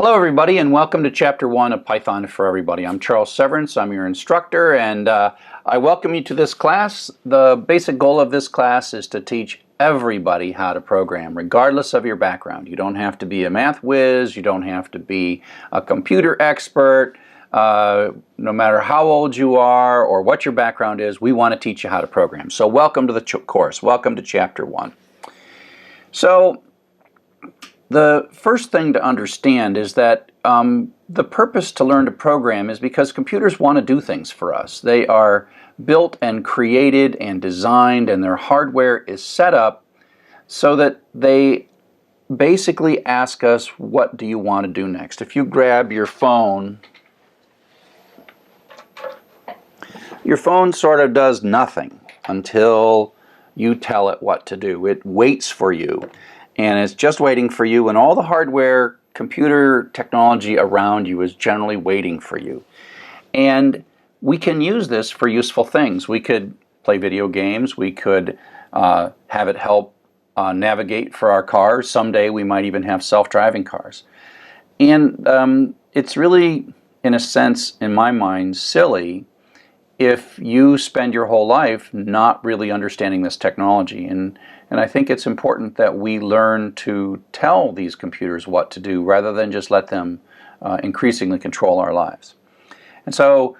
Hello everybody and welcome to Chapter 1 of Python for Everybody. I'm Charles Severance, I'm your instructor, and I welcome you to this class. The basic goal of this class is to teach everybody how to program, regardless of your background. You don't have to be a math whiz, you don't have to be a computer expert, no matter how old you are or what your background is, we want to teach you how to program. So welcome to the course, welcome to Chapter 1. So the first thing to understand is that the purpose to learn to program is because computers want to do things for us. They are built and created and designed, and their hardware is set up so that they basically ask us, what do you want to do next? If you grab your phone sort of does nothing until you tell it what to do. It waits for you. And it's just waiting for you, and all the hardware, computer technology around you is generally waiting for you. And we can use this for useful things. We could play video games, we could have it help navigate for our cars. Someday we might even have self-driving cars. And it's really, in a sense, in my mind, silly if you spend your whole life not really understanding this technology. And I think it's important that we learn to tell these computers what to do rather than just let them increasingly control our lives. And so,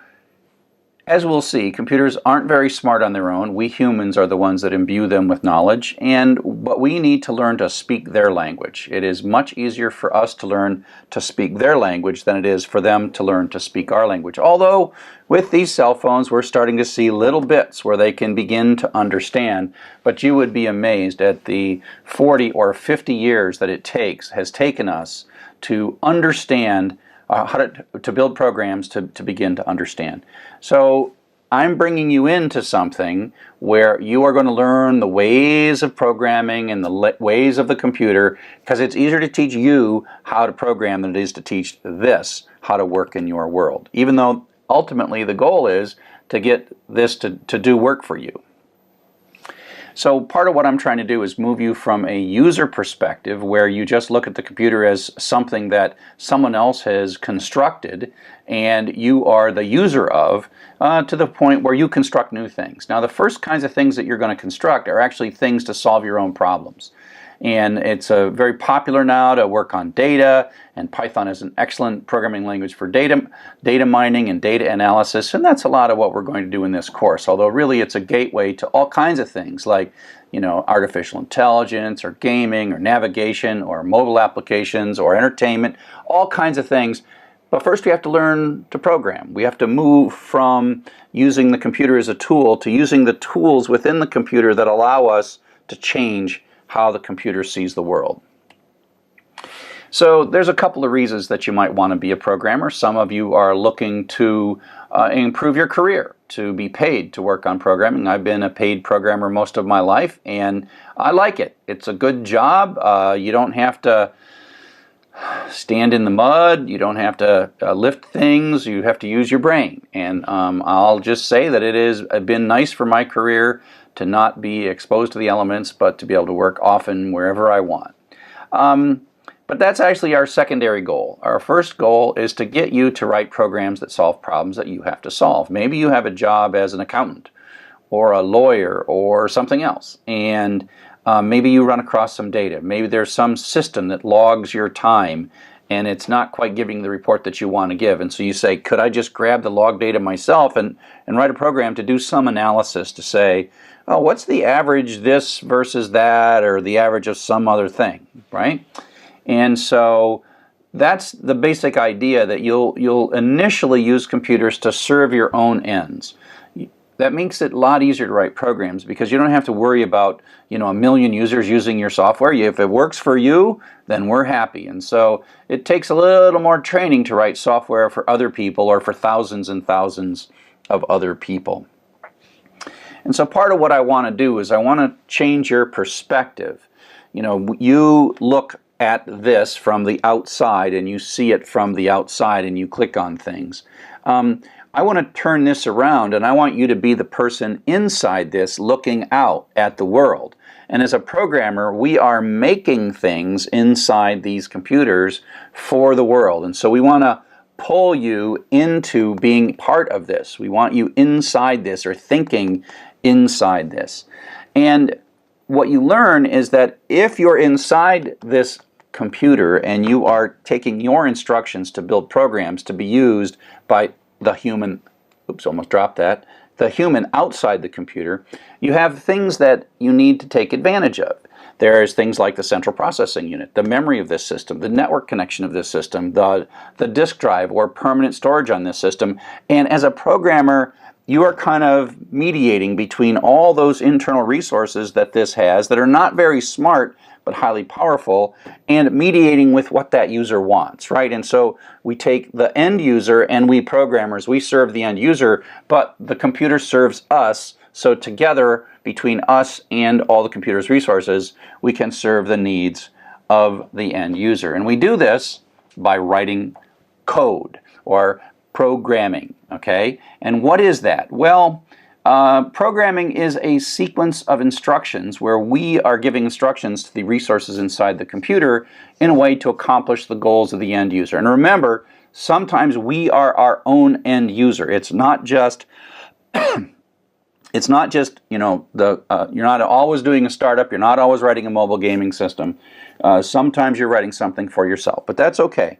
as we'll see, computers aren't very smart on their own. We humans are the ones that imbue them with knowledge, but we need to learn to speak their language. It is much easier for us to learn to speak their language than it is for them to learn to speak our language. Although, with these cell phones, we're starting to see little bits where they can begin to understand, but you would be amazed at the 40 or 50 years that it has taken us to understand how to build programs to begin to understand. So I'm bringing you into something where you are going to learn the ways of programming and the ways of the computer, because it's easier to teach you how to program than it is to teach this how to work in your world, even though ultimately the goal is to get this to do work for you. So part of what I'm trying to do is move you from a user perspective where you just look at the computer as something that someone else has constructed and you are the user of, to the point where you construct new things. Now the first kinds of things that you're going to construct are actually things to solve your own problems. And it's very popular now to work on data, and Python is an excellent programming language for data mining and data analysis, and that's a lot of what we're going to do in this course, although really it's a gateway to all kinds of things like, artificial intelligence or gaming or navigation or mobile applications or entertainment, all kinds of things. But first we have to learn to program. We have to move from using the computer as a tool to using the tools within the computer that allow us to change how the computer sees the world. So there's a couple of reasons that you might want to be a programmer. Some of you are looking to improve your career, to be paid to work on programming. I've been a paid programmer most of my life, and I like it. It's a good job. You don't have to stand in the mud. You don't have to lift things. You have to use your brain. And I'll just say that it has been nice for my career to not be exposed to the elements, but to be able to work often wherever I want. But that's actually our secondary goal. Our first goal is to get you to write programs that solve problems that you have to solve. Maybe you have a job as an accountant or a lawyer or something else, and maybe you run across some data. Maybe there's some system that logs your time and it's not quite giving the report that you want to give. And so you say, could I just grab the log data myself and write a program to do some analysis to say, oh, what's the average this versus that, or the average of some other thing, right? And so that's the basic idea, that you'll initially use computers to serve your own ends. That makes it a lot easier to write programs because you don't have to worry about, a million users using your software. If it works for you, then we're happy. And so it takes a little more training to write software for other people or for thousands and thousands of other people. And so part of what I want to do is I want to change your perspective. You look at this from the outside and you see it from the outside and you click on things. I want to turn this around, and I want you to be the person inside this looking out at the world. And as a programmer, we are making things inside these computers for the world. And so we want to pull you into being part of this. We want you inside this, or thinking inside this. And what you learn is that if you're inside this computer and you are taking your instructions to build programs to be used by the human, oops, almost dropped that, the human outside the computer, you have things that you need to take advantage of. There's things like the central processing unit, the memory of this system, the network connection of this system, the disk drive or permanent storage on this system. And as a programmer, you are kind of mediating between all those internal resources that this has that are not very smart but highly powerful, and mediating with what that user wants, right? And so we take the end user, and we programmers, we serve the end user, but the computer serves us. So together, between us and all the computer's resources, we can serve the needs of the end user. And we do this by writing code or programming, okay? And what is that? Well, programming is a sequence of instructions where we are giving instructions to the resources inside the computer in a way to accomplish the goals of the end user. And remember, sometimes we are our own end user. It's not just you know, you're not always doing a startup, you're not always writing a mobile gaming system. Sometimes you're writing something for yourself, but that's okay.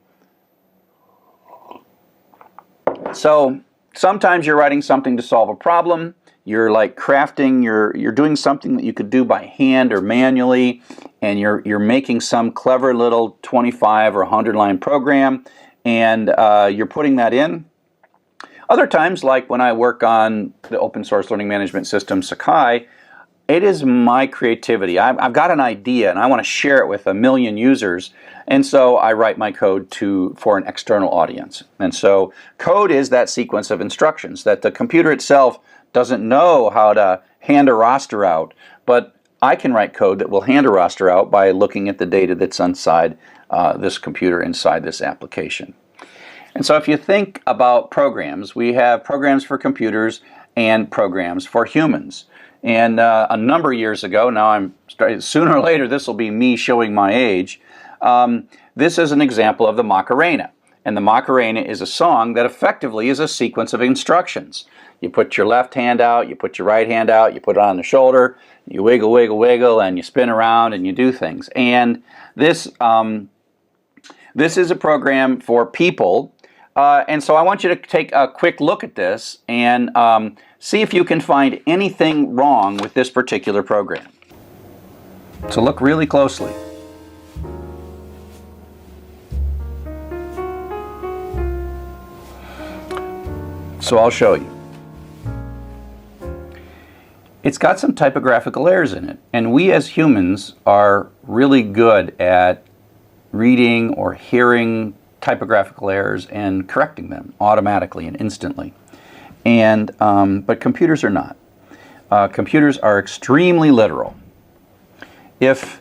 So sometimes you're writing something to solve a problem. You're like crafting, you're doing something that you could do by hand or manually, and you're making some clever little 25 or 100 line program, and you're putting that in. Other times, like when I work on the open source learning management system Sakai, it is my creativity. I've got an idea and I want to share it with 1 million users, and so I write my code for an external audience. And so code is that sequence of instructions that the computer itself doesn't know how to hand a roster out, but I can write code that will hand a roster out by looking at the data that's inside this computer, inside this application. And so if you think about programs, we have programs for computers and programs for humans. And a number of years ago, now I'm starting, sooner or later this will be me showing my age, this is an example of the Macarena. And the Macarena is a song that effectively is a sequence of instructions. You put your left hand out, you put your right hand out, you put it on the shoulder, you wiggle, wiggle, wiggle, and you spin around and you do things. And this is a program for people. And so I want you to take a quick look at this and see if you can find anything wrong with this particular program. So look really closely. So I'll show you. It's got some typographical errors in it, and we as humans are really good at reading or hearing typographical errors and correcting them automatically and instantly. And but computers are not. Computers are extremely literal. If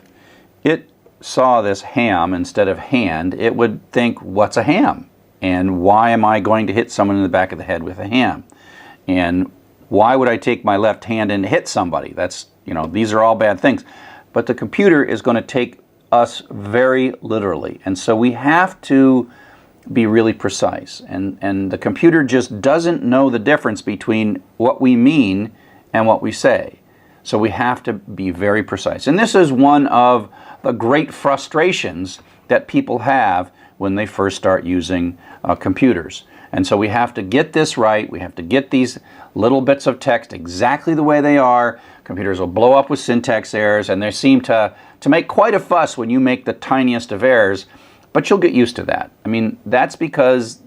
it saw this ham instead of hand, it would think, what's a ham? And why am I going to hit someone in the back of the head with a ham? And why would I take my left hand and hit somebody? That's, you know, these are all bad things. But the computer is going to take us very literally. And so we have to be really precise. And the computer just doesn't know the difference between what we mean and what we say. So we have to be very precise. And this is one of the great frustrations that people have when they first start using computers. And so we have to get this right. We have to get these little bits of text exactly the way they are. Computers will blow up with syntax errors, and they seem to make quite a fuss when you make the tiniest of errors, but you'll get used to that. I mean, that's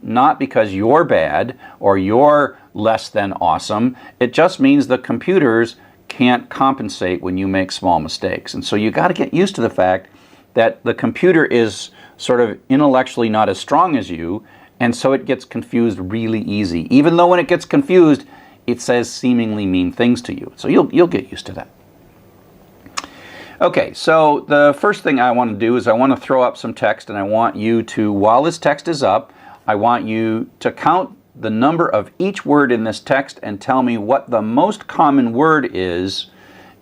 not because you're bad or you're less than awesome. It just means the computers can't compensate when you make small mistakes. And so you got to get used to the fact that the computer is sort of intellectually not as strong as you, and so it gets confused really easy. Even though when it gets confused, it says seemingly mean things to you. So you'll get used to that. Okay, so the first thing I want to do is I want to throw up some text, and I want you to, while this text is up, I want you to count the number of each word in this text and tell me what the most common word is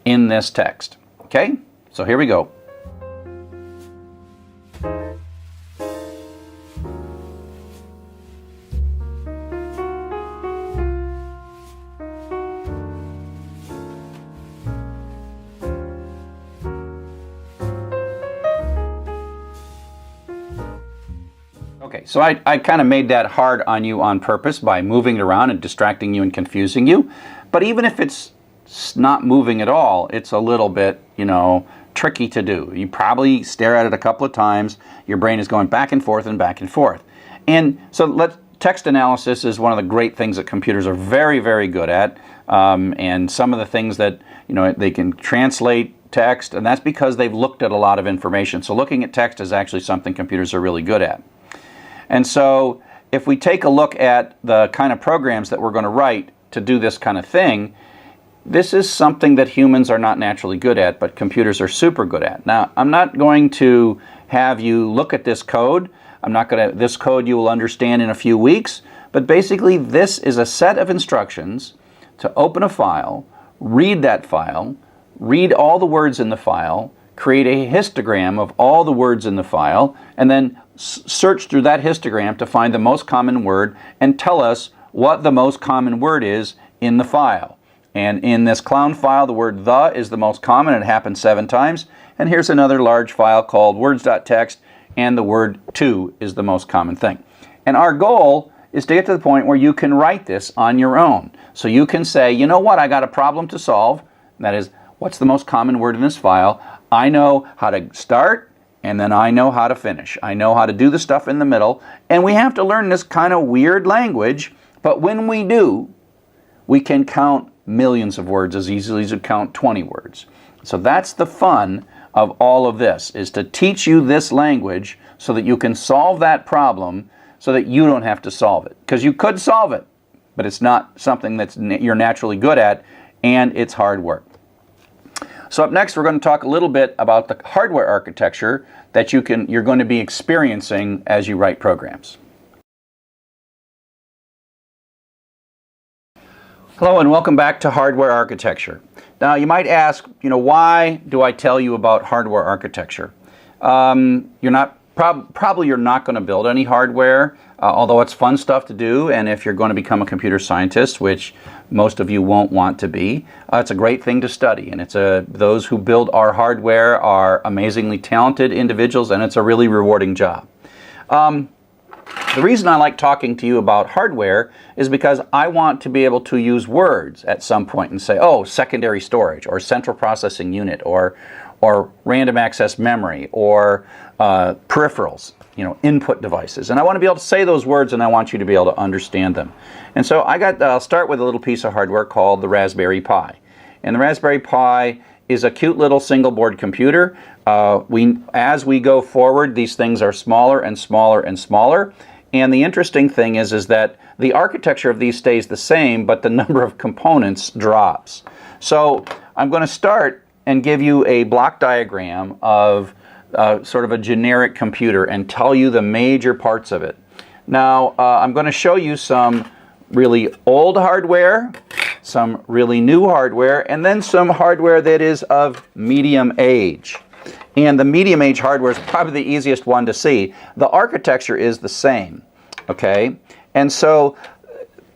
in this text. Okay? So here we go. Okay, so I kind of made that hard on you on purpose by moving it around and distracting you and confusing you. But even if it's not moving at all, it's a little bit, tricky to do. You probably stare at it a couple of times. Your brain is going back and forth and back and forth. And so text analysis is one of the great things that computers are very, very good at. And some of the things that, they can translate text, and that's because they've looked at a lot of information. So looking at text is actually something computers are really good at. And so if we take a look at the kind of programs that we're going to write to do this kind of thing, this is something that humans are not naturally good at, but computers are super good at. Now, I'm not going to have you look at this code. This code you will understand in a few weeks, but basically this is a set of instructions to open a file, read that file, read all the words in the file, create a histogram of all the words in the file, and then search through that histogram to find the most common word and tell us what the most common word is in the file. And in this clown file, the word the is the most common. It happens 7 times. And here's another large file called words.txt, and the word to is the most common thing. And our goal is to get to the point where you can write this on your own. So you can say, you know what, I got a problem to solve. That is, what's the most common word in this file? I know how to start, and then I know how to finish. I know how to do the stuff in the middle. And we have to learn this kind of weird language, but when we do, we can count millions of words as easily as you count 20 words. So that's the fun of all of this, is to teach you this language so that you can solve that problem so that you don't have to solve it. Because you could solve it, but it's not something that you're naturally good at, and it's hard work. So up next, we're going to talk a little bit about the hardware architecture that you're going to be experiencing as you write programs. Hello and welcome back to hardware architecture. Now you might ask, why do I tell you about hardware architecture? Probably you're not going to build any hardware, although it's fun stuff to do, and if you're going to become a computer scientist, which most of you won't want to be, it's a great thing to study, and those who build our hardware are amazingly talented individuals, and it's a really rewarding job. The reason I like talking to you about hardware is because I want to be able to use words at some point and say, oh, secondary storage, or central processing unit, or random access memory, or peripherals, input devices. And I want to be able to say those words, and I want you to be able to understand them. And so I'll start with a little piece of hardware called the Raspberry Pi. And the Raspberry Pi is a cute little single board computer. As we go forward, these things are smaller and smaller and smaller. And the interesting thing is that the architecture of these stays the same, but the number of components drops. So I'm going to start and give you a block diagram of sort of a generic computer and tell you the major parts of it. Now, I'm going to show you some really old hardware, some really new hardware, and then some hardware that is of medium age. And the medium age hardware is probably the easiest one to see. The architecture is the same, okay? And so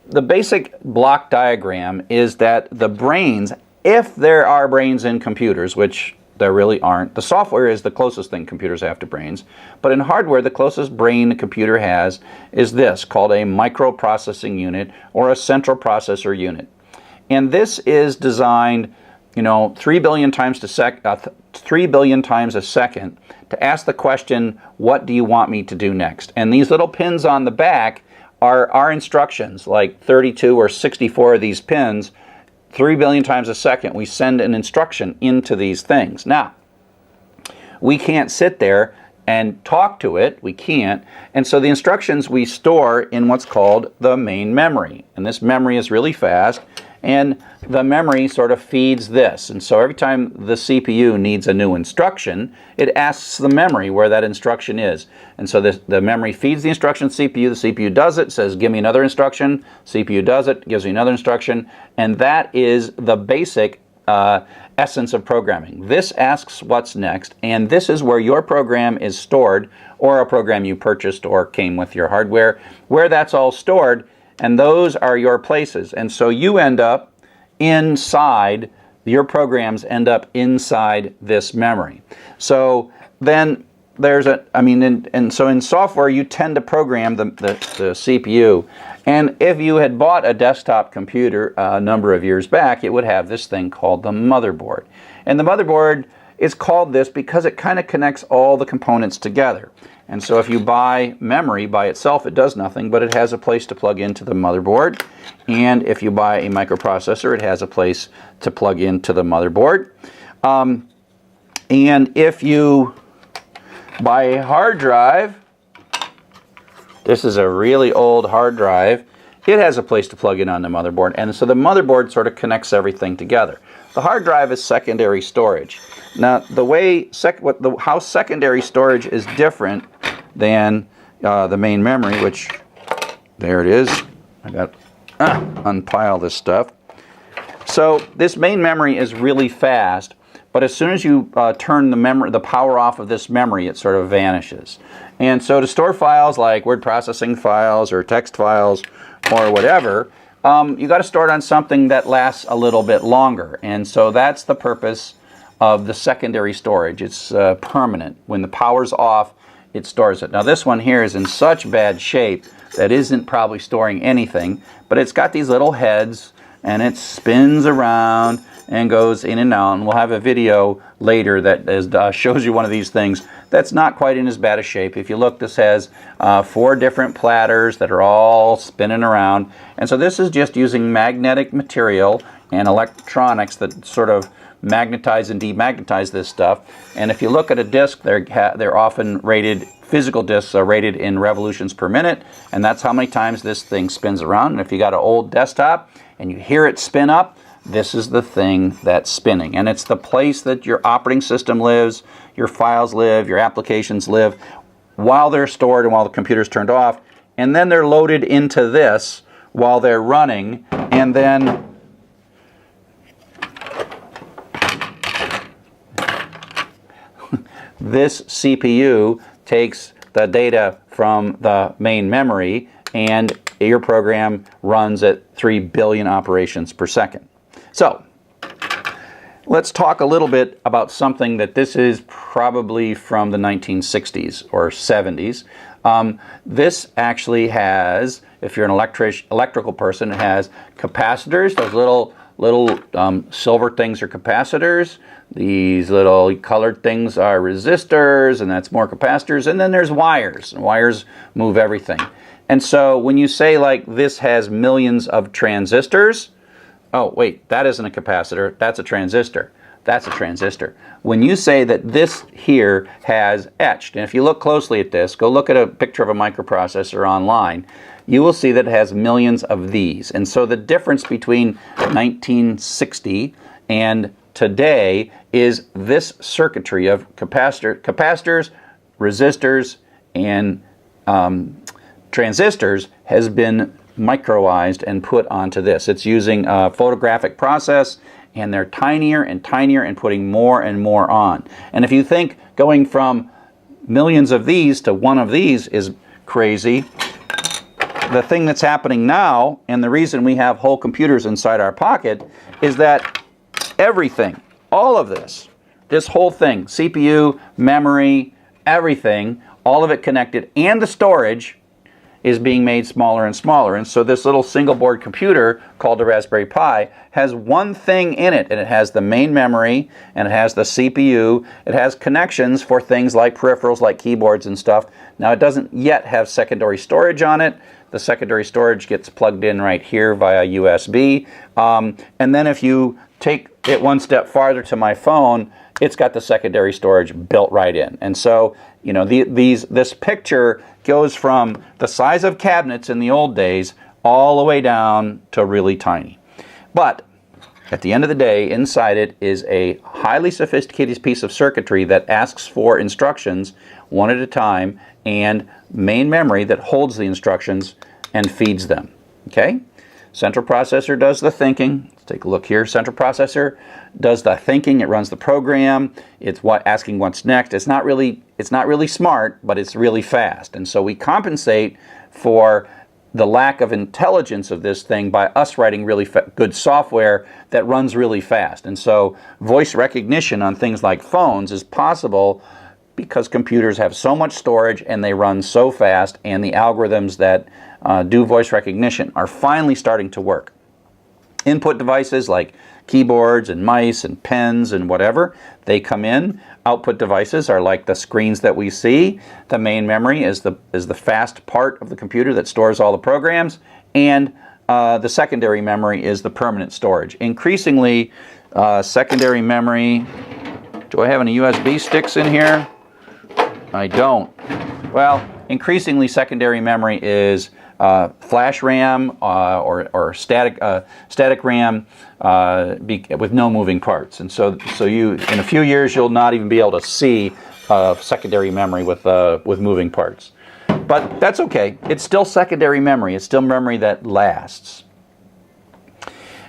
the basic block diagram is that the brains, if there are brains in computers, which there really aren't, the software is the closest thing computers have to brains, but in hardware, the closest brain a computer has is this, called a microprocessing unit or a central processor unit. And this is designed 3 billion times a second to ask the question, what do you want me to do next? And these little pins on the back are our instructions, like 32 or 64 of these pins. 3 billion times a second, we send an instruction into these things. Now, we can't sit there and talk to it. We can't. And so the instructions we store in what's called the main memory. And this memory is really fast. And the memory sort of feeds this. And so every time the CPU needs a new instruction, it asks the memory where that instruction is. And so the memory feeds the instruction to the CPU does it, says give me another instruction, CPU does it, gives me another instruction, and that is the basic essence of programming. This asks what's next, and this is where your program is stored, or a program you purchased or came with your hardware, where that's all stored, and those are your places. And so you end up inside, your programs end up inside this memory. So then there's so in software you tend to program the CPU. And if you had bought a desktop computer a number of years back, it would have this thing called the motherboard. And the motherboard is called this because it kind of connects all the components together. And so if you buy memory by itself, it does nothing, but it has a place to plug into the motherboard. And if you buy a microprocessor, it has a place to plug into the motherboard. And if you buy a hard drive, this is a really old hard drive, it has a place to plug in on the motherboard. And so the motherboard sort of connects everything together. The hard drive is secondary storage. Now, the way how secondary storage is different than the main memory, which there it is. I got unpile this stuff. So this main memory is really fast, but as soon as you turn the power off of this memory, it sort of vanishes. And so to store files like word processing files or text files or whatever, you got to store it on something that lasts a little bit longer. And so that's the purpose of the secondary storage. It's permanent. When the power's off, it stores it. Now this one here is in such bad shape that isn't probably storing anything, but it's got these little heads and it spins around and goes in and out. And we'll have a video later that shows you one of these things that's not quite in as bad a shape. If you look, this has 4 different platters that are all spinning around. And so this is just using magnetic material and electronics that sort of magnetize and demagnetize this stuff. And if you look at a disk, they're often rated, physical disks are rated in revolutions per minute, and that's how many times this thing spins around. And if you got an old desktop and you hear it spin up, this is the thing that's spinning. And it's the place that your operating system lives, your files live, your applications live, while they're stored and while the computer's turned off. And then they're loaded into this while they're running, and then this CPU takes the data from the main memory, and your program runs at 3 billion operations per second. So let's talk a little bit about something that this is probably from the 1960s or 70s. This actually has, if you're an electrical person, it has capacitors. Those little silver things are capacitors. These little colored things are resistors, and that's more capacitors. And then there's wires, and wires move everything. And so when you say like this has millions of transistors, oh wait, that isn't a capacitor, that's a transistor. That's a transistor. When you say that this here has etched, and if you look closely at this, go look at a picture of a microprocessor online, you will see that it has millions of these. And so the difference between 1960 and today is this circuitry of capacitors, resistors, and transistors has been microized and put onto this. It's using a photographic process, and they're tinier and tinier and putting more and more on. And if you think going from millions of these to one of these is crazy, the thing that's happening now, and the reason we have whole computers inside our pocket, is that everything, all of this whole thing, CPU, memory, everything, all of it connected, and the storage is being made smaller and smaller. And so this little single board computer called the Raspberry Pi has one thing in it, and it has the main memory, and it has the CPU, it has connections for things like peripherals like keyboards and stuff. Now it doesn't yet have secondary storage on it. The secondary storage gets plugged in right here via USB. And then if you take it one step farther to my phone, it's got the secondary storage built right in. And so, you know, this picture goes from the size of cabinets in the old days all the way down to really tiny. But at the end of the day, inside it is a highly sophisticated piece of circuitry that asks for instructions one at a time and main memory that holds the instructions and feeds them. Okay? Central processor does the thinking. Let's take a look here. Central processor does the thinking. It runs the program. It's asking what's next. It's not really smart, but it's really fast. And so we compensate for the lack of intelligence of this thing by us writing really good software that runs really fast. And so voice recognition on things like phones is possible because computers have so much storage and they run so fast, and the algorithms that do voice recognition are finally starting to work. Input devices like keyboards and mice and pens and whatever, they come in. Output devices are like the screens that we see. The main memory is the fast part of the computer that stores all the programs, and the secondary memory is the permanent storage. Increasingly, secondary memory, do I have any USB sticks in here? I don't. Well, increasingly secondary memory is flash RAM or static RAM with no moving parts, and so you, in a few years, you'll not even be able to see secondary memory with moving parts. But that's okay. It's still secondary memory. It's still memory that lasts.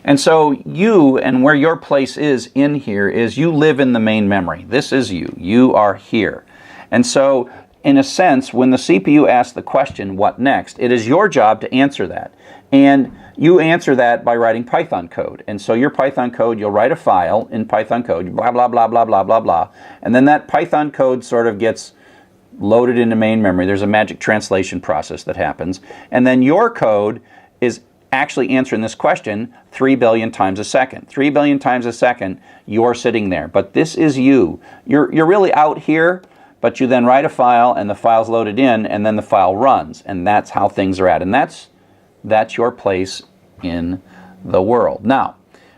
And so you, and where your place is in here, is you live in the main memory. This is you. You are here. And so, in a sense, when the CPU asks the question, what next, it is your job to answer that. And you answer that by writing Python code. And so your Python code, you'll write a file in Python code, blah, blah, blah, blah, blah, blah, blah. And then that Python code sort of gets loaded into main memory. There's a magic translation process that happens. And then your code is actually answering this question 3 billion times a second. 3 billion times a second, you're sitting there. But this is you. You're really out here, but you then write a file, and the file's loaded in, and then the file runs. And that's how things are at. And that's your place in the world. Now,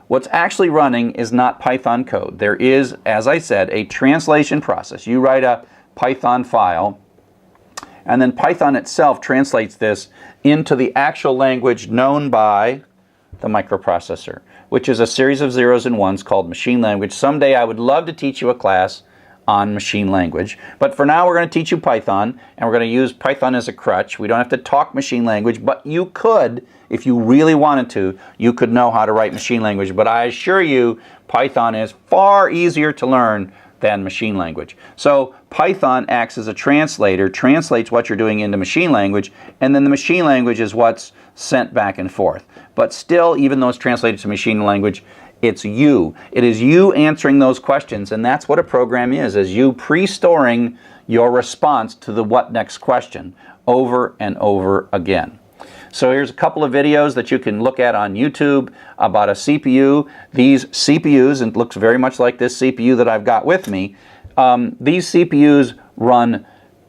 what's actually running is not Python code. There is, as I said, a translation process. You write a Python file, and then Python itself translates this into the actual language known by the microprocessor, which is a series of zeros and ones called machine language. Someday I would love to teach you a class on machine language, but for now we're going to teach you Python, and we're going to use Python as a crutch. We don't have to talk machine language, but you could, if you really wanted to, you could know how to write machine language. But I assure you, Python is far easier to learn than machine language. So Python acts as a translator, translates what you're doing into machine language, and then the machine language is what's sent back and forth. But still, even though it's translated to machine language, it's you. It is you answering those questions, and that's what a program is you pre-storing your response to the what next question over and over again. So here's a couple of videos that you can look at on YouTube about a CPU. These CPUs, and it looks very much like this CPU that I've got with me, these CPUs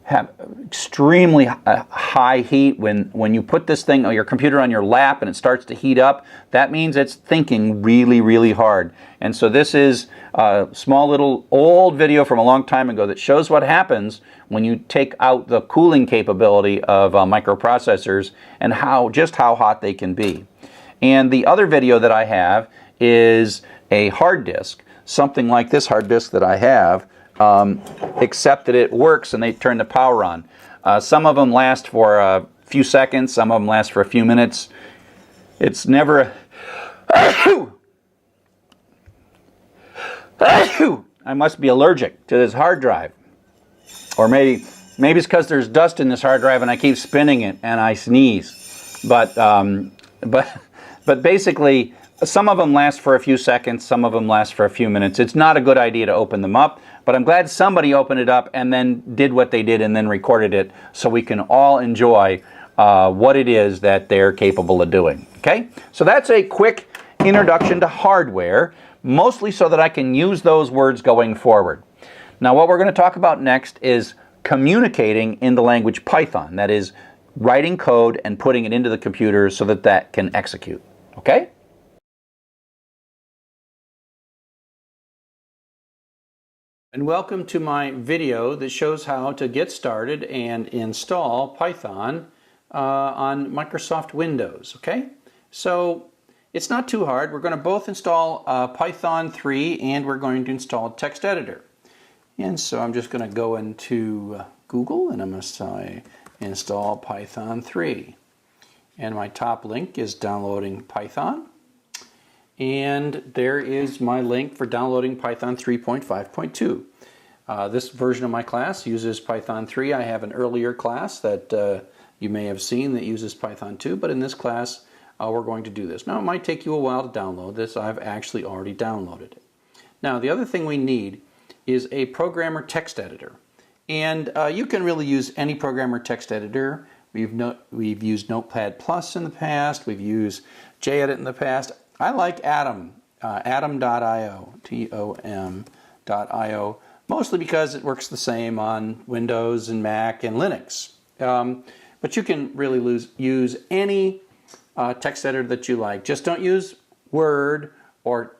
have extremely high heat. When you put this thing, or your computer, on your lap and it starts to heat up, that means it's thinking really, really hard. And so this is a small little old video from a long time ago that shows what happens when you take out the cooling capability of microprocessors and just how hot they can be. And the other video that I have is a hard disk, something like this hard disk that I have, except that it works and they turn the power on. Some of them last for a few seconds, some of them last for a few minutes. It's never I must be allergic to this hard drive. Or maybe it's because there's dust in this hard drive and I keep spinning it and I sneeze. But basically, some of them last for a few seconds, some of them last for a few minutes. It's not a good idea to open them up, but I'm glad somebody opened it up and then did what they did and then recorded it so we can all enjoy what it is that they're capable of doing. Okay? So that's a quick introduction to hardware, mostly so that I can use those words going forward. Now what we're going to talk about next is communicating in the language Python. That is, writing code and putting it into the computer so that that can execute. Okay? And welcome to my video that shows how to get started and install Python on Microsoft Windows. Okay? So It's not too hard. We're going to both install Python 3 and we're going to install a text editor. And so I'm just going to go into Google and I'm going to say install Python 3. And my top link is downloading Python. And there is my link for downloading Python 3.5.2. This version of my class uses Python 3. I have an earlier class that you may have seen that uses Python 2, but in this class we're going to do this. Now it might take you a while to download this. I've actually already downloaded it. Now the other thing we need is a programmer text editor. And you can really use any programmer text editor. We've used Notepad Plus in the past. We've used JEdit in the past. I like Atom, Atom.io, Tom.io, mostly because it works the same on Windows and Mac and Linux. But you can really use any text editor that you like. Just don't use Word or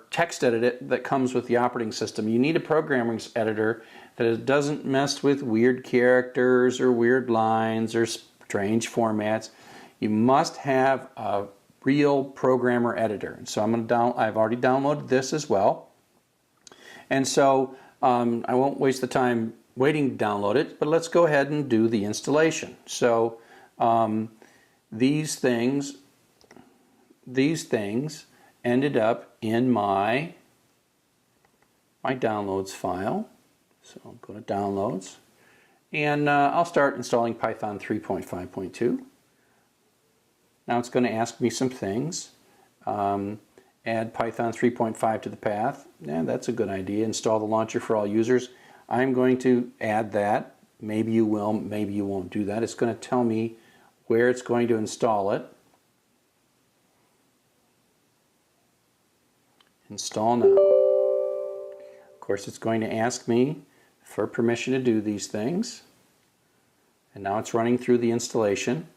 text edit that comes with the operating system. You need a programming editor that doesn't mess with weird characters or weird lines or strange formats. You must have a real programmer editor. And so I've already downloaded this as well. And so I won't waste the time waiting to download it, but let's go ahead and do the installation. So these things ended up in my downloads file. So I'll go to downloads and I'll start installing Python 3.5.2. Now it's going to ask me some things. Add Python 3.5 to the path. Yeah, that's a good idea. Install the launcher for all users. I'm going to add that. Maybe you will, maybe you won't do that. It's going to tell me where it's going to install it. Install now. Of course, it's going to ask me for permission to do these things. And now it's running through the installation.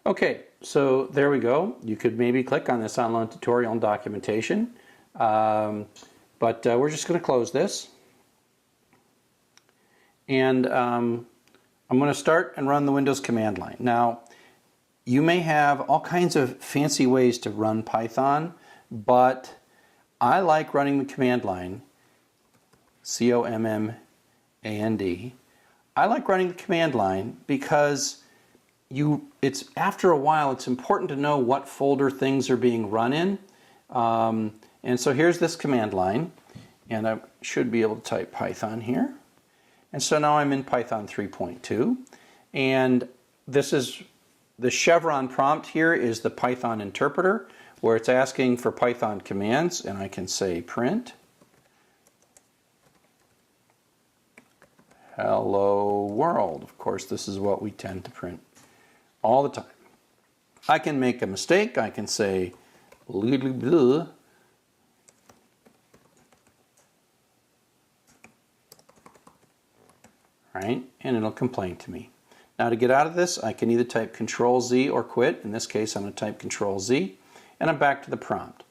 Okay, so there we go. You could maybe click on this online tutorial and documentation. But we're just going to close this. And I'm going to start and run the Windows command line. Now, you may have all kinds of fancy ways to run Python, but I like running the command line, COMMAND. I like running the command line because after a while it's important to know what folder things are being run in. And so here's this command line, and I should be able to type Python here. And so now I'm in Python 3.2, and this is the chevron prompt here is the Python interpreter, where it's asking for Python commands, and I can say print hello world. Of course, this is what we tend to print all the time. I can make a mistake. I can say blah, right, and it'll complain to me. Now to get out of this, I can either type Control-Z or quit. In this case, I'm going to type Control-Z, and I'm back to the prompt.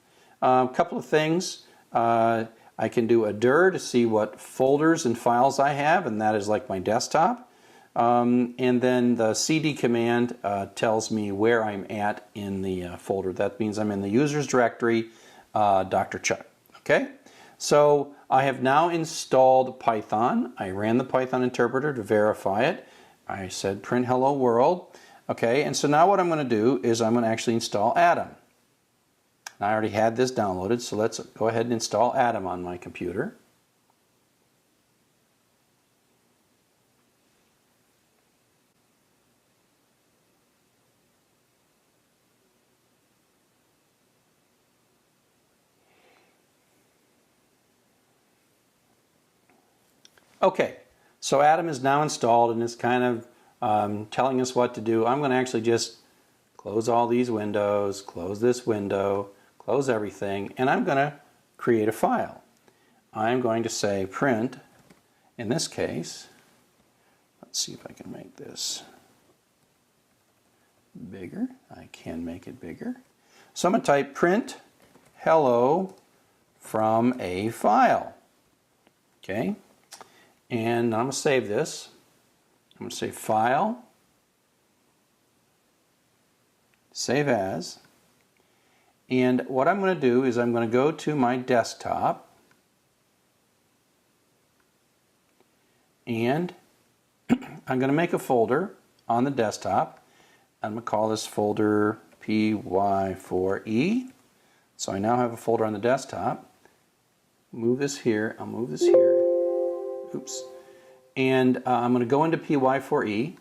A couple of things. I can do a dir to see what folders and files I have, and that is like my desktop. And then the cd command tells me where I'm at in the folder. That means I'm in the users directory, Dr. Chuck. Okay? So I have now installed Python. I ran the Python interpreter to verify it. I said print hello world. Okay, and so now what I'm going to do is I'm going to actually install Atom. I already had this downloaded, so let's go ahead and install Atom on my computer. Okay, so Atom is now installed and it's kind of telling us what to do. I'm going to actually just close all these windows, close this window, close everything, and I'm going to create a file. I'm going to say print, in this case, let's see if I can make this bigger. I can make it bigger. So I'm going to type print hello from a file. Okay, and I'm going to save this. I'm going to say file, save as. And what I'm going to do is I'm going to go to my desktop, and I'm going to make a folder on the desktop. I'm going to call this folder PY4E. So I now have a folder on the desktop. Move this here. I'll move this here. Oops. And I'm going to go into PY4E,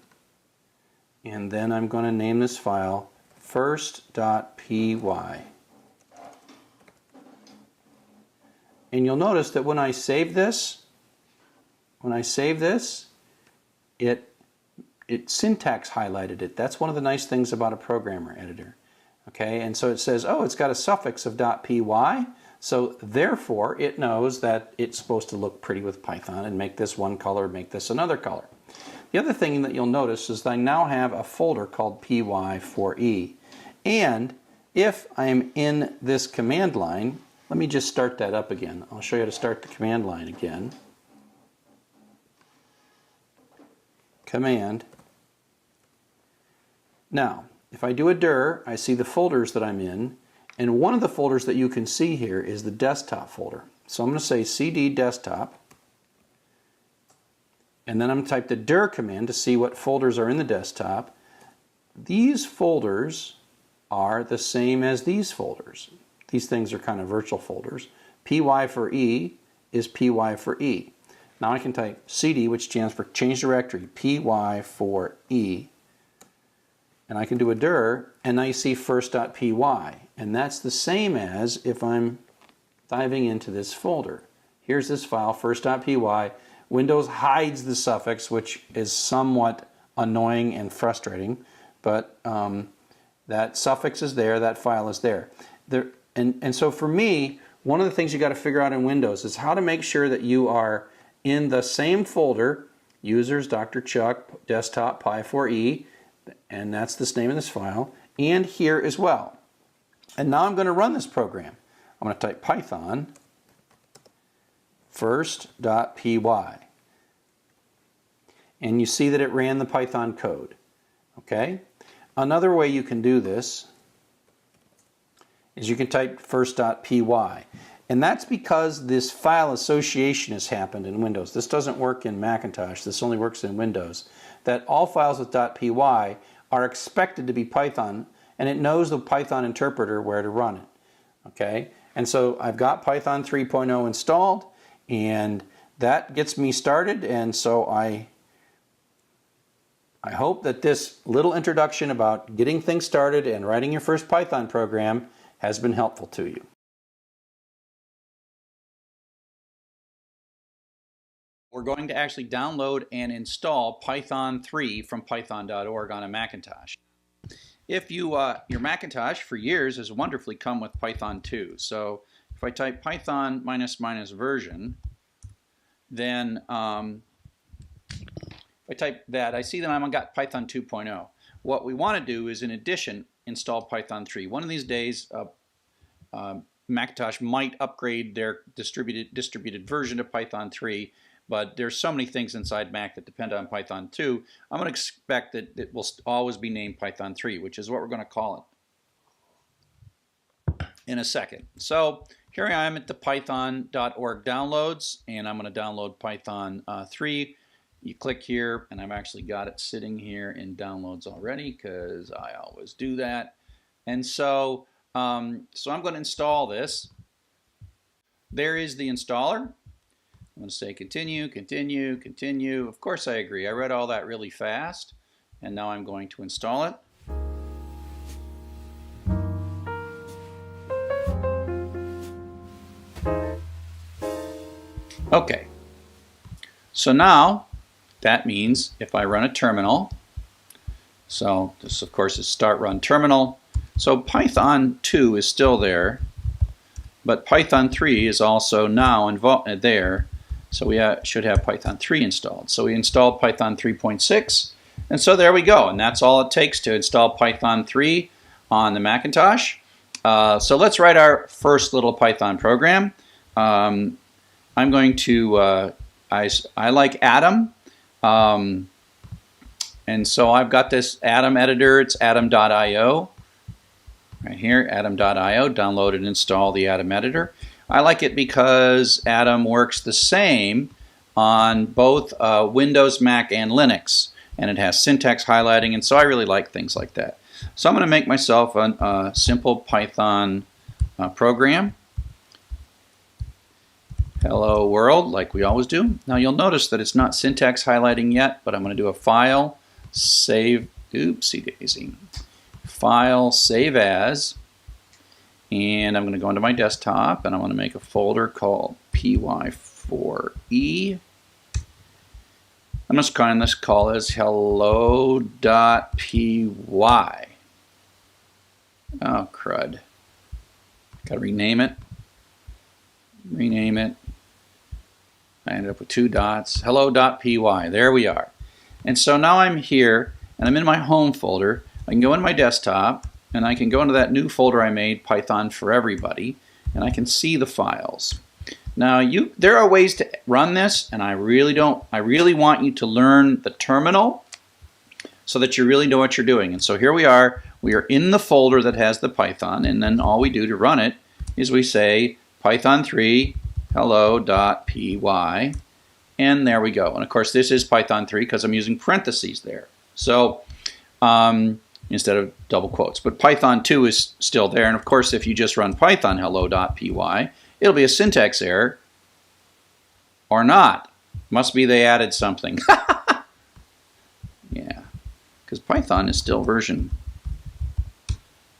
and then I'm going to name this file first.py. And you'll notice that when I save this, it syntax highlighted it. That's one of the nice things about a programmer editor. Okay, and so it says, oh, it's got a suffix of .py, so therefore it knows that it's supposed to look pretty with Python and make this one color, make this another color. The other thing that you'll notice is that I now have a folder called PY4E. And if I'm in this command line, let me just start that up again. I'll show you how to start the command line again. Command. Now, if I do a dir, I see the folders that I'm in, and one of the folders that you can see here is the desktop folder. So I'm going to say cd desktop, and then I'm going to type the dir command to see what folders are in the desktop. These folders are the same as these folders. These things are kind of virtual folders. PY4E is PY4E. Now I can type cd, which stands for change directory, PY4E, and I can do a dir, and now you see first.py, and that's the same as if I'm diving into this folder. Here's this file, first.py. Windows hides the suffix, which is somewhat annoying and frustrating, but that suffix is there, that file is there. And so for me, one of the things you got to figure out in Windows is how to make sure that you are in the same folder, users, Dr. Chuck, desktop, Py4E, and that's the name of this file, and here as well. And now I'm going to run this program. I'm going to type Python first.py. And you see that it ran the Python code. Okay? Another way you can do this is you can type first.py. And that's because this file association has happened in Windows. This doesn't work in Macintosh. This only works in Windows. That all files with .py are expected to be Python, and it knows the Python interpreter where to run it. Okay? And so I've got Python 3.0 installed, and that gets me started. And so I hope that this little introduction about getting things started and writing your first Python program has been helpful to you. We're going to actually download and install Python 3 from python.org on a Macintosh. If you, your Macintosh for years has wonderfully come with Python 2. So if I type Python ---- version, then if I type that, I see that I've got Python 2.0. What we want to do is, in addition, install Python 3. One of these days, Macintosh might upgrade their distributed version to Python 3, but there's so many things inside Mac that depend on Python 2. I'm going to expect that it will always be named Python 3, which is what we're going to call it in a second. So here I am at the python.org downloads, and I'm going to download Python 3. You click here, and I've actually got it sitting here in downloads already because I always do that. And so, I'm going to install this. There is the installer. I'm going to say continue, continue, continue. Of course I agree. I read all that really fast, and now I'm going to install it. Okay. So now that means if I run a terminal, so this of course is start run terminal. So Python 2 is still there, but Python 3 is also now there. So we should have Python 3 installed. So we installed Python 3.6, and so there we go. And that's all it takes to install Python 3 on the Macintosh. So let's write our first little Python program. I'm going to, I like Atom. And so I've got this Atom editor. It's atom.io. Right here, atom.io, download and install the Atom editor. I like it because Atom works the same on both Windows, Mac, and Linux, and it has syntax highlighting, and so I really like things like that. So I'm going to make myself a simple Python program. Hello world, like we always do. Now you'll notice that it's not syntax highlighting yet, but I'm going to do a file, save, oopsie daisy, file, save as, and I'm going to go into my desktop and I'm going to make a folder called py4e. I'm just going to call this hello.py. Oh crud. Gotta rename it. Rename it. I ended up with 2 dots. Hello.py. There we are. And so now I'm here and I'm in my home folder. I can go into my desktop and I can go into that new folder I made, Python for Everybody, and I can see the files. Now there are ways to run this, and I really want you to learn the terminal so that you really know what you're doing. And so here we are in the folder that has the Python, and then all we do to run it is we say Python3 hello.py, and there we go. And of course this is Python 3 because I'm using parentheses there. So instead of double quotes. But Python 2 is still there, and of course if you just run Python hello.py, it'll be a syntax error or not. Must be they added something. Yeah, because Python is still version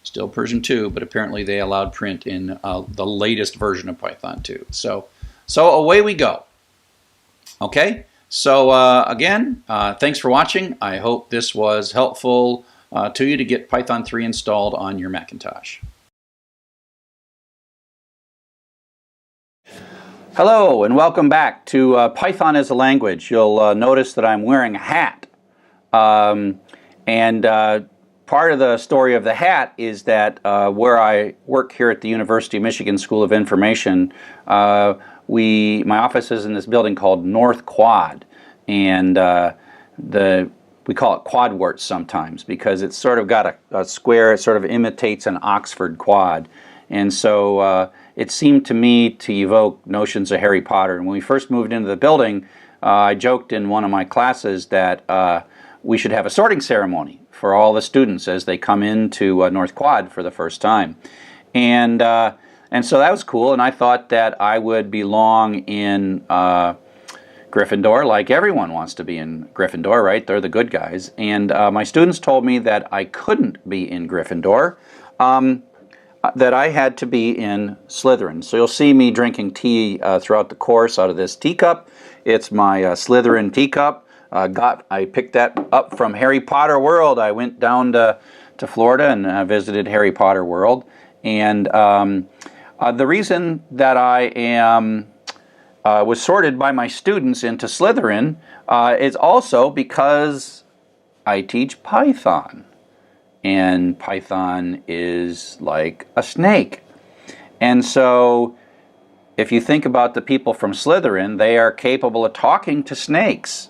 2, but apparently they allowed print in the latest version of Python 2. So away we go. Okay, so again, thanks for watching. I hope this was helpful to you to get Python 3 installed on your Macintosh. Hello and welcome back to Python as a Language. You'll notice that I'm wearing a hat. Part of the story of the hat is that where I work here at the University of Michigan School of Information, my office is in this building called North Quad, and we call it Quadwarts sometimes because it's sort of got a square. It sort of imitates an Oxford quad, and so it seemed to me to evoke notions of Harry Potter. And when we first moved into the building, I joked in one of my classes that we should have a sorting ceremony for all the students as they come into North Quad for the first time. And so that was cool, and I thought that I would belong in Gryffindor, like everyone wants to be in Gryffindor, right? They're the good guys. And my students told me that I couldn't be in Gryffindor, that I had to be in Slytherin. So you'll see me drinking tea throughout the course out of this teacup. It's my Slytherin teacup. I picked that up from Harry Potter World. I went down to Florida and visited Harry Potter World. And the reason that I was sorted by my students into Slytherin is also because I teach Python. And Python is like a snake. And so if you think about the people from Slytherin, they are capable of talking to snakes.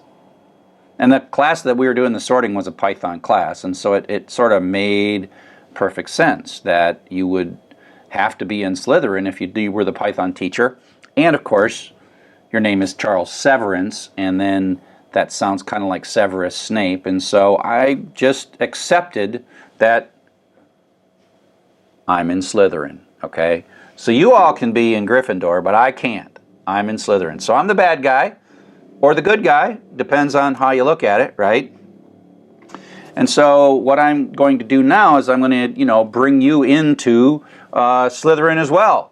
And the class that we were doing the sorting was a Python class, and so it sort of made perfect sense that you would have to be in Slytherin if you were the Python teacher. And of course, your name is Charles Severance, and then that sounds kind of like Severus Snape, and so I just accepted that I'm in Slytherin, okay? So you all can be in Gryffindor, but I can't. I'm in Slytherin. So I'm the bad guy, or the good guy, depends on how you look at it, right? And so what I'm going to do now is I'm going to, bring you into Slytherin as well,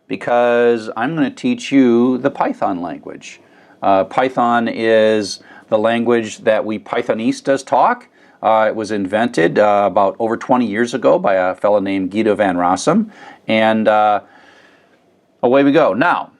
because I'm going to teach you the Python language. Python is the language that we Pythonistas talk. It was invented about over 20 years ago by a fellow named Guido van Rossum, and away we go. Now,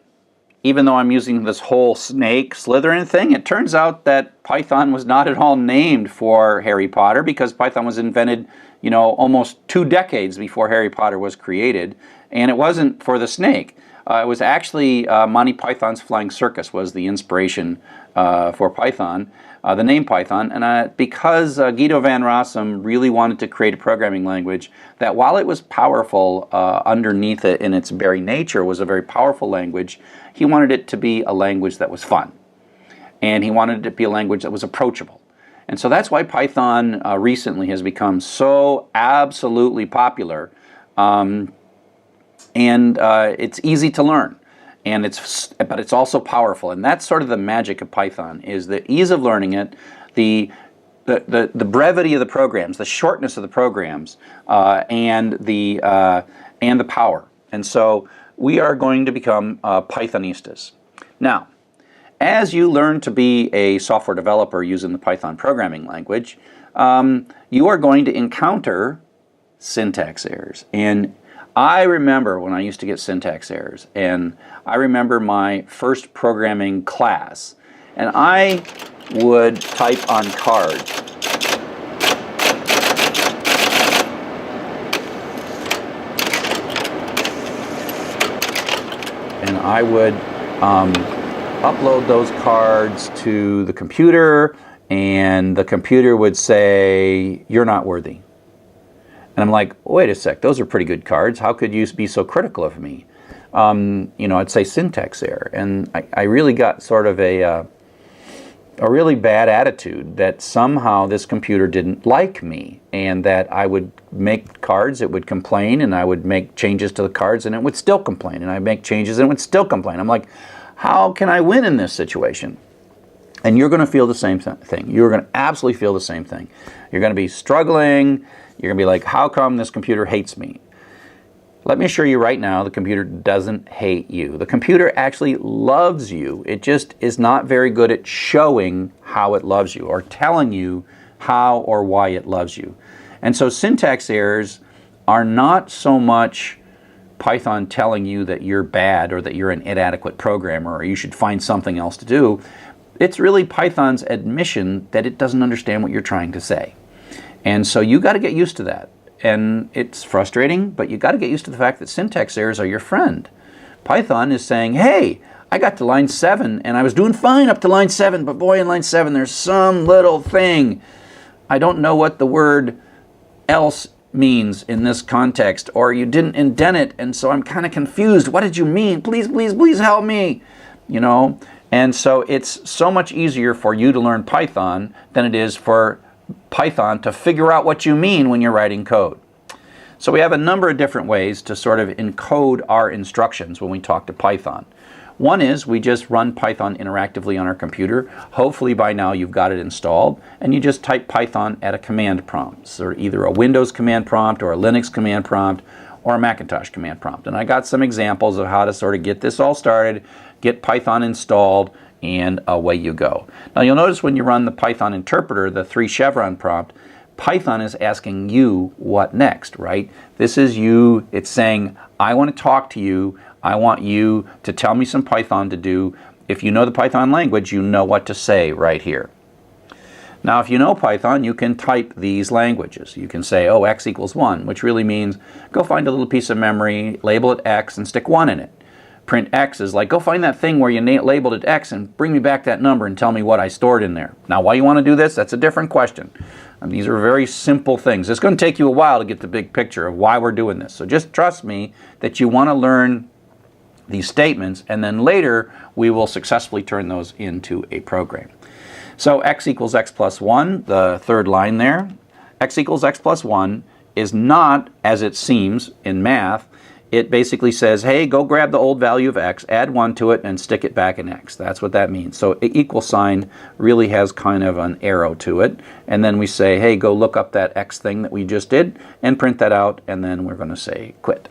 even though I'm using this whole snake Slytherin thing, it turns out that Python was not at all named for Harry Potter, because Python was invented, almost 2 decades before Harry Potter was created. And it wasn't for the snake. It was actually Monty Python's Flying Circus was the inspiration for Python, the name Python. And because Guido van Rossum really wanted to create a programming language that, while it was powerful underneath it in its very nature, was a very powerful language, he wanted it to be a language that was fun. And he wanted it to be a language that was approachable. And so that's why Python recently has become so absolutely popular. It's easy to learn, but it's also powerful, and that's sort of the magic of Python, is the ease of learning it, the brevity of the programs, the shortness of the programs, and the power. And so we are going to become Pythonistas. Now, as you learn to be a software developer using the Python programming language, you are going to encounter syntax errors. And I remember when I used to get syntax errors, and I remember my first programming class, and I would type on cards. And I would upload those cards to the computer, and the computer would say, "You're not worthy." And I'm like, wait a sec, those are pretty good cards. How could you be so critical of me? I'd say syntax error. And I really got sort of a really bad attitude that somehow this computer didn't like me, and that I would make cards, it would complain, and I would make changes to the cards, and it would still complain. And I'd make changes, and it would still complain. I'm like, how can I win in this situation? And you're going to feel the same thing. You're going to absolutely feel the same thing. You're going to be struggling. You're going to be like, how come this computer hates me? Let me assure you right now, the computer doesn't hate you. The computer actually loves you. It just is not very good at showing how it loves you, or telling you how or why it loves you. And so syntax errors are not so much Python telling you that you're bad, or that you're an inadequate programmer, or you should find something else to do. It's really Python's admission that it doesn't understand what you're trying to say. And so you got to get used to that. And it's frustrating, but you got to get used to the fact that syntax errors are your friend. Python is saying, hey, I got to line 7 and I was doing fine up to line 7, but boy, in line 7 there's some little thing. I don't know what the word else means in this context, or you didn't indent it, and so I'm kind of confused. What did you mean? Please, please, please help me. And so it's so much easier for you to learn Python than it is for Python to figure out what you mean when you're writing code. So we have a number of different ways to sort of encode our instructions when we talk to Python. One is we just run Python interactively on our computer. Hopefully by now you've got it installed, and you just type Python at a command prompt, so either a Windows command prompt, or a Linux command prompt, or a Macintosh command prompt. And I got some examples of how to sort of get this all started, get Python installed, and away you go. Now you'll notice when you run the Python interpreter, the 3 chevron prompt, Python is asking you what next, right? This is you, it's saying, I want to talk to you, I want you to tell me some Python to do. If you know the Python language, you know what to say right here. Now if you know Python, you can type these languages. You can say, oh, x equals 1, which really means go find a little piece of memory, label it x, and stick 1 in it. Print x is like, go find that thing where you labeled it x and bring me back that number and tell me what I stored in there. Now why you want to do this, that's a different question. And these are very simple things. It's going to take you a while to get the big picture of why we're doing this. So just trust me that you want to learn these statements, and then later we will successfully turn those into a program. So x equals x plus 1, the third line there. X equals x plus 1 is not, as it seems in math, it basically says, hey, go grab the old value of x, add 1 to it, and stick it back in x. That's what that means. So an equal sign really has kind of an arrow to it. And then we say, hey, go look up that x thing that we just did and print that out, and then we're going to say quit.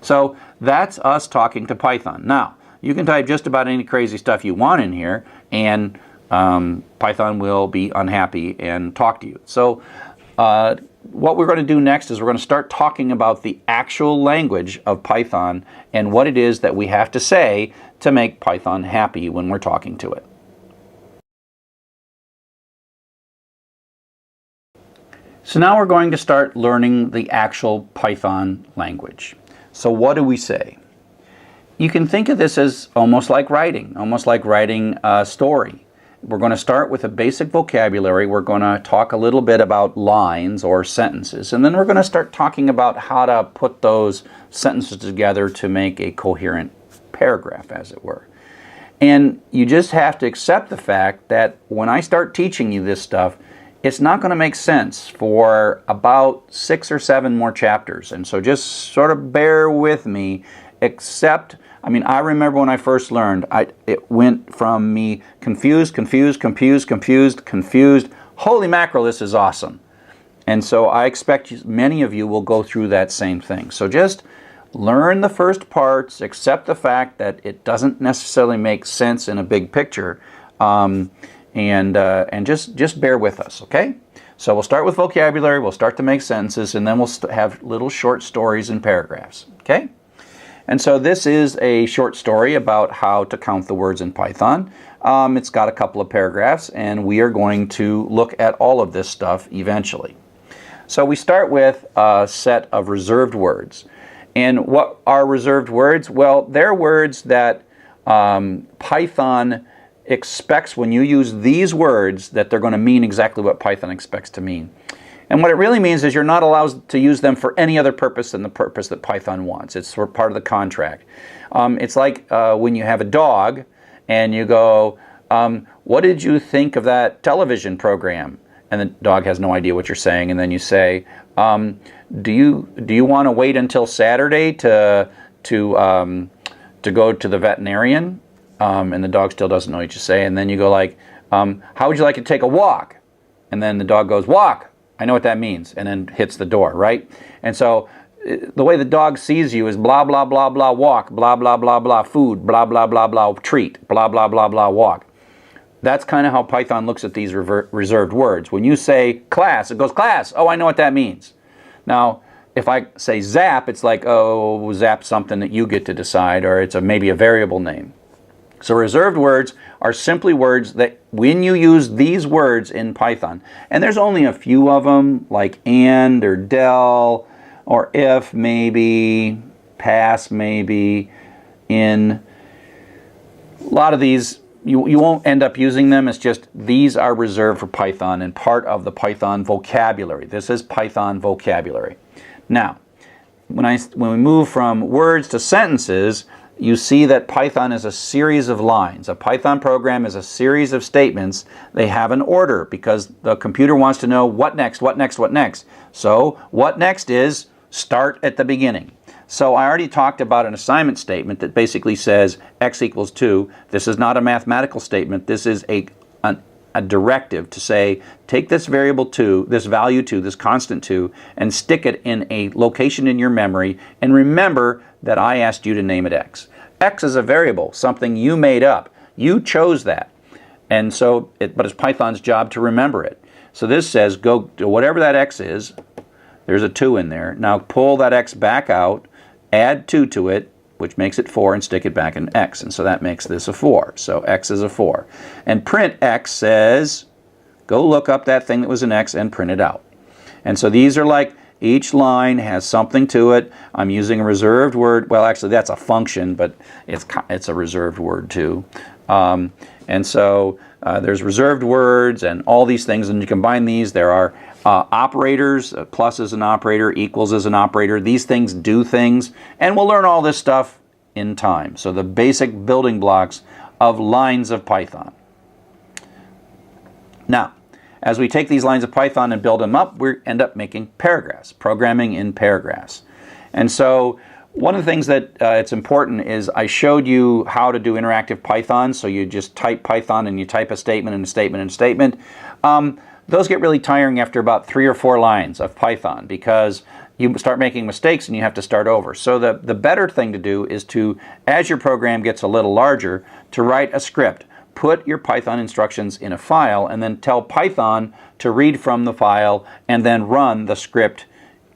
So that's us talking to Python. Now, you can type just about any crazy stuff you want in here, and Python will be unhappy and talk to you. So what we're going to do next is we're going to start talking about the actual language of Python and what it is that we have to say to make Python happy when we're talking to it. So now we're going to start learning the actual Python language. So what do we say? You can think of this as almost like writing a story. We're going to start with a basic vocabulary. We're going to talk a little bit about lines or sentences, and then we're going to start talking about how to put those sentences together to make a coherent paragraph, as it were. And you just have to accept the fact that when I start teaching you this stuff, it's not going to make sense for about 6 or 7 more chapters. And so just sort of bear with me, except, I remember when I first learned, it went from me confused. Holy mackerel, this is awesome. And so I expect many of you will go through that same thing. So just learn the first parts, accept the fact that it doesn't necessarily make sense in a big picture, and just bear with us, okay? So we'll start with vocabulary, we'll start to make sentences, and then we'll have little short stories and paragraphs, okay? And so this is a short story about how to count the words in Python. It's got a couple of paragraphs, and we are going to look at all of this stuff eventually. So we start with a set of reserved words. And what are reserved words? Well, they're words that Python expects when you use these words that they're going to mean exactly what Python expects to mean. And what it really means is you're not allowed to use them for any other purpose than the purpose that Python wants. It's sort of part of the contract. It's like when you have a dog and you go, what did you think of that television program? And the dog has no idea what you're saying. And then you say, do you want to wait until Saturday to go to the veterinarian? And the dog still doesn't know what you say. And then you go like, how would you like to take a walk? And then the dog goes, walk. I know what that means. And then hits the door, right? And so the way the dog sees you is blah, blah, blah, blah, walk, blah, blah, blah, blah, food, blah, blah, blah, blah, treat, blah, blah, blah, blah, walk. That's kind of how Python looks at these reserved words. When you say class, it goes class. Oh, I know what that means. Now, if I say zap, it's like, oh, zap something that you get to decide, or it's maybe a variable name. So reserved words are simply words that when you use these words in Python, and there's only a few of them, like and or del, or if maybe, pass maybe, in. A lot of these, you won't end up using them. It's just these are reserved for Python and part of the Python vocabulary. This is Python vocabulary. Now, when we move from words to sentences, you see that Python is a series of lines. A Python program is a series of statements. They have an order because the computer wants to know what next, what next, what next. So what next is start at the beginning. So I already talked about an assignment statement that basically says x equals 2. This is not a mathematical statement. This is a directive to say, take this variable 2, this value 2, this constant 2, and stick it in a location in your memory, and remember that I asked you to name it x. X is a variable, something you made up. You chose that. And so, but it's Python's job to remember it. So this says, go to whatever that x is, there's a 2 in there. Now pull that x back out, add 2 to it, which makes it 4, and stick it back in x. And so that makes this a 4. So x is a 4. And print x says, go look up that thing that was an x and print it out. And so these are like, each line has something to it. I'm using a reserved word. Well, actually, that's a function, but it's a reserved word too. And so there's reserved words and all these things. And you combine these, there are operators. Plus is an operator, equals is an operator. These things do things. And we'll learn all this stuff in time. So the basic building blocks of lines of Python. Now, as we take these lines of Python and build them up, we end up making paragraphs, programming in paragraphs. And so one of the things that it's important is I showed you how to do interactive Python. So you just type Python and you type a statement and a statement and a statement. Those get really tiring after about 3 or 4 lines of Python because you start making mistakes and you have to start over. So the better thing to do is to, as your program gets a little larger, to write a script. Put your Python instructions in a file and then tell Python to read from the file and then run the script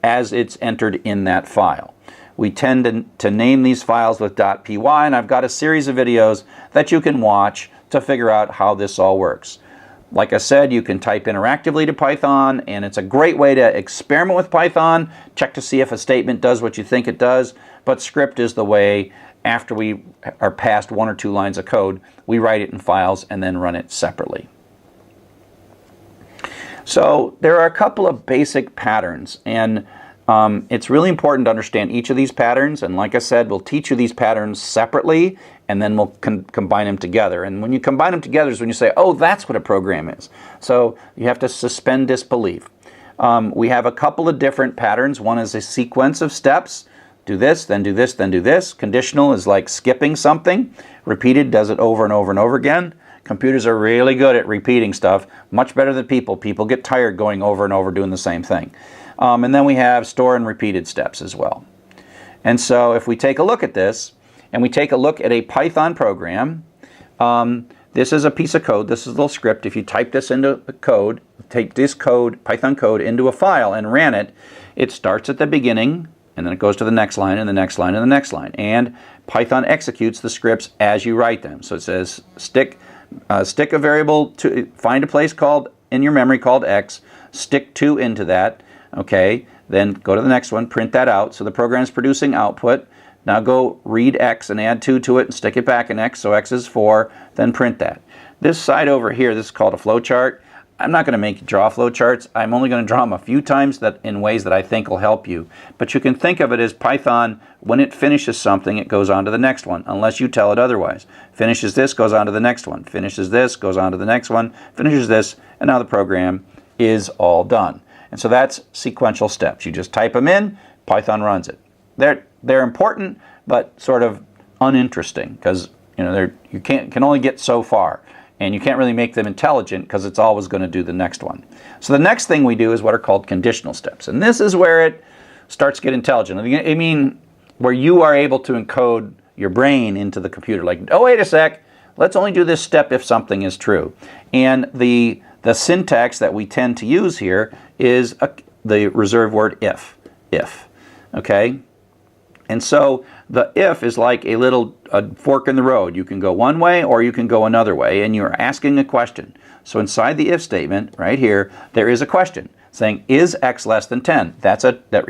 as it's entered in that file. We tend to name these files with .py, and I've got a series of videos that you can watch to figure out how this all works. Like I said, you can type interactively to Python, and it's a great way to experiment with Python, check to see if a statement does what you think it does, but script is the way, after we are past 1 or 2 lines of code, we write it in files and then run it separately. So there are a couple of basic patterns, and it's really important to understand each of these patterns, and like I said, we'll teach you these patterns separately, and then we'll combine them together. And when you combine them together is when you say, oh, that's what a program is. So you have to suspend disbelief. We have a couple of different patterns. One is a sequence of steps. Do this, then do this, then do this. Conditional is like skipping something. Repeated does it over and over and over again. Computers are really good at repeating stuff, much better than people. People get tired going over and over doing the same thing. And then we have store and repeated steps as well. And so if we take a look at this, and we take a look at a Python program, this is a piece of code, this is a little script. If you type this into the code, take this code, Python code, into a file and ran it, it starts at the beginning, and then it goes to the next line, and the next line, and the next line. And Python executes the scripts as you write them. So it says stick a variable to, find a place called in your memory called x, stick 2 into that, okay, then go to the next one, print that out. So the program is producing output. Now go read x and add 2 to it and stick it back in x, so x is 4, then print that. This side over here, this is called a flowchart. I'm not going to make you draw flowcharts. I'm only going to draw them a few times in ways that I think will help you. But you can think of it as Python, when it finishes something, it goes on to the next one, unless you tell it otherwise. Finishes this, goes on to the next one. Finishes this, goes on to the next one. Finishes this, and now the program is all done. And so that's sequential steps. You just type them in, Python runs it. They're important, but sort of uninteresting, because you can only get so far, and you can't really make them intelligent because it's always going to do the next one. So the next thing we do is what are called conditional steps, and this is where it starts to get intelligent. I mean, where you are able to encode your brain into the computer. Like, oh, wait a sec, let's only do this step if something is true. And the syntax that we tend to use here is the reserved word if. Okay? And so the if is like a fork in the road. You can go one way or you can go another way, and you're asking a question. So inside the if statement, right here, there is a question saying, is x less than 10? That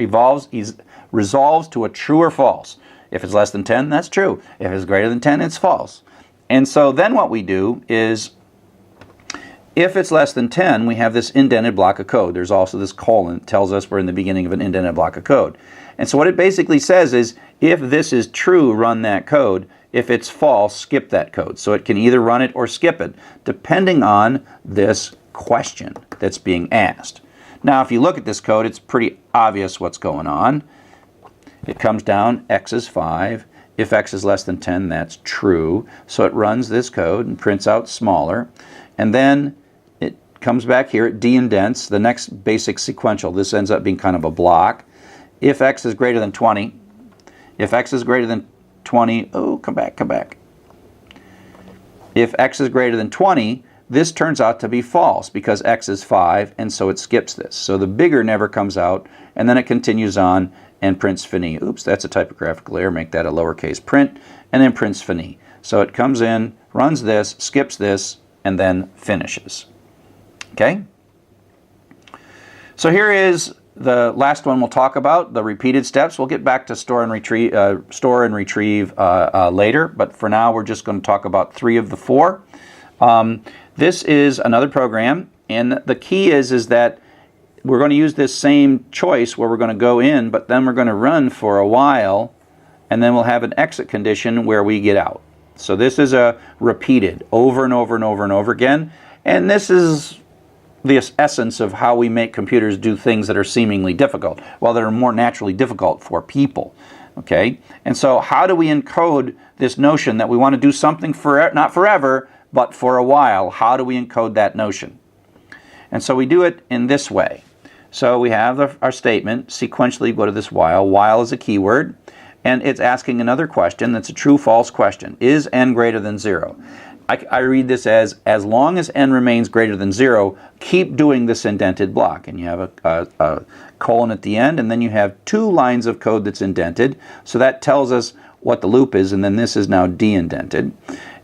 resolves to a true or false. If it's less than 10, that's true. If it's greater than 10, it's false. And so then what we do is, if it's less than 10, we have this indented block of code. There's also this colon that tells us we're in the beginning of an indented block of code. And so what it basically says is, if this is true, run that code. If it's false, skip that code. So it can either run it or skip it, depending on this question that's being asked. Now, if you look at this code, it's pretty obvious what's going on. It comes down, x is 5. If x is less than 10, that's true. So it runs this code and prints out smaller. And then it comes back here, it de-indents the next basic sequential. This ends up being kind of a block. If x is greater than 20, if x is greater than 20, oh, come back. If x is greater than 20, this turns out to be false because x is 5, and so it skips this. So the bigger never comes out, and then it continues on and prints fini. Oops, that's a typographical error. Make that a lowercase print, and then prints fini. So it comes in, runs this, skips this, and then finishes. Okay? So here is the last one we'll talk about, the repeated steps. We'll get back to store and retrieve later, but for now we're just going to talk about 3 of the 4. This is another program, and the key is that we're going to use this same choice where we're going to go in, but then we're going to run for a while, and then we'll have an exit condition where we get out. So this is a repeated over and over and over and over again, and this is the essence of how we make computers do things that are seemingly difficult, well, that are more naturally difficult for people. Okay? And so how do we encode this notion that we want to do something not forever, but for a while? How do we encode that notion? And so we do it in this way. So we have our statement, sequentially go to this while. While is a keyword, and it's asking another question that's a true-false question. Is n greater than 0? I read this as long as n remains greater than 0, keep doing this indented block. And you have a colon at the end, and then you have 2 lines of code that's indented. So that tells us what the loop is, and then this is now de-indented.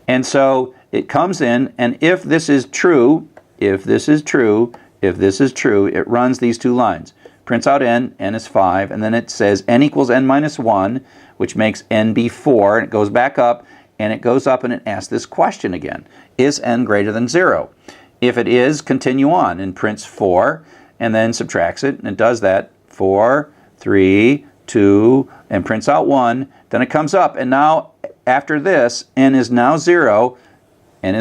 And so it comes in, and if this is true, if this is true, it runs these two lines. Prints out n is 5, and then it says n equals n minus 1, which makes n be 4, and it goes back up, and it goes up and it asks this question again. Is n greater than 0? If it is, continue on, and prints 4, and then subtracts it, and it does that. 4, 3, 2, and prints out 1. Then it comes up, and now after this, n is now 0, and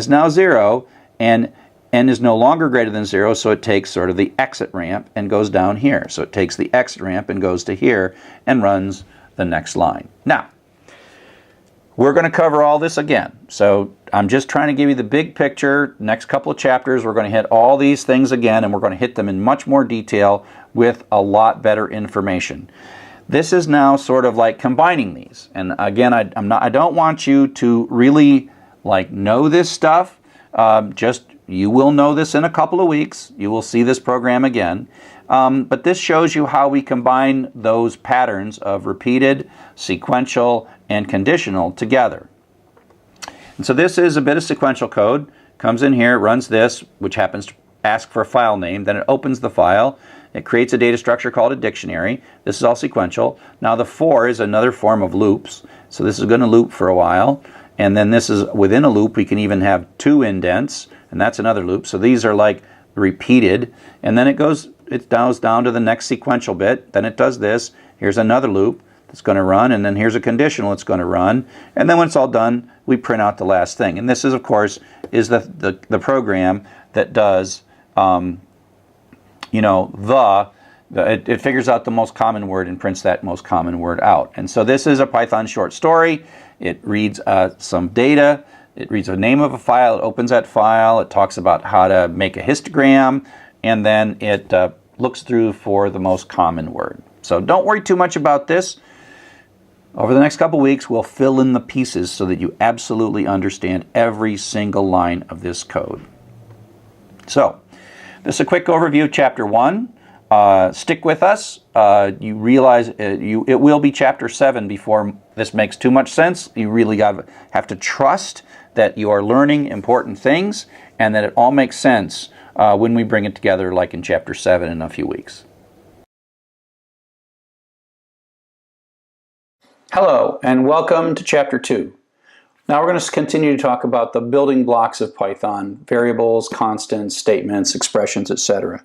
n is no longer greater than 0, so it takes sort of the exit ramp and goes down here. So it takes the exit ramp and goes to here and runs the next line. Now, we're going to cover all this again. So I'm just trying to give you the big picture. Next couple of chapters, we're going to hit all these things again, and we're going to hit them in much more detail with a lot better information. This is now sort of like combining these. And again, I don't want you to really like know this stuff. You will know this in a couple of weeks. You will see this program again. But this shows you how we combine those patterns of repeated, sequential, and conditional together. And so this is a bit of sequential code. Comes in here, runs this, which happens to ask for a file name. Then it opens the file. It creates a data structure called a dictionary. This is all sequential. Now the for is another form of loops. So this is going to loop for a while. And then this is within a loop. We can even have 2 indents, and that's another loop. So these are like repeated. And then it goes down to the next sequential bit. Then it does this. Here's another loop that's going to run, and then here's a conditional it's going to run. And then when it's all done, we print out the last thing. And this is, of course, is the program that does, it figures out the most common word and prints that most common word out. And so this is a Python short story. It reads some data. It reads the name of a file. It opens that file. It talks about how to make a histogram. And then it looks through for the most common word. So don't worry too much about this. Over the next couple weeks, we'll fill in the pieces so that you absolutely understand every single line of this code. So this is a quick overview of Chapter 1. Stick with us. You realize it will be Chapter 7 before this makes too much sense. You really have to trust that you are learning important things and that it all makes sense when we bring it together, like in Chapter 7 in a few weeks. Hello, and welcome to Chapter 2. Now we're going to continue to talk about the building blocks of Python: variables, constants, statements, expressions, etc.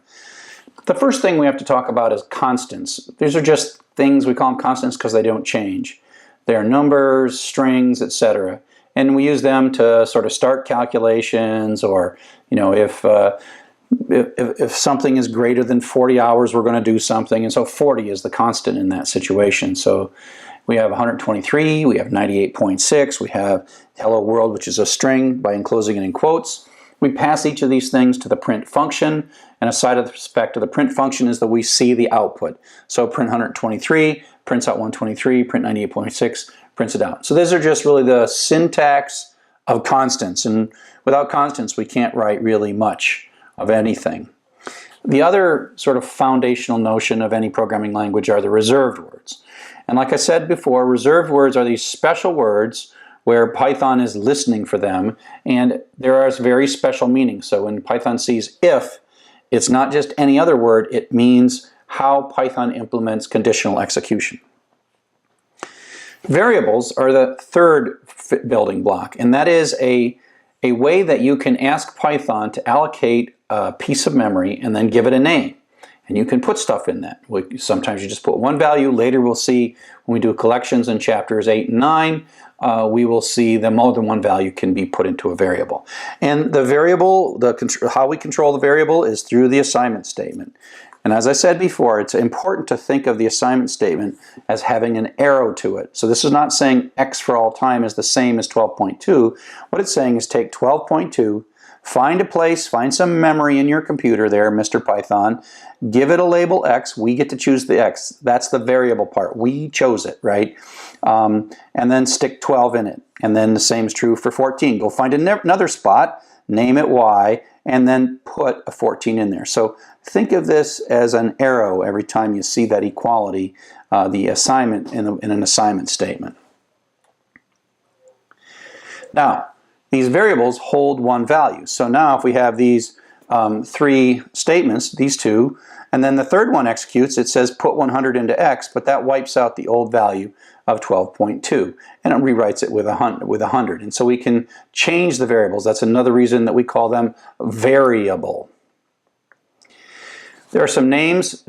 The first thing we have to talk about is constants. These are just things, we call them constants because they don't change. They're numbers, strings, etc. And we use them to sort of start calculations, or if something is greater than 40 hours, we're going to do something. And so 40 is the constant in that situation. So we have 123, we have 98.6, we have hello world, which is a string by enclosing it in quotes. We pass each of these things to the print function, and a side effect of the print function is that we see the output. So print 123, prints out 123, print 98.6, prints it out. So these are just really the syntax of constants, and without constants we can't write really much of anything. The other sort of foundational notion of any programming language are the reserved words. And like I said before, reserved words are these special words where Python is listening for them, and there are very special meanings. So when Python sees if, it's not just any other word, it means how Python implements conditional execution. Variables are the third building block, and that is a way that you can ask Python to allocate a piece of memory and then give it a name. And you can put stuff in that. Sometimes you just put one value. Later we'll see when we do collections in chapters 8 and 9, we will see that more than one value can be put into a variable. And the variable, how we control the variable is through the assignment statement. And as I said before, it's important to think of the assignment statement as having an arrow to it. So this is not saying x for all time is the same as 12.2. What it's saying is take 12.2, find a place, find some memory in your computer there, Mr. Python, give it a label x, we get to choose the x. That's the variable part. We chose it, right? And then stick 12 in it. And then the same is true for 14. Go find another spot, name it y, and then put a 14 in there. So think of this as an arrow every time you see that equality, the assignment in an assignment statement. Now, these variables hold one value. So now if we have these three statements, these two, and then the third one executes. It says put 100 into X, but that wipes out the old value of 12.2, and it rewrites it with 100. And so we can change the variables. That's another reason that we call them variable. There are some names,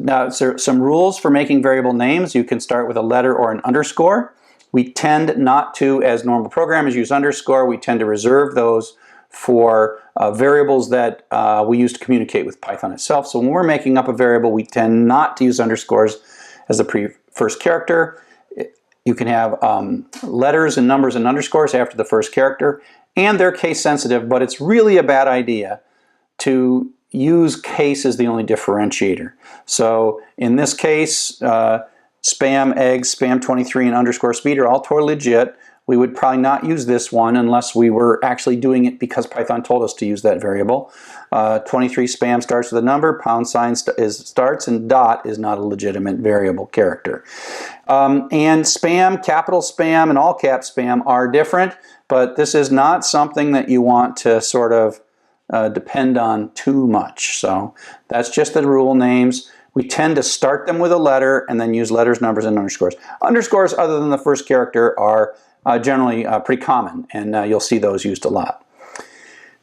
some rules for making variable names. You can start with a letter or an underscore. We tend not to, as normal programmers, use underscore. We tend to reserve those for variables that we use to communicate with Python itself. So when we're making up a variable, we tend not to use underscores as the first character. You can have letters and numbers and underscores after the first character, and they're case sensitive, but it's really a bad idea to use case as the only differentiator. So in this case, spam eggs, spam23, and underscore speed are all totally legit. We would probably not use this one unless we were actually doing it because Python told us to use that variable. 23 spam starts with a number, pound sign starts, and dot is not a legitimate variable character. And spam, capital spam, and all cap spam are different, but this is not something that you want to sort of depend on too much. So that's just the rule names. We tend to start them with a letter and then use letters, numbers, and underscores. Underscores other than the first character are generally pretty common, and you'll see those used a lot.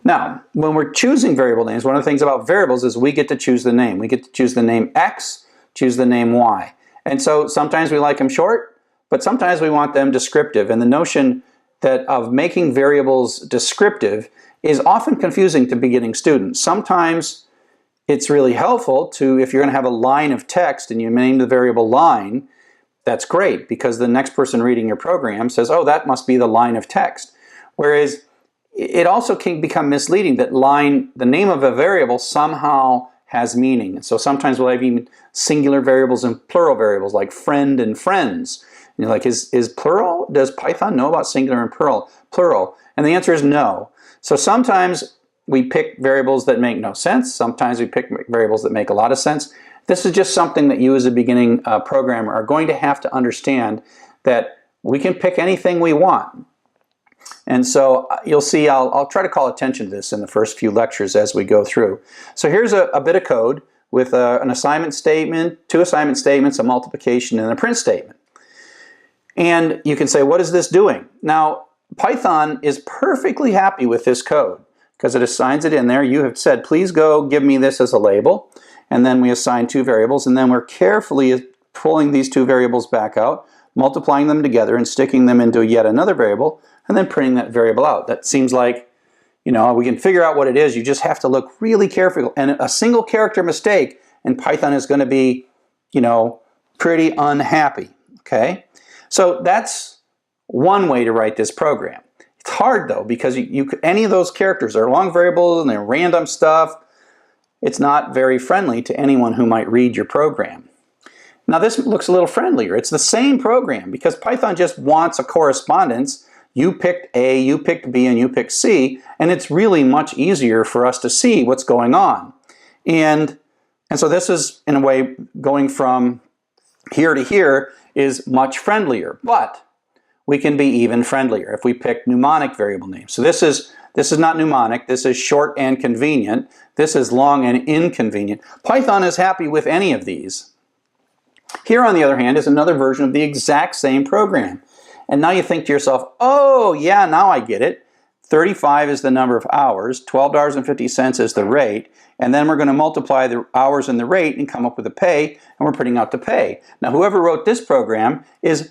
Now, when we're choosing variable names, one of the things about variables is we get to choose the name. We get to choose the name X, choose the name Y. And so sometimes we like them short, but sometimes we want them descriptive. And the notion that of making variables descriptive is often confusing to beginning students. Sometimes it's really helpful to, if you're going to have a line of text and you name the variable line, that's great because the next person reading your program says, oh, that must be the line of text. Whereas it also can become misleading that the name of a variable somehow has meaning. And so sometimes we'll have even singular variables and plural variables like friend and friends. And you're like, is plural? Does Python know about singular and plural? And the answer is no. So sometimes we pick variables that make no sense. Sometimes we pick variables that make a lot of sense. This is just something that you as a beginning programmer are going to have to understand, that we can pick anything we want. And so you'll see, I'll try to call attention to this in the first few lectures as we go through. So here's a bit of code with an assignment statement, two assignment statements, a multiplication, and a print statement. And you can say, what is this doing? Now, Python is perfectly happy with this code because it assigns it in there. You have said, please go give me this as a label. And then we assign two variables, and then we're carefully pulling these two variables back out, multiplying them together and sticking them into yet another variable, and then printing that variable out. That seems like, you know, we can figure out what it is. You just have to look really carefully. And a single character mistake, and Python is going to be, you know, pretty unhappy. Okay? So that's one way to write this program. It's hard though, because any of those characters are long variables and they're random stuff. It's not very friendly to anyone who might read your program. Now this looks a little friendlier. It's the same program because Python just wants a correspondence. You picked A, you picked B, and you picked C, and it's really much easier for us to see what's going on. And so this is, in a way, going from here to here is much friendlier, but we can be even friendlier if we pick mnemonic variable names. So this is not mnemonic, this is short and convenient, this is long and inconvenient. Python is happy with any of these. Here, on the other hand, is another version of the exact same program. And now you think to yourself, oh yeah, now I get it. 35 is the number of hours, $12.50 is the rate, and then we're going to multiply the hours and the rate and come up with the pay, and we're printing out the pay. Now whoever wrote this program is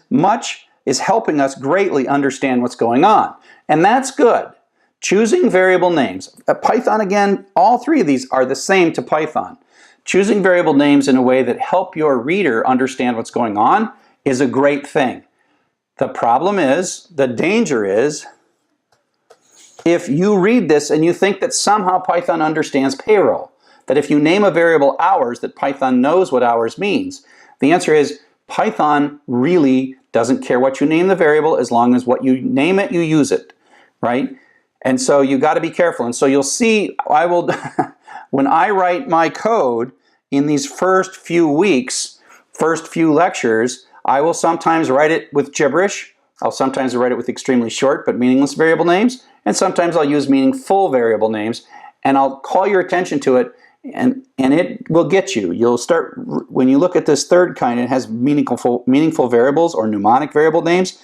helping us greatly understand what's going on. And that's good. Choosing variable names. Python, again, all three of these are the same to Python. Choosing variable names in a way that help your reader understand what's going on is a great thing. The problem is, the danger is, if you read this and you think that somehow Python understands payroll, that if you name a variable hours, that Python knows what hours means. The answer is, Python really doesn't care what you name the variable as long as what you name it, you use it, right? And so you got to be careful. And so you'll see, I will, when I write my code in these first few weeks, first few lectures, I will sometimes write it with gibberish. I'll sometimes write it with extremely short but meaningless variable names. And sometimes I'll use meaningful variable names. and I'll call your attention to it, and it will get you. You'll start, when you look at this third kind, it has meaningful variables or mnemonic variable names.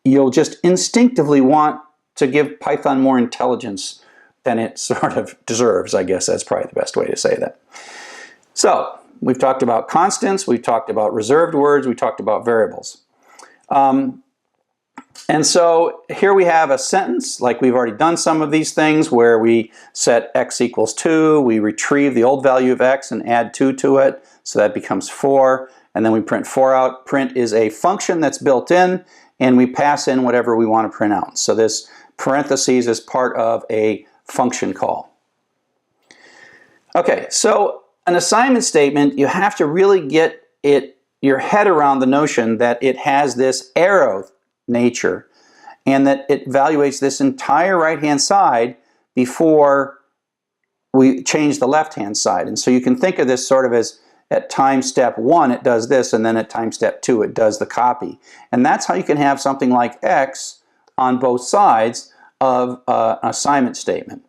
You'll just instinctively want to give Python more intelligence than it sort of deserves. I guess that's probably the best way to say that. So we've talked about constants, we've talked about reserved words, we talked about variables. And so here we have a sentence, like we've already done some of these things, where we set x equals 2, we retrieve the old value of x and add 2 to it, so that becomes 4, and then we print 4 out. Print is a function that's built in, and we pass in whatever we want to print out. So this parentheses is part of a function call. Okay, so an assignment statement, you have to really get your head around the notion that it has this arrow nature and that it evaluates this entire right-hand side before we change the left-hand side. And so you can think of this sort of as at time step 1 it does this, and then at time step 2 it does the copy. And that's how you can have something like x on both sides of an assignment statement.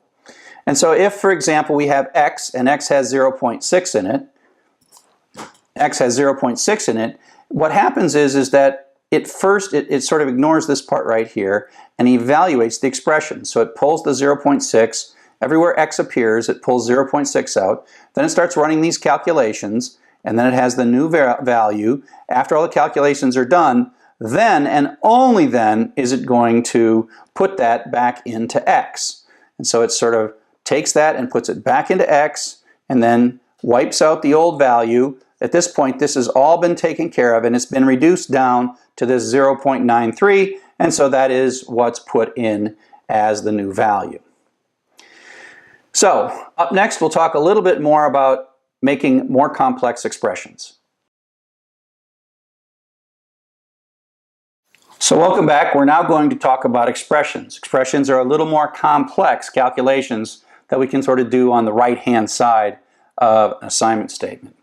And so if, for example, we have x and x has 0.6 in it, x has 0.6 in it, what happens is that it sort of ignores this part right here and evaluates the expression. So it pulls the 0.6, everywhere x appears, it pulls 0.6 out, then it starts running these calculations, and then it has the new value. After all the calculations are done, then and only then is it going to put that back into x. And so it sort of takes that and puts it back into x and then wipes out the old value. At this point, this has all been taken care of and it's been reduced down to this 0.93, and so that is what's put in as the new value. So up next we'll talk a little bit more about making more complex expressions. So welcome back. We're now going to talk about expressions. Expressions are a little more complex calculations that we can sort of do on the right-hand side of an assignment statement.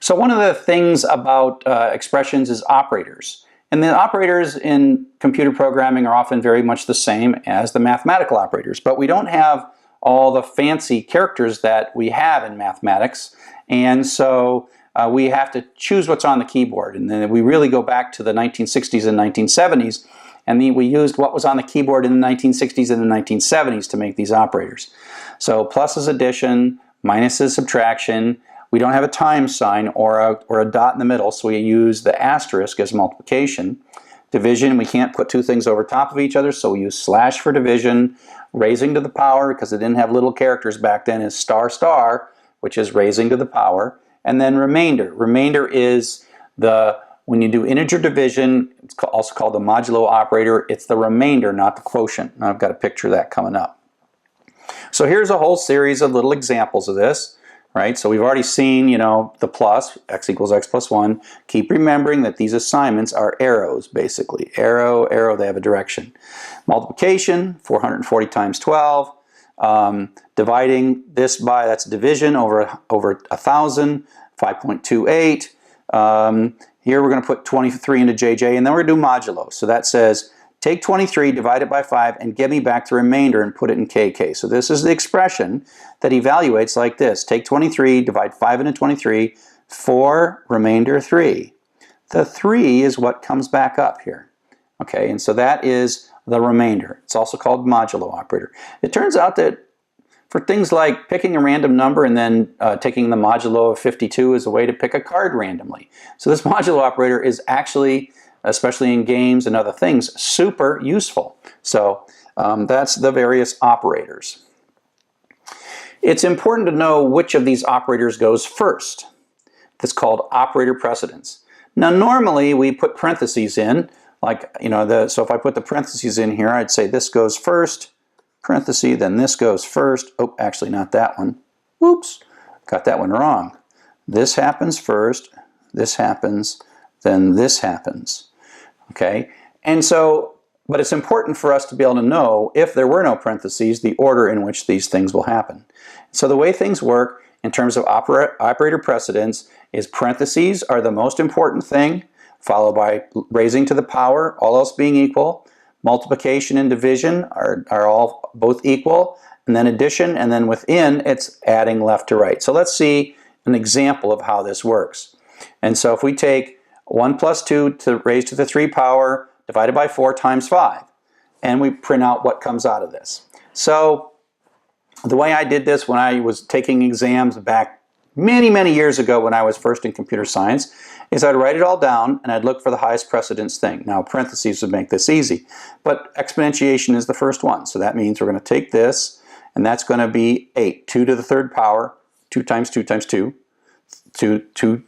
So one of the things about expressions is operators. And the operators in computer programming are often very much the same as the mathematical operators, but we don't have all the fancy characters that we have in mathematics, and so we have to choose what's on the keyboard. And then we really go back to the 1960s and 1970s, and we used what was on the keyboard in the 1960s and the 1970s to make these operators. So plus is addition, minus is subtraction. We don't have a times sign or a dot in the middle, so we use the asterisk as multiplication. Division, we can't put two things over top of each other, so we use slash for division. Raising to the power, because it didn't have little characters back then, is star star, which is raising to the power. And then remainder. Remainder is when you do integer division, it's also called the modulo operator, it's the remainder, not the quotient. And I've got a picture of that coming up. So here's a whole series of little examples of this. Right, so we've already seen, the plus, x equals x plus 1. Keep remembering that these assignments are arrows, basically. Arrow, arrow, they have a direction. Multiplication, 440 times 12. Dividing this by, that's division, over 1,000, 5.28. Here we're going to put 23 into JJ, and then we're going to do modulo. So that says, take 23, divide it by 5, and give me back the remainder and put it in KK. So this is the expression that evaluates like this. Take 23, divide 5 into 23, 4, remainder 3. The 3 is what comes back up here. Okay, and so that is the remainder. It's also called modulo operator. It turns out that for things like picking a random number and then taking the modulo of 52 as a way to pick a card randomly. So this modulo operator is actually, especially in games and other things, super useful. So that's the various operators. It's important to know which of these operators goes first. That's called operator precedence. Now normally we put parentheses in, like, so if I put the parentheses in here, I'd say this goes first, parenthesis, then this goes first. Oh, actually not that one. Whoops, got that one wrong. This happens first, this happens, then this happens. Okay, and so, but it's important for us to be able to know, if there were no parentheses, the order in which these things will happen. So the way things work in terms of operator precedence is parentheses are the most important thing, followed by raising to the power, all else being equal, multiplication and division are all both equal, and then addition, and then within it's adding left to right. So let's see an example of how this works. And so if we take 1 plus 2 to raised to the 3 power divided by 4 times 5, and we print out what comes out of this. So the way I did this when I was taking exams back many years ago when I was first in computer science is I'd write it all down and I'd look for the highest precedence thing. Now parentheses would make this easy, but exponentiation is the first one. So that means we're going to take this, and that's going to be 8. 2 to the 3rd power, 2 times 2 times 2, 2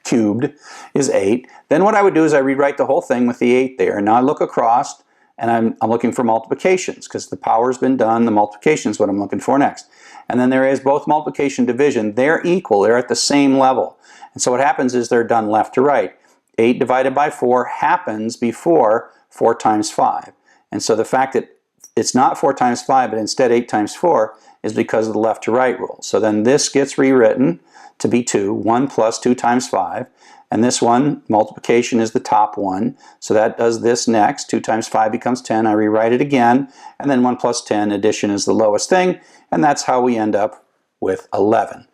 cubed is 8. Then what I would do is I rewrite the whole thing with the 8 there. And now I look across and I'm looking for multiplications because the power's been done. The multiplication is what I'm looking for next. And then there is both multiplication and division. They're equal. They're at the same level. And so what happens is they're done left to right. 8 divided by 4 happens before 4 times 5. And so the fact that it's not 4 times 5 but instead 8 times 4 is because of the left to right rule. So then this gets rewritten to be 2. 1 plus 2 times 5. And this one, multiplication, is the top one. So that does this next. 2 times 5 becomes 10. I rewrite it again. And then 1 plus 10, addition, is the lowest thing. And that's how we end up with 11.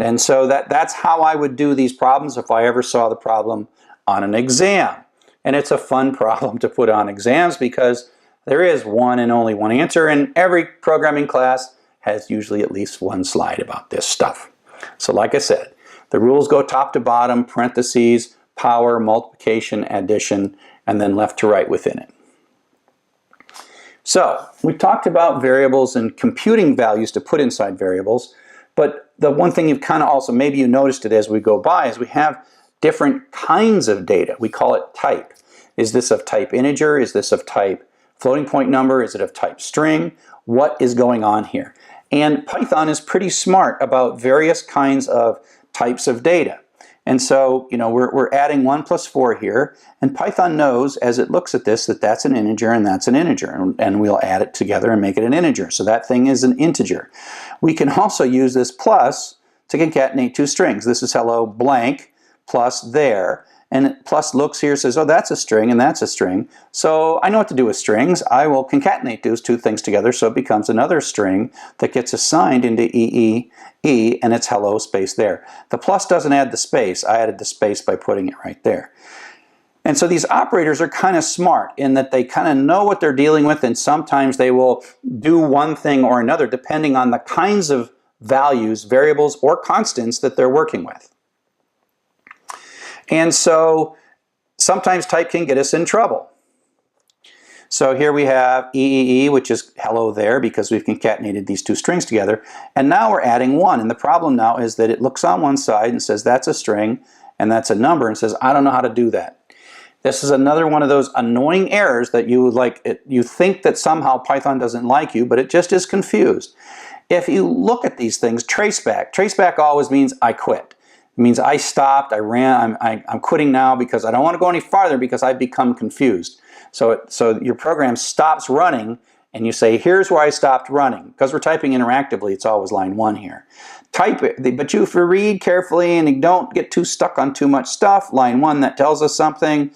And so that's how I would do these problems if I ever saw the problem on an exam. And it's a fun problem to put on exams because there is one and only one answer. And every programming class has usually at least one slide about this stuff. So like I said, the rules go top to bottom, parentheses, power, multiplication, addition, and then left to right within it. So we talked about variables and computing values to put inside variables, but the one thing you've kind of also, maybe you noticed it as we go by, is we have different kinds of data. We call it type. Is this of type integer? Is this of type floating point number? Is it of type string? What is going on here? And Python is pretty smart about various kinds of types of data. And so, you know, we're adding 1 plus 4 here, and Python knows as it looks at this that that's an integer and that's an integer, and we'll add it together and make it an integer. So that thing is an integer. We can also use this plus to concatenate two strings. This is hello blank plus there. And plus looks here, says, oh, that's a string and that's a string. So I know what to do with strings. I will concatenate those two things together so it becomes another string that gets assigned into EE, and it's hello space there. The plus doesn't add the space. I added the space by putting it right there. And so these operators are kind of smart in that they kind of know what they're dealing with, and sometimes they will do one thing or another depending on the kinds of values, variables, or constants that they're working with. And so sometimes type can get us in trouble. So here we have EEE, which is hello there because we've concatenated these two strings together. And now we're adding 1. And the problem now is that it looks on one side and says that's a string and that's a number and says I don't know how to do that. This is another one of those annoying errors that you think that somehow Python doesn't like you, but it just is confused. If you look at these things, traceback. Traceback always means I quit. It means I stopped, I ran, I'm quitting now because I don't want to go any farther because I've become confused. So your program stops running and you say, here's where I stopped running. Because we're typing interactively, it's always line 1 here. Type it, but if you read carefully and you don't get too stuck on too much stuff, line 1 that tells us something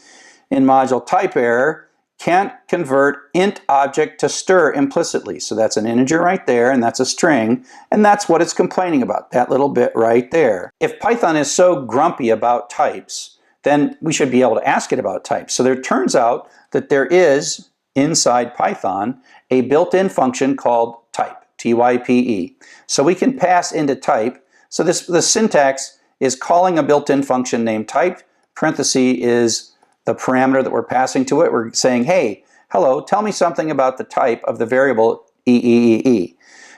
in module type error, can't convert int object to str implicitly. So that's an integer right there, and that's a string, and that's what it's complaining about, that little bit right there. If Python is so grumpy about types, then we should be able to ask it about types. So there turns out that there is, inside Python, a built-in function called type, T-Y-P-E. So we can pass into type. So the syntax is calling a built-in function named type, parenthesis is the parameter that we're passing to it. We're saying, hey, hello, tell me something about the type of the variable EEEE.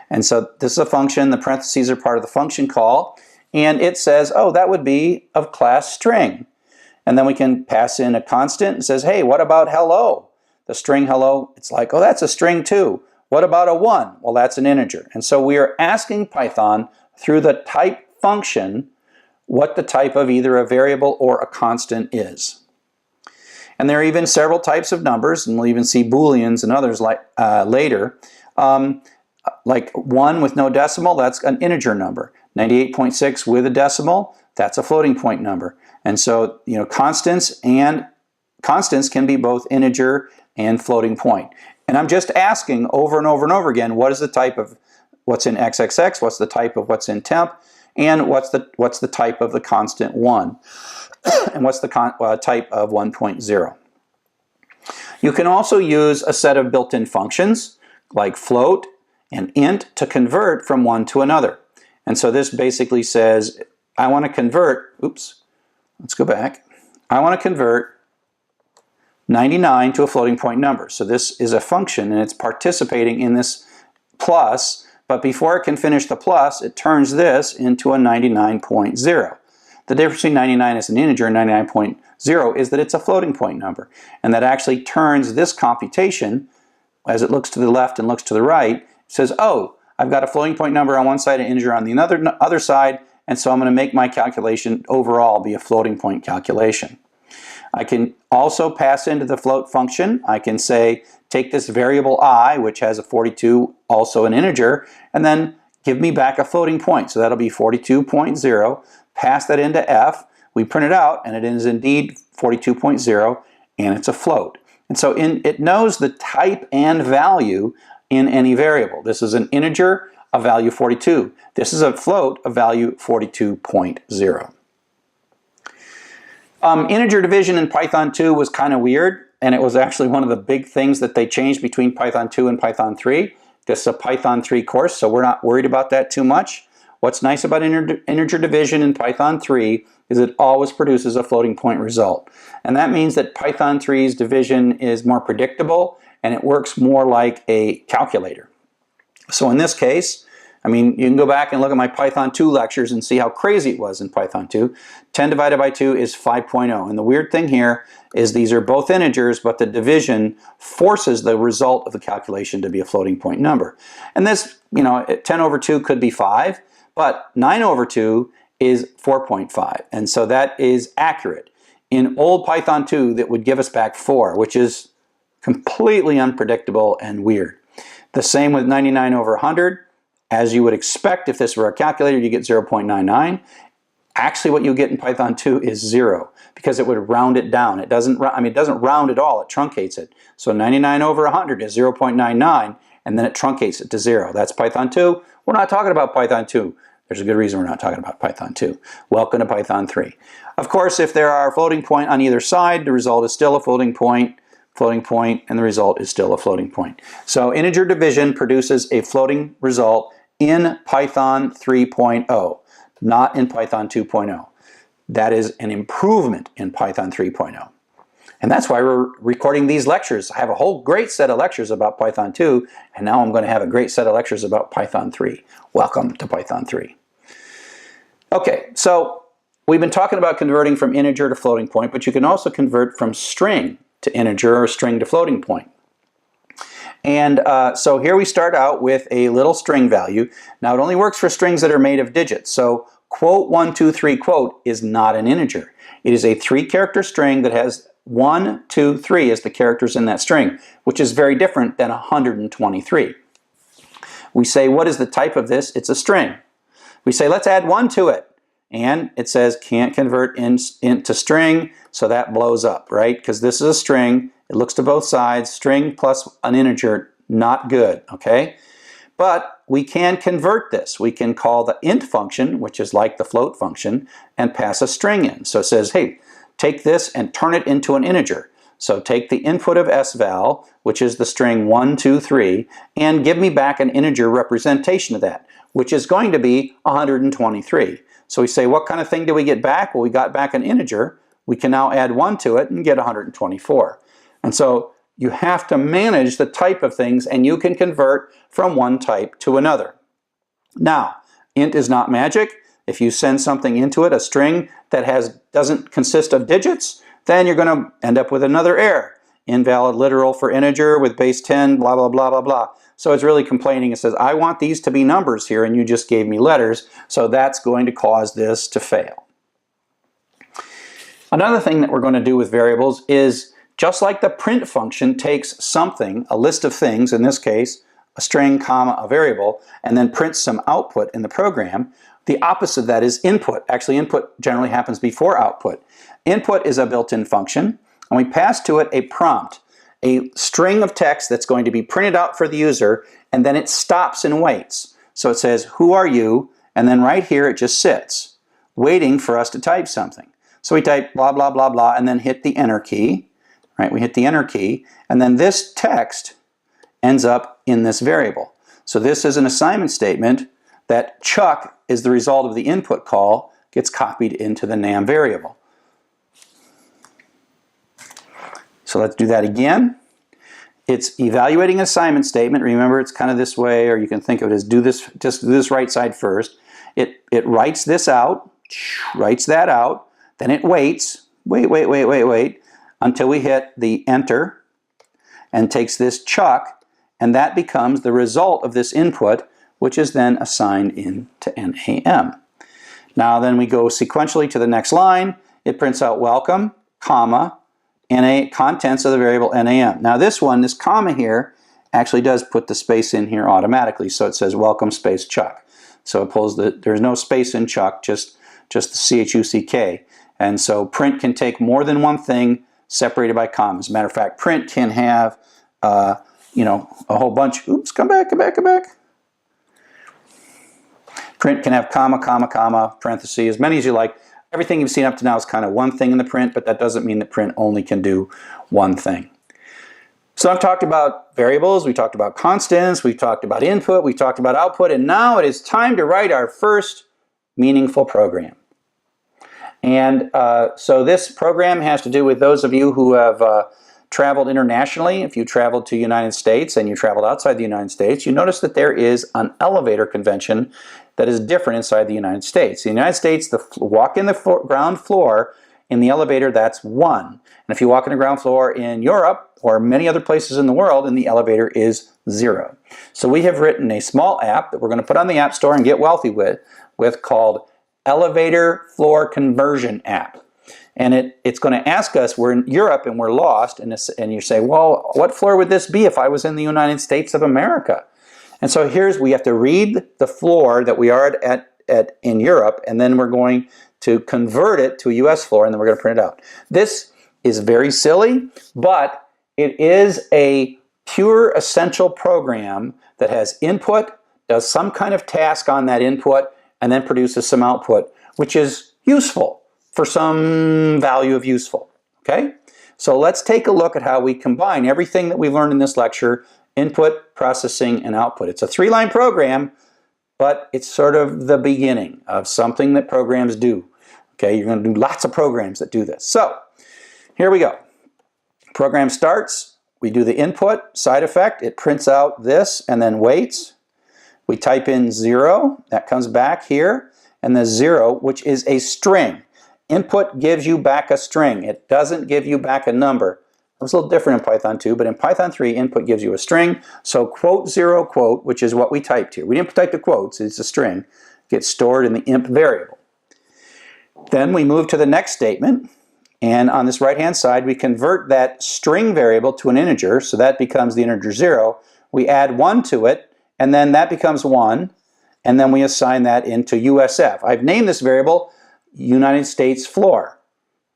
And so this is a function, the parentheses are part of the function call, and it says, oh, that would be of class string. And then we can pass in a constant and says, hey, what about hello? The string hello, it's like, oh, that's a string too. What about a 1? Well, that's an integer. And so we are asking Python through the type function what the type of either a variable or a constant is. And there are even several types of numbers, and we'll even see Booleans and others later. Like 1 with no decimal, that's an integer number. 98.6 with a decimal, that's a floating point number. And so, you know, constants can be both integer and floating point. And I'm just asking over and over and over again, what is the type of what's in XXX, what's the type of what's in temp, and what's the type of the constant 1, and what's the type of 1.0. You can also use a set of built-in functions like float and int to convert from one to another. And so this basically says, I want to convert, oops, let's go back. I want to convert 99 to a floating point number. So this is a function and it's participating in this plus, but before it can finish the plus, it turns this into a 99.0. The difference between 99 as an integer and 99.0 is that it's a floating point number, and that actually turns this computation, as it looks to the left and looks to the right, says, oh, I've got a floating point number on one side, an integer on the other side, and so I'm going to make my calculation overall be a floating point calculation. I can also pass into the float function. I can say, take this variable I, which has a 42, also an integer, and then give me back a floating point. So that'll be 42.0. Pass that into f. We print it out, and it is indeed 42.0, and it's a float. And so it knows the type and value in any variable. This is an integer, a value 42. This is a float, a value 42.0. Integer division in Python 2 was kind of weird, and it was actually one of the big things that they changed between Python 2 and Python 3. This is a Python 3 course, so we're not worried about that too much. What's nice about integer division in Python 3 is it always produces a floating point result. And that means that Python 3's division is more predictable and it works more like a calculator. So in this case, I mean, you can go back and look at my Python 2 lectures and see how crazy it was in Python 2. 10 divided by 2 is 5.0. And the weird thing here is these are both integers, but the division forces the result of the calculation to be a floating point number. And this, 10 over 2 could be 5, but 9 over 2 is 4.5. And so that is accurate. In old Python 2, that would give us back 4, which is completely unpredictable and weird. The same with 99 over 100. As you would expect, if this were a calculator, you get 0.99. Actually, what you get in Python 2 is 0, because it would round it down. It doesn't round at all, it truncates it. So 99 over 100 is 0.99, and then it truncates it to 0. That's Python 2. We're not talking about Python 2. There's a good reason we're not talking about Python 2. Welcome to Python 3. Of course, if there are a floating point on either side, the result is still a floating point, and the result is still a floating point. So integer division produces a floating result in Python 3.0, not in Python 2.0. That is an improvement in Python 3.0. And that's why we're recording these lectures. I have a whole great set of lectures about Python 2, and now I'm going to have a great set of lectures about Python 3. Welcome to Python 3. Okay, so we've been talking about converting from integer to floating point, but you can also convert from string to integer or string to floating point. And so here we start out with a little string value. Now it only works for strings that are made of digits. So quote 1, 2, 3 quote is not an integer. It is a 3-character string that has 1, 2, 3 as the characters in that string, which is very different than 123. We say, what is the type of this? It's a string. We say, let's add 1 to it. And it says can't convert into string, so that blows up, right? Because this is a string. It looks to both sides. String plus an integer, not good, okay? But we can convert this. We can call the int function, which is like the float function, and pass a string in. So it says, hey, take this and turn it into an integer. So take the input of sval, which is the string 1, 2, 3, and give me back an integer representation of that, which is going to be 123. So we say, what kind of thing do we get back? Well, we got back an integer. We can now add 1 to it and get 124. And so you have to manage the type of things, and you can convert from one type to another. Now, int is not magic. If you send something into it, a string that doesn't consist of digits, then you're going to end up with another error. Invalid literal for integer with base 10, blah, blah, blah, blah, blah. So it's really complaining. It says, I want these to be numbers here, and you just gave me letters, so that's going to cause this to fail. Another thing that we're going to do with variables is, just like the print function takes something, a list of things, in this case, a string, comma, a variable, and then prints some output in the program, the opposite of that is input. Actually, input generally happens before output. Input is a built-in function, and we pass to it a prompt. a string of text that's going to be printed out for the user, and then it stops and waits. So it says, who are you? And then right here it just sits, waiting for us to type something. So we type blah, blah, blah, blah, and then hit the enter key. Right? We hit the enter key, and then this text ends up in this variable. So this is an assignment statement that Chuck is the result of the input call, gets copied into the NAM variable. So let's do that again. It's evaluating an assignment statement. Remember, it's kind of this way, or you can think of it as just do this right side first. It writes this out, writes that out, then it waits, wait, until we hit the enter, and takes this Chuck, and that becomes the result of this input, which is then assigned into NAM. Now then we go sequentially to the next line. It prints out welcome, comma, contents of the variable NAM. Now this one, this comma here, actually does put the space in here automatically. So it says welcome space Chuck. So it pulls there's no space in Chuck, just the CHUCK. And so print can take more than one thing separated by commas. As a matter of fact, print can have, you know, a whole bunch. Oops, come back. Print can have comma, comma, comma, parentheses, as many as you like. Everything you've seen up to now is kind of one thing in the print, but that doesn't mean that print only can do one thing. So I've talked about variables, we talked about constants, we've talked about input, we've talked about output, and now it is time to write our first meaningful program. And so this program has to do with those of you who have traveled internationally. If you traveled to the United States and you traveled outside the United States, you notice that there is an elevator convention that is different inside the United States. In the United States, walk in the ground floor in the elevator, that's 1. And if you walk in the ground floor in Europe or many other places in the world, in the elevator is 0. So we have written a small app that we're going to put on the App Store and get wealthy with called Elevator Floor Conversion App. And it's going to ask us, we're in Europe and we're lost, and you say, well, what floor would this be if I was in the United States of America? And so we have to read the floor that we are in Europe, and then we're going to convert it to a US floor, and then we're going to print it out. This is very silly, but it is a pure essential program that has input, does some kind of task on that input, and then produces some output, which is useful for some value of useful. Okay? So let's take a look at how we combine everything that we've learned in this lecture: input, processing, and output. It's a 3-line program, but it's sort of the beginning of something that programs do. Okay, you're going to do lots of programs that do this. So here we go. Program starts. We do the input side effect. It prints out this and then waits. We type in 0. That comes back here. And the 0, which is a string. Input gives you back a string. It doesn't give you back a number. It was a little different in Python 2, but in Python 3, input gives you a string. So quote 0 quote, which is what we typed here. We didn't type the quotes, it's a string, gets stored in the imp variable. Then we move to the next statement, and on this right-hand side, we convert that string variable to an integer, so that becomes the integer 0. We add 1 to it, and then that becomes 1, and then we assign that into USF. I've named this variable United States floor,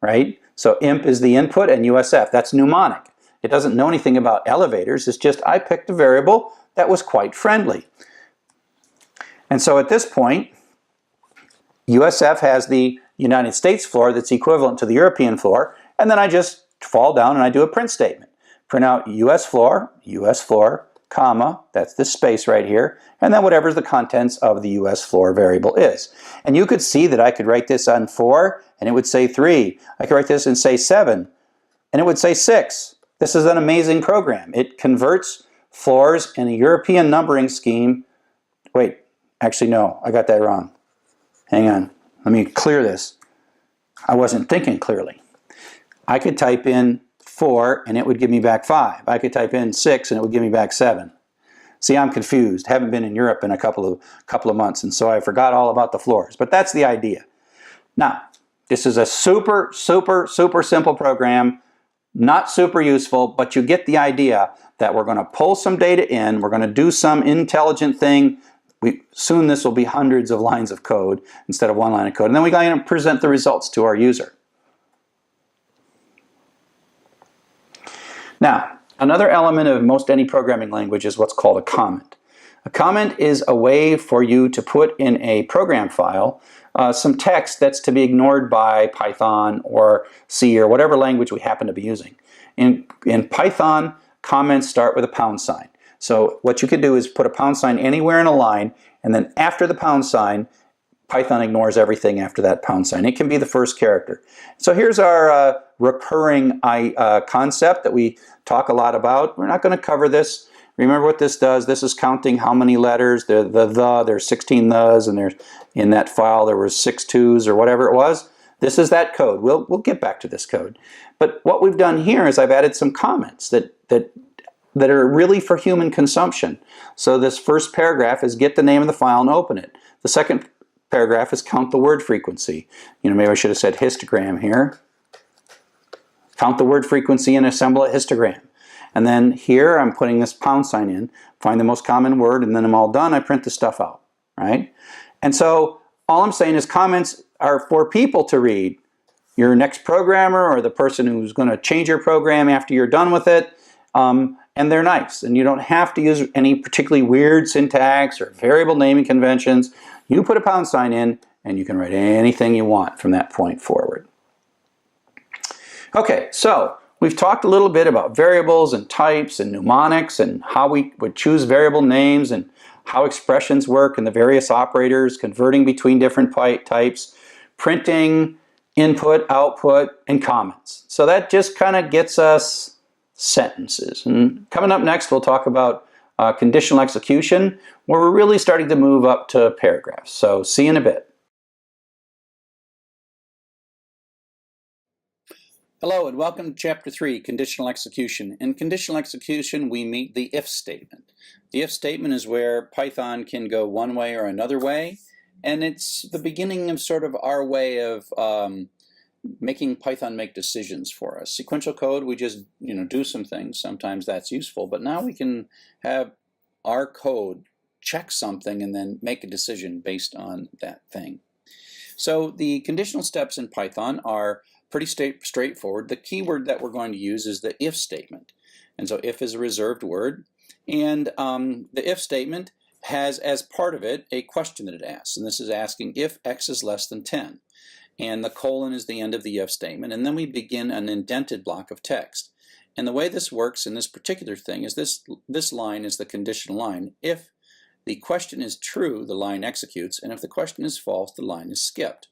right? So imp is the input and USF, that's mnemonic. It doesn't know anything about elevators, it's just I picked a variable that was quite friendly. And so at this point, USF has the United States floor that's equivalent to the European floor, and then I just fall down and I do a print statement. Print out US floor, comma, that's this space right here, and then whatever the contents of the US floor variable is. And you could see that I could write this on 4, and it would say 3. I could write this and say 7, and it would say 6. This is an amazing program. It converts floors in a European numbering scheme. Wait, actually no, I got that wrong. Hang on, let me clear this. I wasn't thinking clearly. I could type in 4 and it would give me back 5. I could type in 6 and it would give me back 7. See, I'm confused. Haven't been in Europe in a couple of months, and so I forgot all about the floors. But that's the idea. Now, this is a super simple program, not super useful, but you get the idea that we're going to pull some data in, we're going to do some intelligent thing. Soon this will be hundreds of lines of code instead of 1 line of code, and then we're going to present the results to our user. Now, Another element of most any programming language is what's called a comment. A comment is a way for you to put in a program file some text that's to be ignored by Python or C or whatever language we happen to be using. In Python, comments start with a pound sign. So what you could do is put a pound sign anywhere in a line, and then after the pound sign, Python ignores everything after that pound sign. It can be the first character. So here's our recurring concept that we talk a lot about. We're not going to cover this. Remember what this does. This is counting how many letters. There's 16 thes, and there's in that file there was 6 2s or whatever it was. This is that code. We'll get back to this code. But what we've done here is I've added some comments that are really for human consumption. So this first paragraph is get the name of the file and open it. The second paragraph is count the word frequency. Maybe I should have said histogram here. Count the word frequency and assemble a histogram. And then here I'm putting this pound sign in, find the most common word, and then I'm all done. I print the stuff out, right? And so all I'm saying is comments are for people to read. Your next programmer or the person who's going to change your program after you're done with it. And they're nice. And you don't have to use any particularly weird syntax or variable naming conventions. You put a pound sign in and you can write anything you want from that point forward. Okay, so we've talked a little bit about variables and types and mnemonics and how we would choose variable names and how expressions work and the various operators, converting between different types, printing, input, output, and comments. So that just kind of gets us sentences. And coming up next, we'll talk about conditional execution, where we're really starting to move up to paragraphs. So see you in a bit. Hello and welcome to Chapter 3, Conditional Execution. In conditional execution, we meet the if statement. The if statement is where Python can go one way or another way, and it's the beginning of sort of our way of making Python make decisions for us. Sequential code, we just do some things. Sometimes that's useful, but now we can have our code check something and then make a decision based on that thing. So the conditional steps in Python are pretty straightforward. The keyword that we're going to use is the if statement. And so if is a reserved word. And the if statement has as part of it a question that it asks. And this is asking if x is less than 10. And the colon is the end of the if statement. And then we begin an indented block of text. And the way this works in this particular thing is this line is the conditional line. If the question is true, the line executes. And if the question is false, the line is skipped.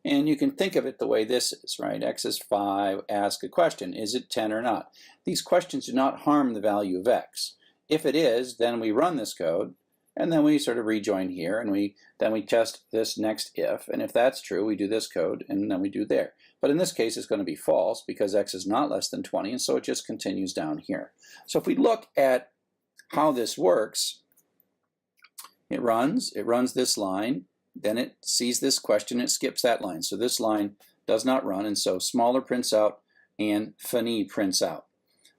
And you can think of it the way this is, right? X is 5, ask a question, is it 10 or not? These questions do not harm the value of x. If it is, then we run this code, and then we sort of rejoin here, and then we test this next if, and if that's true, we do this code, and then we do there. But in this case, it's going to be false because x is not less than 20, and so it just continues down here. So if we look at how this works, it runs this line, then it sees this question, it skips that line. So this line does not run, and so smaller prints out and fini prints out.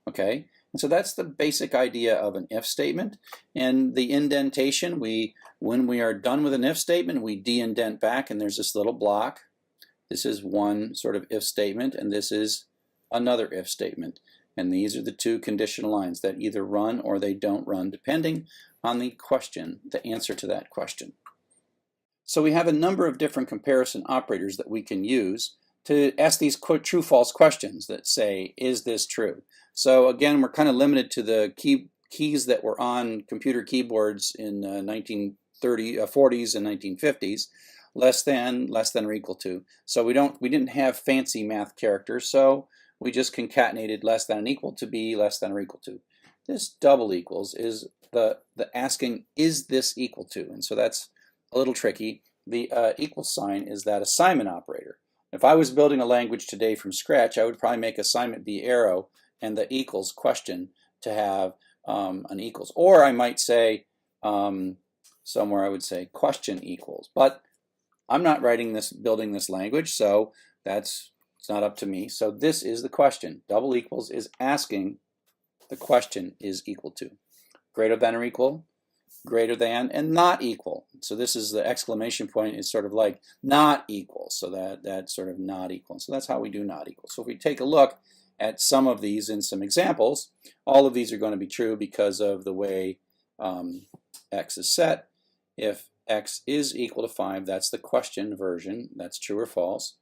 Okay, and so that's the basic idea of an if statement. And the indentation, when we are done with an if statement, we de-indent back, and there's this little block. This is one sort of if statement, and this is another if statement. And these are the two conditional lines that either run or they don't run, depending on the question, the answer to that question. So we have a number of different comparison operators that we can use to ask these true-false questions that say, is this true? So again, we're kind of limited to the keys that were on computer keyboards in 1940s and 1950s, less than or equal to. So we didn't have fancy math characters, so we just concatenated less than and equal to be less than or equal to. This double equals is the asking, is this equal to? And so that's a little tricky. The equal sign is that assignment operator. If I was building a language today from scratch, I would probably make assignment be arrow and the equals question to have an equals. Or I might say, somewhere I would say question equals. But I'm not building this language, so it's not up to me. So this is the question. Double equals is asking the question is equal to. Greater than or equal, greater than, and not equal. So this is the exclamation point is sort of like not equal. So that's sort of not equal. So that's how we do not equal. So if we take a look at some of these in some examples, all of these are going to be true because of the way x is set. If x is equal to 5, that's the question version, that's true or false.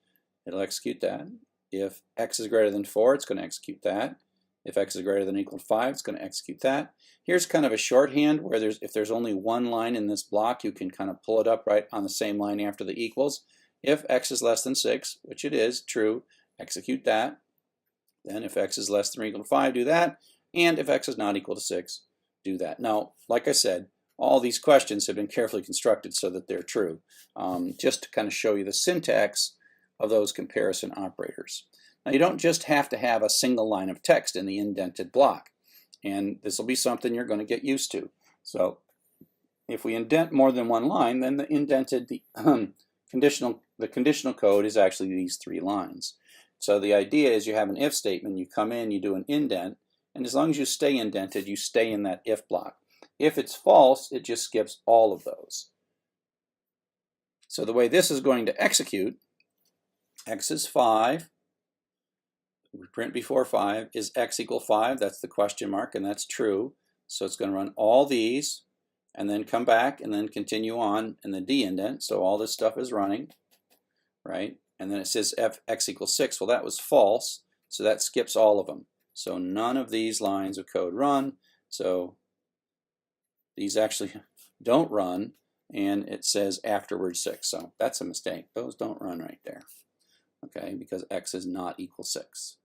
It'll execute that. If x is greater than 4, it's going to execute that. If x is greater than or equal to 5, it's going to execute that. Here's kind of a shorthand where if there's only one line in this block, you can kind of pull it up right on the same line after the equals. If x is less than 6, which it is, true, execute that. Then if x is less than or equal to 5, do that. And if x is not equal to 6, do that. Now, like I said, all these questions have been carefully constructed so that they're true, just to kind of show you the syntax of those comparison operators. Now, you don't just have to have a single line of text in the indented block, and this will be something you're going to get used to. So if we indent more than one line, then the conditional code is actually these 3 lines. So the idea is you have an if statement, you come in, you do an indent, and as long as you stay indented, you stay in that if block. If it's false, it just skips all of those. So the way this is going to execute, x is 5, we print before 5, is x equal 5, that's the question mark, and that's true. So it's going to run all these, and then come back, and then continue on in the de-indent, so all this stuff is running, right? And then it says x equals 6, well that was false, so that skips all of them. So none of these lines of code run, so these actually don't run, and it says afterwards 6, so that's a mistake. Those don't run right there, okay, because x is not equal 6.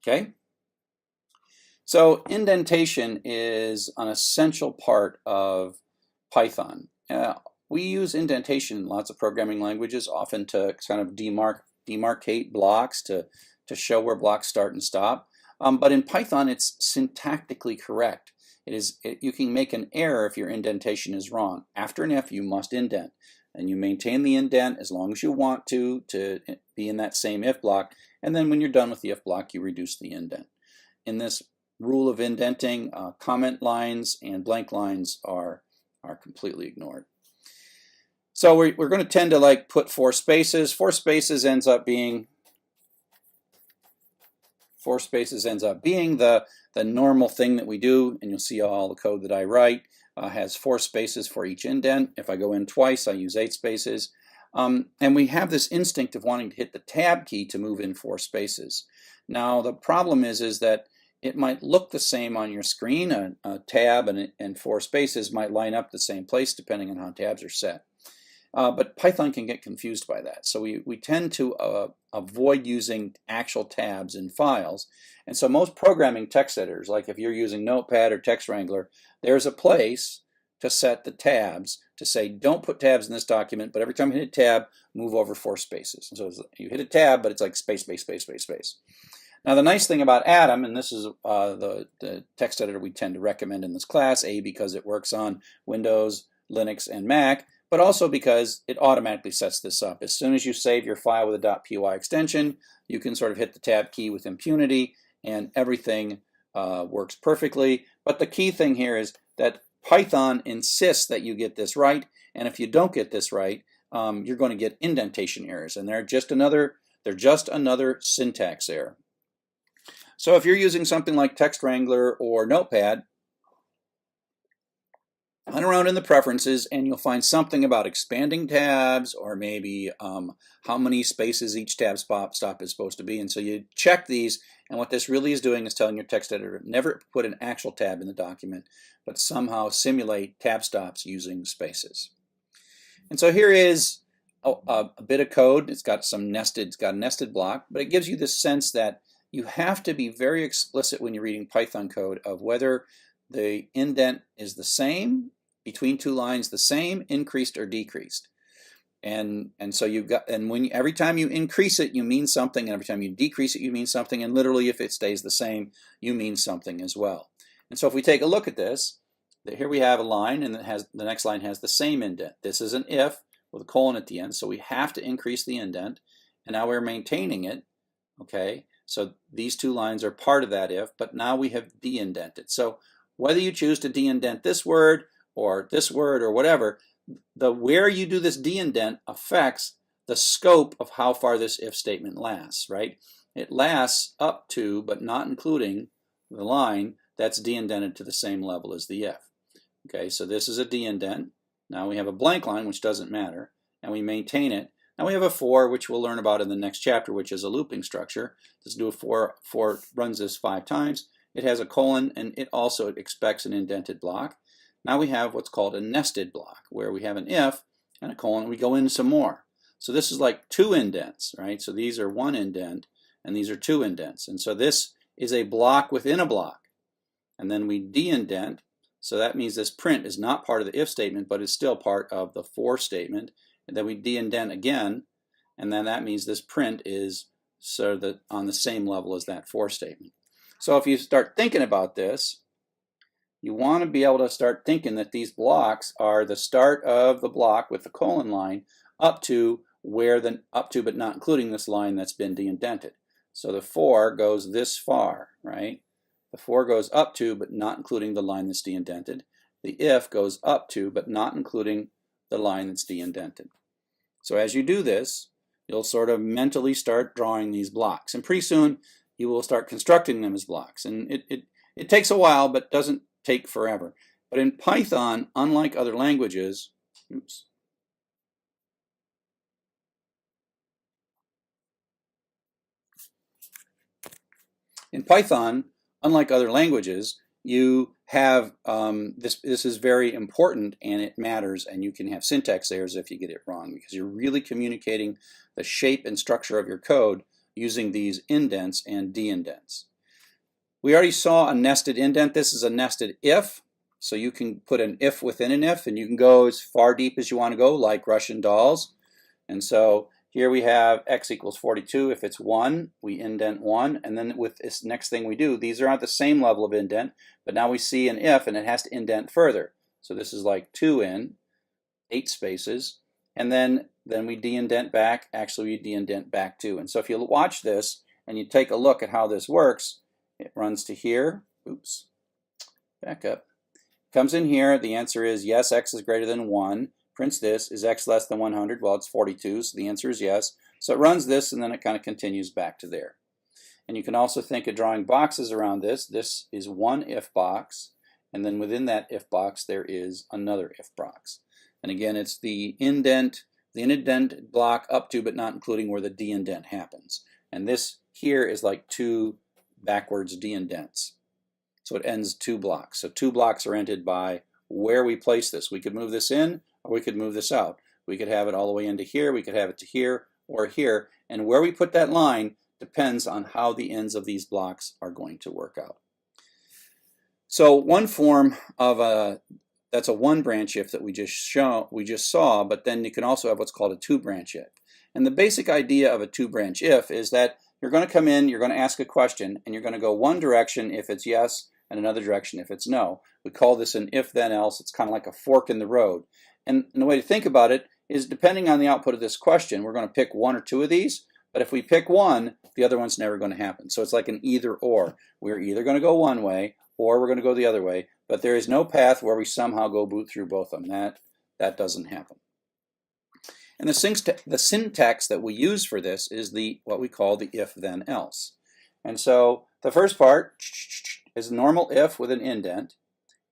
Okay? So indentation is an essential part of Python. We use indentation in lots of programming languages, often to kind of demarcate blocks, to show where blocks start and stop. But in Python, it's syntactically correct. You can make an error if your indentation is wrong. After an if, you must indent. And you maintain the indent as long as you want to be in that same if block. And then when you're done with the if block, you reduce the indent. In this rule of indenting, comment lines and blank lines are completely ignored. So we're going to tend to like put 4 spaces. 4 spaces ends up being the normal thing that we do, and you'll see all the code that I write has 4 spaces for each indent. If I go in twice, I use 8 spaces. And we have this instinct of wanting to hit the tab key to move in 4 spaces. Now the problem is that it might look the same on your screen. A tab and 4 spaces might line up the same place depending on how tabs are set. But Python can get confused by that. So we tend to avoid using actual tabs in files. And so most programming text editors, like if you're using Notepad or Text Wrangler, there's a place to set the tabs to say don't put tabs in this document, but every time you hit a tab, move over 4 spaces. And so you hit a tab, but it's like space, space, space, space, space. Now the nice thing about Atom, and this is the text editor we tend to recommend in this class, because it works on Windows, Linux, and Mac, but also because it automatically sets this up. As soon as you save your file with a .py extension, you can sort of hit the tab key with impunity, and everything works perfectly. But the key thing here is that Python insists that you get this right, and if you don't get this right, you're going to get indentation errors, and they're just another syntax error. So if you're using something like Text Wrangler or Notepad, hunt around in the preferences and you'll find something about expanding tabs, or maybe how many spaces each tab stop is supposed to be. And so you check these, and what this really is doing is telling your text editor never put an actual tab in the document, but somehow simulate tab stops using spaces. And so here is a bit of code. It's got a nested block, but it gives you this sense that you have to be very explicit when you're reading Python code of whether the indent is the same between 2 lines, the same, increased or decreased. And so every time you increase it, you mean something, and every time you decrease it, you mean something, and literally if it stays the same, you mean something as well. And so if we take a look at this, here we have a line, and the next line has the same indent. This is an if with a colon at the end, so we have to increase the indent, and now we're maintaining it, okay? So these 2 lines are part of that if, but now we have de-indented. So whether you choose to de-indent this word or whatever, where you do this de-indent affects the scope of how far this if statement lasts, right? it lasts up to, but not including, the line that's de-indented to the same level as the if. Okay, so this is a de-indent. Now we have a blank line, which doesn't matter, and we maintain it. Now we have a for, which we'll learn about in the next chapter, which is a looping structure. Let's do a for runs this 5 times. It has a colon, and it also expects an indented block. Now we have what's called a nested block, where we have an if and a colon, and we go in some more. So this is like 2 indents, right? So these are 1 indent, and these are 2 indents. And so this is a block within a block. And then we de-indent, so that means this print is not part of the if statement, but is still part of the for statement. And then we de-indent again, and then that means this print is sort of on the same level as that for statement. So if you start thinking about this, you want to be able to start thinking that these blocks are the start of the block with the colon line up to where the up to but not including this line that's been de-indented. So the for goes this far, right? The for goes up to but not including the line that's de-indented. The if goes up to but not including the line that's de-indented. So as you do this, you'll sort of mentally start drawing these blocks, and pretty soon you will start constructing them as blocks. And it takes a while, but doesn't take forever. But in Python, unlike other languages, in Python, unlike other languages, you have this is very important, and it matters, and you can have syntax errors if you get it wrong, because you're really communicating the shape and structure of your code using these indents and de-indents. We already saw a nested indent. This is a nested if, so you can put an if within an if, and you can go as far deep as you want to go, like Russian dolls. And so here we have x equals 42. If it's 1, we indent 1, and then with this next thing we do, these are at the same level of indent, but now we see an if, and it has to indent further. So this is like 2 in, 8 spaces, and then we de-indent back. Actually, we de-indent back 2. And so if you watch this and you take a look at how this works, it runs to here. Oops, back up. Comes in here. The answer is yes, x is greater than 1. Prints this. Is x less than 100? Well, it's 42, so the answer is yes. So it runs this, and then it kind of continues back to there. And you can also think of drawing boxes around this. This is one if box, and then within that if box there is another if box. And again, it's the indent block up to but not including where the de-indent happens. And this here is like 2 backwards de-indents. So it ends 2 blocks. So 2 blocks are ended by where we place this. We could move this in, or we could move this out. We could have it all the way into here, we could have it to here, or here. And where we put that line depends on how the ends of these blocks are going to work out. So one form of that's a 1 branch if that we just saw, but then you can also have what's called a 2 branch if. And the basic idea of a 2 branch if is that you're going to come in, you're going to ask a question, and you're going to go one direction if it's yes, and another direction if it's no. We call this an if then else. It's kind of like a fork in the road. And the way to think about it is, depending on the output of this question, we're going to pick 1 or 2 of these, but if we pick one, the other one's never going to happen. So it's like an either or. We're either going to go one way or we're going to go the other way, but there is no path where we somehow go boot through both of them. That doesn't happen. And the syntax that we use for this is what we call the if then else. And so the first part is a normal if with an indent,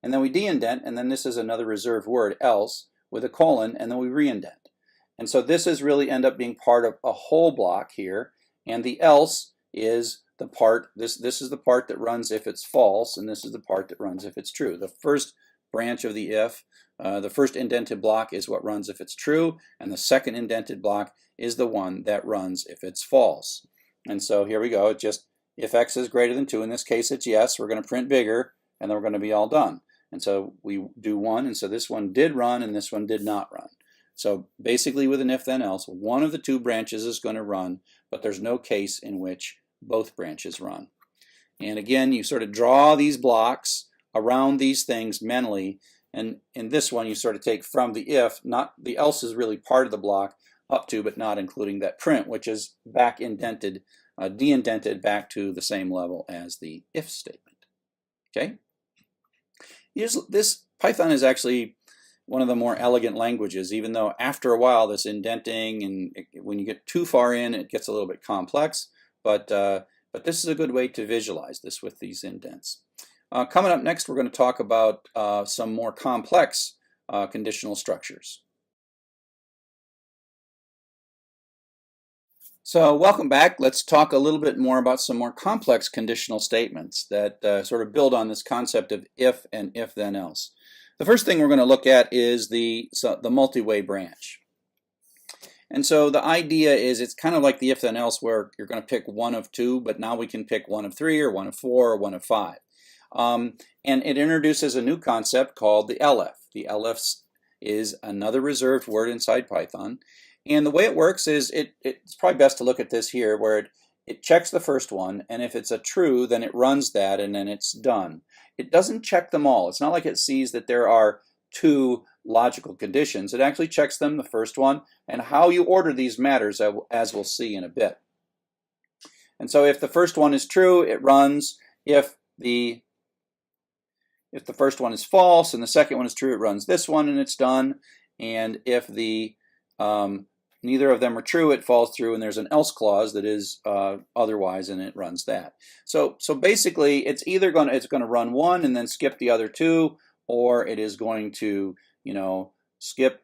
and then we de-indent, and then this is another reserved word, else, with a colon, and then we re-indent. And so this is really end up being part of a whole block here, and the else is the part, this is the part that runs if it's false, and this is the part that runs if it's true. The first branch of the if, the first indented block is what runs if it's true, and the second indented block is the one that runs if it's false. And so here we go, just if x is greater than 2, in this case it's yes, we're going to print bigger, and then we're going to be all done. And so we do 1, and so this one did run, and this one did not run. So basically with an if then else, one of the 2 branches is going to run, but there's no case in which both branches run. And again, you sort of draw these blocks around these things mentally, and in this one you sort of take from the if, not the else is really part of the block, up to but not including that print, which is back indented, de-indented back to the same level as the if statement. Okay? This Python is actually one of the more elegant languages, even though after a while this indenting and when you get too far in it gets a little bit complex, but this is a good way to visualize this with these indents. Coming up next, we're going to talk about some more complex conditional structures. So welcome back. Let's talk a little bit more about some more complex conditional statements that sort of build on this concept of if and if then else. The first thing we're going to look at is the multi-way branch. And so the idea is it's kind of like the if then else where you're going to pick one of two, but now we can pick one of three or one of four or one of five. And it introduces a new concept called the LF. The LF is another reserved word inside Python. And the way it works is it's probably best to look at this here where it checks the first one, and if it's a true, then it runs that and then it's done. It doesn't check them all. It's not like it sees that there are two logical conditions. It actually checks them, the first one, and how you order these matters, as we'll see in a bit. And so if the first one is true, it runs. If the first one is false and the second one is true, it runs this one and it's done. And if neither of them are true, it falls through, and there's an else clause that is otherwise, and it runs that. So basically, it's either going to run one and then skip the other two, or it is going to skip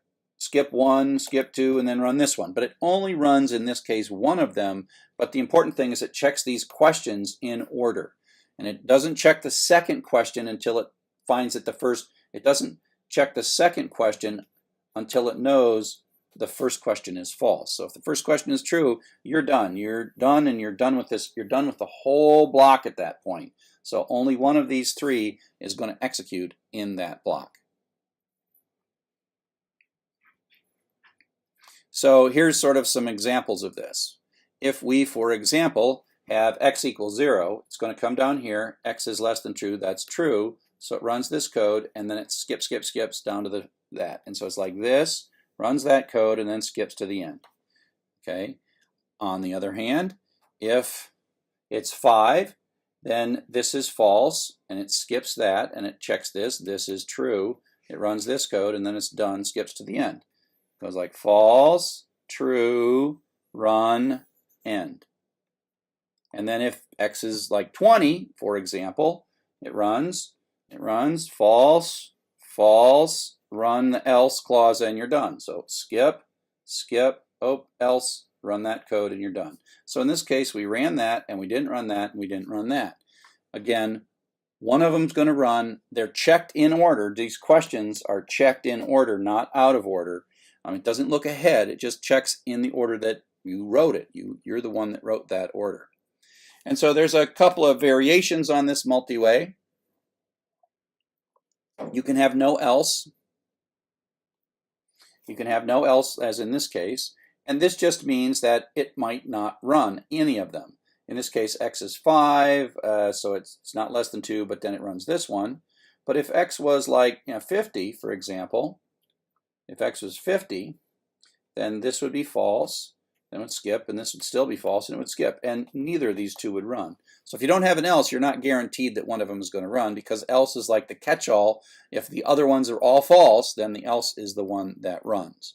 one, skip two, and then run this one. But it only runs in this case one of them. But the important thing is it checks these questions in order, and it doesn't check the second question until it finds that the first. It doesn't check the second question until it knows the first question is false. So if the first question is true, you're done. You're done, and you're done with this. You're done with the whole block at that point. So only one of these three is going to execute in that block. So here's sort of some examples of this. If we, for example, have x equals 0, it's going to come down here. X is less than true. That's true. So it runs this code, and then it skips down to that. And so it's like this. Runs that code and then skips to the end. Okay. On the other hand, if it's 5, then this is false, and it skips that, and it checks this. This is true. It runs this code, and then it's done, skips to the end. It goes like false, true, run, end. And then if x is like 20, for example, it runs, false, false, run the else clause, and you're done. So skip, else, run that code, and you're done. So in this case, we ran that, and we didn't run that, and we didn't run that. Again, one of them's going to run. They're checked in order. These questions are checked in order, not out of order. It doesn't look ahead. It just checks in the order that you wrote it. You're the one that wrote that order. And so there's a couple of variations on this multi-way. You can have no else. You can have no else, as in this case, and this just means that it might not run any of them. In this case, x is 5, so it's not less than 2, but then it runs this one. But if x was like 50, for example, if x was 50, then this would be false, then it would skip, and this would still be false, and it would skip, and neither of these two would run. So if you don't have an else, you're not guaranteed that one of them is going to run, because else is like the catch-all. If the other ones are all false, then the else is the one that runs.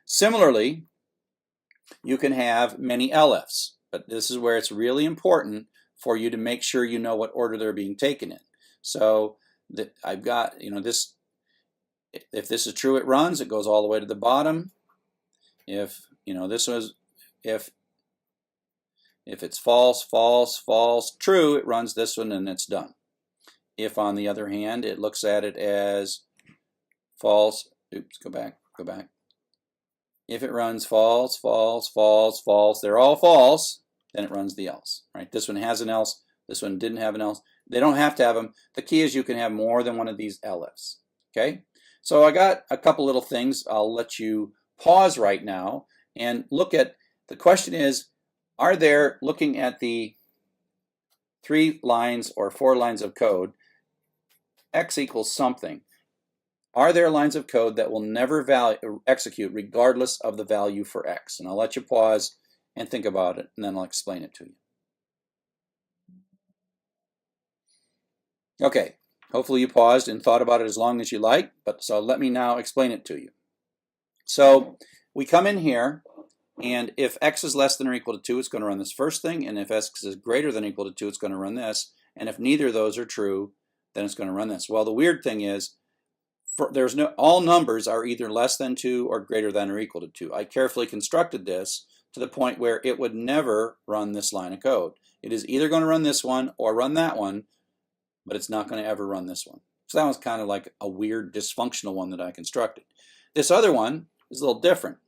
Similarly, you can have many LFs, but this is where it's really important for you to make sure you know what order they're being taken in. So I've got, this, if this is true, it runs, it goes all the way to the bottom. If, if it's false, false, false, true, it runs this one and it's done. If, on the other hand, it looks at it as false, go back. If it runs false, false, false, false, they're all false, then it runs the else. Right? This one has an else, this one didn't have an else. They don't have to have them. The key is you can have more than one of these LFs. Okay? So I got a couple little things. I'll let you pause right now and look at, the question is, are there, looking at the 3 lines or 4 lines of code, x equals something. Are there lines of code that will never execute regardless of the value for x? And I'll let you pause and think about it, and then I'll explain it to you. Okay, hopefully you paused and thought about it as long as you like, but so let me now explain it to you. So we come in here, And if x is less than or equal to 2, it's going to run this first thing. And if x is greater than or equal to 2, it's going to run this. And if neither of those are true, then it's going to run this. Well, the weird thing is, all numbers are either less than 2 or greater than or equal to 2. I carefully constructed this to the point where it would never run this line of code. It is either going to run this one or run that one, but it's not going to ever run this one. So that was kind of like a weird dysfunctional one that I constructed. This other one is a little different.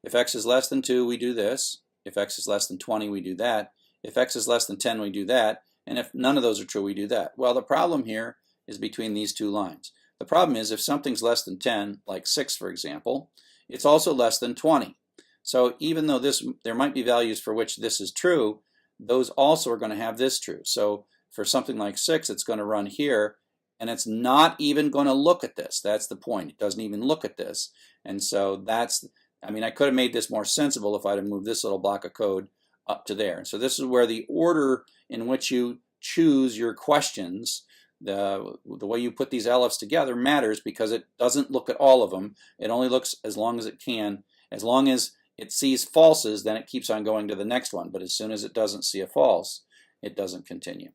If x is less than 2, we do this. If x is less than 20, we do that. If x is less than 10, we do that. And if none of those are true, we do that. Well, the problem here is between these two lines. The problem is if something's less than 10, like 6 for example, it's also less than 20. So even though there might be values for which this is true, those also are going to have this true. So for something like 6, it's going to run here, and it's not even going to look at this. That's the point. It doesn't even look at this. And so I could have made this more sensible if I'd have moved this little block of code up to there. So this is where the order in which you choose your questions, the way you put these LFs together matters, because it doesn't look at all of them. It only looks as long as it can. As long as it sees falses, then it keeps on going to the next one. But as soon as it doesn't see a false, it doesn't continue.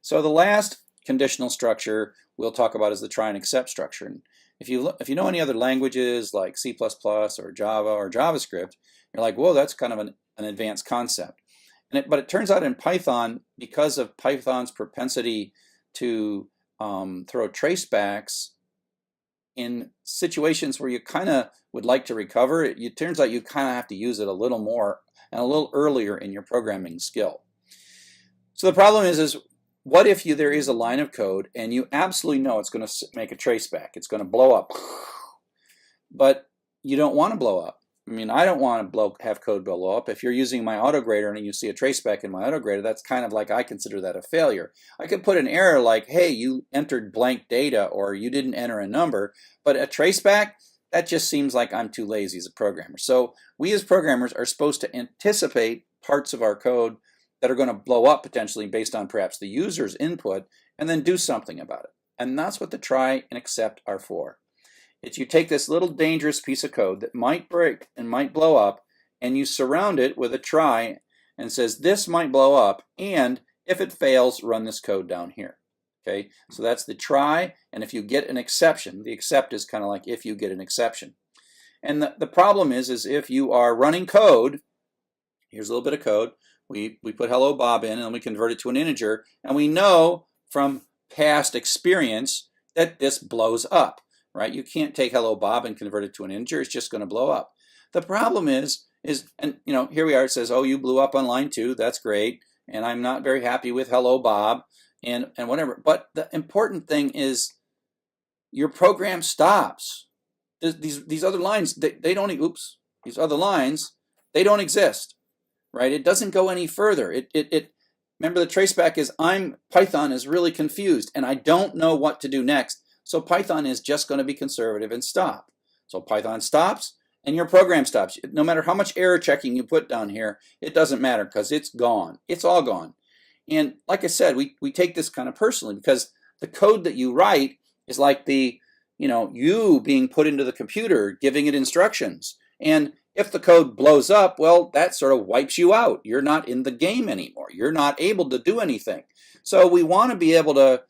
So the last conditional structure we'll talk about is the try and except structure. And if you know any other languages like C++ or Java or JavaScript, you're like, whoa, that's kind of an advanced concept. But it turns out in Python, because of Python's propensity to throw tracebacks in situations where you kind of would like to recover, it turns out you kind of have to use it a little more and a little earlier in your programming skill. So the problem is what if there is a line of code and you absolutely know it's going to make a traceback, it's going to blow up, but you don't want to blow up. I mean, I don't want to have code blow up. If you're using my autograder and you see a traceback in my autograder, that's kind of like, I consider that a failure. I could put an error like, hey, you entered blank data, or you didn't enter a number, but a traceback, that just seems like I'm too lazy as a programmer. So we as programmers are supposed to anticipate parts of our code that are going to blow up potentially based on perhaps the user's input, and then do something about it. And that's what the try and except are for. It's you take this little dangerous piece of code that might break and might blow up, and you surround it with a try and says this might blow up, and if it fails, run this code down here. Okay, so that's the try, and if you get an exception, the except is kind of like if you get an exception. And the problem is if you are running code, here's a little bit of code, we put hello Bob in, and then we convert it to an integer, and we know from past experience that this blows up. Right? You can't take hello Bob and convert it to an integer. It's just going to blow up. The problem is, and here we are, it says, oh, you blew up on line 2. That's great. And I'm not very happy with hello Bob and whatever. But the important thing is your program stops. These other lines, they don't, oops, these other lines, they don't exist. Right? It doesn't go any further. Remember the traceback is Python is really confused and I don't know what to do next. So Python is just going to be conservative and stop. So Python stops and your program stops. No matter how much error checking you put down here, it doesn't matter because it's gone. It's all gone. And like I said, we take this kind of personally because the code that you write is like you being put into the computer, giving it instructions. And if the code blows up, well, that sort of wipes you out. You're not in the game anymore. You're not able to do anything. So we want to be able to,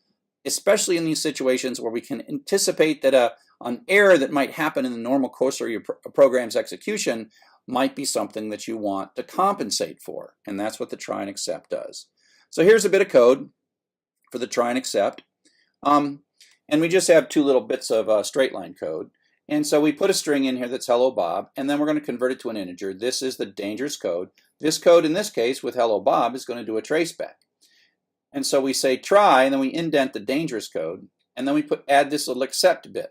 especially in these situations where we can anticipate that an error that might happen in the normal course of your program's execution might be something that you want to compensate for. And that's what the try and except does. So here's a bit of code for the try and except. And we just have two little bits of straight line code. And so we put a string in here that's hello Bob, and then we're going to convert it to an integer. This is the dangerous code. This code in this case with hello Bob is going to do a traceback. And so we say try, and then we indent the dangerous code, and then we add this little except bit.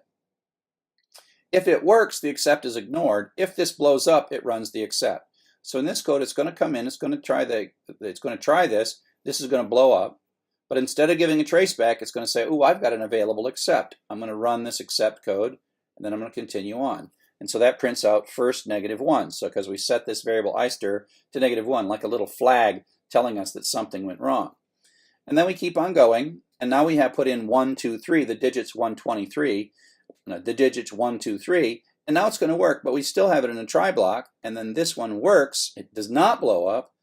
If it works, the except is ignored. If this blows up, it runs the except. So in this code, it's going to come in, it's going to try this. This is going to blow up, but instead of giving a traceback, it's going to say, oh, I've got an available except. I'm going to run this except code, and then I'm going to continue on. And so that prints out first -1. So because we set this variable ister to -1, like a little flag telling us that something went wrong. And then we keep on going, and now we have put in 1, 2, 3, the digits 123, the digits 1, 2, 3, and now it's going to work, but we still have it in a try block, and then this one works, it does not blow up,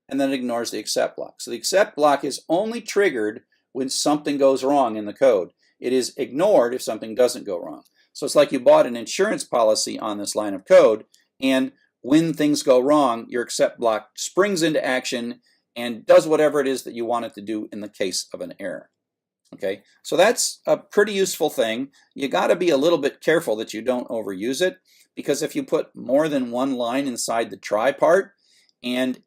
and then it ignores the except block. So the except block is only triggered when something goes wrong in the code. It is ignored if something doesn't go wrong. So it's like you bought an insurance policy on this line of code, and when things go wrong, your except block springs into action and does whatever it is that you want it to do in the case of an error. Okay, so that's a pretty useful thing. You got to be a little bit careful that you don't overuse it, because if you put more than one line inside the try part and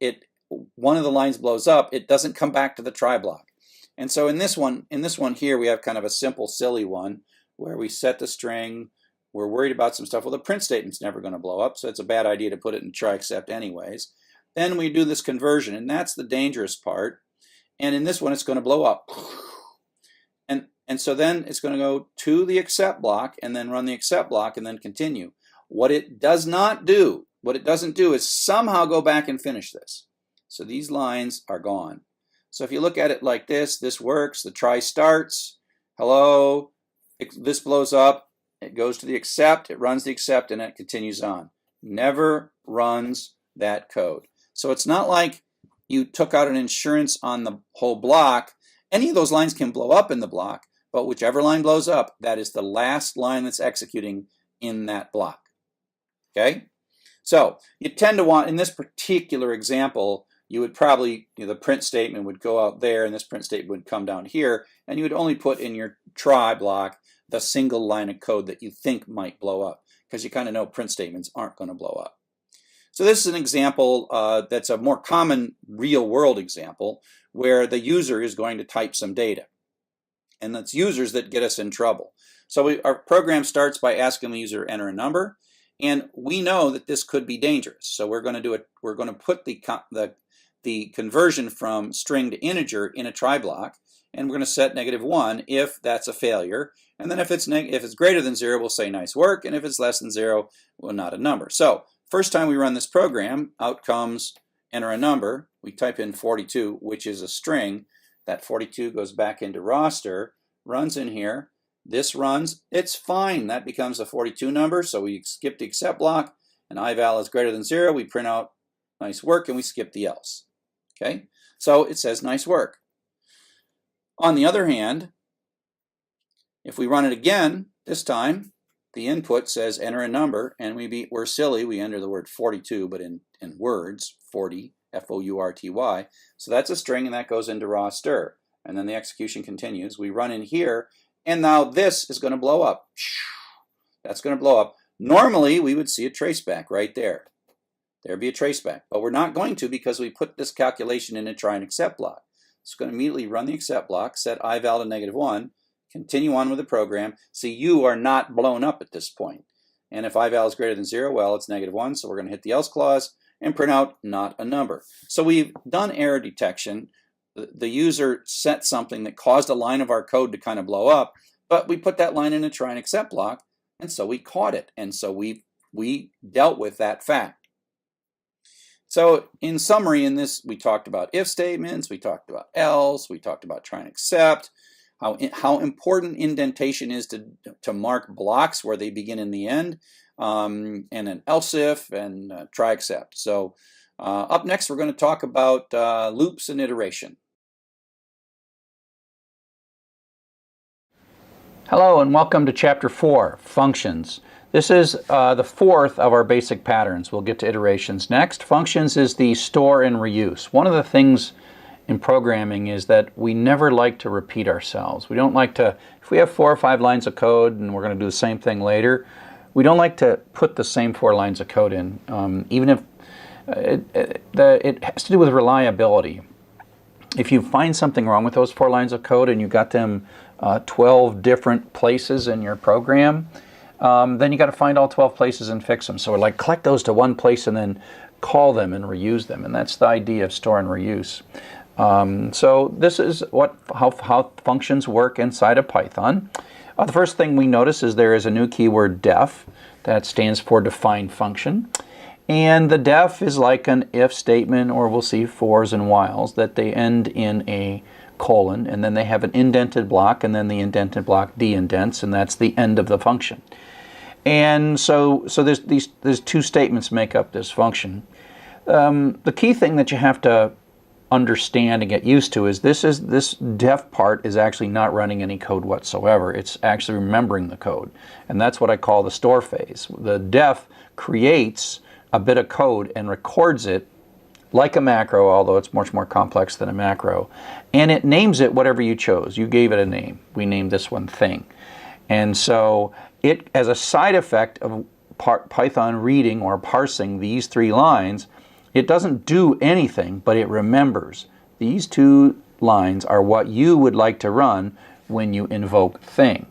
one of the lines blows up, it doesn't come back to the try block. And so in this one here, we have kind of a simple, silly one where we set the string. We're worried about some stuff. Well, the print statement's never going to blow up, so it's a bad idea to put it in try except anyways. Then we do this conversion, and that's the dangerous part. And in this one, it's going to blow up. And so then it's going to go to the except block and then run the except block and then continue. What it doesn't do is somehow go back and finish this. So these lines are gone. So if you look at it like this, this works. The try starts. Hello. This blows up. It goes to the except. It runs the except, and it continues on. Never runs that code. So it's not like you took out an insurance on the whole block. Any of those lines can blow up in the block, but whichever line blows up, that is the last line that's executing in that block. Okay? So you tend to want, in this particular example, you would probably, the print statement would go out there, and this print statement would come down here, and you would only put in your try block the single line of code that you think might blow up, because you kind of know print statements aren't going to blow up. So this is an example that's a more common real-world example where the user is going to type some data. And it's users that get us in trouble. So our program starts by asking the user to enter a number, and we know that this could be dangerous. So we're going to do it. We're going to put the conversion from string to integer in a try block, and we're going to set -1 if that's a failure. And then if it's greater than 0, we'll say nice work, and if it's less than 0, well, not a number. So first time we run this program, out comes enter a number. We type in 42, which is a string. That 42 goes back into roster, runs in here. This runs, it's fine. That becomes a 42 number, so we skip the except block, and ival is greater than 0. We print out nice work, and we skip the else. Okay, so it says nice work. On the other hand, if we run it again, this time, the input says enter a number, and we're silly. We enter the word 42, but in words, 40, F-O-U-R-T-Y. So that's a string, and that goes into roster. And then the execution continues. We run in here, and now this is going to blow up. That's going to blow up. Normally, we would see a traceback right there. There'd be a traceback, but we're not going to because we put this calculation in a try and except block. It's going to immediately run the except block, set ival to -1, continue on with the program. See, you are not blown up at this point. And if ival is greater than 0, well, it's -1, so we're going to hit the else clause and print out not a number. So we've done error detection. The user set something that caused a line of our code to kind of blow up, but we put that line in a try and except block, and so we caught it. And so we dealt with that fact. So in summary, in this, we talked about if statements, we talked about else, we talked about try and except, how important indentation is to mark blocks where they begin and the end, and an else if and try except. So up next, we're going to talk about loops and iteration. Hello and welcome to Chapter 4, Functions. This is the fourth of our basic patterns. We'll get to iterations next. Functions is the store and reuse. One of the things in programming is that we never like to repeat ourselves. We don't like to, if we have 4 or 5 lines of code and we're going to do the same thing later, we don't like to put the same 4 lines of code in, even if it has to do with reliability. If you find something wrong with those 4 lines of code and you got them 12 different places in your program, then you got to find all 12 places and fix them. So we're like, collect those to one place and then call them and reuse them. And that's the idea of store and reuse. So this is how functions work inside of Python. The first thing we notice is there is a new keyword def that stands for define function. And the def is like an if statement, or we'll see fors and whiles, that they end in a colon, and then they have an indented block, and then the indented block de-indents, and that's the end of the function. And so there's two statements make up this function. The key thing that you have to understand and get used to is this def part is actually not running any code whatsoever. It's actually remembering the code, and that's what I call the store phase. The def creates a bit of code and records it like a macro, although it's much more complex than a macro, and it names it whatever you chose. You gave it a name. We named this one thing. And so it, as a side effect of Python reading or parsing these 3 lines, it doesn't do anything, but it remembers. These 2 lines are what you would like to run when you invoke thing.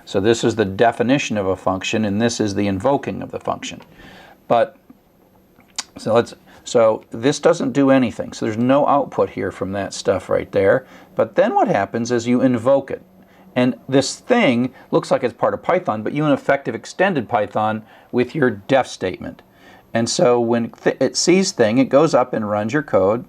So this is the definition of a function, and this is the invoking of the function. But so this doesn't do anything. So there's no output here from that stuff right there. But then what happens is you invoke it. And this thing looks like it's part of Python, but you in effect have extended Python with your def statement. And so when it sees thing, it goes up and runs your code.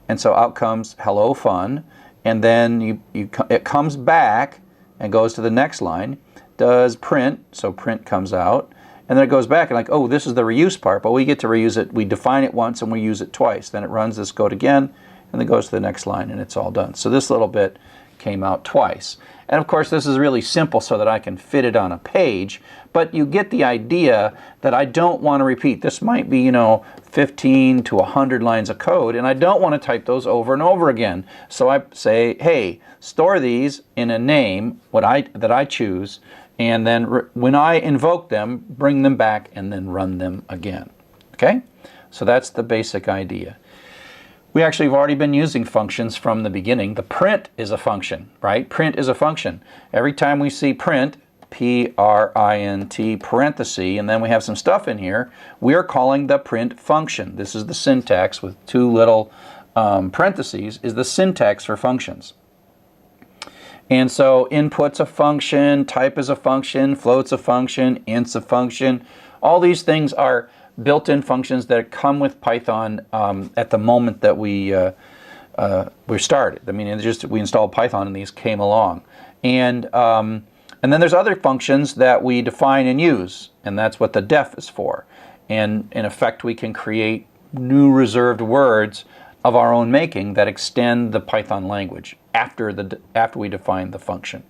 And so out comes hello fun. And then it comes back and goes to the next line, does print, so print comes out. And then it goes back and like, oh, this is the reuse part, but we get to reuse it. We define it once and we use it twice. Then it runs this code again and then goes to the next line and it's all done. So this little bit came out twice. And of course this is really simple so that I can fit it on a page, but you get the idea that I don't want to repeat. This might be, 15 to 100 lines of code, and I don't want to type those over and over again. So I say, hey, store these in a name that I choose, and then when I invoke them, bring them back and then run them again. Okay? So that's the basic idea. We actually have already been using functions from the beginning. The print is a function, right? Print is a function. Every time we see print, P-R-I-N-T, parenthesis, and then we have some stuff in here, we are calling the print function. This is the syntax with 2 little parentheses, is the syntax for functions. And so input's a function, type is a function, float's a function, int's a function. All these things are built-in functions that come with Python at the moment that we started. I mean, we installed Python and these came along. And then there's other functions that we define and use, and that's what the def is for. And in effect, we can create new reserved words of our own making that extend the Python language after we define the function.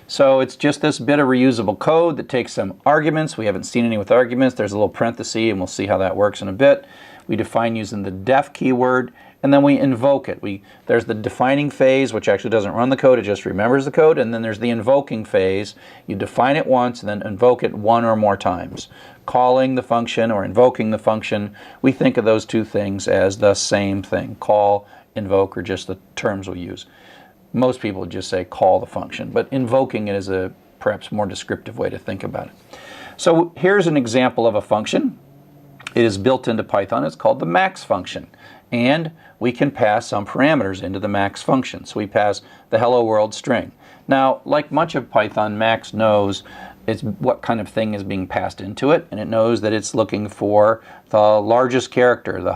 So it's just this bit of reusable code that takes some arguments. We haven't seen any with arguments. There's a little parenthesis, and we'll see how that works in a bit. We define using the def keyword, and then we invoke it. There's the defining phase, which actually doesn't run the code, it just remembers the code, and then there's the invoking phase. You define it once and then invoke it 1 or more times. Calling the function or invoking the function, we think of those 2 things as the same thing. Call, invoke, or just the terms we use. Most people just say call the function, but invoking it is a perhaps more descriptive way to think about it. So here's an example of a function. It is built into Python. It's called the max function. And we can pass some parameters into the max function. So we pass the hello world string. Now, like much of Python, max knows what kind of thing is being passed into it, and it knows that it's looking for the largest character, the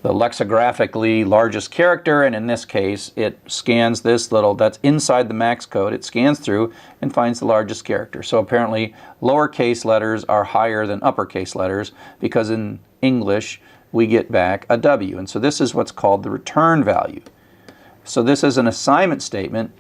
lexicographically largest character, and in this case it scans this little, that's inside the max code, it scans through and finds the largest character. So apparently lowercase letters are higher than uppercase letters because in English we get back a W, and so this is what's called the return value. So this is an assignment statement.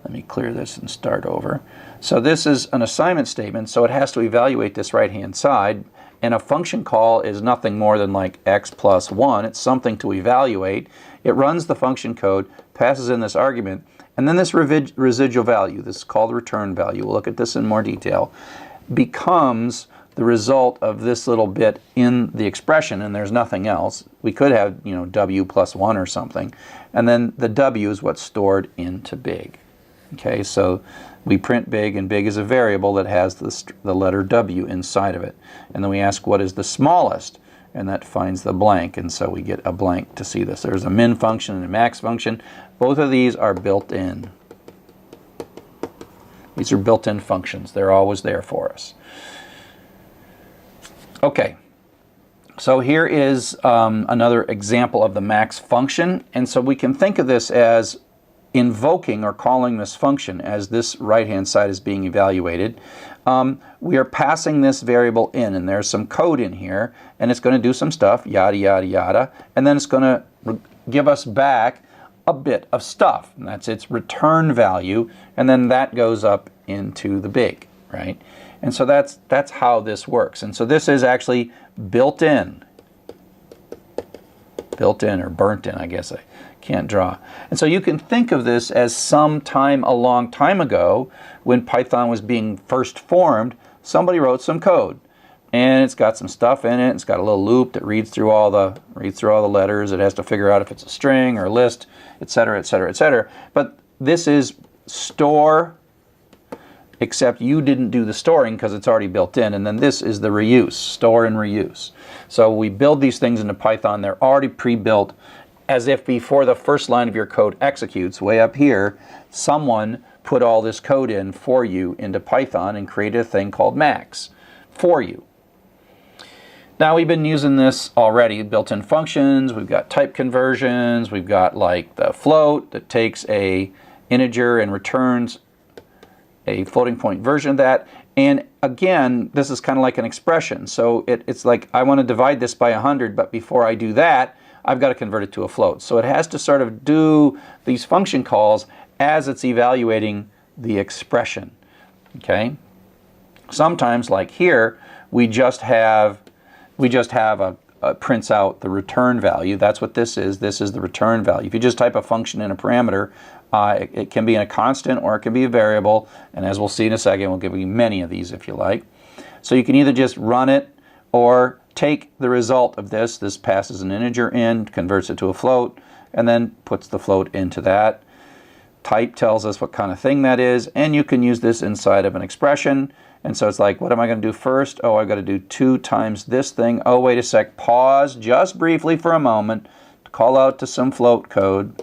Let me clear this and start over. So this is an assignment statement, so it has to evaluate this right hand side. And a function call is nothing more than like x plus 1. It's something to evaluate. It runs the function code, passes in this argument, and then this residual value, this is called the return value, we'll look at this in more detail, becomes the result of this little bit in the expression, and there's nothing else. We could have, w plus 1 or something, and then the w is what's stored into big. Okay, so we print big, and big is a variable that has the letter W inside of it. And then we ask what is the smallest, and that finds the blank, and so we get a blank to see this. There's a min function and a max function. Both of these are built in. These are built-in functions. They're always there for us. Okay, so here is another example of the max function, and so we can think of this as invoking or calling this function as this right-hand side is being evaluated, we are passing this variable in, and there's some code in here, and it's going to do some stuff, yada, yada, yada, and then it's going to give us back a bit of stuff, and that's its return value, and then that goes up into the big, right? And so that's how this works. And so this is actually built in or burnt in, I guess I can't draw. And so you can think of this as sometime a long time ago when Python was being first formed, somebody wrote some code. And it's got some stuff in it. It's got a little loop that reads through all the letters. It has to figure out if it's a string or a list, etc., etc., etc. But this is store, except you didn't do the storing because it's already built in. And then this is the reuse, store and reuse. So we build these things into Python. They're already pre-built, as if before the first line of your code executes, way up here, someone put all this code in for you into Python and created a thing called Max for you. Now we've been using this already, built-in functions, we've got type conversions, we've got like the float that takes a integer and returns a floating point version of that. And again, this is kind of like an expression. So it's like I want to divide this by 100, but before I do that, I've got to convert it to a float. So it has to sort of do these function calls as it's evaluating the expression. Okay? Sometimes, like here, we just have a prints out the return value. That's what this is. This is the return value. If you just type a function in a parameter, it can be in a constant or it can be a variable. And as we'll see in a second, we'll give you many of these if you like. So you can either just run it or take the result of this. This passes an integer in, converts it to a float, and then puts the float into that. Type tells us what kind of thing that is, and you can use this inside of an expression. And so it's like, what am I going to do first? Oh, I've got to do 2 times this thing. Oh, wait a sec. Pause just briefly for a moment. Call out to some float code.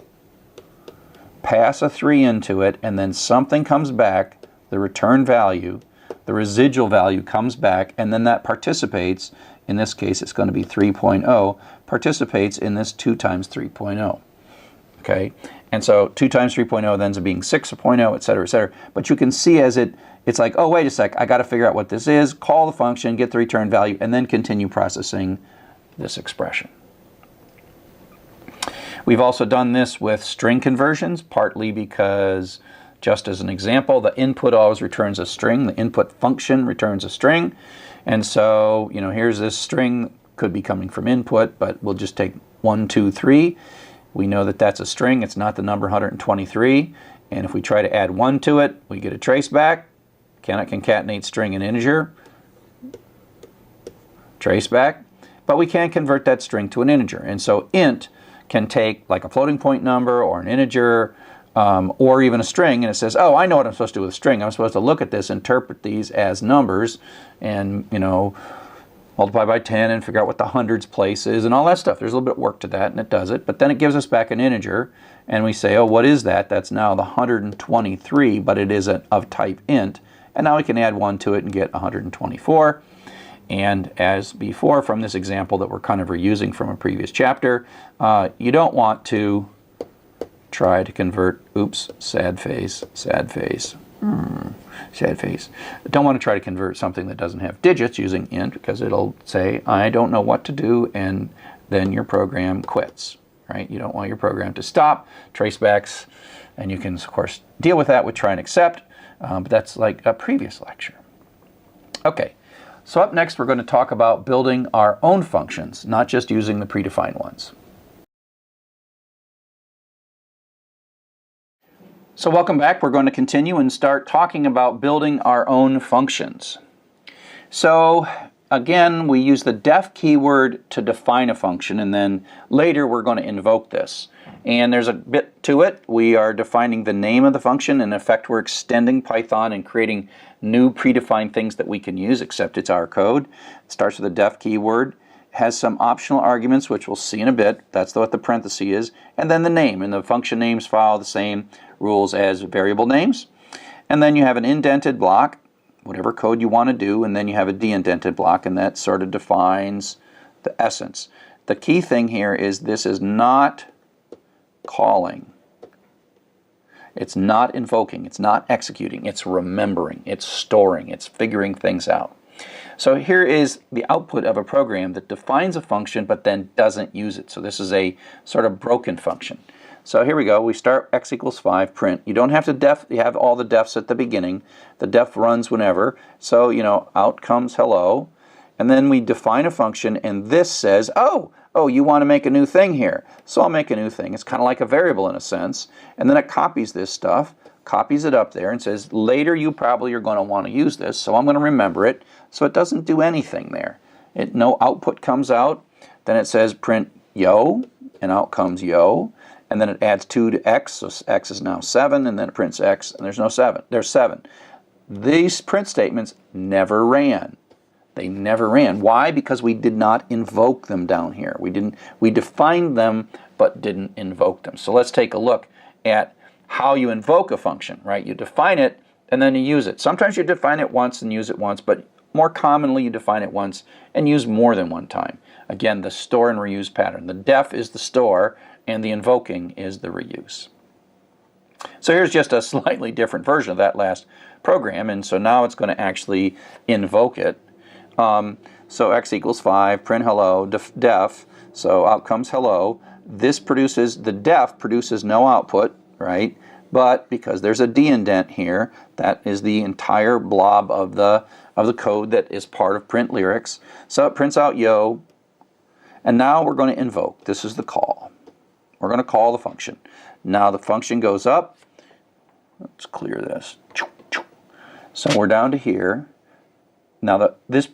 Pass a 3 into it, and then something comes back, the return value, the residual value comes back, and then that participates. In this case, it's going to be 3.0, participates in this 2 times 3.0. Okay? And so 2 times 3.0 then ends up being 6.0, etc., etc. But you can see as it's like, oh, wait a sec, I got to figure out what this is, call the function, get the return value, and then continue processing this expression. We've also done this with string conversions, partly because, just as an example, the input always returns a string. The input function returns a string. And so, you know, here's this string, could be coming from input, but we'll just take 1, 2, 3. We know that that's a string. It's not the number 123. And if we try to add 1 to it, we get a trace back. Cannot concatenate string and integer. Trace back. But we can't convert that string to an integer. And so int can take like a floating point number or an integer or even a string, and it says, oh, I know what I'm supposed to do with a string. I'm supposed to look at this, interpret these as numbers, and, you know, multiply by 10 and figure out what the hundreds place is and all that stuff. There's a little bit of work to that, and it does it. But then it gives us back an integer, and we say, oh, what is that? That's now the 123, but it is of type int. And now we can add 1 to it and get 124. And as before from this example that we're kind of reusing from a previous chapter, you don't want to try to convert, oops, sad face, sad face. Sad face. Don't want to try to convert something that doesn't have digits using int, because it'll say, I don't know what to do, and then your program quits, right? You don't want your program to stop, tracebacks, and you can, of course, deal with that with try and accept, but that's like a previous lecture. Okay, so up next we're going to talk about building our own functions, not just using the predefined ones. So welcome back. We're going to continue and start talking about building our own functions. So again, we use the def keyword to define a function, and then later we're going to invoke this. And there's a bit to it. We are defining the name of the function. In effect, we're extending Python and creating new predefined things that we can use, except it's our code. It starts with a def keyword, has some optional arguments, which we'll see in a bit. That's what the parenthesis is. And then the name, and the function names follow the same rules as variable names. And then you have an indented block, whatever code you want to do, and then you have a de-indented block, and that sort of defines the essence. The key thing here is this is not calling It's not invoking, it's not executing, it's remembering, it's storing, it's figuring things out. So here is the output of a program that defines a function but then doesn't use it. So this is a sort of broken function. So here we go. We start x equals 5, print. You don't have to you have all the defs at the beginning. The def runs whenever. So, out comes hello. And then we define a function, and this says, oh, you want to make a new thing here. So I'll make a new thing. It's kind of like a variable in a sense. And then it copies this stuff, copies it up there, and says, later you probably are going to want to use this, so I'm going to remember it. So it doesn't do anything there. No output comes out. Then it says print yo, and out comes yo. And then it adds 2 to x, so x is now 7, and then it prints x, and there's no 7. There's 7. These print statements never ran. They never ran. Why? Because we did not invoke them down here. We defined them, but didn't invoke them. So let's take a look at how you invoke a function, right? You define it, and then you use it. Sometimes you define it once and use it once, but more commonly you define it once and use more than one time. Again, the store and reuse pattern. The def is the store, and the invoking is the reuse. So here's just a slightly different version of that last program, and so now it's going to actually invoke it. So x equals 5, print hello, def, so out comes hello. This produces, the def produces no output, right? But because there's a D indent here, that is the entire blob of the code that is part of print lyrics. So it prints out yo, and now we're going to invoke. This is the call. We're going to call the function. Now the function goes up. Let's clear this. So we're down to here. Now this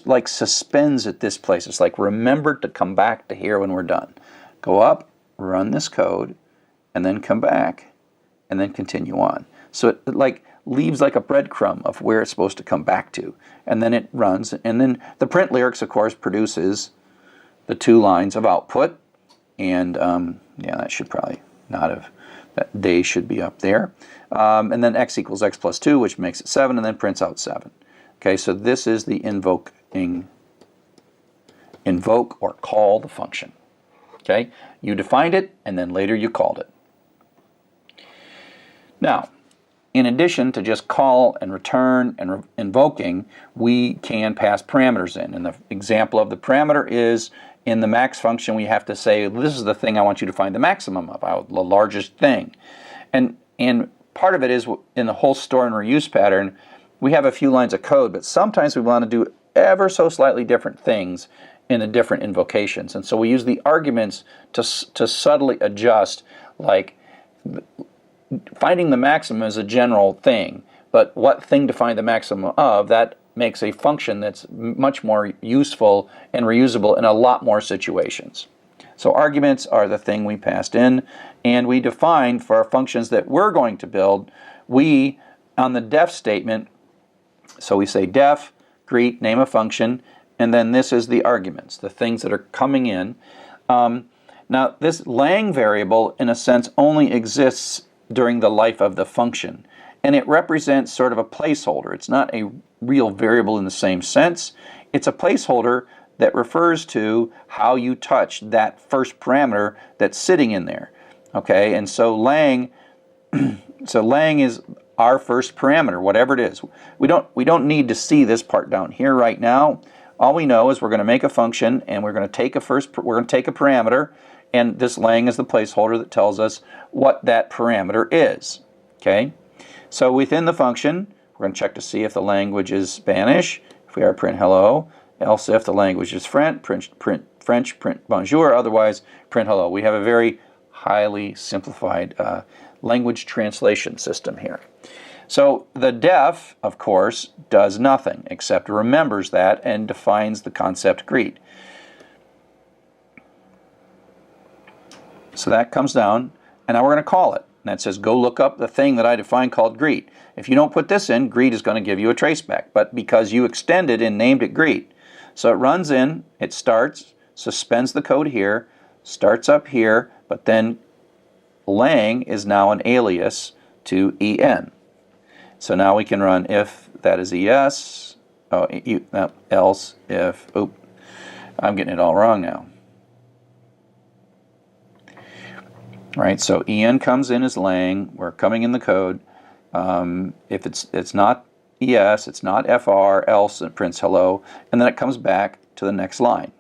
like suspends at this place. It's like remember to come back to here when we're done. Go up, run this code, and then come back, and then continue on. So it like leaves like a breadcrumb of where it's supposed to come back to, and then it runs. And then the print lyrics, of course, produces the 2 lines of output. And yeah, that should probably not have, that day should be up there. And then x equals x plus 2, which makes it 7, and then prints out 7. Okay, so this is the invoke or call the function. Okay, you defined it, and then later you called it. Now, in addition to just call and return and invoking, we can pass parameters in. And the example of the parameter is in the max function, we have to say, this is the thing I want you to find the maximum of, the largest thing. And part of it is in the whole store and reuse pattern, we have a few lines of code, but sometimes we want to do ever so slightly different things in the different invocations. And so we use the arguments to subtly adjust, like finding the maximum is a general thing, but what thing to find the maximum of, that makes a function that's much more useful and reusable in a lot more situations. So arguments are the thing we passed in, and we define for our functions that we're going to build, on the def statement, so we say def, greet, name a function, and then this is the arguments, the things that are coming in. Now this lang variable, in a sense, only exists during the life of the function, and it represents sort of a placeholder. It's not a real variable in the same sense. It's a placeholder that refers to how you touch that first parameter that's sitting in there. Okay, and so lang is our first parameter, whatever it is. We don't need to see this part down here right now. All we know is we're going to make a function, and we're going to take a parameter, and this lang is the placeholder that tells us what that parameter is. Okay, so within the function, we're going to check to see if the language is Spanish. If we are, print hello. Else if the language is French, print bonjour. Otherwise, print hello. We have a very highly simplified language translation system here. So the def, of course, does nothing except remembers that and defines the concept greet. So that comes down, and now we're going to call it. And that says, go look up the thing that I defined called greet. If you don't put this in, greet is going to give you a traceback. But because you extended and named it greet, so it runs in, it starts, suspends the code here, starts up here, but then lang is now an alias to en. So now we can run if that is yes, else if, I'm getting it all wrong now. right? So en comes in as lang. We're coming in the code. If it's not es, it's not fr, else it prints hello, and then it comes back to the next line.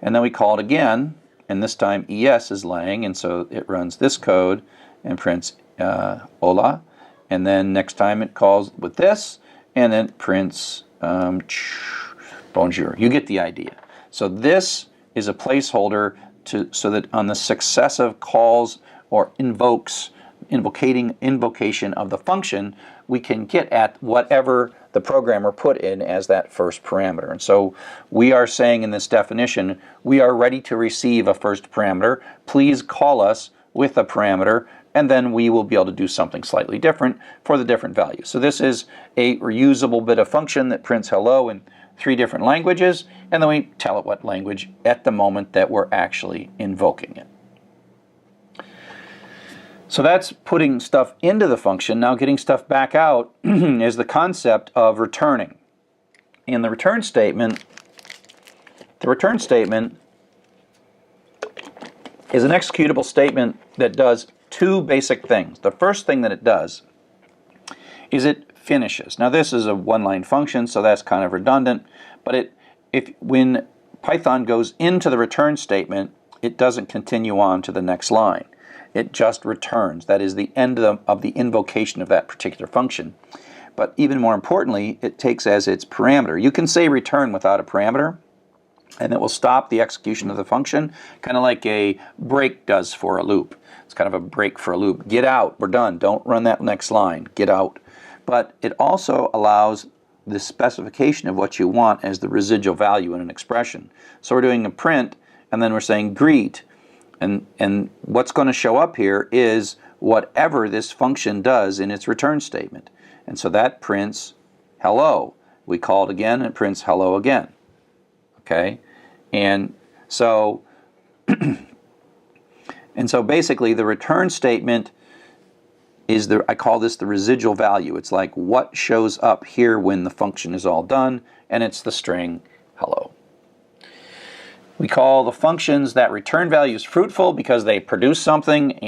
And then we call it again, and this time es is lang, and so it runs this code and prints hola, and then next time it calls with this, and then it prints bonjour. You get the idea. So this is a placeholder so that on the successive calls or invocation of the function, we can get at whatever the programmer put in as that first parameter. And so we are saying in this definition, we are ready to receive a first parameter. Please call us with a parameter, and then we will be able to do something slightly different for the different values. So this is a reusable bit of function that prints hello in 3 different languages, and then we tell it what language at the moment that we're actually invoking it. So that's putting stuff into the function. Now getting stuff back out is the concept of returning. In the return statement is an executable statement that does 2 basic things. The first thing that it does is it finishes. Now this is a one-line function, so that's kind of redundant, but when Python goes into the return statement, it doesn't continue on to the next line. It just returns. That is the end of the invocation of that particular function. But even more importantly, it takes as its parameter. You can say return without a parameter, and it will stop the execution of the function, kind of like a break does for a loop. It's kind of a break for a loop. Get out, we're done. Don't run that next line, get out. But it also allows the specification of what you want as the residual value in an expression. So we're doing a print, and then we're saying greet. And what's going to show up here is whatever this function does in its return statement. And so that prints hello. We call it again, and it prints hello again. Okay? And so basically the return statement is I call this the residual value. It's like what shows up here when the function is all done, and it's the string hello. We call the functions that return values fruitful because they produce something,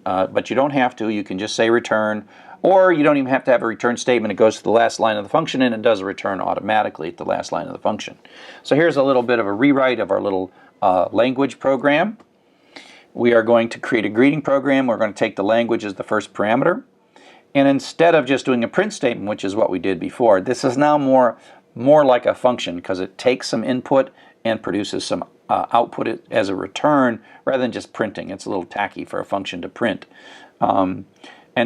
but you don't have to. You can just say return, or you don't even have to have a return statement. It goes to the last line of the function, and it does a return automatically at the last line of the function. So here's a little bit of a rewrite of our little language program. We are going to create a greeting program. We're going to take the language as the first parameter. And instead of just doing a print statement, which is what we did before, this is now more like a function because it takes some input and produces some output as a return rather than just printing. It's a little tacky for a function to print. And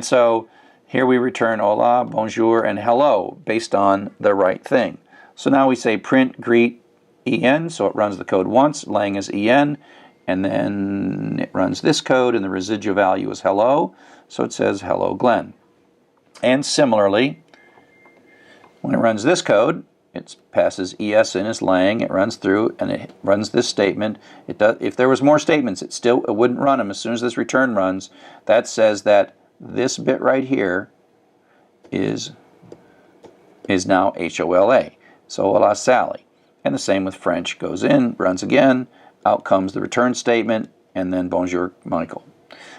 so here we return hola, bonjour, and hello based on the right thing. So now we say print greet en, so it runs the code once, lang is en, and then it runs this code, and the residual value is hello, so it says hello Glenn. And similarly, when it runs this code, it passes es in as lang, it runs through, and it runs this statement. If there was more statements, it wouldn't run them as soon as this return runs. That says that this bit right here is now HOLA, so hola Sally. And the same with French, goes in, runs again, out comes the return statement, and then bonjour Michael.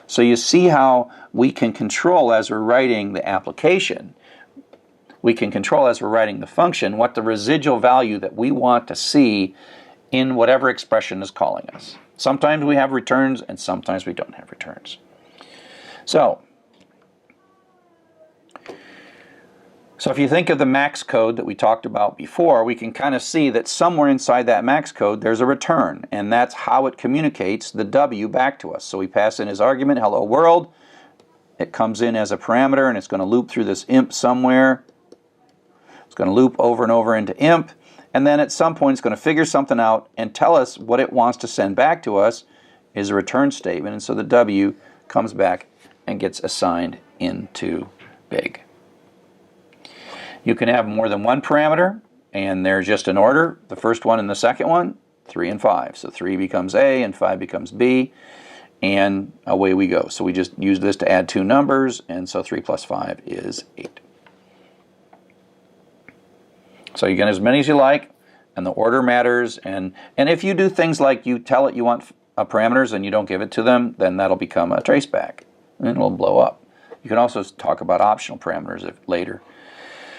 So you see how we can control as we're writing the application, we can control as we're writing the function what the residual value that we want to see in whatever expression is calling us. Sometimes we have returns and sometimes we don't have returns. So if you think of the max code that we talked about before, we can kind of see that somewhere inside that max code there's a return, and that's how it communicates the W back to us. So we pass in as argument hello world, it comes in as a parameter, and it's going to loop through this imp somewhere. It's going to loop over and over into imp, and then at some point it's going to figure something out and tell us what it wants to send back to us is a return statement, and so the W comes back and gets assigned into big. You can have more than one parameter, and they're just in order. The first one and the second one, 3 and 5. So 3 becomes A and 5 becomes B, and away we go. So we just use this to add 2 numbers, and so 3 plus 5 is 8. So you get as many as you like, and the order matters. And if you do things like you tell it you want parameters and you don't give it to them, then that'll become a traceback and it'll blow up. You can also talk about optional parameters later.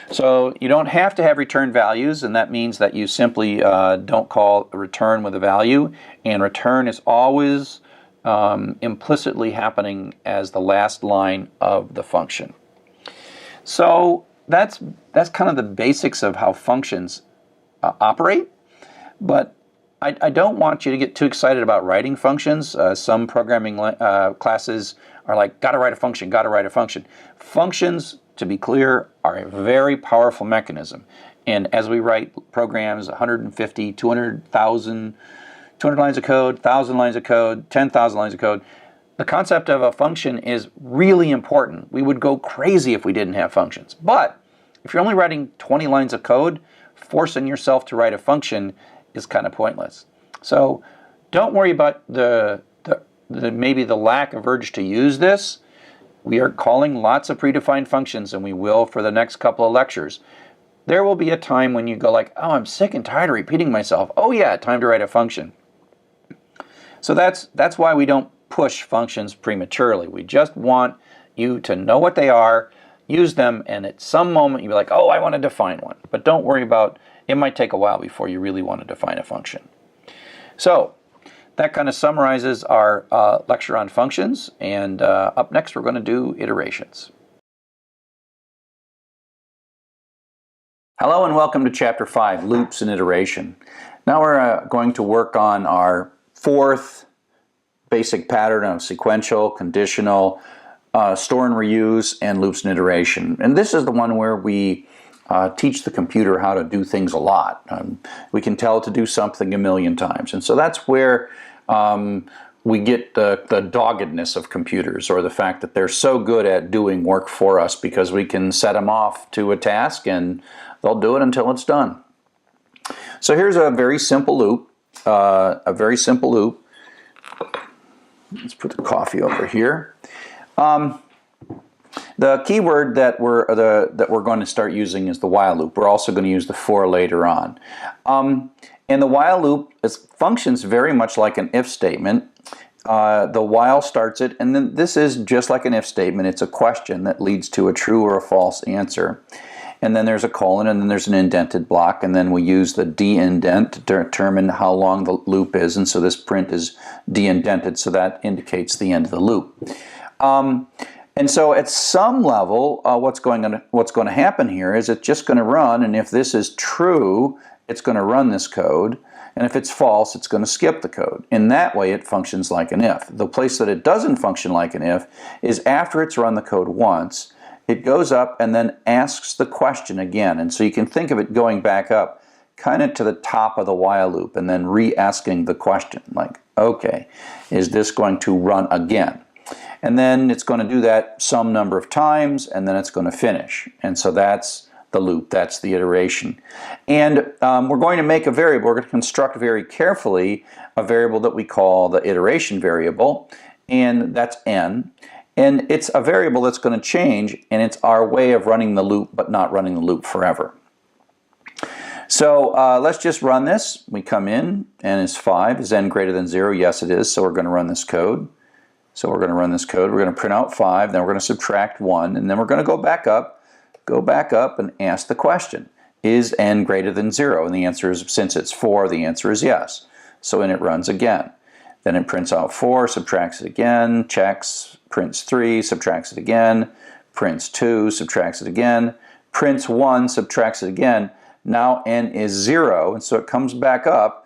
So you don't have to have return values, and that means that you simply don't call a return with a value, and return is always implicitly happening as the last line of the function. So that's kind of the basics of how functions operate, but I don't want you to get too excited about writing functions. Some programming classes are like, gotta write a function, gotta write a function. Functions, to be clear, are a very powerful mechanism. And as we write programs, 150, 200,000, 200 lines of code, 1,000 lines of code, 10,000 lines of code, the concept of a function is really important. We would go crazy if we didn't have functions. But if you're only writing 20 lines of code, forcing yourself to write a function is kind of pointless. So don't worry about maybe the lack of urge to use this. We are calling lots of predefined functions, and we will for the next couple of lectures. There will be a time when you go like, oh, I'm sick and tired of repeating myself. Oh yeah, time to write a function. So that's why we don't push functions prematurely. We just want you to know what they are, use them, and at some moment you'll be like, oh, I want to define one. But don't worry about, it might take a while before you really want to define a function. So that kind of summarizes our lecture on functions, and up next we're going to do iterations. Hello and welcome to Chapter 5, Loops and Iteration. Now we're going to work on our fourth basic pattern of sequential, conditional, store and reuse, and loops and iteration. And this is the one where we teach the computer how to do things a lot. We can tell it to do something a million times. And so that's where we get the doggedness of computers, or the fact that they're so good at doing work for us because we can set them off to a task and they'll do it until it's done. So here's a very simple loop. Let's put the coffee over here. The keyword that we're going to start using is the while loop. We're also going to use the for later on. And the while loop functions very much like an if statement. The while starts it, and then this is just like an if statement. It's a question that leads to a true or a false answer. And then there's a colon, and then there's an indented block, and then we use the de-indent to determine how long the loop is, and so this print is de-indented, so that indicates the end of the loop. And so at some level, what's going to happen here is it's just going to run, and if this is true, it's going to run this code, and if it's false, it's going to skip the code. In that way, it functions like an if. The place that it doesn't function like an if is after it's run the code once, it goes up and then asks the question again. And so you can think of it going back up kind of to the top of the while loop and then re-asking the question, like, okay, is this going to run again? And then it's going to do that some number of times, and then it's going to finish. And so that's the loop, that's the iteration. And we're going to make a variable. We're going to construct very carefully a variable that we call the iteration variable, and that's n. And it's a variable that's going to change, and it's our way of running the loop, but not running the loop forever. So let's just run this. We come in, n is 5. Is n greater than 0? Yes, it is. So we're going to run this code. So we're going to run this code. We're going to print out 5. Then we're going to subtract 1. And then we're going to go back up and ask the question. Is n greater than 0? And the answer is, since it's 4, the answer is yes. So then it runs again. Then it prints out 4, subtracts it again, checks, prints 3, subtracts it again, prints 2, subtracts it again, prints 1, subtracts it again. Now n is 0, and so it comes back up.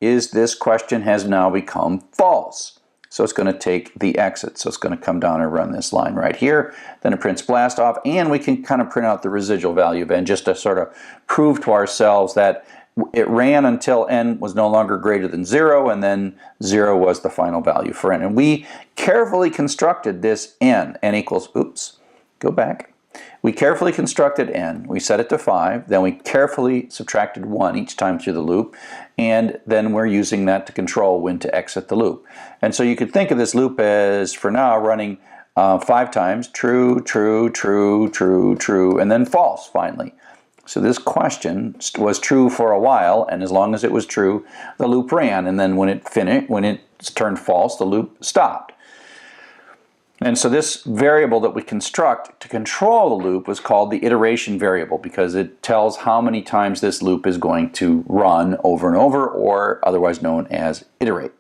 Is this question has now become false? So it's going to take the exit. So it's going to come down and run this line right here. Then it prints blast off, and we can kind of print out the residual value of n just to sort of prove to ourselves that it ran until n was no longer greater than 0, and then 0 was the final value for n. And we carefully constructed this n equals, oops, go back. We carefully constructed n. We set it to 5. Then we carefully subtracted 1 each time through the loop. And then we're using that to control when to exit the loop. And so you could think of this loop as, for now, running 5 times, true, true, true, true, true, and then false finally. So this question was true for a while, and as long as it was true, the loop ran. And then when it turned false, the loop stopped. And so this variable that we construct to control the loop was called the iteration variable, because it tells how many times this loop is going to run over and over, or otherwise known as iterate.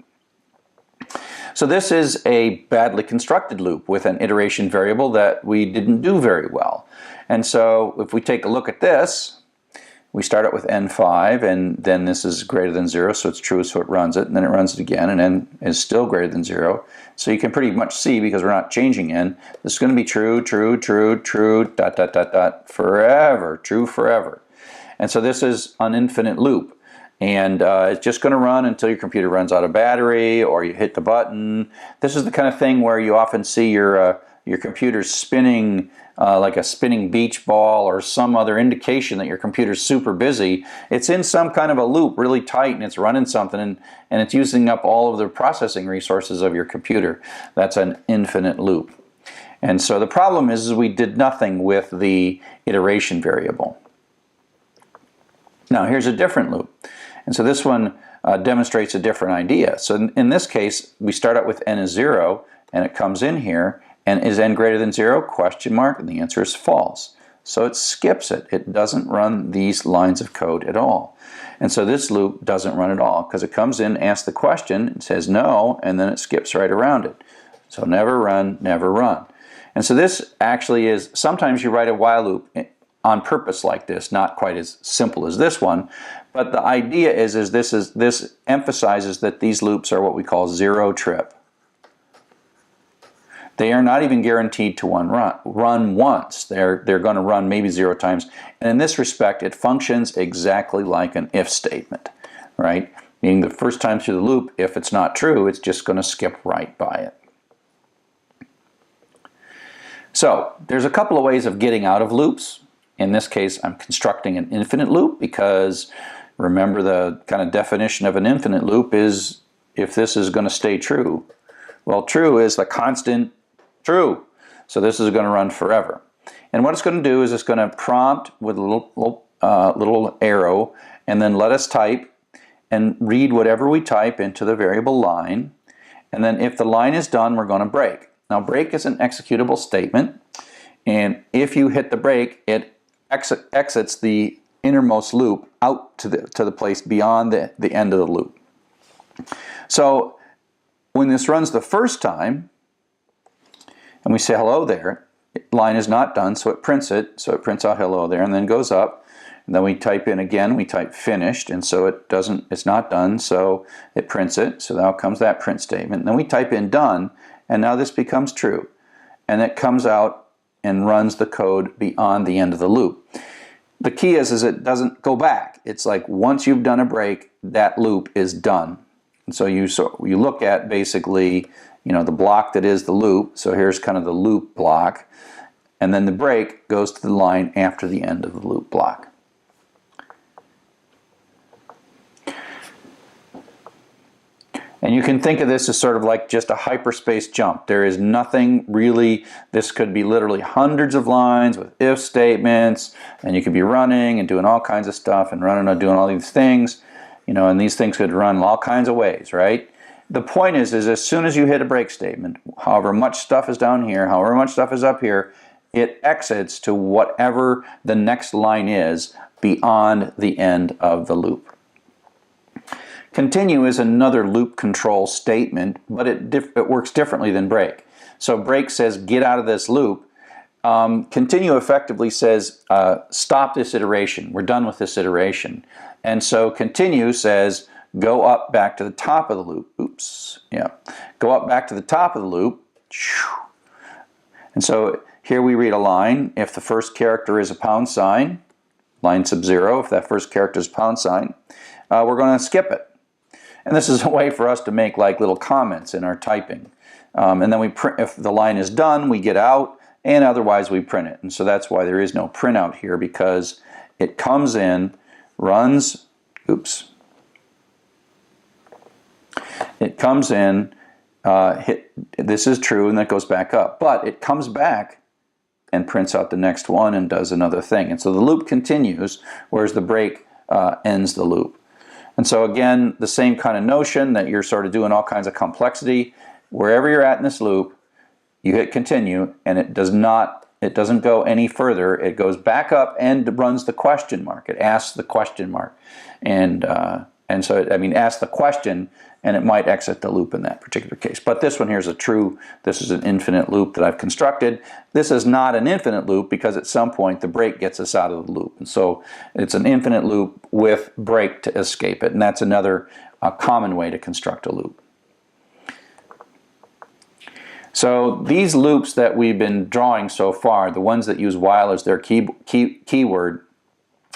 So this is a badly constructed loop with an iteration variable that we didn't do very well. And so if we take a look at this, we start out with n5, and then this is greater than 0, so it's true, so it runs it, and then it runs it again, and n is still greater than 0. So you can pretty much see, because we're not changing n, this is going to be true, true, true, true, dot, dot, dot, dot, forever, true forever. And so this is an infinite loop. And it's just going to run until your computer runs out of battery, or you hit the button. This is the kind of thing where you often see your computer spinning like a spinning beach ball, or some other indication that your computer's super busy. It's in some kind of a loop, really tight, and it's running something, and it's using up all of the processing resources of your computer. That's an infinite loop. And so the problem is we did nothing with the iteration variable. Now here's a different loop. And so this one demonstrates a different idea. So in this case, we start out with n is 0, and it comes in here, and is n greater than 0? Question mark, and the answer is false. So it skips it. It doesn't run these lines of code at all. And so this loop doesn't run at all, because it comes in, asks the question, it says no, and then it skips right around it. So never run, never run. And so this actually is, sometimes you write a while loop on purpose like this, not quite as simple as this one, but the idea is this emphasizes that these loops are what we call zero trip. They are not even guaranteed to run once. They're going to run maybe 0 times. And in this respect, it functions exactly like an if statement, right? Meaning the first time through the loop, if it's not true, it's just going to skip right by it. So there's a couple of ways of getting out of loops. In this case, I'm constructing an infinite loop, because remember, the kind of definition of an infinite loop is if this is going to stay true. Well, true is the constant true. So this is going to run forever. And what it's going to do is it's going to prompt with a little arrow, and then let us type and read whatever we type into the variable line. And then if the line is done, we're going to break. Now break is an executable statement, and if you hit the break, it exits the innermost loop out to the place beyond the end of the loop. So when this runs the first time, and we say hello there, line is not done, so it prints it. So it prints out hello there, and then goes up. And then we type in again, we type finished, and so it's not done, so it prints it. So now comes that print statement. And then we type in done, and now this becomes true. And it comes out and runs the code beyond the end of the loop. The key is it doesn't go back. It's like once you've done a break, that loop is done. And so you look at basically, the block that is the loop. So here's kind of the loop block, and then the break goes to the line after the end of the loop block. And you can think of this as sort of like just a hyperspace jump. There is nothing really, this could be literally hundreds of lines with if statements, and you could be running and doing all kinds of stuff and running and doing all these things, and these things could run all kinds of ways, right? The point is as soon as you hit a break statement, however much stuff is down here, however much stuff is up here, it exits to whatever the next line is beyond the end of the loop. Continue is another loop control statement, but it works differently than break. So break says get out of this loop. Continue effectively says stop this iteration. We're done with this iteration. And so continue says go up back to the top of the loop. Oops. Yeah. Go up back to the top of the loop. And so here we read a line. If the first character is a pound sign, line sub 0, if that first character is pound sign, we're going to skip it. And this is a way for us to make like little comments in our typing. And then we print, if the line is done, we get out, and otherwise we print it. And so that's why there is no printout here, because it comes in, runs, oops. It comes in, this is true, and then it goes back up. But it comes back and prints out the next one and does another thing. And so the loop continues, whereas the break ends the loop. And so again, the same kind of notion that you're sort of doing all kinds of complexity. Wherever you're at in this loop, you hit continue, and it doesn't go any further. It goes back up and runs the question mark. It asks the question mark. And so, I mean, asks the question, and it might exit the loop in that particular case. But this one here is this is an infinite loop that I've constructed. This is not an infinite loop because at some point the break gets us out of the loop. And so it's an infinite loop with break to escape it. And that's another common way to construct a loop. So these loops that we've been drawing so far, the ones that use while as their keyword,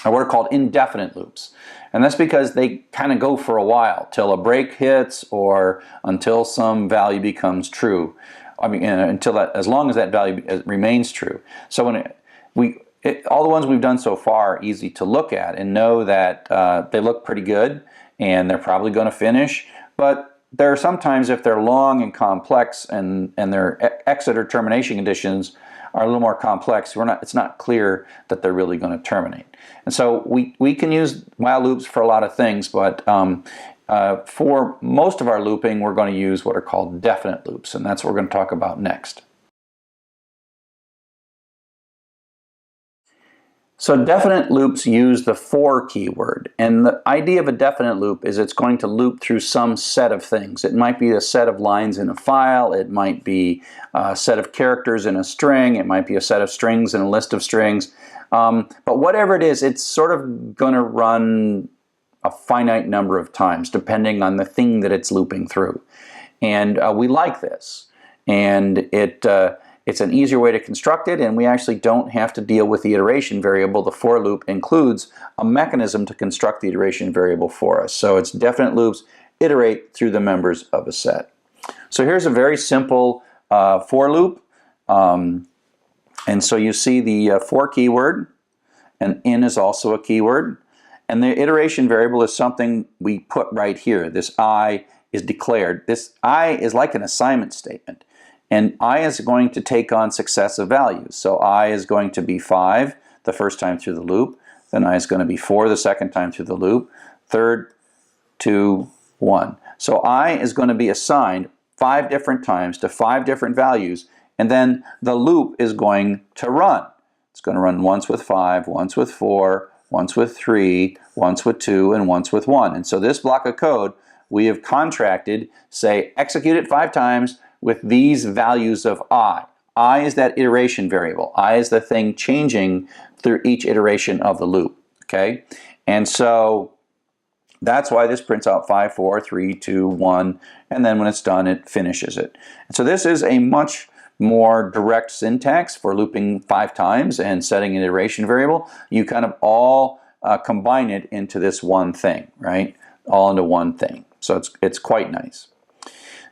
are what are called indefinite loops. And that's because they kind of go for a while, till a break hits or until some value becomes true. I mean, as long as that value remains true. So all the ones we've done so far are easy to look at and know that they look pretty good and they're probably going to finish. But there are sometimes, if they're long and complex and their exit or termination conditions are a little more complex, it's not clear that they're really going to terminate. And so we can use while loops for a lot of things, but for most of our looping, we're going to use what are called definite loops, and that's what we're going to talk about next. So definite loops use the for keyword, and the idea of a definite loop is it's going to loop through some set of things. It might be a set of lines in a file, it might be a set of characters in a string, it might be a set of strings in a list of strings, but whatever it is, it's sort of going to run a finite number of times depending on the thing that it's looping through. And we like this, and it's an easier way to construct it, and we actually don't have to deal with the iteration variable. The for loop includes a mechanism to construct the iteration variable for us. So it's definite loops iterate through the members of a set. So here's a very simple for loop. And so you see the for keyword, and in is also a keyword. And the iteration variable is something we put right here. This I is declared. This I is like an assignment statement. And I is going to take on successive values. So I is going to be 5 the first time through the loop. Then I is going to be 4 the second time through the loop. 3rd, 2, 1. So I is going to be assigned 5 different times to 5 different values. And then the loop is going to run. It's going to run once with 5, once with 4, once with 3, once with 2, and once with 1. And so this block of code we have contracted, say, execute it 5 times, with these values of I. I is that iteration variable. I is the thing changing through each iteration of the loop. Okay? And so that's why this prints out 5, 4, 3, 2, 1, and then when it's done, it finishes it. And so this is a much more direct syntax for looping 5 times and setting an iteration variable. You kind of all combine it into this one thing, right? All into one thing. So it's quite nice.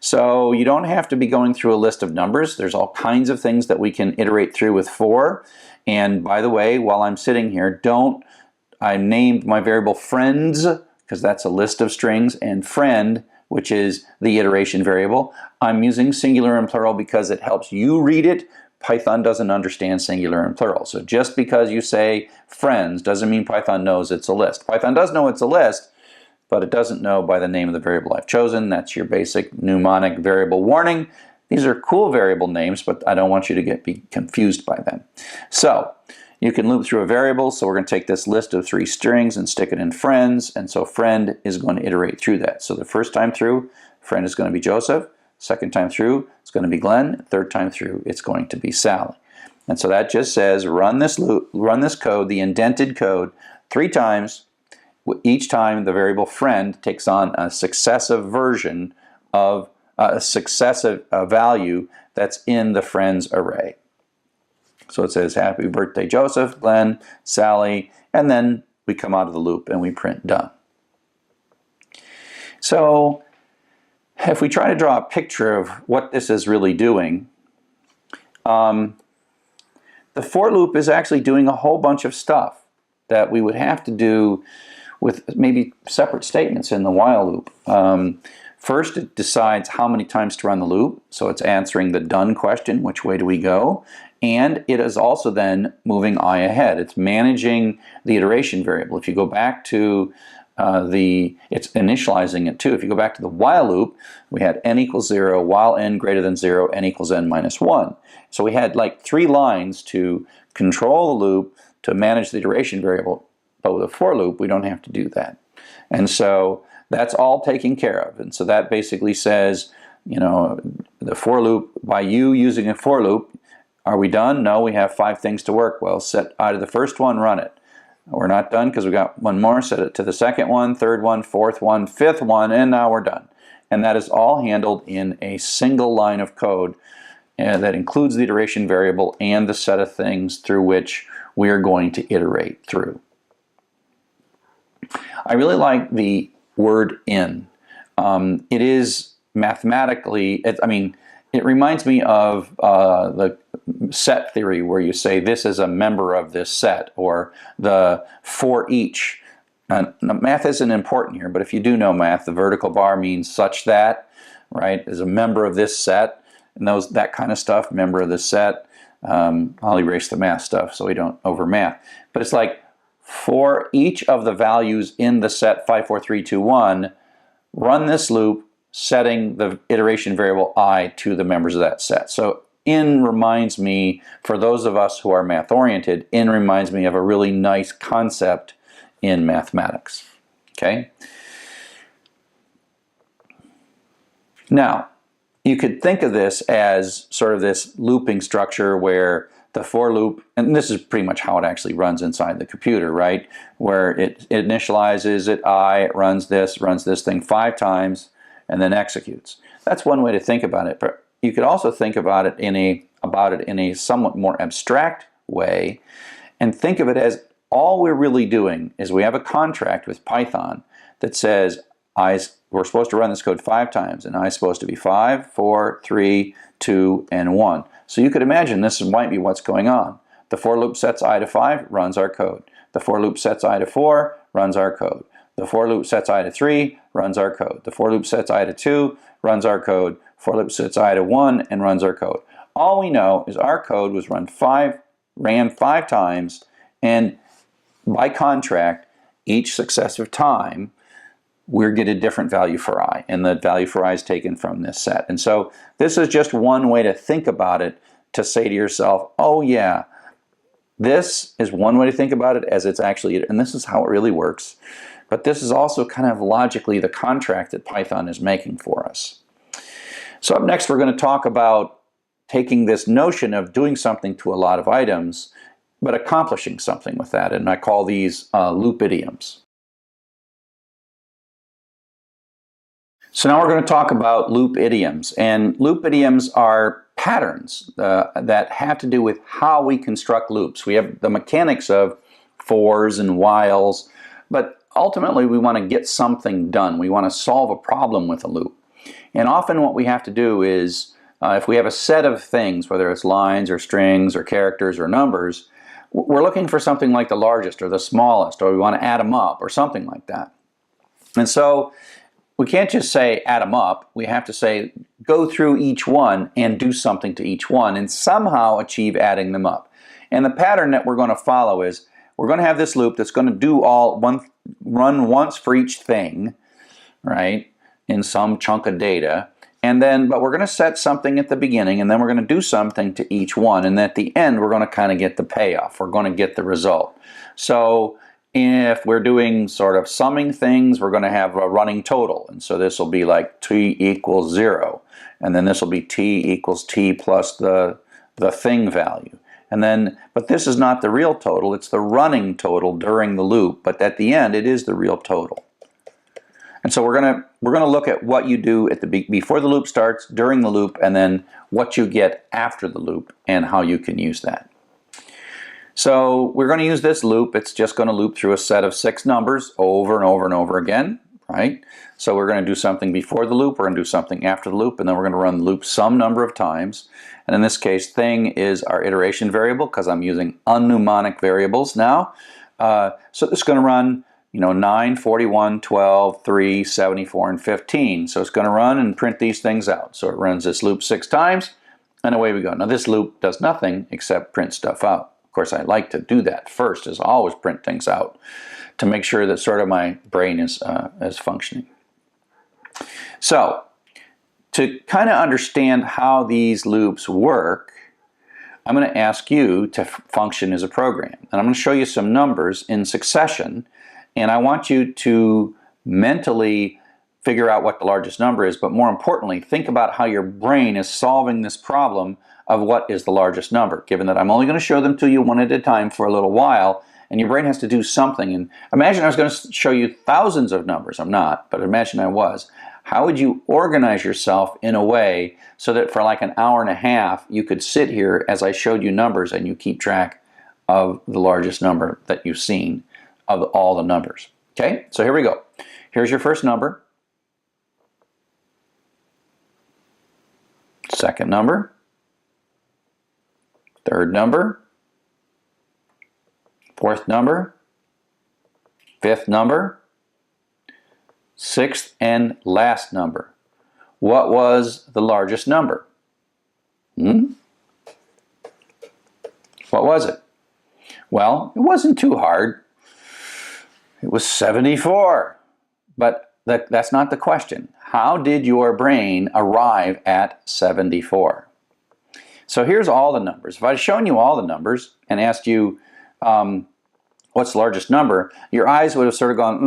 So you don't have to be going through a list of numbers. There's all kinds of things that we can iterate through with for. And by the way, while I'm sitting here, I named my variable friends, because that's a list of strings, and friend, which is the iteration variable. I'm using singular and plural because it helps you read it. Python doesn't understand singular and plural. So just because you say friends doesn't mean Python knows it's a list. Python does know it's a list, but it doesn't know by the name of the variable I've chosen. That's your basic mnemonic variable warning. These are cool variable names, but I don't want you to be confused by them. So you can loop through a variable. So we're going to take this list of 3 strings and stick it in friends. And so friend is going to iterate through that. So the first time through, friend is going to be Joseph. Second time through, it's going to be Glenn. Third time through, it's going to be Sally. And so that just says run this code, the indented code, 3 times. Each time the variable friend takes on a successive version of a successive value that's in the friends array. So it says happy birthday Joseph, Glenn, Sally, and then we come out of the loop and we print done. So if we try to draw a picture of what this is really doing, the for loop is actually doing a whole bunch of stuff that we would have to do with maybe separate statements in the while loop. First, it decides how many times to run the loop, so it's answering the done question, which way do we go? And it is also then moving I ahead. It's managing the iteration variable. If you go back to it's initializing it too. If you go back to the while loop, we had n equals 0, while n greater than 0, n equals n minus 1. So we had like 3 lines to control the loop, to manage the iteration variable. But with a for loop, we don't have to do that. And so that's all taken care of. And so that basically says, you know, the for loop, by you using a for loop, are we done? No, we have 5 things to work. Well, set I to the first one, run it. We're not done because we got one more. Set it to the second one, third one, fourth one, fifth one, and now we're done. And that is all handled in a single line of code that includes the iteration variable and the set of things through which we are going to iterate through. I really like the word in. It is mathematically, it reminds me of the set theory where you say this is a member of this set, or the for each. Math isn't important here, but if you do know math, the vertical bar means such that, right, is a member of this set, and that kind of stuff, member of this set. I'll erase the math stuff so we don't over math. But it's like, for each of the values in the set 5, 4, 3, 2, 1, run this loop setting the iteration variable I to the members of that set. So in reminds me, for those of us who are math oriented, in reminds me of a really nice concept in mathematics. Okay? Now, you could think of this as sort of this looping structure where the for loop, and this is pretty much how it actually runs inside the computer, right? Where it initializes it, it runs this thing 5 times, and then executes. That's one way to think about it. But you could also think about it in a somewhat more abstract way, and think of it as all we're really doing is we have a contract with Python that says we're supposed to run this code 5 times, and I is supposed to be 5, 4, 3, 2, and 1. So you could imagine this might be what's going on. The for loop sets I to 5, runs our code. The for loop sets I to 4, runs our code. The for loop sets I to 3, runs our code. The for loop sets I to 2, runs our code. For loop sets I to 1, and runs our code. All we know is our code was ran 5 times, and by contract, each successive time, we're get a different value for I, and the value for I is taken from this set. And so this is just one way to think about it, to say to yourself, oh yeah, this is one way to think about it as it's actually, and this is how it really works. But this is also kind of logically the contract that Python is making for us. So up next, we're going to talk about taking this notion of doing something to a lot of items, but accomplishing something with that, and I call these loop idioms. So now we're going to talk about loop idioms, and loop idioms are patterns that have to do with how we construct loops. We have the mechanics of fors and whiles, but ultimately we want to get something done. We want to solve a problem with a loop. And often what we have to do is, if we have a set of things, whether it's lines or strings or characters or numbers, we're looking for something like the largest or the smallest, or we want to add them up or something like that. And so we can't just say add them up. We have to say go through each one and do something to each one and somehow achieve adding them up. And the pattern that we're going to follow is we're going to have this loop that's going to do run once for each thing, right, in some chunk of data. And then, but we're going to set something at the beginning, and then we're going to do something to each one. And at the end, we're going to kind of get the payoff. We're going to get the result. So if we're doing sort of summing things, we're going to have a running total. And so this will be like t equals 0. And then this will be t equals t plus the thing value. And then, but this is not the real total. It's the running total during the loop. But at the end, it is the real total. And so we're gonna look at what you do at before the loop starts, during the loop, and then what you get after the loop and how you can use that. So we're going to use this loop. It's just going to loop through a set of 6 numbers over and over and over again, right? So we're going to do something before the loop, we're going to do something after the loop, and then we're going to run the loop some number of times. And in this case, thing is our iteration variable because I'm using unmnemonic variables now. So this is going to run, 9, 41, 12, 3, 74, and 15. So it's going to run and print these things out. So it runs this loop 6 times, and away we go. Now this loop does nothing except print stuff out. Of course, I like to do that first, is always print things out to make sure that sort of my brain is functioning. So to kind of understand how these loops work, I'm going to ask you to function as a program. And I'm going to show you some numbers in succession, and I want you to mentally figure out what the largest number is, but more importantly, think about how your brain is solving this problem of what is the largest number, given that I'm only going to show them to you one at a time for a little while, and your brain has to do something. And imagine I was going to show you thousands of numbers. I'm not, but imagine I was. How would you organize yourself in a way so that for like an hour and a half you could sit here as I showed you numbers and you keep track of the largest number that you've seen of all the numbers? Okay, so here we go. Here's your first number, second number, third number, fourth number, fifth number, sixth and last number. What was the largest number? What was it? Well, it wasn't too hard. It was 74. But that's not the question. How did your brain arrive at 74? So here's all the numbers. If I'd shown you all the numbers and asked you what's the largest number, your eyes would have sort of gone,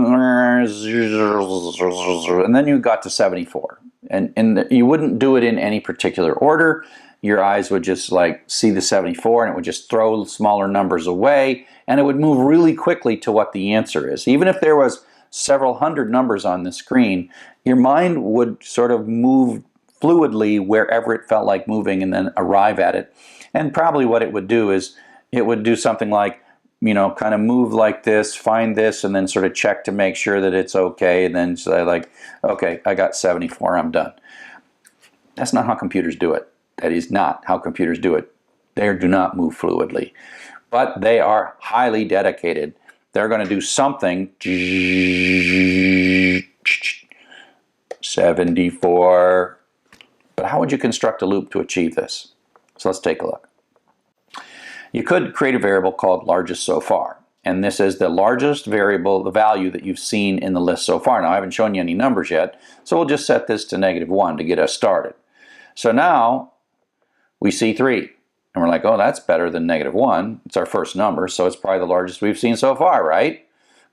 and then you got to 74. And you wouldn't do it in any particular order. Your eyes would just like see the 74 and it would just throw smaller numbers away, and it would move really quickly to what the answer is. Even if there was several hundred numbers on the screen, your mind would sort of move fluidly wherever it felt like moving and then arrive at it. And probably what it would do is it would do something like, kind of move like this, find this, and then sort of check to make sure that it's okay, and then say like, okay, I got 74, I'm done. That's not how computers do it. That is not how computers do it. They do not move fluidly. But they are highly dedicated. They're going to do something, 74. But how would you construct a loop to achieve this? So let's take a look. You could create a variable called largest so far, and this is the largest variable, the value that you've seen in the list so far. Now I haven't shown you any numbers yet, so we'll just set this to -1 to get us started. So now we see 3, and we're like, oh, that's better than -1. It's our first number, so it's probably the largest we've seen so far, right?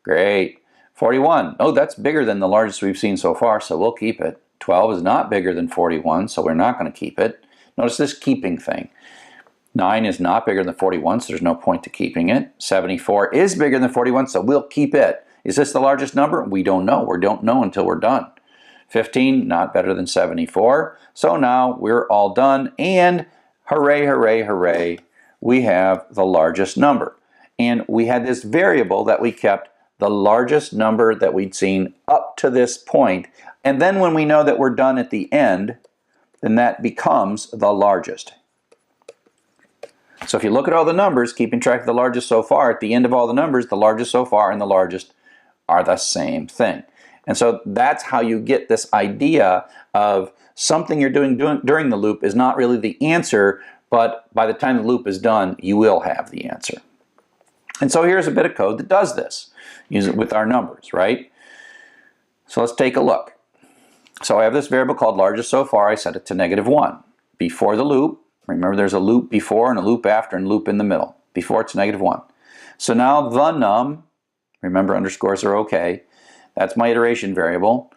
Great. 41, oh, that's bigger than the largest we've seen so far, so we'll keep it. 12 is not bigger than 41, so we're not going to keep it. Notice this keeping thing. 9 is not bigger than 41, so there's no point to keeping it. 74 is bigger than 41, so we'll keep it. Is this the largest number? We don't know. We don't know until we're done. 15, not better than 74. So now we're all done, and hooray, hooray, hooray, we have the largest number. And we had this variable that we kept, the largest number that we'd seen up to this point. And then when we know that we're done at the end, then that becomes the largest. So if you look at all the numbers, keeping track of the largest so far, at the end of all the numbers, the largest so far and the largest are the same thing. And so that's how you get this idea of something you're doing during the loop is not really the answer, but by the time the loop is done, you will have the answer. And so here's a bit of code that does this. Use it with our numbers, right? So let's take a look. So I have this variable called largest so far. I set it to -1. Before the loop, remember there's a loop before and a loop after and a loop in the middle. Before it's -1. So now the num, remember underscores are okay, that's my iteration variable.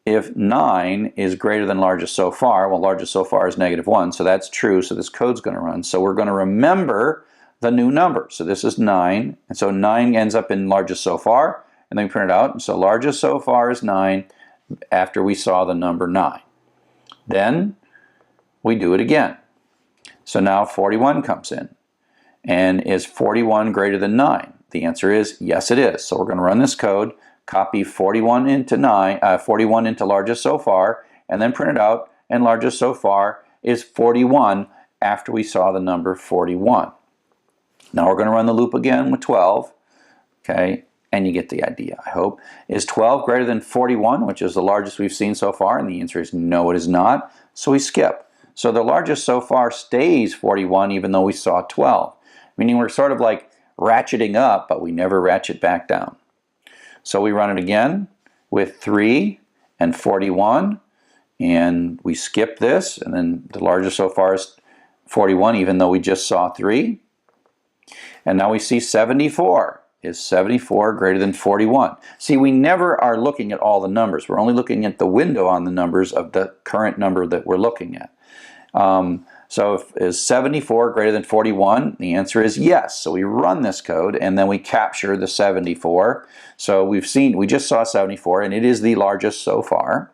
If 9 is greater than largest so far, well, largest so far is -1, so that's true, so this code's going to run. So we're going to remember the new number. So this is 9, and so 9 ends up in largest so far, and then we print it out. And so largest so far is 9 after we saw the number 9. Then we do it again. So now 41 comes in. And is 41 greater than 9? The answer is yes, it is. So we're going to run this code, copy 41 into largest so far, and then print it out, and largest so far is 41 after we saw the number 41. Now we're going to run the loop again with 12, okay, And you get the idea, I hope. Is 12 greater than 41, which is the largest we've seen so far? And the answer is no, it is not. So we skip. So the largest so far stays 41, even though we saw 12. Meaning we're sort of like ratcheting up, but we never ratchet back down. So we run it again with 3 and 41. And we skip this. And then the largest so far is 41, even though we just saw 3. And now we see 74. Is 74 greater than 41? See, we never are looking at all the numbers. We're only looking at the window on the numbers of the current number that we're looking at. So is 74 greater than 41? The answer is yes. So we run this code and then we capture the 74. So we just saw 74 and it is the largest so far.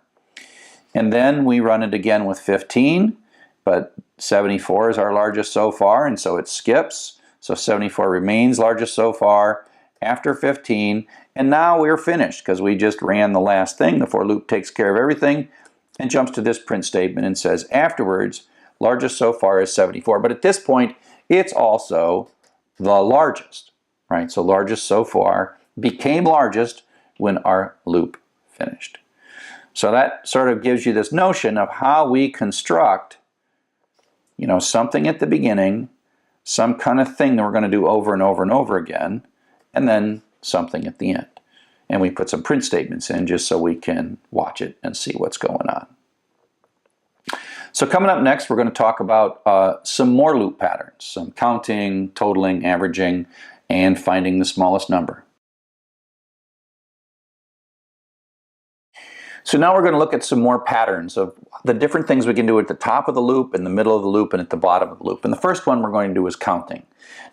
And then we run it again with 15, but 74 is our largest so far, and so it skips. So 74 remains largest so far after 15, and now we're finished because we just ran the last thing. The for loop takes care of everything and jumps to this print statement and says afterwards, largest so far is 74. But at this point, it's also the largest, right? So largest so far became largest when our loop finished. So that sort of gives you this notion of how we construct, something at the beginning, some kind of thing that we're going to do over and over and over again, and then something at the end. And we put some print statements in just so we can watch it and see what's going on. So coming up next, we're going to talk about some more loop patterns, some counting, totaling, averaging, and finding the smallest number. So now we're going to look at some more patterns of the different things we can do at the top of the loop, in the middle of the loop, and at the bottom of the loop. And the first one we're going to do is counting.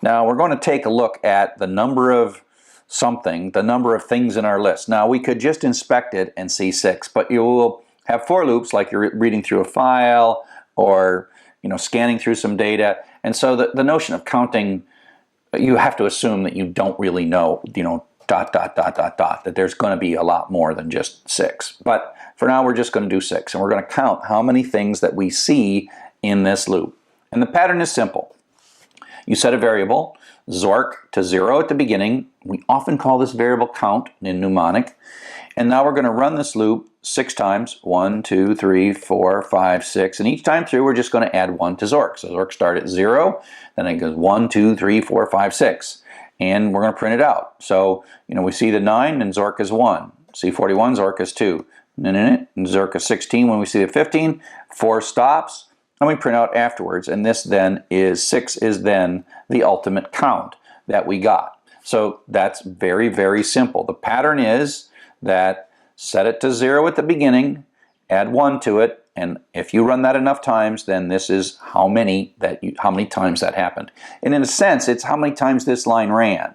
Now we're going to take a look at the number of something, the number of things in our list. Now we could just inspect it and see 6, but you will have for loops like you're reading through a file or scanning through some data. And so the notion of counting, you have to assume that you don't really know, that there's going to be a lot more than just 6. But for now, we're just going to do 6, and we're going to count how many things that we see in this loop. And the pattern is simple. You set a variable, Zork, to 0 at the beginning. We often call this variable count in mnemonic. And now we're going to run this loop 6 times. 1, 2, 3, 4, 5, 6. And each time through, we're just going to add 1 to Zork. So Zork starts at 0, then it goes 1, 2, 3, 4, 5, 6. And we're going to print it out. So, we see the 9 and Zork is 1. See 41, Zork is 2. And Zork is 16. When we see the 15, 4 stops, and we print out afterwards. And this then is 6 is then the ultimate count that we got. So that's very, very simple. The pattern is that set it to 0 at the beginning, add 1 to it, and if you run that enough times, then this is how many times that happened. And in a sense, it's how many times this line ran,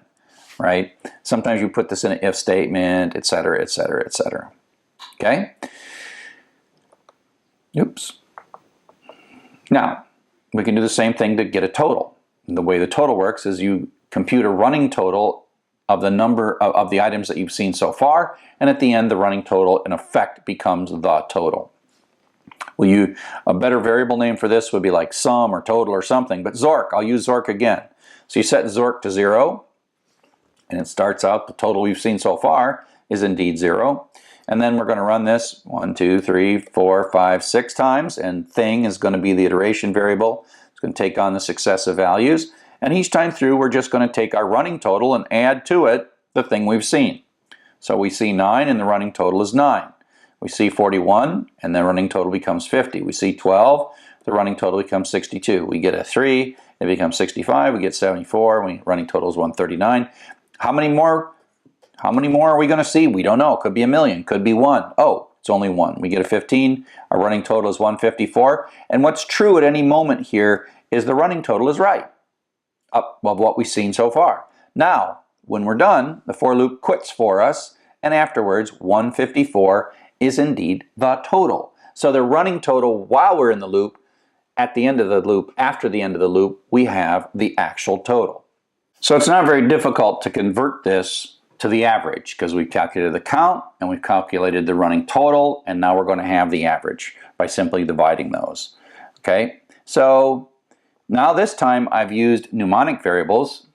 right? Sometimes you put this in an if statement, etc., etc., etc. Okay? Oops. Now, we can do the same thing to get a total. And the way the total works is you compute a running total of the number of the items that you've seen so far, and at the end, the running total, in effect, becomes the total. A better variable name for this would be like sum or total or something, but Zork, I'll use Zork again. So you set Zork to 0, and it starts out the total we've seen so far is indeed 0. And then we're going to run this 1, 2, 3, 4, 5, 6 times, and thing is going to be the iteration variable. It's going to take on the successive values. And each time through, we're just going to take our running total and add to it the thing we've seen. So we see 9, and the running total is 9. We see 41, and the running total becomes 50. We see 12, the running total becomes 62. We get a 3, it becomes 65. We get 74, running total is 139. How many more are we going to see? We don't know. Could be a million. Could be 1. Oh, it's only 1. We get a 15. Our running total is 154. And what's true at any moment here is the running total is right of what we've seen so far. Now, when we're done, the for loop quits for us, and afterwards, 154 is indeed the total. So the running total while we're in the loop, at the end of the loop, after the end of the loop, we have the actual total. So it's not very difficult to convert this to the average because we've calculated the count and we've calculated the running total, and now we're going to have the average by simply dividing those. Okay, so now this time I've used mnemonic variables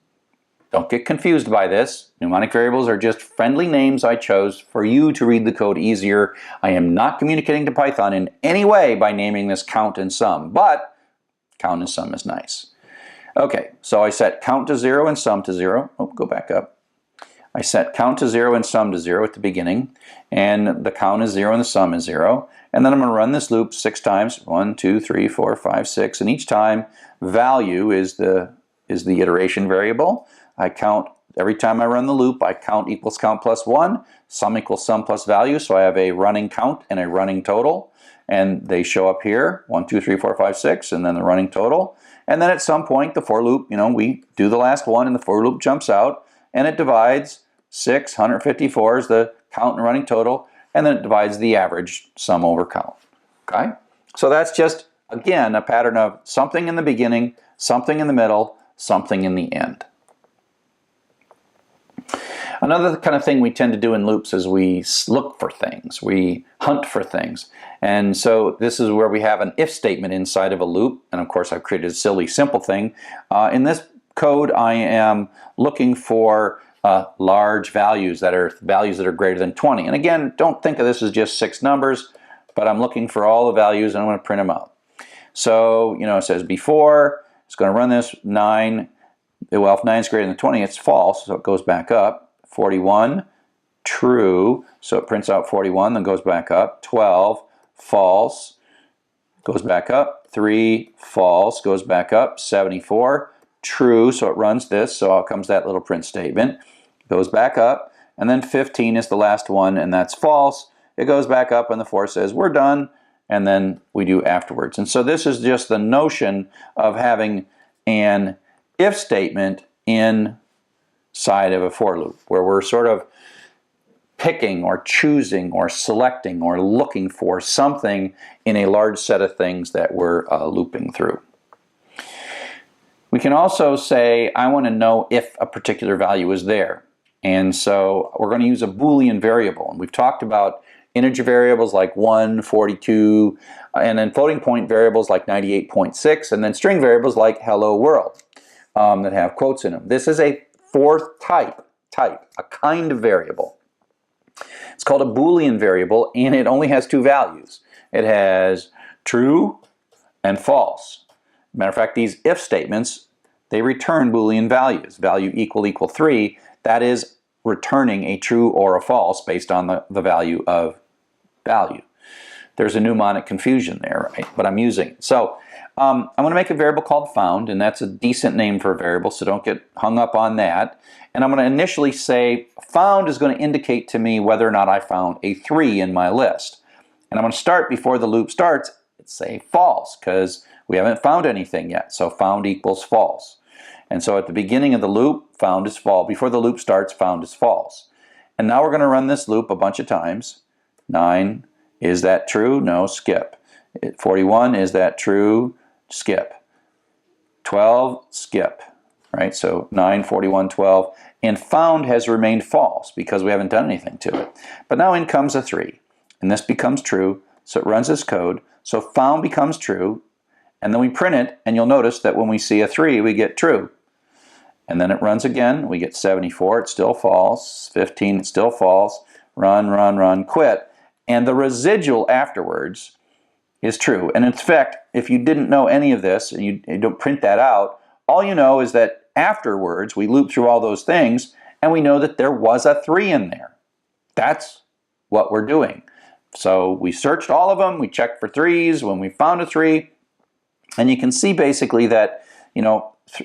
Don't get confused by this. Mnemonic variables are just friendly names I chose for you to read the code easier. I am not communicating to Python in any way by naming this count and sum, but count and sum is nice. Okay, so I set count to 0 and sum to 0. Oh, go back up. I set count to 0 and sum to 0 at the beginning, and the count is 0 and the sum is 0. And then I'm going to run this loop 6 times. 1, 2, 3, 4, 5, 6. And each time, value is the iteration variable. I count, every time I run the loop, I count equals count plus 1, sum equals sum plus value, so I have a running count and a running total, and they show up here, 1, 2, 3, 4, 5, 6, and then the running total. And then at some point, the for loop, we do the last one, and the for loop jumps out, and it divides 6, 154 is the count and running total, and then it divides the average sum over count. Okay? So that's just, again, a pattern of something in the beginning, something in the middle, something in the end. Another kind of thing we tend to do in loops is we look for things, we hunt for things. And so this is where we have an if statement inside of a loop, and of course I've created a silly simple thing. In this code I am looking for large values that are greater than 20. And again, don't think of this as just 6 numbers, but I'm looking for all the values and I'm going to print them out. So, it says before, it's going to run this 9. Well, if 9 is greater than 20, it's false, so it goes back up. 41, true, so it prints out 41, then goes back up. 12, false, goes back up. 3, false, goes back up. 74, true, so it runs this, so out comes that little print statement. Goes back up, and then 15 is the last one, and that's false. It goes back up, and the 4 says, we're done, and then we do afterwards. And so this is just the notion of having an if statement inside of a for loop, where we're sort of picking or choosing or selecting or looking for something in a large set of things that we're looping through. We can also say, I want to know if a particular value is there. And so we're going to use a Boolean variable. And we've talked about integer variables like 1, 42, and then floating point variables like 98.6, and then string variables like hello world that have quotes in them. This is a fourth type, a kind of variable. It's called a Boolean variable, and it only has 2 values. It has true and false. Matter of fact, these if statements, they return Boolean values. Value equal 3, that is returning a true or a false based on the value of value. There's a mnemonic confusion there, right? But I'm using it. So I'm going to make a variable called found, and that's a decent name for a variable, so don't get hung up on that. And I'm going to initially say found is going to indicate to me whether or not I found a 3 in my list. And I'm going to start before the loop starts, say false, because we haven't found anything yet. So found equals false. And so at the beginning of the loop, found is false. Before the loop starts, found is false. And now we're going to run this loop a bunch of times. 9, is that true? No, skip. 41, is that true? Skip. 12, skip. Right? So 9, 41, 12. And found has remained false because we haven't done anything to it. But now in comes a 3. And this becomes true. So it runs this code. So found becomes true. And then we print it. And you'll notice that when we see a 3, we get true. And then it runs again. We get 74. It's still false. 15. It's still false. Run, run, run, quit. And the residual afterwards is true. And in fact, if you didn't know any of this and you don't print that out, all you know is that afterwards we loop through all those things and we know that there was a 3 in there. That's what we're doing. So we searched all of them, we checked for 3s when we found a 3, and you can see basically that,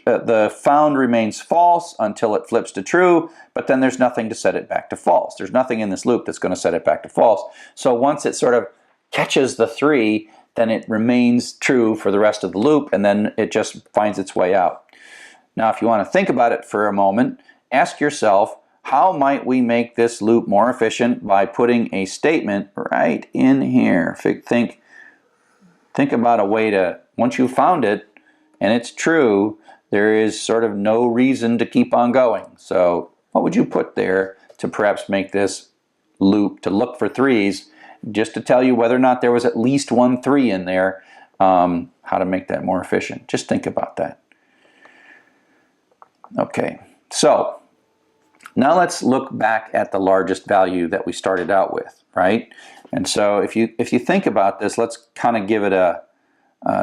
the found remains false until it flips to true, but then there's nothing to set it back to false. There's nothing in this loop that's going to set it back to false. So once it sort of catches the 3, then it remains true for the rest of the loop, and then it just finds its way out. Now, if you want to think about it for a moment, ask yourself, how might we make this loop more efficient by putting a statement right in here? Think about a way to, once you've found it and it's true, there is sort of no reason to keep on going. So what would you put there to perhaps make this loop to look for 3s, just to tell you whether or not there was at least one 3 in there, how to make that more efficient? Just think about that. Okay, So now let's look back at the largest value that we started out with, right? And so if you think about this, let's kind of give it a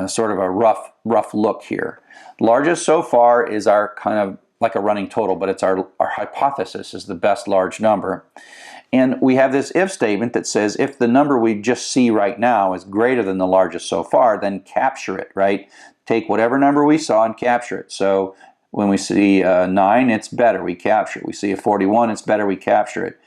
sort of a rough look here. Largest so far is our kind of like a running total, but it's our hypothesis is the best large number. And we have this if statement that says if the number we just see right now is greater than the largest so far, then capture it, right? Take whatever number we saw and capture it. So when we see 9, it's better, we capture it. We see a 41, it's better, we capture it.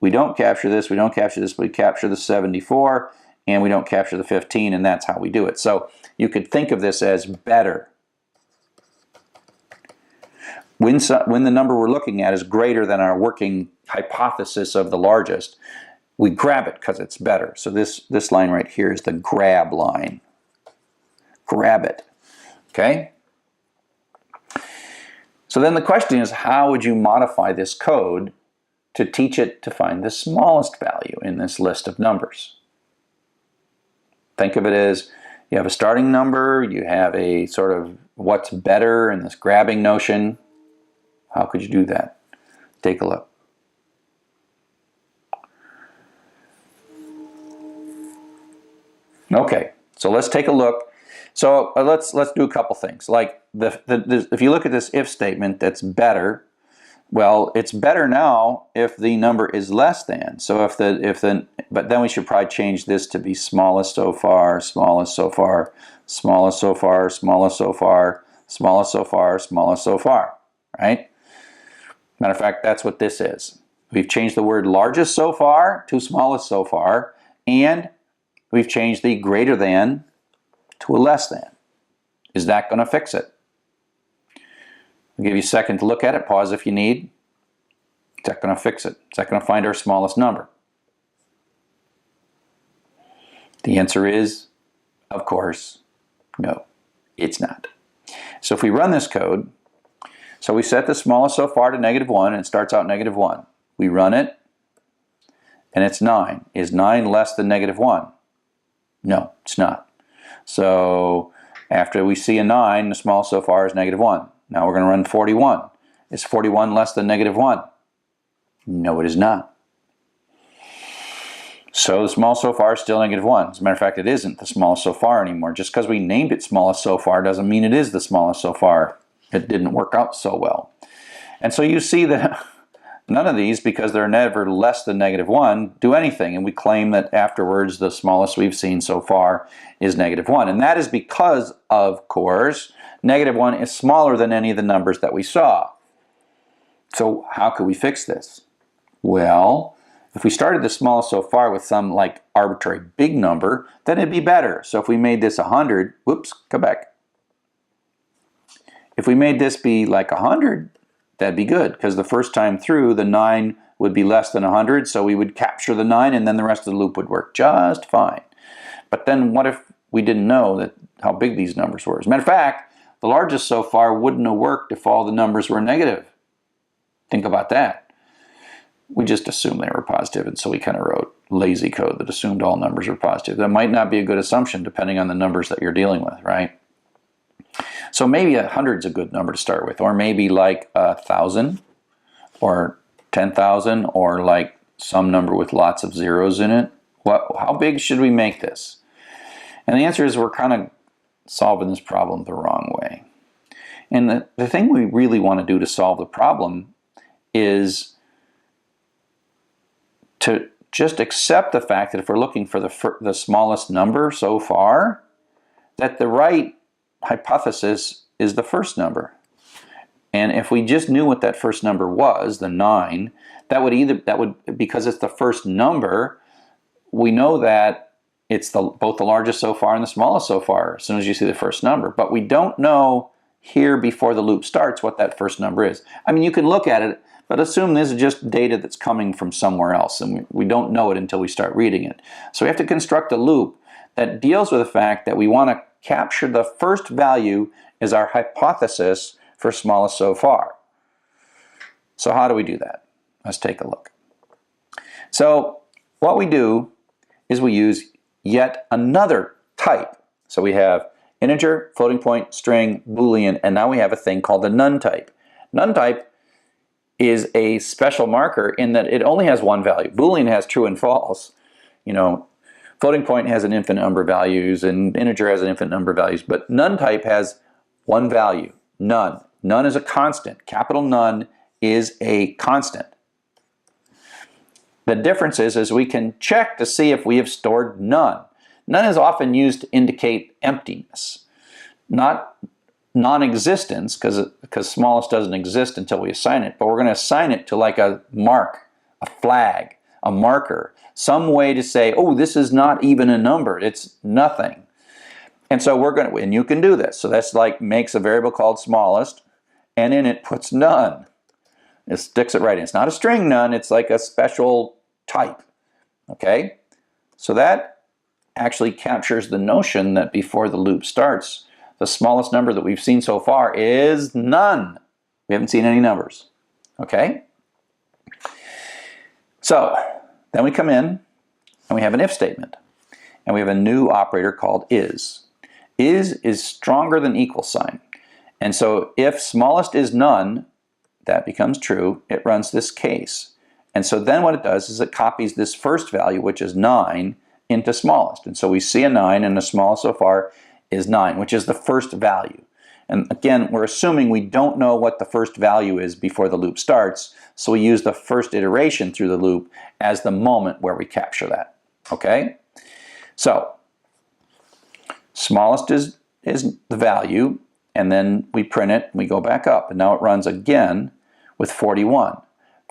We don't capture this, we don't capture this, we capture the 74, and we don't capture the 15, and that's how we do it. So you could think of this as better. When the number we're looking at is greater than our working hypothesis of the largest, we grab it because it's better. So this line right here is the grab line. Grab it. Okay? So then the question is, how would you modify this code to teach it to find the smallest value in this list of numbers? Think of it as you have a starting number, you have a sort of what's better in this grabbing notion. How could you do that? Take a look. Okay, so let's take a look. So let's do a couple things. Like if you look at this if statement, that's better. Well, it's better now if the number is less than. So but then we should probably change this to be smallest so far, smallest so far, smallest so far, smallest so far, smallest so far, smallest so far, right? Matter of fact, that's what this is. We've changed the word largest so far to smallest so far, and we've changed the greater than to a less than. Is that going to fix it? I'll give you a second to look at it. Pause if you need. Is that going to fix it? Is that going to find our smallest number? The answer is, of course, no, it's not. So if we run this code, so we set the smallest so far to -1, and it starts out -1. We run it, and it's 9. Is 9 less than -1? No, it's not. So after we see a 9, the smallest so far is -1. Now we're going to run 41. Is 41 less than -1? No, it is not. So the smallest so far is still -1. As a matter of fact, it isn't the smallest so far anymore. Just because we named it smallest so far doesn't mean it is the smallest so far. It didn't work out so well. And so you see that none of these, because they're never less than -1, do anything. And we claim that afterwards the smallest we've seen so far is -1. And that is because, of course, -1 is smaller than any of the numbers that we saw. So how could we fix this? Well, if we started the smallest so far with some like arbitrary big number, then it'd be better. So if we made this 100, whoops, come back. If we made this be like 100, that'd be good, because the first time through, the 9 would be less than 100, so we would capture the 9, and then the rest of the loop would work just fine. But then what if we didn't know how big these numbers were? As a matter of fact, the largest so far wouldn't have worked if all the numbers were negative. Think about that. We just assumed they were positive, and so we kind of wrote lazy code that assumed all numbers were positive. That might not be a good assumption depending on the numbers that you're dealing with, right? So maybe 100's a good number to start with, or maybe like 1,000 or 10,000, or like some number with lots of zeros in it. How big should we make this? And the answer is we're kind of solving this problem the wrong way. And the thing we really want to do to solve the problem is to just accept the fact that if we're looking for the smallest number so far, that the right hypothesis is the first number. And if we just knew what that first number was, the 9, because it's the first number, we know that it's both the largest so far and the smallest so far as soon as you see the first number. But we don't know here before the loop starts what that first number is. I mean, you can look at it, but assume this is just data that's coming from somewhere else, and we don't know it until we start reading it. So we have to construct a loop that deals with the fact that we want to capture the first value as our hypothesis for smallest so far. So how do we do that? Let's take a look. So what we do is we use yet another type. So we have integer, floating point, string, Boolean, and now we have a thing called the none type. None type is a special marker in that it only has one value. Boolean has true and false. You know, floating point has an infinite number of values, and integer has an infinite number of values, but none type has one value, none. None is a constant. Capital none is a constant. The difference is we can check to see if we have stored none. None is often used to indicate emptiness, not non-existence, because smallest doesn't exist until we assign it, but we're going to assign it to like a mark, a flag, a marker, some way to say, oh, this is not even a number, it's nothing. And so we're going to, and you can do this. So that's like makes a variable called smallest, and in it puts none. It sticks it right in. It's not a string none, it's like a special type. Okay? So that actually captures the notion that before the loop starts, the smallest number that we've seen so far is none. We haven't seen any numbers. Okay? So then we come in and we have an if statement. And we have a new operator called is. Is stronger than equal sign. And so if smallest is none, that becomes true. It runs this case. And so then what it does is it copies this first value, which is 9, into smallest. And so we see a 9, and the smallest so far is 9, which is the first value. And again, we're assuming we don't know what the first value is before the loop starts, so we use the first iteration through the loop as the moment where we capture that. Okay? So, smallest is the value, and then we print it, and we go back up, and now it runs again with 41.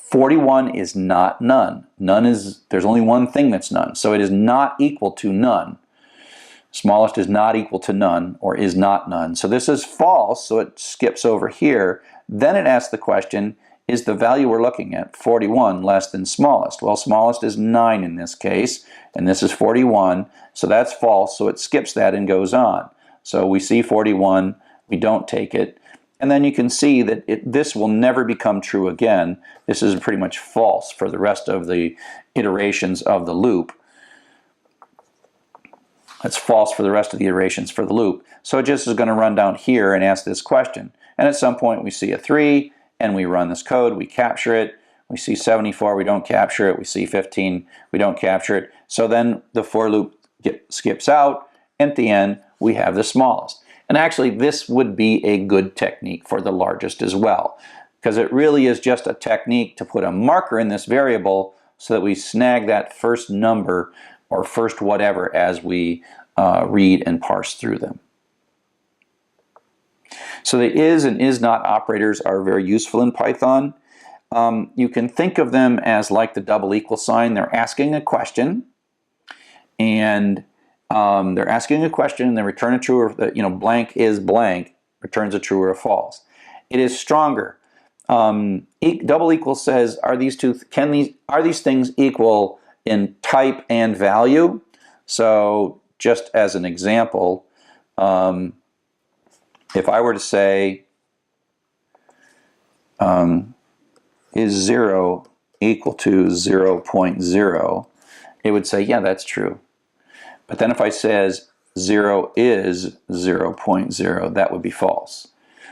41 is not none. None is, there's only one thing that's none, so it is not equal to none. Smallest is not equal to none, or is not none. So this is false, so it skips over here. Then it asks the question, is the value we're looking at, 41, less than smallest? Well, smallest is 9 in this case, and this is 41, so that's false, so it skips that and goes on. So we see 41, we don't take it, and then you can see that this will never become true again. This is pretty much false for the rest of the iterations of the loop. That's false for the rest of the iterations for the loop. So it just is going to run down here and ask this question. And at some point we see a 3, and we run this code, we capture it. We see 74, we don't capture it. We see 15, we don't capture it. So then the for loop skips out, and at the end we have the smallest. And actually this would be a good technique for the largest as well, because it really is just a technique to put a marker in this variable so that we snag that first number or first whatever as we read and parse through them. So the is and is not operators are very useful in Python. You can think of them as like the double equal sign. They're asking a question, and they're asking a question, and they return a true or, you know, blank is blank, returns a true or a false. It is stronger. Double equal says, are these things equal in type and value? So just as an example, if I were to say, is 0 equal to 0.0, it would say, yeah, that's true. But then if I says 0 is 0.0, that would be false.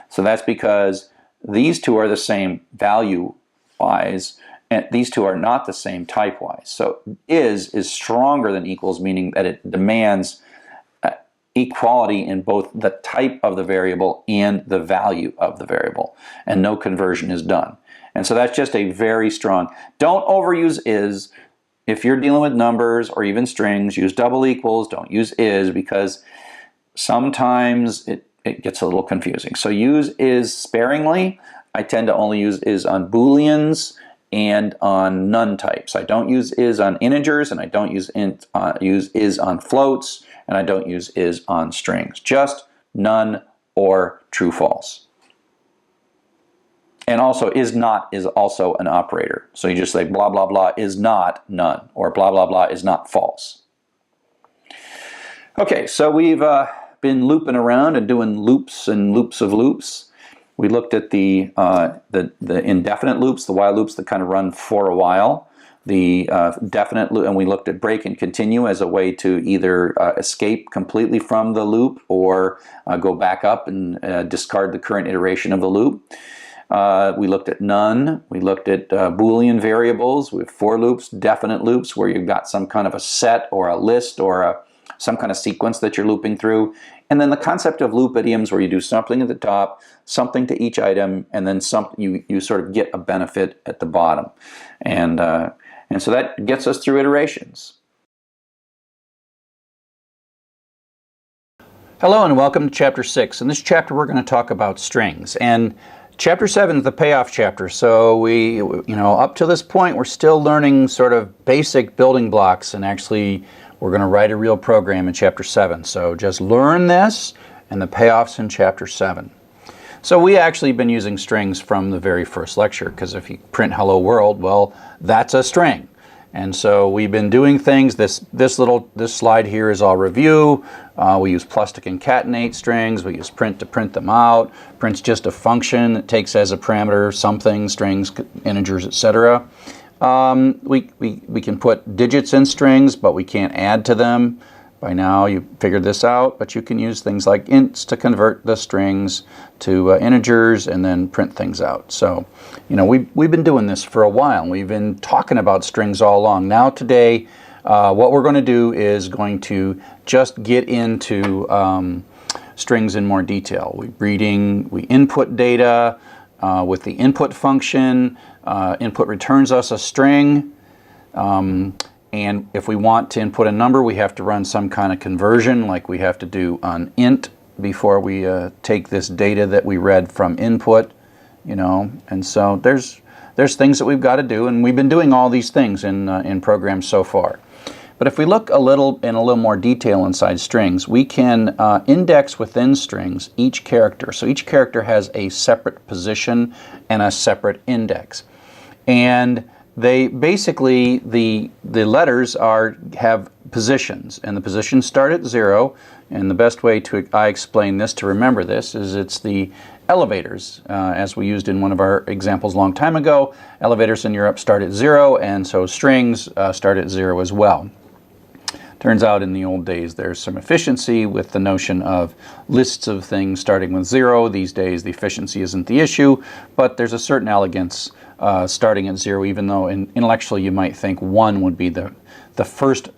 So that's because these two are the same value-wise, and these two are not the same type-wise. So is stronger than equals, meaning that it demands equality in both the type of the variable and the value of the variable, and no conversion is done. And so that's just a very strong. Don't overuse is. If you're dealing with numbers or even strings, use double equals, don't use is, because sometimes it gets a little confusing. So use is sparingly. I tend to only use is on Booleans and on none types. I don't use is on integers, and I don't use is on floats, and I don't use is on strings. Just none or true false. And also is not is also an operator. So you just say blah blah blah is not none, or blah blah blah is not false. Okay, so we've been looping around and doing loops and loops of loops. We looked at the indefinite loops, the while loops that kind of run for a while. The definite loop, and we looked at break and continue as a way to either escape completely from the loop or go back up and discard the current iteration of the loop. We looked at none. We looked at Boolean variables with for loops, definite loops, where you've got some kind of a set or a list or some kind of sequence that you're looping through. And then the concept of loop idioms, where you do something at the top, something to each item, and then you sort of get a benefit at the bottom. And so that gets us through iterations. Hello and welcome to Chapter 6. In this chapter we're going to talk about strings. And Chapter 7 is the payoff chapter, so up to this point we're still learning sort of basic building blocks, and actually we're going to write a real program in Chapter 7. So just learn this, and the payoff's in Chapter 7. So we actually been using strings from the very first lecture, because if you print hello world, well, that's a string. And so we've been doing things. This slide here is all review. We use plus to concatenate strings. We use print to print them out. Print's just a function. It takes as a parameter something, strings, integers, etc. We can put digits in strings, but we can't add to them. By now you figured this out, but you can use things like ints to convert the strings to integers and then print things out. So, we've been doing this for a while. We've been talking about strings all along. Now today, what we're going to do is going to just get into strings in more detail. We input data with the input function. Input returns us a string. And if we want to input a number, we have to run some kind of conversion, like we have to do on int before we take this data that we read from input, And so there's things that we've got to do, and we've been doing all these things in programs so far. But if we look in a little more detail inside strings, we can index within strings each character. So each character has a separate position and a separate index, and they basically, the letters have positions, and the positions start at 0, and the best way I explain this to remember this is it's the elevators, as we used in one of our examples a long time ago. Elevators in Europe start at 0, and so strings start at 0 as well. Turns out in the old days there's some efficiency with the notion of lists of things starting with 0. These days the efficiency isn't the issue, but there's a certain elegance starting at 0, even though intellectually you might think 1 would be the first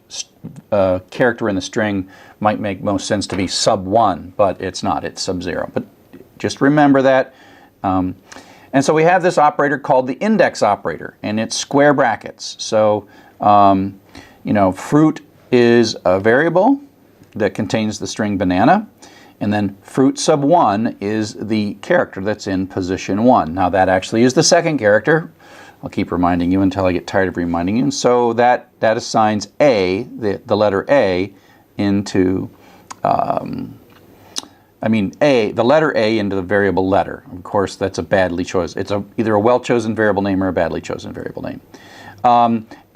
character in the string. Might make most sense to be sub 1, but it's not, it's sub 0. But just remember that. And so we have this operator called the index operator, and it's square brackets. So, fruit is a variable that contains the string banana, and then fruit sub 1 is the character that's in position 1. Now that actually is the second character. I'll keep reminding you until I get tired of reminding you. And so that assigns A, the letter A, into the letter A into the variable letter. Of course, that's a badly chosen. It's either a well-chosen variable name or a badly chosen variable name.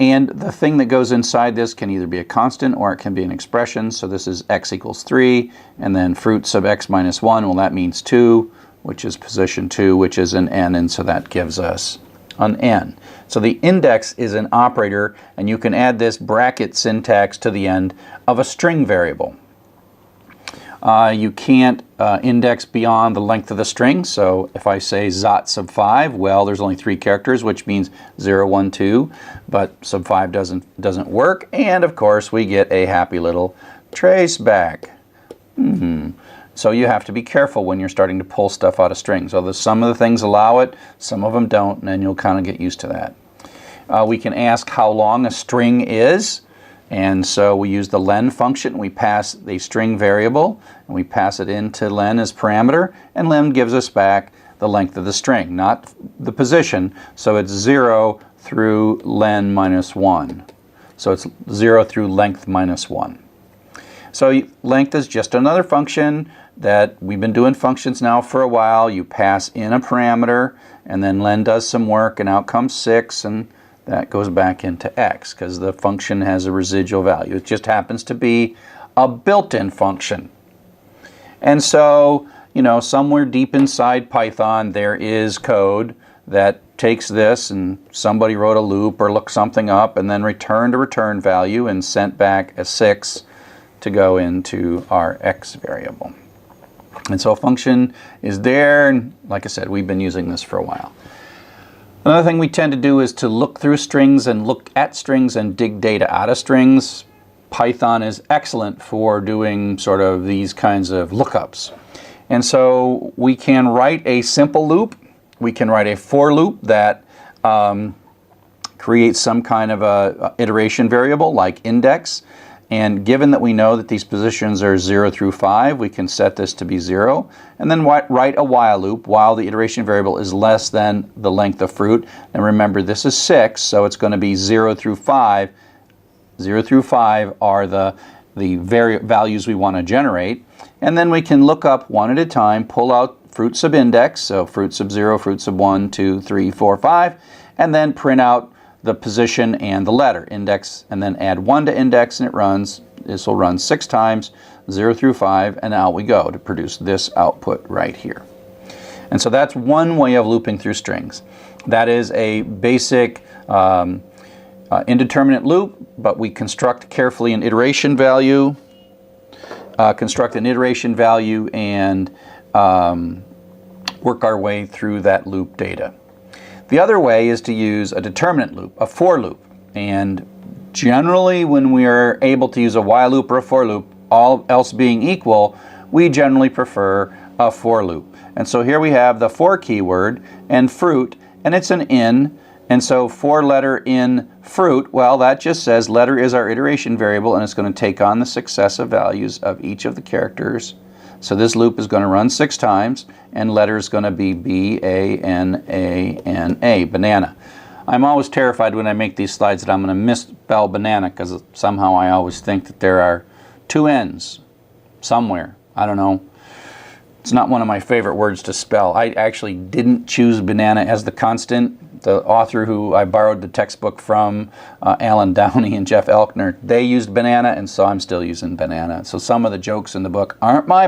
And the thing that goes inside this can either be a constant or it can be an expression. So this is x equals 3, and then fruit sub x minus 1, well, that means 2, which is position 2, which is an n, and so that gives us an n. So the index is an operator, and you can add this bracket syntax to the end of a string variable. You can't index beyond the length of the string, so if I say zot sub 5, well, there's only 3 characters, which means 0, 1, 2, but sub 5 doesn't work, and of course we get a happy little trace back. So you have to be careful when you're starting to pull stuff out of strings. Although some of the things allow it, some of them don't, and then you'll kind of get used to that. We can ask how long a string is. And so we use the len function. We pass the string variable, and we pass it into len as parameter, and len gives us back the length of the string, not the position. So it's 0 through len minus 1. So it's 0 through length minus 1. So length is just another function that we've been doing functions now for a while. You pass in a parameter, and then len does some work, and out comes 6, and that goes back into x because the function has a residual value. It just happens to be a built-in function. And so, somewhere deep inside Python there is code that takes this, and somebody wrote a loop or looked something up and then returned a return value and sent back a 6 to go into our x variable. And so a function is there, and like I said, we've been using this for a while. Another thing we tend to do is to look through strings and look at strings and dig data out of strings. Python is excellent for doing sort of these kinds of lookups. And so we can write a simple loop. We can write a for loop that creates some kind of a iteration variable like index. And given that we know that these positions are 0 through 5, we can set this to be 0. And then write a while loop while the iteration variable is less than the length of fruit. And remember, this is 6, so it's going to be 0 through 5. 0 through 5 are the values we want to generate. And then we can look up one at a time, pull out fruit sub index, so fruit sub 0, fruit sub 1, 2, 3, 4, 5, and then print out the position and the letter index, and then add 1 to index, and it runs. This will run 6 times, 0 through 5, and out we go to produce this output right here. And so that's one way of looping through strings. That is a basic indeterminate loop, but we construct carefully an iteration value, and work our way through that loop data. The other way is to use a determinate loop, a for loop. And generally when we are able to use a while loop or a for loop, all else being equal, we generally prefer a for loop. And so here we have the for keyword and fruit, and it's an in. And so for letter in fruit, well, that just says letter is our iteration variable, and it's going to take on the successive values of each of the characters. So this loop is going to run 6 times, and letter is going to be B-A-N-A-N-A, banana. I'm always terrified when I make these slides that I'm going to misspell banana, because somehow I always think that there are 2 N's somewhere. I don't know. It's not one of my favorite words to spell. I actually didn't choose banana as the constant. The author who I borrowed the textbook from, Alan Downey and Jeff Elkner, they used banana, and so I'm still using banana. So some of the jokes in the book aren't my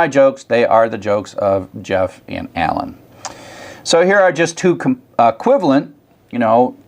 jokes. They are the jokes of Jeff and Alan. So here are just 2 equivalent,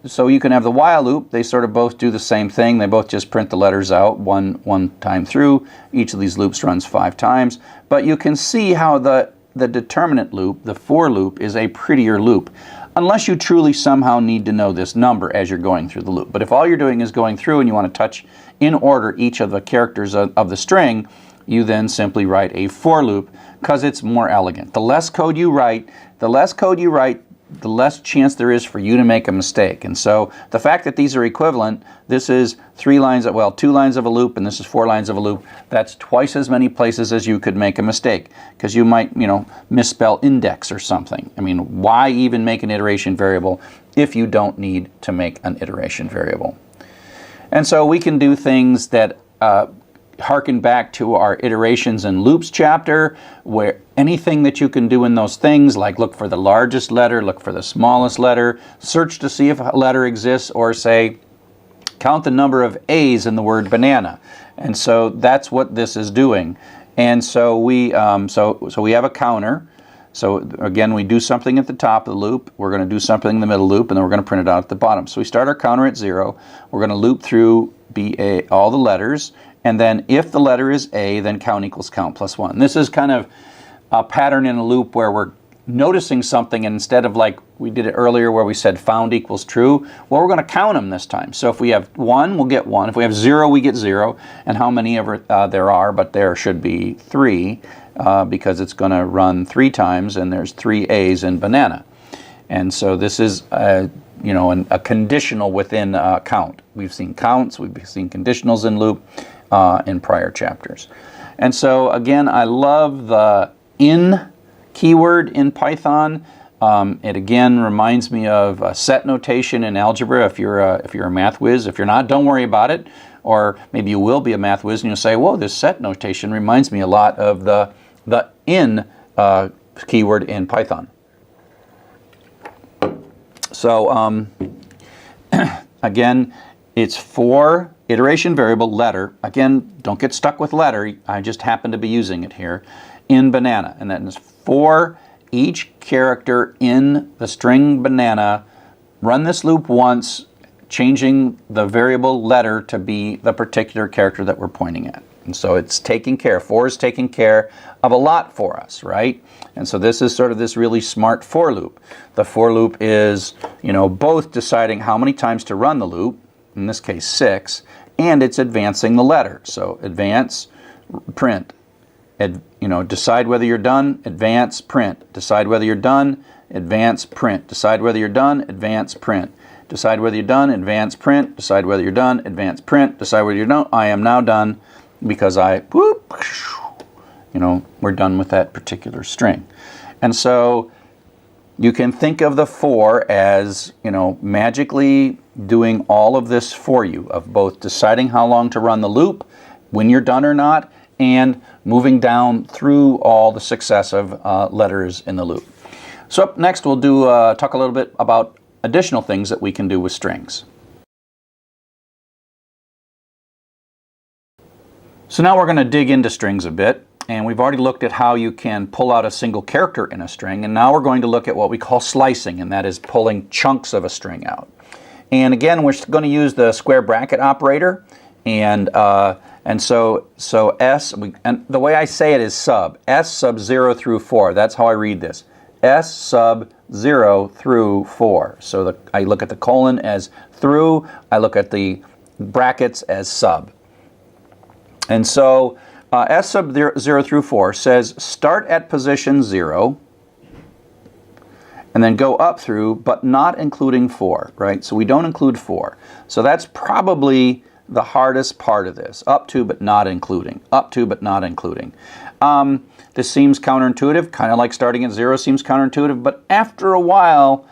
so you can have the while loop. They sort of both do the same thing. They both just print the letters out one time through. Each of these loops runs 5 times. But you can see how the determinate loop, the for loop, is a prettier loop, unless you truly somehow need to know this number as you're going through the loop. But if all you're doing is going through and you want to touch in order each of the characters of the string, you then simply write a for loop, because it's more elegant. The less code you write, the less chance there is for you to make a mistake. And so the fact that these are equivalent, this is 2 lines of a loop, and this is 4 lines of a loop. That's twice as many places as you could make a mistake, because you might, misspell index or something. I mean, why even make an iteration variable if you don't need to make an iteration variable? And so we can do things that harken back to our iterations and loops chapter, where anything that you can do in those things, like look for the largest letter, look for the smallest letter, search to see if a letter exists, or say count the number of A's in the word banana. And so that's what this is doing. And so we we have a counter. So again, we do something at the top of the loop, we're going to do something in the middle loop, and then we're going to print it out at the bottom. So we start our counter at 0, we're going to loop through all the letters, and then if the letter is A, then count equals count plus 1. This is kind of a pattern in a loop where we're noticing something, and instead of like we did it earlier where we said found equals true, well, we're going to count them this time. So if we have 1, we'll get 1. If we have 0, we get 0. And how many ever there are, but there should be 3, because it's going to run 3 times, and there's 3 A's in banana. And so this is a conditional within count. We've seen counts, we've seen conditionals in loop in prior chapters. And so again, I love the in keyword in Python. It again reminds me of set notation in algebra. If you're a math whiz, if you're not, don't worry about it. Or maybe you will be a math whiz and you'll say, whoa, this set notation reminds me a lot of the in keyword in Python. So again, it's for iteration variable letter. Again, don't get stuck with letter. I just happen to be using it here in banana. And that is for each character in the string banana. Run this loop once, changing the variable letter to be the particular character that we're pointing at. And so it's taking care, for is taking care of a lot for us, right? And so this is sort of this really smart for loop. The for loop is, both deciding how many times to run the loop, in this case 6, and it's advancing the letter. So advance, print, decide whether you're done, advance, print, decide whether you're done, advance, print, decide whether you're done, advance, print, decide whether you're done, advance, print, decide whether you're done, advance, print, decide whether you're done. I am now done because we're done with that particular string. And so you can think of the for as, magically doing all of this for you, of both deciding how long to run the loop, when you're done or not, and moving down through all the successive letters in the loop. So up next we'll talk a little bit about additional things that we can do with strings. So now we're going to dig into strings a bit, and we've already looked at how you can pull out a single character in a string, and now we're going to look at what we call slicing, and that is pulling chunks of a string out. And again, we're going to use the square bracket operator, and so S, and the way I say it is sub, S sub 0 through 4, that's how I read this. S sub 0 through 4. So I look at the colon as through, I look at the brackets as sub. And so S sub 0 through 4 says start at position 0 and then go up through, but not including 4, right? So we don't include 4. So that's probably the hardest part of this. Up to, but not including. Up to, but not including. This seems counterintuitive, kind of like starting at 0 seems counterintuitive, but after a while,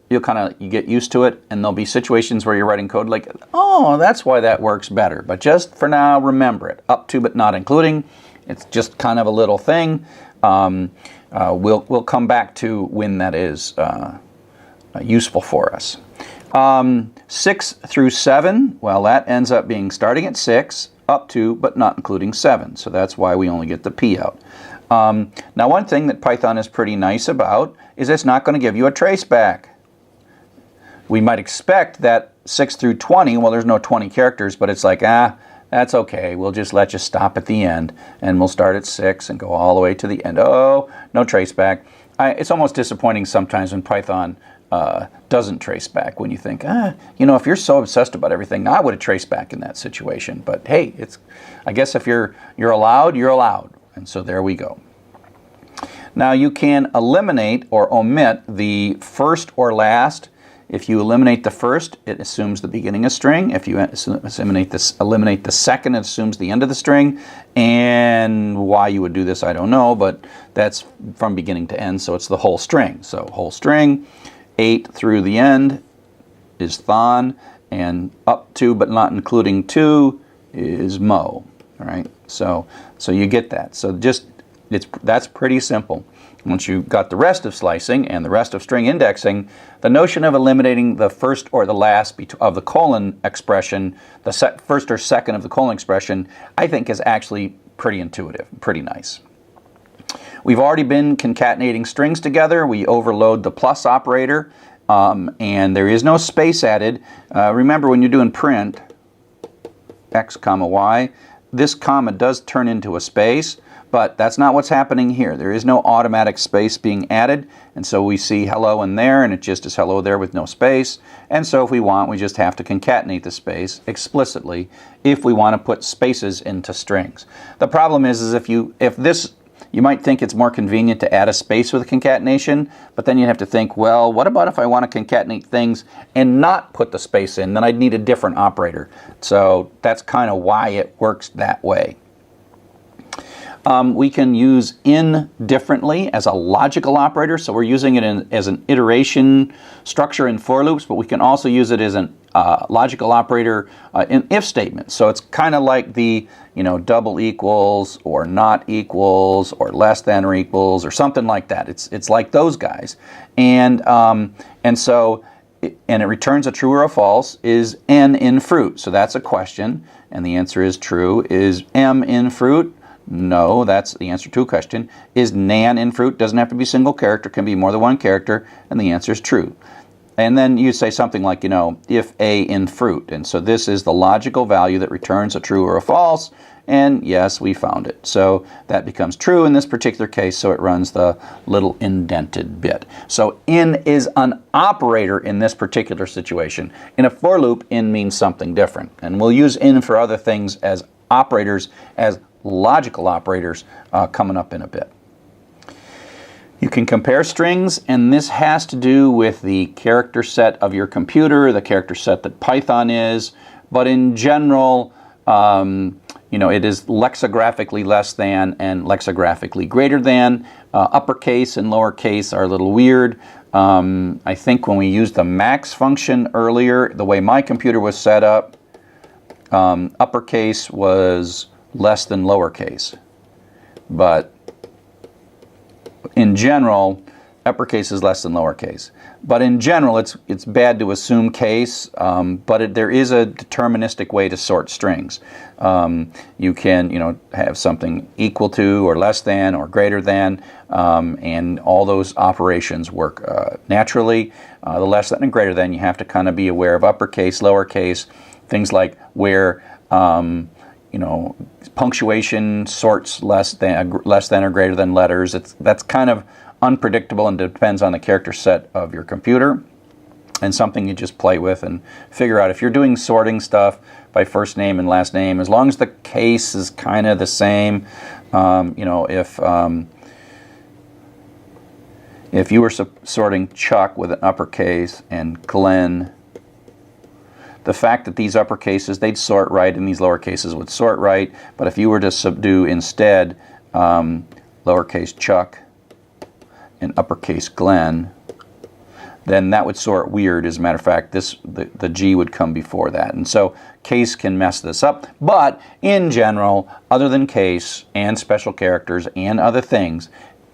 you get used to it, and there'll be situations where you're writing code like, oh, that's why that works better. But just for now, remember it. Up to, but not including. It's just kind of a little thing. We'll come back to when that is useful for us. 6 through 7, well, that ends up being starting at 6, up to, but not including 7. So that's why we only get the P out. Now, one thing that Python is pretty nice about is it's not going to give you a traceback. We might expect that 6 through 20, well, there's no 20 characters, but it's like, that's okay. We'll just let you stop at the end, and we'll start at 6 and go all the way to the end. Oh, no traceback. It's almost disappointing sometimes when Python doesn't trace back, when you think, if you're so obsessed about everything, I would have traced back in that situation. But hey, I guess if you're allowed, you're allowed. And so there we go. Now you can eliminate or omit the first or last. If you eliminate the first, it assumes the beginning of string. If you eliminate the second, it assumes the end of the string. And why you would do this, I don't know, but that's from beginning to end, so it's the whole string. So whole string, 8 through the end is thon, and up to but not including 2 is mo. All right, so you get that. So that's pretty simple. Once you've got the rest of slicing and the rest of string indexing, the notion of eliminating the first or the last of the colon expression, the first or second of the colon expression, I think is actually pretty intuitive, pretty nice. We've already been concatenating strings together. We overload the plus operator, and there is no space added. Remember, when you're doing print, x comma y, this comma does turn into a space, but that's not what's happening here. There is no automatic space being added, and so we see hello in there, and it just is hello there with no space. And so if we want, we just have to concatenate the space explicitly if we want to put spaces into strings. The problem is if this, you might think it's more convenient to add a space with a concatenation, but then you have to think, well, what about if I want to concatenate things and not put the space in? Then I'd need a different operator. So that's kind of why it works that way. We can use in differently as a logical operator, so we're using it as an iteration structure in for loops, but we can also use it as a logical operator in if statements. So it's kind of like the double equals or not equals or less than or equals or something like that. It's like those guys, and it returns a true or a false. Is n in fruit? So that's a question, and the answer is true. Is m in fruit? No, that's the answer to a question. Is nan in fruit? Doesn't have to be single character, can be more than one character, and the answer is true. And then you say something like, you know, if A in fruit. And so this is the logical value that returns a true or a false. And yes, we found it. So that becomes true in this particular case, so it runs the little indented bit. So in is an operator in this particular situation. In a for loop, in means something different. And we'll use in for other things as operators, as logical operators, coming up in a bit. You can compare strings, and this has to do with the character set of your computer, the character set that Python is, but in general, you know, it is lexicographically less than and lexicographically greater than. Uppercase and lowercase are a little weird. I think when we used the max function earlier, the way my computer was set up, uppercase was less than lowercase. But in general, uppercase is less than lowercase. But in general, it's bad to assume case, but there is a deterministic way to sort strings. You can, you know, have something equal to or less than or greater than, and all those operations work naturally. The less than and greater than, you have to kind of be aware of uppercase, lowercase, things like where you know, punctuation sorts less than or greater than letters. That's kind of unpredictable and depends on the character set of your computer, and something you just play with and figure out. If you're doing sorting stuff by first name and last name, as long as the case is kind of the same, you know, if you were sorting Chuck with an uppercase and Glenn, the fact that these uppercases, they'd sort right and these lowercases would sort right, but if you were to subdue instead lowercase Chuck and uppercase Glenn, then that would sort weird. As a matter of fact, the G would come before that. And so case can mess this up. But in general, other than case and special characters and other things,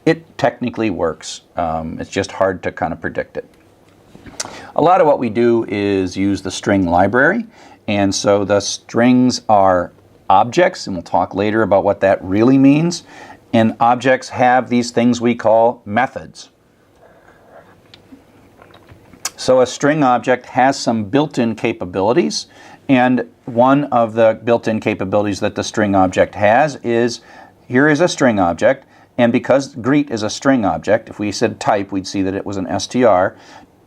it technically works. It's just hard to kind of predict it. A lot of what we do is use the string library. And so the strings are objects, and we'll talk later about what that really means. And objects have these things we call methods. So a string object has some built-in capabilities, and one of the built-in capabilities that the string object has is, here is a string object, and because greet is a string object, if we said type, we'd see that it was an str.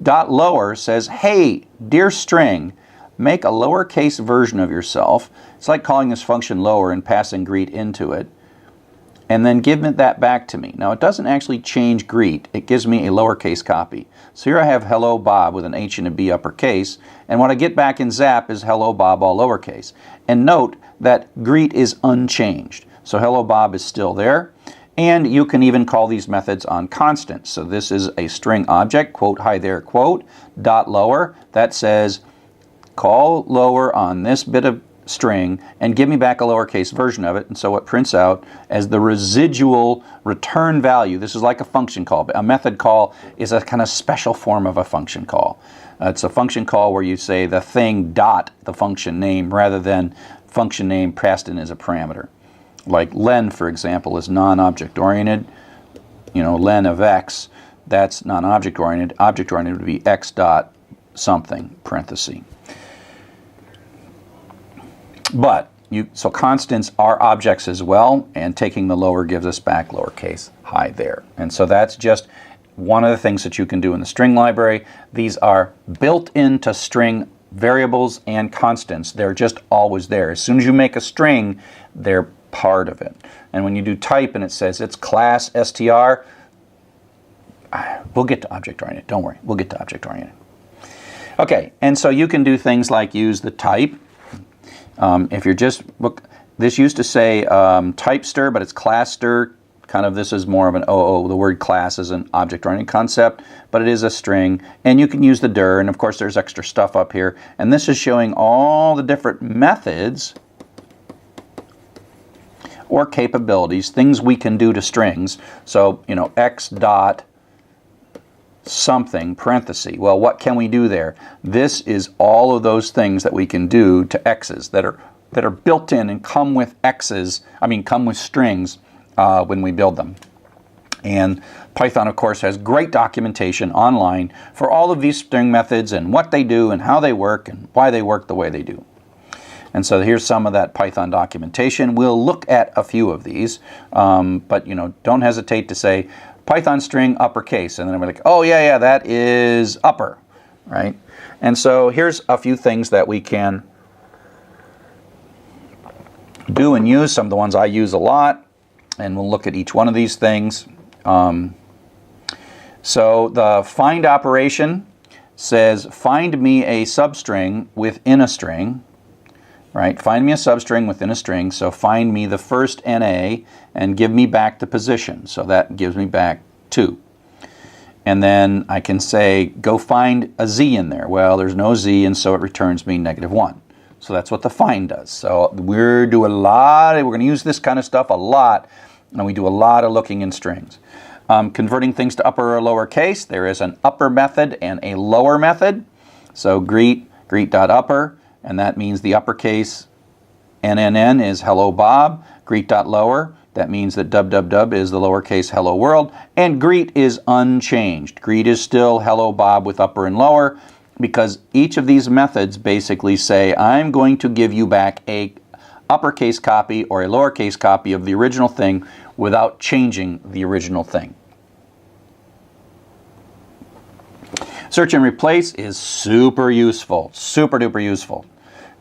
Dot lower says, hey, dear string, make a lowercase version of yourself. It's like calling this function lower and passing greet into it, and then give that back to me. Now it doesn't actually change greet, it gives me a lowercase copy. So here I have hello Bob with an H and a B uppercase, and what I get back in Zap is hello Bob all lowercase. And note that greet is unchanged. So hello Bob is still there. And you can even call these methods on constants. So this is a string object, quote, hi there, quote, dot lower. That says, call lower on this bit of string and give me back a lowercase version of it. And so it prints out as the residual return value. This is like a function call. A method call is a kind of special form of a function call. It's a function call where you say the thing dot the function name rather than function name passed in as a parameter. Like len, for example, is non-object oriented. You know, len of x, that's non-object oriented. Object oriented would be x dot something, parenthesis. But, so constants are objects as well, and taking the lower gives us back lowercase hi there. And so that's just one of the things that you can do in the string library. These are built into string variables and constants. They're just always there. As soon as you make a string, they're part of it. And when you do type and it says it's class str, we'll get to object oriented. Don't worry, we'll get to object oriented. Okay, and so you can do things like use the type. If you're just, look, this used to say typester, but it's classter. Kind of, this is more of an OO. The word class is an object-oriented concept, but it is a string. And you can use the dir, and of course there's extra stuff up here. And this is showing all the different methods or capabilities, things we can do to strings. So, you know, x dot something, parenthesis. Well, what can we do there? This is all of those things that we can do to x's that are built in and come with x's, come with strings when we build them. And Python, of course, has great documentation online for all of these string methods and what they do and how they work and why they work the way they do. And so here's some of that Python documentation. We'll look at a few of these, but don't hesitate to say Python string uppercase, and then we're like, oh yeah, that is upper, right? And so here's a few things that we can do and use. Some of the ones I use a lot, and we'll look at each one of these things. So the find operation says find me a substring within a string, right? Find me a substring within a string. So find me the first NA and give me back the position. So that gives me back 2. And then I can say go find a Z in there. Well, there's no Z, and so it returns me -1. So that's what the find does. So we're going to use this kind of stuff a lot, and we do a lot of looking in strings. Converting things to upper or lower case, there is an upper method and a lower method. So greet.upper, and that means the uppercase NNN is hello Bob. Greet.lower, that means that www is the lowercase hello world. And greet is unchanged. Greet is still hello Bob with upper and lower, because each of these methods basically say I'm going to give you back a uppercase copy or a lowercase copy of the original thing without changing the original thing. Search and replace is super useful, super duper useful.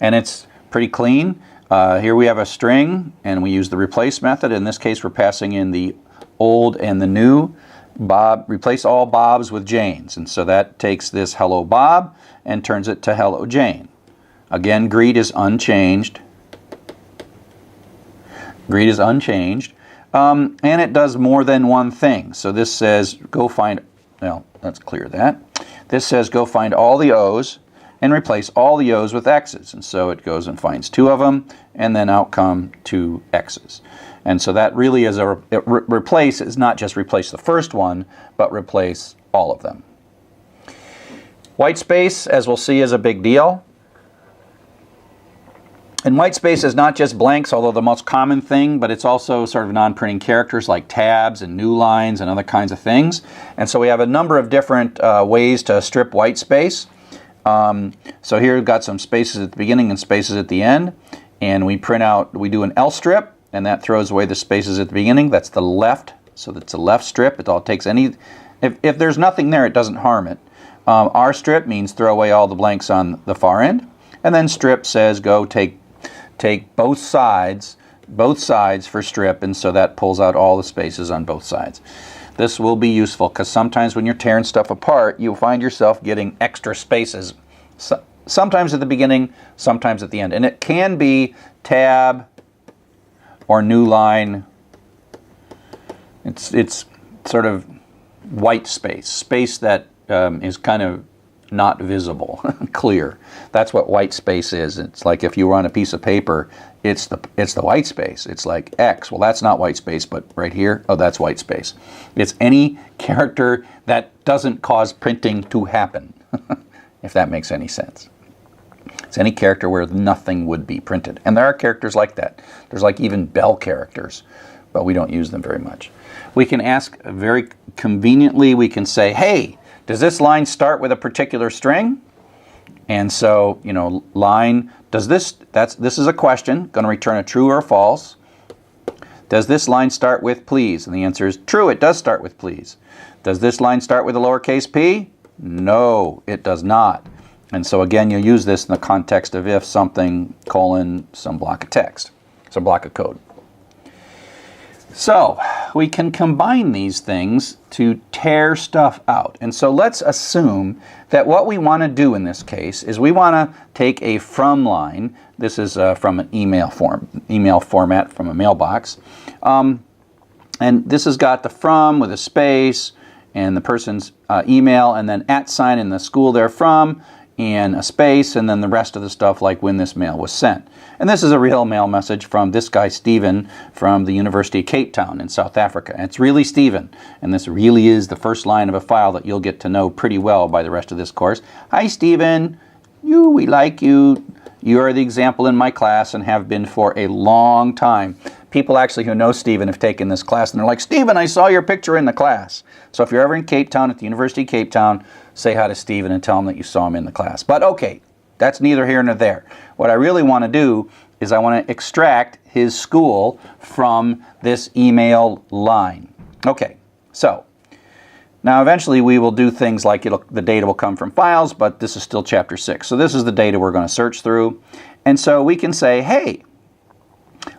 And it's pretty clean. Here we have a string, and we use the replace method. In this case, we're passing in the old and the new. Bob, replace all Bobs with Janes. And so that takes this hello Bob and turns it to hello Jane. Again, greet is unchanged. Greet is unchanged. And it does more than one thing. So this says go find, well, let's clear that. This says go find all the O's and replace all the O's with X's. And so it goes and finds 2 of them, and then out come 2 X's. And so that really is replace is not just replace the first one, but replace all of them. White space, as we'll see, is a big deal. And white space is not just blanks, although the most common thing, but it's also sort of non-printing characters like tabs and new lines and other kinds of things. And so we have a number of different ways to strip white space. So here we've got some spaces at the beginning and spaces at the end. And we do an L strip, and that throws away the spaces at the beginning. That's the left, so that's a left strip. It all takes if there's nothing there, it doesn't harm it. R strip means throw away all the blanks on the far end. And then strip says go take both sides for strip, and so that pulls out all the spaces on both sides. This will be useful because sometimes when you're tearing stuff apart, you'll find yourself getting extra spaces, sometimes at the beginning, sometimes at the end. And it can be tab or new line. It's sort of white space that is kind of not visible, clear. That's what white space is. It's like if you were on a piece of paper, it's the white space. It's like X. Well, that's not white space, but right here, oh, that's white space. It's any character that doesn't cause printing to happen, if that makes any sense. It's any character where nothing would be printed. And there are characters like that. There's like even bell characters, but we don't use them very much. We can ask very conveniently, we can say, hey, does this line start with a particular string? And so, line, does this is a question, going to return a true or a false. Does this line start with please? And the answer is true, it does start with please. Does this line start with a lowercase p? No, it does not. And so again, you'll use this in the context of if something, colon, some block of text, some block of code. So we can combine these things to tear stuff out. And so let's assume that what we want to do in this case is we want to take a from line. This is from an email format from a mailbox. And this has got the from with a space and the person's email, and then @ sign in the school they're from, and a space, and then the rest of the stuff like when this mail was sent. And this is a real mail message from this guy, Stephen, from the University of Cape Town in South Africa. And it's really Stephen, and this really is the first line of a file that you'll get to know pretty well by the rest of this course. Hi, Stephen. We like you. You are the example in my class and have been for a long time. people actually who know Stephen have taken this class, and they're like, Stephen, I saw your picture in the class. So if you're ever in Cape Town at the University of Cape Town, say hi to Stephen and tell him that you saw him in the class. But okay, that's neither here nor there. What I really want to do is I want to extract his school from this email line. Okay, so now eventually we will do things like the data will come from files, but this is still chapter 6. So this is the data we're going to search through. And so we can say, hey,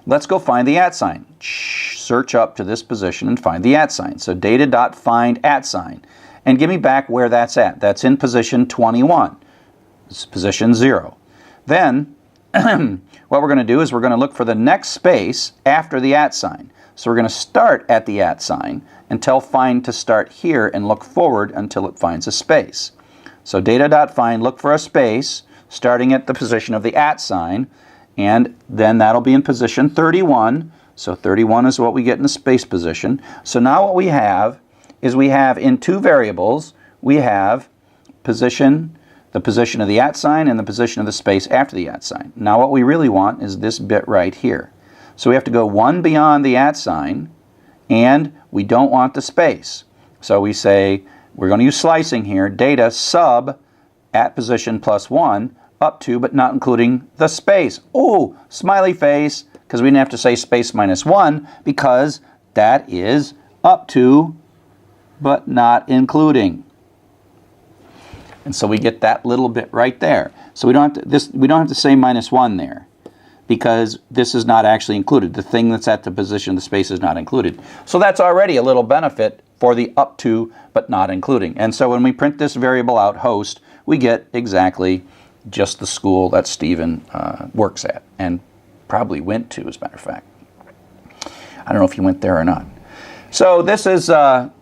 let's go find the @ sign. Search up to this position and find the @ sign. So data.find @ sign. And give me back where that's at. That's in position 21. It's position 0. Then what we're going to do is we're going to look for the next space after the @ sign. So we're going to start at the @ sign and tell find to start here and look forward until it finds a space. So data.find, look for a space starting at the position of the @ sign, and then that'll be in position 31. So 31 is what we get in the space position. So now what we have is we have in two variables, we have position, the position of the @ sign and the position of the space after the @ sign. Now what we really want is this bit right here. So we have to go one beyond the @ sign, and we don't want the space. So we say, we're going to use slicing here, data sub at position +1 up to but not including the space. Oh, smiley face, because we didn't have to say space -1 because that is up to but not including. And so we get that little bit right there. So we don't have to say -1 there, because this is not actually included. The thing that's at the position of the space is not included. So that's already a little benefit for the up to but not including. And so when we print this variable out, host, we get exactly just the school that Stephen works at and probably went to, as a matter of fact. I don't know if he went there or not. So this is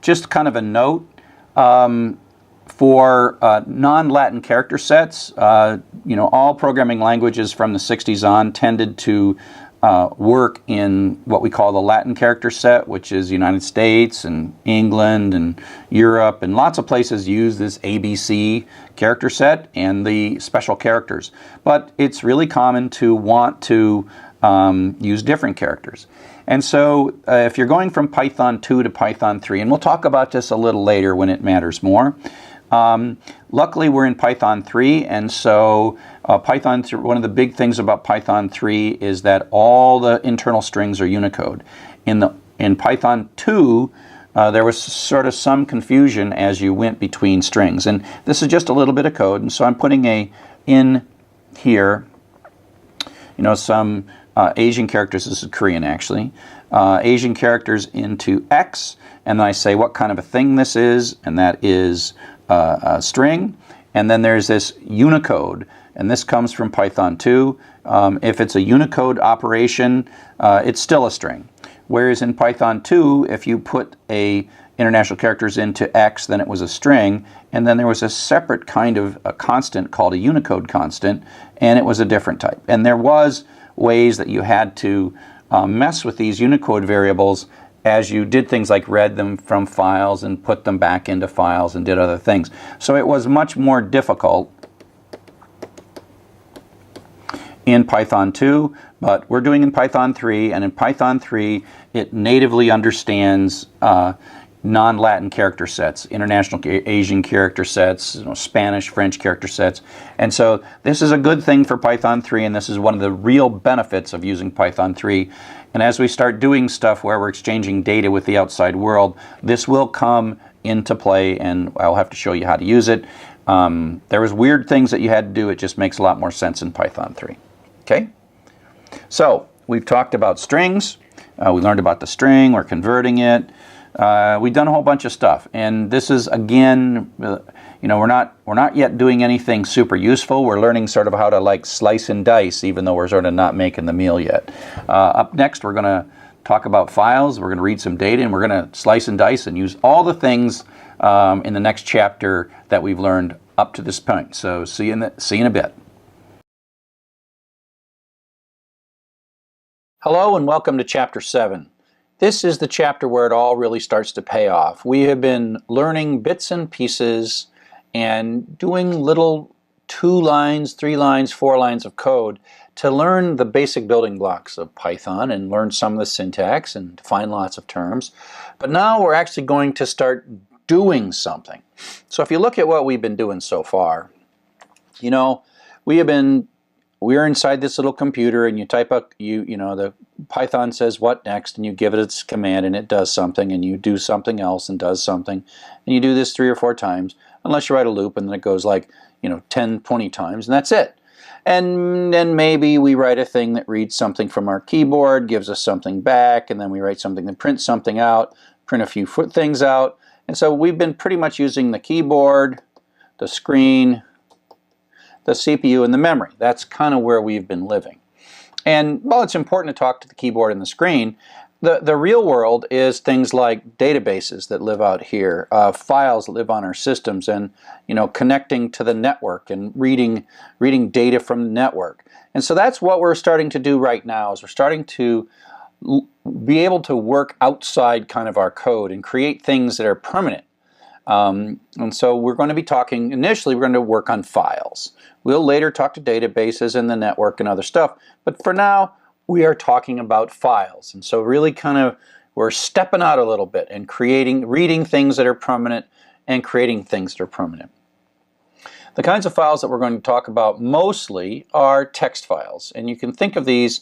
just kind of a note for non-Latin character sets. All programming languages from the 60s on tended to work in what we call the Latin character set, which is United States and England and Europe, and lots of places use this ABC character set and the special characters. But it's really common to want to use different characters. And so if you're going from Python 2 to Python 3, and we'll talk about this a little later when it matters more. Luckily, we're in Python 3, and so one of the big things about Python 3 is that all the internal strings are Unicode. In Python 2, there was sort of some confusion as you went between strings, and this is just a little bit of code. And so I'm putting in here, some Asian characters. This is Korean actually. Asian characters into X, and then I say what kind of a thing this is, and that is a string. And then there's this Unicode, and this comes from Python 2. If it's a Unicode operation, it's still a string. Whereas in Python 2, if you put international characters into X, then it was a string, and then there was a separate kind of a constant called a Unicode constant, and it was a different type. And there was ways that you had to mess with these Unicode variables as you did things like read them from files and put them back into files and did other things. So it was much more difficult in Python 2, but we're doing in Python 3, and in Python 3 it natively understands non-Latin character sets, international Asian character sets, Spanish, French character sets. And so this is a good thing for Python 3, and this is one of the real benefits of using Python 3. And as we start doing stuff where we're exchanging data with the outside world, this will come into play, and I'll have to show you how to use it. There was weird things that you had to do. It just makes a lot more sense in Python 3. Okay? So we've talked about strings. We learned about the string. We're converting it. We've done a whole bunch of stuff, and this is again, we're not yet doing anything super useful. We're learning sort of how to slice and dice, even though we're sort of not making the meal yet. Up next, we're going to talk about files. We're going to read some data, and we're going to slice and dice and use all the things in the next chapter that we've learned up to this point. So see you in a bit. Hello, and welcome to Chapter 7. This is the chapter where it all really starts to pay off. We have been learning bits and pieces and doing little 2 lines, 3 lines, 4 lines of code to learn the basic building blocks of Python and learn some of the syntax and define lots of terms. But now we're actually going to start doing something. So if you look at what we've been doing so far, you know, we're inside this little computer, and you type up, the Python says what next, and you give it its command and it does something, and you do something else and does something, and you do this 3 or 4 times, unless you write a loop, and then it goes like 10, 20 times, and that's it. And then maybe we write a thing that reads something from our keyboard, gives us something back, and then we write something that prints something out, print a few things out. And so we've been pretty much using the keyboard, the screen, the CPU, and the memory. That's kind of where we've been living. And while it's important to talk to the keyboard and the screen, the real world is things like databases that live out here, files that live on our systems, and connecting to the network and reading data from the network. And so that's what we're starting to do right now, is we're starting to be able to work outside kind of our code and create things that are permanent. And so we're going to be talking, initially we're going to work on files. We'll later talk to databases and the network and other stuff, but for now we are talking about files. And so really we're stepping out a little bit and reading things that are permanent and creating things that are permanent. The kinds of files that we're going to talk about mostly are text files, and you can think of these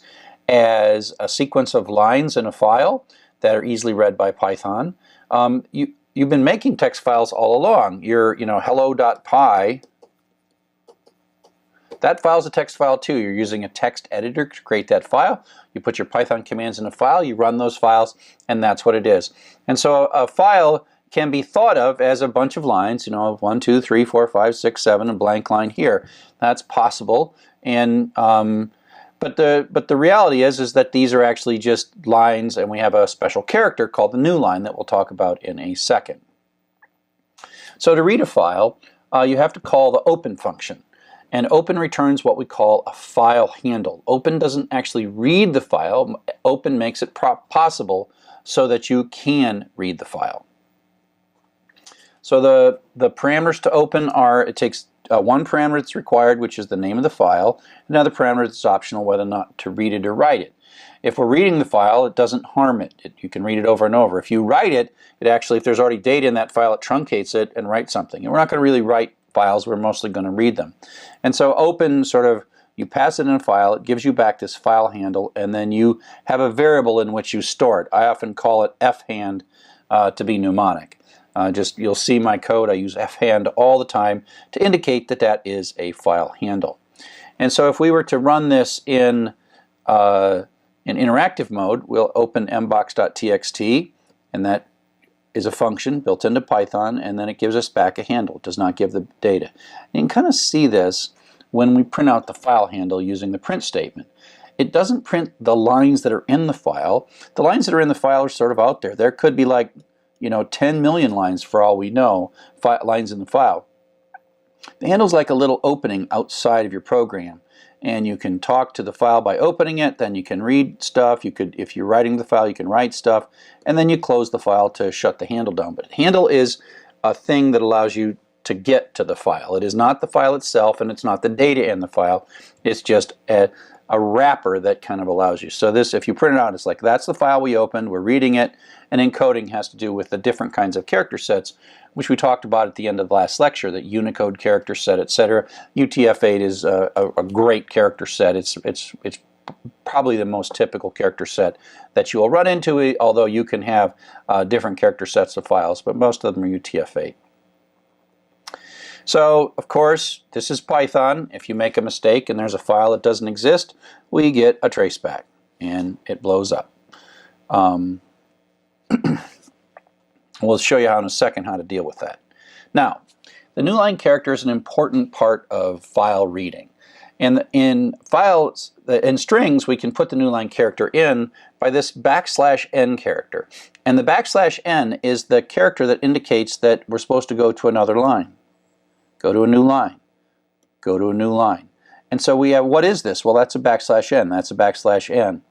as a sequence of lines in a file that are easily read by Python. You've been making text files all along. Your hello.py, that file's a text file too. You're using a text editor to create that file. You put your Python commands in a file, you run those files, and that's what it is. And so a file can be thought of as a bunch of lines, 1, 2, 3, 4, 5, 6, 7, a blank line here. That's possible. And but the reality is that these are actually just lines, and we have a special character called the new line that we'll talk about in a second. So to read a file, you have to call the open function. And open returns what we call a file handle. Open doesn't actually read the file. Open makes it possible so that you can read the file. So the parameters to open are, it takes one parameter that's required, which is the name of the file, another parameter that's optional, whether or not to read it or write it. If we're reading the file, it doesn't harm it. You can read it over and over. If you write it, if there's already data in that file, it truncates it and writes something. And we're not going to really write files, we're mostly going to read them. And so open you pass it in a file, it gives you back this file handle, and then you have a variable in which you store it. I often call it fhand to be mnemonic. You'll see my code, I use fhand all the time to indicate that that is a file handle. And so if we were to run this in interactive mode, we'll open mbox.txt, and that is a function built into Python, and then it gives us back a handle. It does not give the data. And you can kind of see this when we print out the file handle using the print statement. It doesn't print the lines that are in the file. The lines that are in the file are sort of out there. There could be like 10 million lines for all we know, lines in the file. The handle's like a little opening outside of your program, and you can talk to the file by opening it, then you can read stuff, if you're writing the file, you can write stuff, and then you close the file to shut the handle down. But handle is a thing that allows you to get to the file. It is not the file itself, and it's not the data in the file. It's just a wrapper that kind of allows you. So this, if you print it out, it's like, that's the file we opened, we're reading it, and encoding has to do with the different kinds of character sets, which we talked about at the end of the last lecture, that Unicode character set, etc. UTF-8 is a great character set. It's probably the most typical character set that you will run into, although you can have different character sets of files, but most of them are UTF-8. So, of course, this is Python. If you make a mistake and there's a file that doesn't exist, we get a traceback, and it blows up. We'll show you in a second how to deal with that. Now, the new line character is an important part of file reading. And in files, in strings, we can put the new line character in by this \n character. And the \n is the character that indicates that we're supposed to go to another line. Go to a new line. Go to a new line. And so we have, what is this? Well, that's a \n. That's a \n.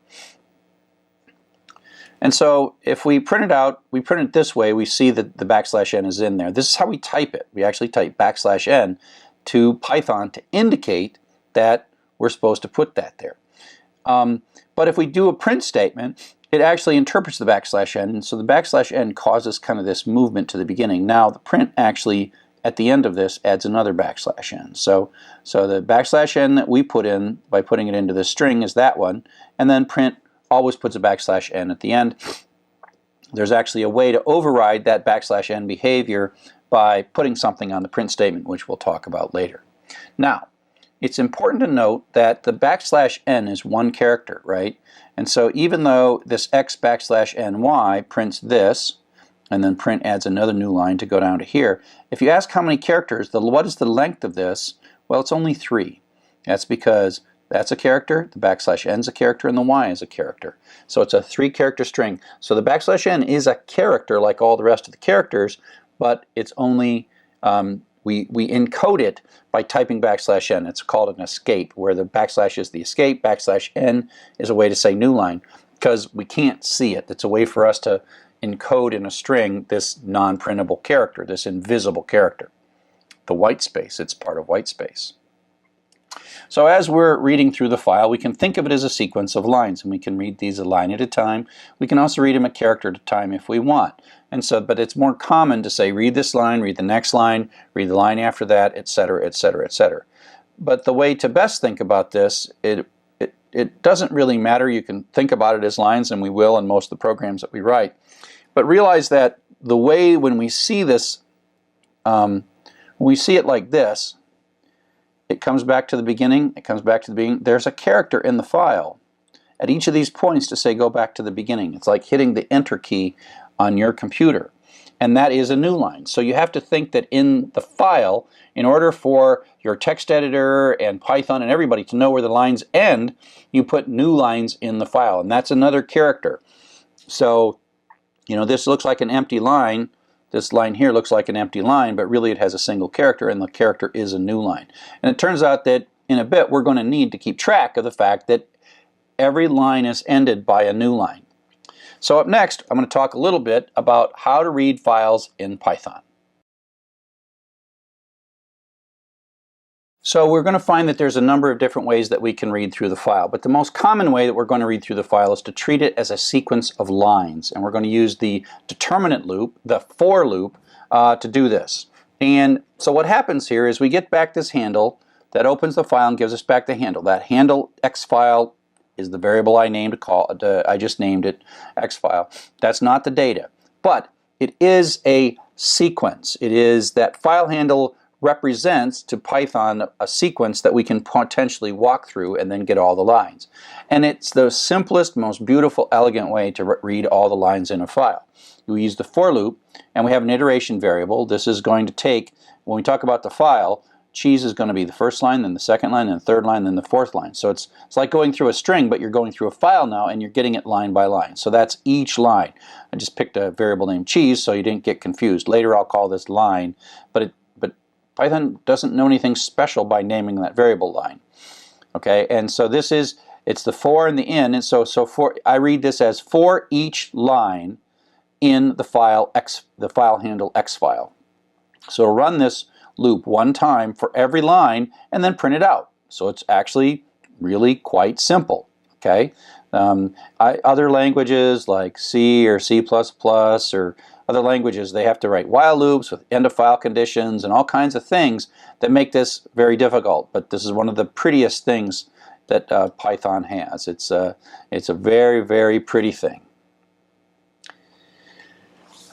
And so if we print it out, we print it this way, we see that the \n is in there. This is how we type it. We actually type \n to Python to indicate that we're supposed to put that there. But if we do a print statement, it actually interprets the \n, and so the \n causes kind of this movement to the beginning. Now the print actually at the end of this adds another \n. So the \n that we put in by putting it into this string is that one, and then print always puts a \n at the end. There's actually a way to override that \n behavior by putting something on the print statement, which we'll talk about later. Now, it's important to note that the \n is one character, right? And so even though this x\ny prints this, and then print adds another new line to go down to here, if you ask how many characters, what is the length of this? Well, it's only 3. That's because that's a character, the \n is a character, and the y is a character. So it's a 3-character string. So the \n is a character like all the rest of the characters, but it's only, we encode it by typing \n. It's called an escape, where the \ is the escape, \n is a way to say new line, because we can't see it. It's a way for us to encode in a string this non-printable character, this invisible character. The white space, it's part of white space. So as we're reading through the file, we can think of it as a sequence of lines, and we can read these a line at a time. We can also read them a character at a time if we want. And so, but it's more common to say read this line, read the next line, read the line after that, etc., etc., etc. But the way to best think about this, it doesn't really matter. You can think about it as lines, and we will in most of the programs that we write. But realize that the way when we see this, when we see it like this, it comes back to the beginning, it comes back to the beginning. There's a character in the file at each of these points to say go back to the beginning. It's like hitting the enter key on your computer, and that is a new line. So you have to think that in the file, in order for your text editor and Python and everybody to know where the lines end, you put new lines in the file, and that's another character. So, you know, this looks like an empty line. This line here looks like an empty line, but really it has a single character, and the character is a new line. And it turns out that in a bit we're going to need to keep track of the fact that every line is ended by a new line. So up next, I'm going to talk a little bit about how to read files in Python. So we're going to find that there's a number of different ways that we can read through the file, but the most common way that we're going to read through the file is to treat it as a sequence of lines, and we're going to use the determinant loop, the for loop, to do this. And so what happens here is we get back this handle that opens the file and gives us back the handle. That handle x file is the variable I just named it x file. That's not the data, but it is a sequence. It is that file handle represents to Python a sequence that we can potentially walk through and then get all the lines. And it's the simplest, most beautiful, elegant way to read all the lines in a file. We use the for loop, and we have an iteration variable. This is going to take, when we talk about the file, cheese is going to be the first line, then the second line, then the third line, then the fourth line. So it's like going through a string, but you're going through a file now, and you're getting it line by line. So that's each line. I just picked a variable named cheese so you didn't get confused. Later I'll call this line, but Python doesn't know anything special by naming that variable line. Okay, and so this is, it's the for and the in, and so for, I read this as for each line in the file x, the file handle x file. So run this loop one time for every line and then print it out. So it's actually really quite simple. Okay, other languages like C or C++ or other languages, they have to write while loops with end of file conditions and all kinds of things that make this very difficult. But this is one of the prettiest things that Python has. It's a very, very pretty thing.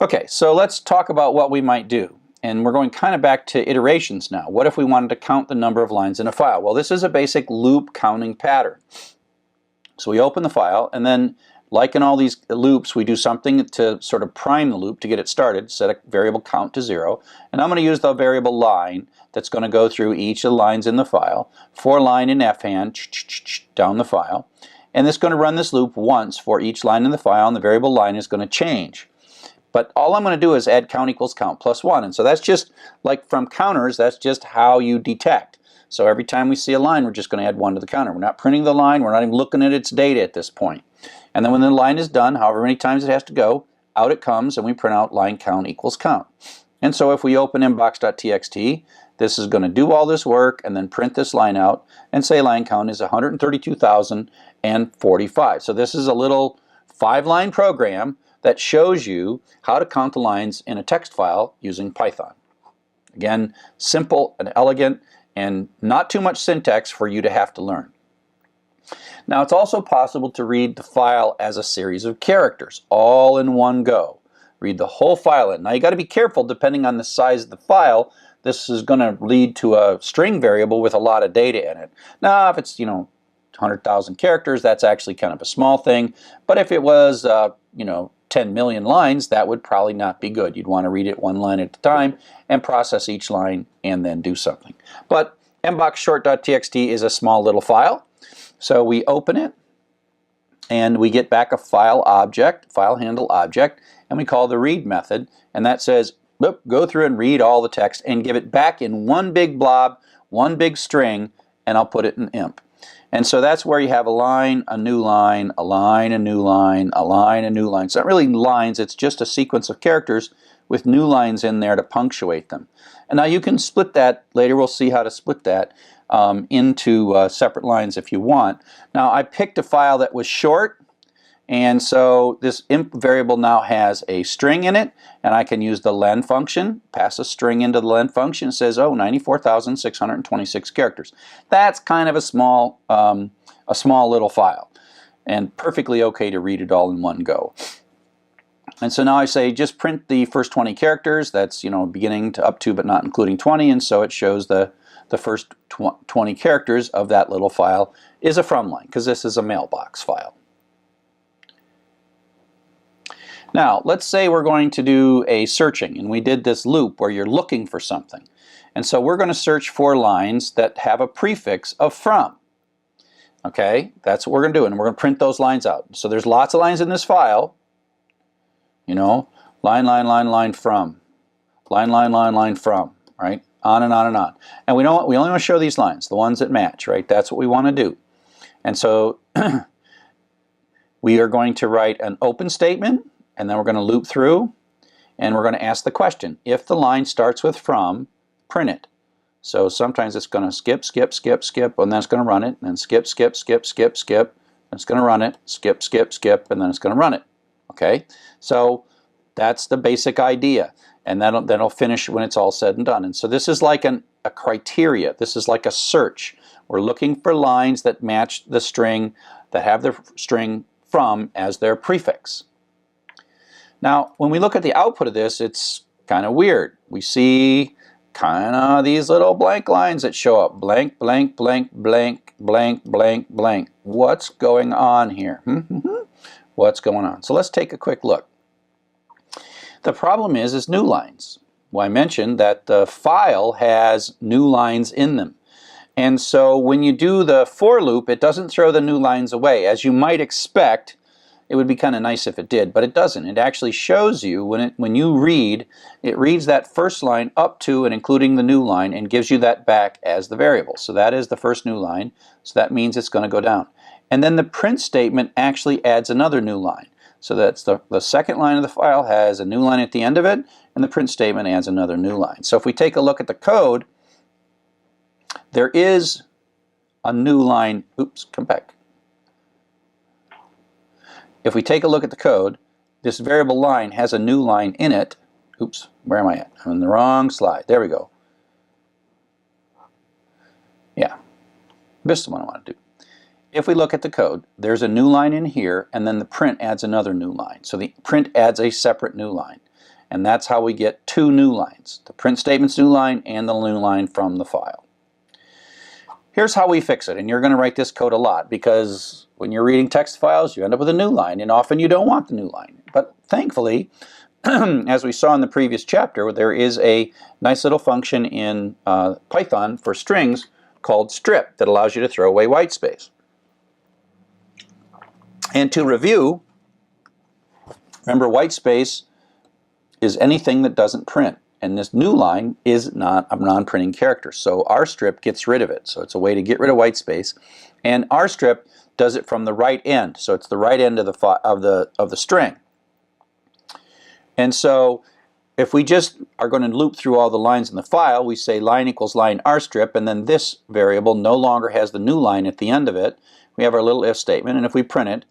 Okay, so let's talk about what we might do. And we're going kind of back to iterations now. What if we wanted to count the number of lines in a file? Well, this is a basic loop counting pattern. So we open the file, and then like in all these loops, we do something to sort of prime the loop to get it started, set a variable count to 0, and I'm going to use the variable line that's going to go through each of the lines in the file, for line in fhand, down the file, and it's going to run this loop once for each line in the file, and the variable line is going to change. But all I'm going to do is add count equals count plus 1, and so that's just like from counters, that's just how you detect. So every time we see a line, we're just going to add 1 to the counter. We're not printing the line, we're not even looking at its data at this point. And then when the line is done, however many times it has to go, out it comes, and we print out line count equals count. And so if we open inbox.txt, This is going to do all this work and then print this line out and say line count is 132,045. So this is a little 5-line program that shows you how to count the lines in a text file using Python. Again, simple and elegant and not too much syntax for you to have to learn. Now it's also possible to read the file as a series of characters all in one go. Read the whole file in. Now you got to be careful depending on the size of the file. This is going to lead to a string variable with a lot of data in it. Now if it's 100,000 characters, that's actually kind of a small thing. But if it was 10 million lines, that would probably not be good. You'd want to read it one line at a time and process each line and then do something. But mboxshort.txt is a small little file. So we open it and we get back a file handle object, and we call the read method, and that says go through and read all the text and give it back in one big blob, one big string, and I'll put it in IMP. And so that's where you have a line, a new line, a line, a new line, a line, a new line. It's not really lines, it's just a sequence of characters with new lines in there to punctuate them. And now you can split that, later we'll see how to split that into separate lines if you want. Now I picked a file that was short, and so this imp variable now has a string in it, and I can use the len function, pass a string into the len function. It says, 94,626 characters. That's kind of a small little file, and perfectly okay to read it all in one go. And so now I say just print the first 20 characters. That's beginning to up to but not including 20, and so it shows the first 20 characters of that little file is a from line, because this is a mailbox file. Now, let's say we're going to do a searching, and we did this loop where you're looking for something. And so we're going to search for lines that have a prefix of from. Okay, that's what we're going to do, and we're going to print those lines out. So there's lots of lines in this file. Line, line, line, line, from. Line, line, line, line, from, right? On and on and on. And we only want to show these lines, the ones that match, right? That's what we want to do. And so we are going to write an open statement, and then we're going to loop through, and we're going to ask the question, if the line starts with from, print it. So sometimes it's going to skip, skip, skip, skip, and then it's going to run it, and then skip, skip, skip, skip, skip, and it's going to run it, skip, skip, skip, and then it's going to run it. Okay? So that's the basic idea, and then it'll finish when it's all said and done. And so this is like a criteria. This is like a search. We're looking for lines that match the string, that have the string from as their prefix. Now, when we look at the output of this, it's kind of weird. We see kind of these little blank lines that show up. Blank, blank, blank, blank, blank, blank, blank. What's going on here? What's going on? So let's take a quick look. The problem is new lines. Well, I mentioned that the file has new lines in them. And so when you do the for loop, it doesn't throw the new lines away. As you might expect, it would be kind of nice if it did, but it doesn't. It actually shows you when you read, it reads that first line up to and including the new line and gives you that back as the variable. So that is the first new line, so that means it's going to go down. And then the print statement actually adds another new line. So that's the second line of the file has a new line at the end of it, and the print statement adds another new line. So if we take a look at the code, there is a new line. Oops, come back. If we take a look at the code, this variable line has a new line in it. Oops, where am I at? I'm in the wrong slide. There we go. Yeah, this is the one I want to do. If we look at the code, there's a new line in here, and then the print adds another new line. So the print adds a separate new line. And that's how we get two new lines. The print statement's new line and the new line from the file. Here's how we fix it, and you're going to write this code a lot because when you're reading text files, you end up with a new line, and often you don't want the new line. But thankfully, as we saw in the previous chapter, there is a nice little function in Python for strings called strip that allows you to throw away white space. And to review, remember white space is anything that doesn't print. And this new line is not a non-printing character. So rstrip gets rid of it. So it's a way to get rid of white space. And rstrip does it from the right end. So it's the right end of the string. And so if we just are going to loop through all the lines in the file, we say line equals line rstrip, and then this variable no longer has the new line at the end of it. We have our little if statement, and if we print it,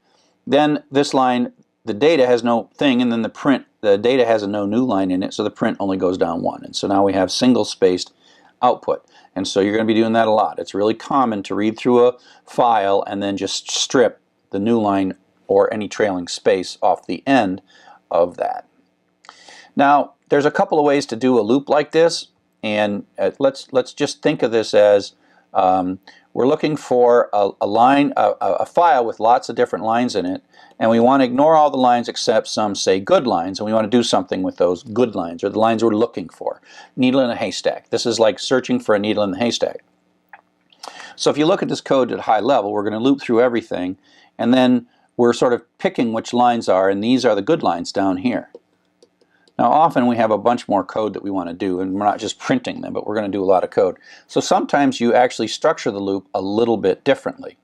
then this line, the data has no thing, and then the data has a no new line in it, so the print only goes down one. And so now we have single spaced output. And so you're going to be doing that a lot. It's really common to read through a file and then just strip the new line or any trailing space off the end of that. Now, there's a couple of ways to do a loop like this, and let's just think of this as we're looking for a file with lots of different lines in it, and we want to ignore all the lines except some, say, good lines, and we want to do something with those good lines, or the lines we're looking for. Needle in a haystack. This is like searching for a needle in the haystack. So if you look at this code at a high level, we're going to loop through everything, and then we're sort of picking which lines are, and these are the good lines down here. Now often we have a bunch more code that we want to do, and we're not just printing them, but we're going to do a lot of code. So sometimes you actually structure the loop a little bit differently.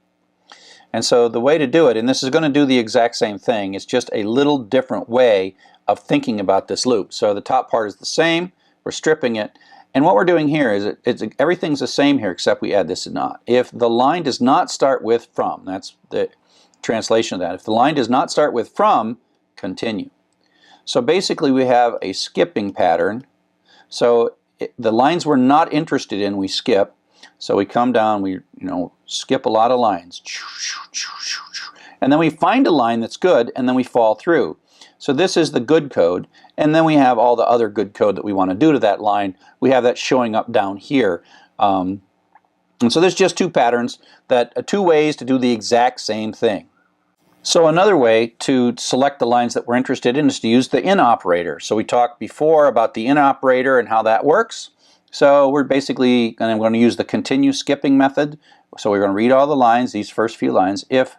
And so the way to do it, and this is going to do the exact same thing, it's just a little different way of thinking about this loop. So the top part is the same, we're stripping it, and what we're doing here is everything's the same here except we add this not. If the line does not start with from, that's the translation of that. If the line does not start with from, continue. So basically we have a skipping pattern. So the lines we're not interested in, we skip. So we come down, we skip a lot of lines. And then we find a line that's good, and then we fall through. So this is the good code, and then we have all the other good code that we want to do to that line. We have that showing up down here. And so there's just two patterns, two ways to do the exact same thing. So another way to select the lines that we're interested in is to use the in operator. So we talked before about the in operator and how that works. So we're basically going to use the continue skipping method. So we're going to read all the lines, these first few lines. If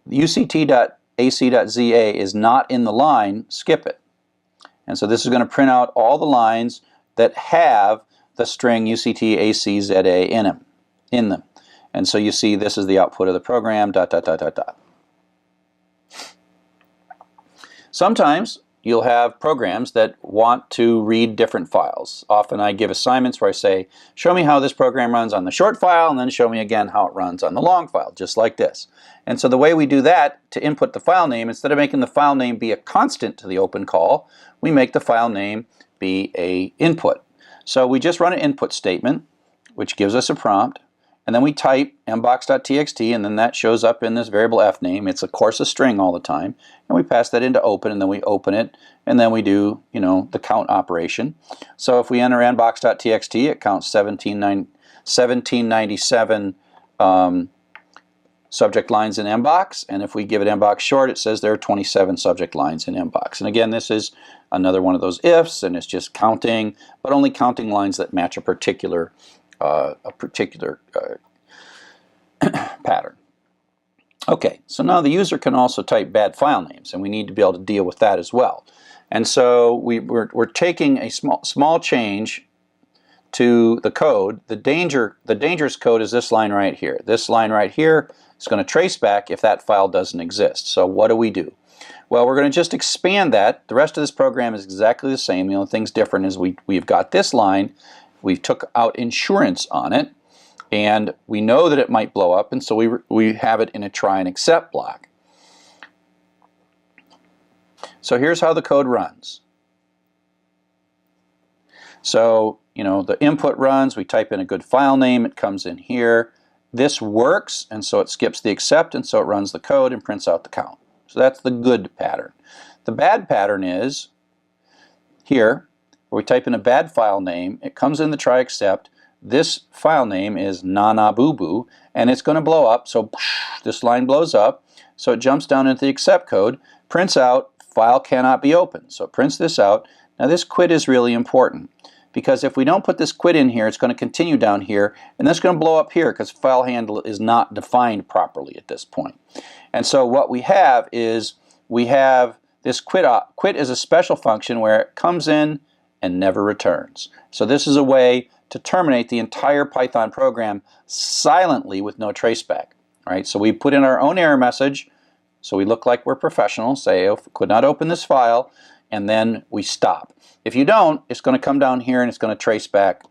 uct.ac.za is not in the line, skip it. And so this is going to print out all the lines that have the string uct.ac.za in them. And so you see this is the output of the program, ... Sometimes you'll have programs that want to read different files. Often I give assignments where I say, show me how this program runs on the short file, and then show me again how it runs on the long file, just like this. And so the way we do that, to input the file name, instead of making the file name be a constant to the open call, we make the file name be a input. So we just run an input statement, which gives us a prompt, and then we type mbox.txt, and then that shows up in this variable f name. It's of course a string all the time, and we pass that into open, and then we open it, and then we do the count operation. So if we enter mbox.txt, it counts 1797 subject lines in mbox, and if we give it mbox short, it says there are 27 subject lines in mbox. And again, this is another one of those ifs, and it's just counting, but only counting lines that match a particular pattern. Okay, so now the user can also type bad file names, and we need to be able to deal with that as well. And so we're taking a small change to the code. The dangerous code is this line right here. This line right here is going to trace back if that file doesn't exist. So what do? Well, we're going to just expand that. The rest of this program is exactly the same. The only thing's different is we've got this line. We took out insurance on it, and we know that it might blow up, and so we have it in a try and except block. So here's how the code runs. So the input runs, we type in a good file name, it comes in here. This works, and so it skips the except, and so it runs the code and prints out the count. So that's the good pattern. The bad pattern is here, where we type in a bad file name, it comes in the try except, this file name is nanaboo, and it's going to blow up, so this line blows up, so it jumps down into the except code, prints out, file cannot be opened, so it prints this out. Now this quit is really important, because if we don't put this quit in here, it's going to continue down here, and that's going to blow up here because file handle is not defined properly at this point. And so what we have is, we have this quit is a special function where it comes in and never returns. So this is a way to terminate the entire Python program silently with no traceback. All right, so we put in our own error message, so we look like we're professional, say, could not open this file. and then we stop. If you don't, it's going to come down here and it's going to trace back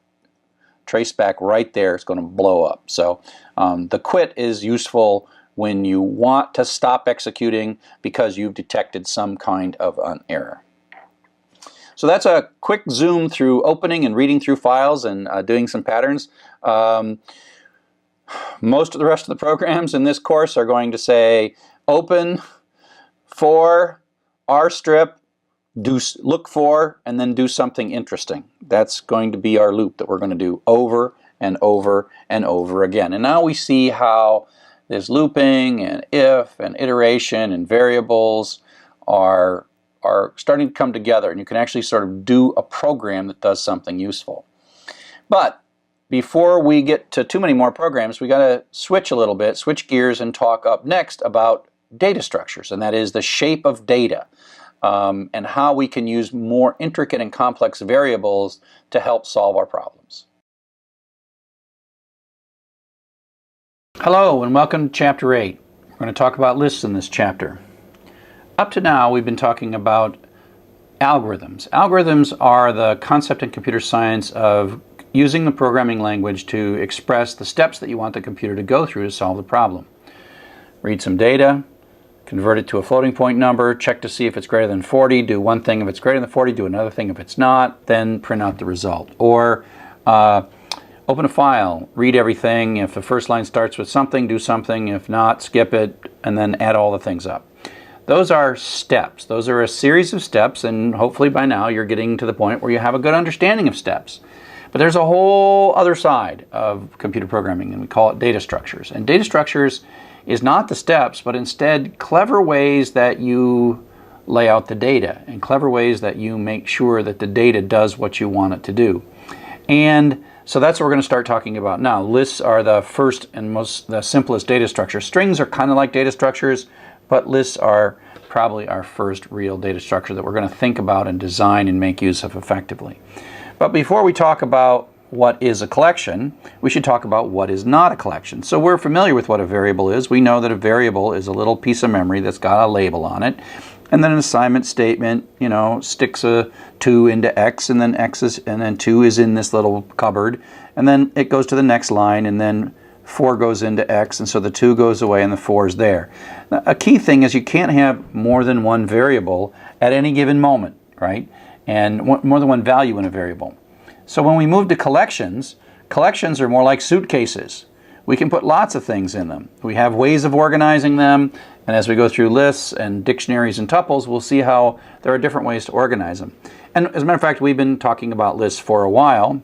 right there. It's going to blow up. So the quit is useful when you want to stop executing because you've detected some kind of an error. So that's a quick zoom through opening and reading through files and doing some patterns. Most of the rest of the programs in this course are going to say open for rstrip, look for, and then do something interesting. That's going to be our loop that we're going to do over and over and over again. And now we see how this looping and if and iteration and variables are starting to come together, and you can actually sort of do a program that does something useful. But before we get to too many more programs, we got to switch a little bit, switch gears, and talk up next about data structures, and that is the shape of data and how we can use more intricate and complex variables to help solve our problems. Hello and welcome to Chapter 8. We're going to talk about lists in this chapter. Up to now we've been talking about algorithms. Algorithms are the concept in computer science of using the programming language to express the steps that you want the computer to go through to solve the problem. Read some data, convert it to a floating point number, check to see if it's greater than 40, do one thing if it's greater than 40, do another thing if it's not, then print out the result. Or open a file, read everything. If the first line starts with something, do something. If not, skip it, and then add all the things up. Those are steps. Those are a series of steps, and hopefully by now you're getting to the point where you have a good understanding of steps. But there's a whole other side of computer programming, and we call it data structures. And data structures is not the steps, but instead clever ways that you lay out the data and clever ways that you make sure that the data does what you want it to do. And so that's what we're going to start talking about now. Lists are the first and the simplest data structure. Strings are kind of like data structures, but lists are probably our first real data structure that we're going to think about and design and make use of effectively. But before we talk about what is a collection, we should talk about what is not a collection. So we're familiar with what a variable is. We know that a variable is a little piece of memory that's got a label on it. And then an assignment statement, sticks a 2 into X, and then and then 2 is in this little cupboard. And then it goes to the next line, and then 4 goes into X, and so the 2 goes away and the 4 is there. Now, a key thing is you can't have more than one variable at any given moment, right? And more than one value in a variable. So when we move to collections, collections are more like suitcases. We can put lots of things in them. We have ways of organizing them, and as we go through lists and dictionaries and tuples, we'll see how there are different ways to organize them. And as a matter of fact, we've been talking about lists for a while.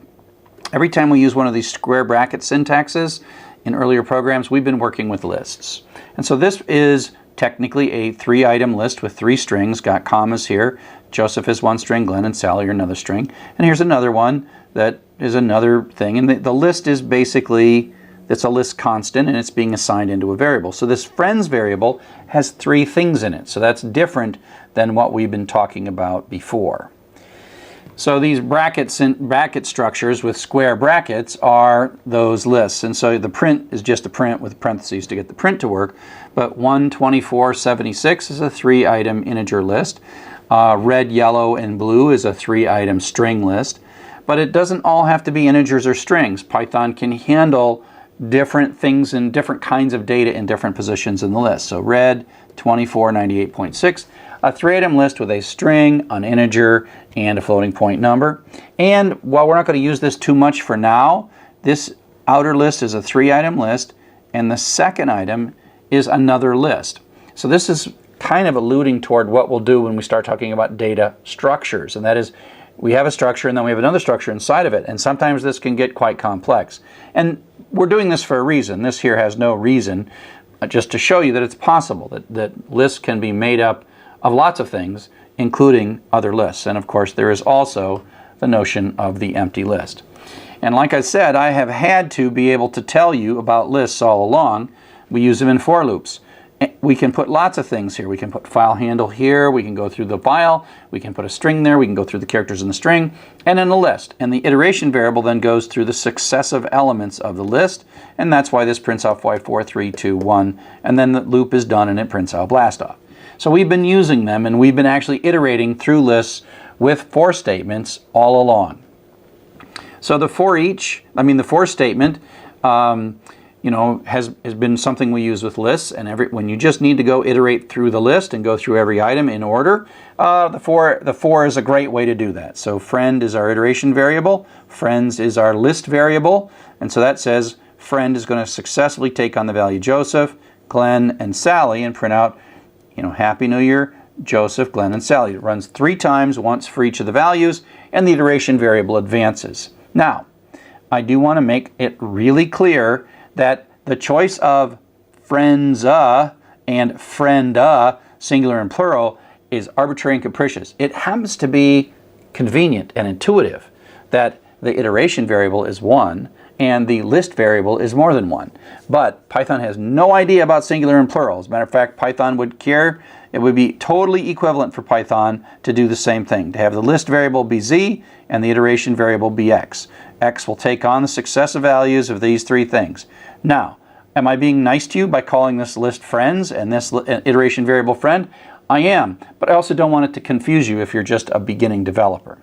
Every time we use one of these square bracket syntaxes in earlier programs, we've been working with lists. And so this is technically a 3-item list with 3 strings, got commas here. Joseph is one string, Glenn and Sally are another string. And here's another one that is another thing. And the list is basically, it's a list constant and it's being assigned into a variable. So this friends variable has 3 things in it. So that's different than what we've been talking about before. So these bracket structures with square brackets are those lists. And so the print is just a print with parentheses to get the print to work. But 12476 is a 3-item integer list. Red, yellow, and blue is a 3-item string list. But it doesn't all have to be integers or strings. Python can handle different things and different kinds of data in different positions in the list. So red, 2498.6, a 3-item list with a string, an integer, and a floating point number. And while we're not going to use this too much for now, this outer list is a 3-item list, and the second item is another list. So this is kind of alluding toward what we'll do when we start talking about data structures, and that is we have a structure and then we have another structure inside of it, and sometimes this can get quite complex. And we're doing this for a reason. This here has no reason, just to show you that it's possible that lists can be made up of lots of things, including other lists. And of course there is also the notion of the empty list. And like I said, I have had to be able to tell you about lists all along. We use them in for loops. We can put lots of things here. We can put file handle here, we can go through the file, we can put a string there, we can go through the characters in the string, and then a list. And the iteration variable then goes through the successive elements of the list, and that's why this prints out 5, 4, 3, 2, 1, and then the loop is done and it prints out blast off. So we've been using them, and we've been actually iterating through lists with for statements all along. So the for statement, has been something we use with lists, and when you just need to go iterate through the list and go through every item in order, the for is a great way to do that. So friend is our iteration variable, friends is our list variable, and so that says friend is going to successfully take on the value Joseph, Glenn, and Sally, and print out, Happy New Year, Joseph, Glenn, and Sally. It runs 3 times, once for each of the values, and the iteration variable advances. Now, I do want to make it really clear that the choice of friends and friend singular and plural is arbitrary and capricious. It happens to be convenient and intuitive that the iteration variable is 1 and the list variable is more than 1. But Python has no idea about singular and plural. As a matter of fact, Python would care. It would be totally equivalent for Python to do the same thing, to have the list variable be z and the iteration variable be x. X will take on the successive values of these 3 things. Now, am I being nice to you by calling this list friends and this iteration variable friend? I am, but I also don't want it to confuse you if you're just a beginning developer.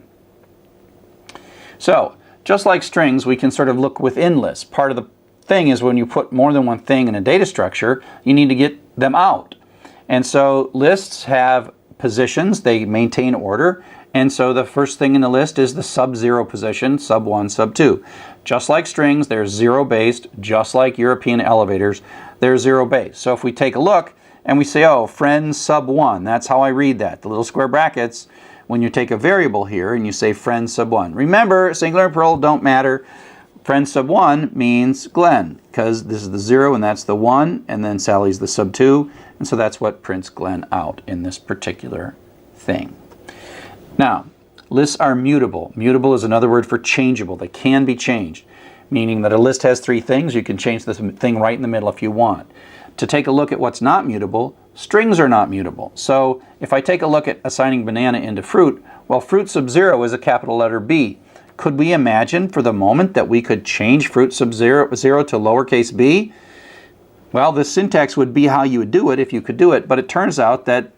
So, just like strings, we can sort of look within lists. Part of the thing is when you put more than one thing in a data structure, you need to get them out. And so lists have positions, they maintain order, and so the first thing in the list is the sub-0 position, sub-1, sub-2. Just like strings, they're zero-based, just like European elevators, they're zero-based. So if we take a look and we say, oh, friend sub-1, that's how I read that, the little square brackets, when you take a variable here and you say friend sub-1. Remember, singular and plural don't matter. Friend sub-1 means Glenn, because this is the 0 and that's the 1, and then Sally's the sub-2, and so that's what prints Glenn out in this particular thing. Now, lists are mutable. Mutable is another word for changeable. They can be changed, meaning that a list has 3 things. You can change the thing right in the middle if you want. To take a look at what's not mutable, strings are not mutable. So if I take a look at assigning banana into fruit, well, fruit sub-0 is a capital letter B. Could we imagine for the moment that we could change fruit sub-0 to lowercase b? Well, the syntax would be how you would do it if you could do it, but it turns out that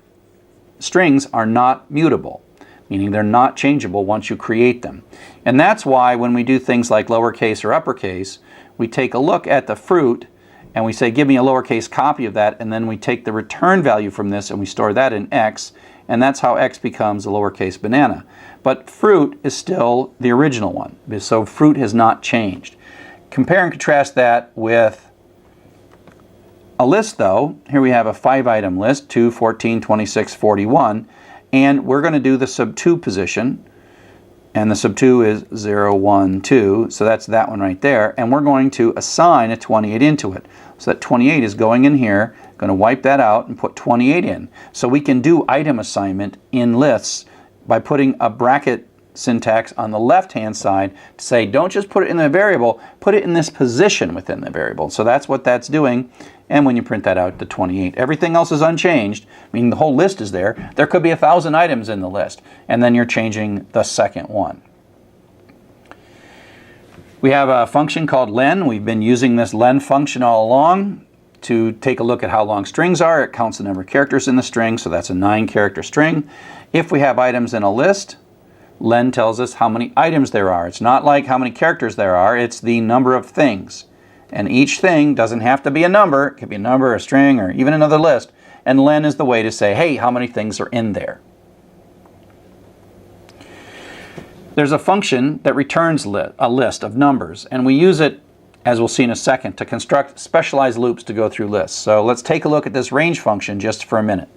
strings are not mutable, meaning they're not changeable once you create them. And that's why when we do things like lowercase or uppercase, we take a look at the fruit and we say, give me a lowercase copy of that, and then we take the return value from this and we store that in x, and that's how x becomes a lowercase banana. But fruit is still the original one, so fruit has not changed. Compare and contrast that with a list, though. Here we have a 5-item list, 2, 14, 26, 41, and we're going to do the sub-2 position, and the sub-2 is 0, 1, 2, so that's that one right there, and we're going to assign a 28 into it. So that 28 is going in here, going to wipe that out and put 28 in. So we can do item assignment in lists by putting a bracket syntax on the left-hand side to say, don't just put it in the variable, put it in this position within the variable. So that's what that's doing, and when you print that out, the 28. Everything else is unchanged, meaning the whole list is there. There could be 1,000 items in the list, and then you're changing the second one. We have a function called len. We've been using this len function all along to take a look at how long strings are. It counts the number of characters in the string, so that's a 9-character string. If we have items in a list, len tells us how many items there are. It's not like how many characters there are, it's the number of things. And each thing doesn't have to be a number. It could be a number, a string, or even another list. And len is the way to say, hey, how many things are in there? There's a function that returns a list of numbers, and we use it, as we'll see in a second, to construct specialized loops to go through lists. So let's take a look at this range function just for a minute.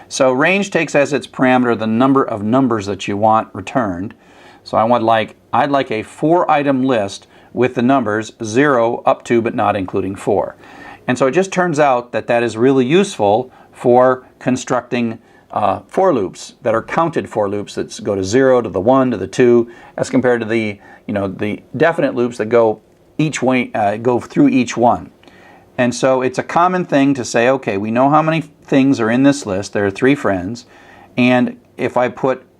So range takes as its parameter the number of numbers that you want returned. So I'd like a 4-item list with the numbers 0 up to but not including 4. And so it just turns out that that is really useful for constructing for loops that are counted for loops that go to 0 to the 1 to the 2, as compared to the the definite loops that go each way, go through each one. And so it's a common thing to say, okay, we know how many things are in this list. There are 3 friends, and if I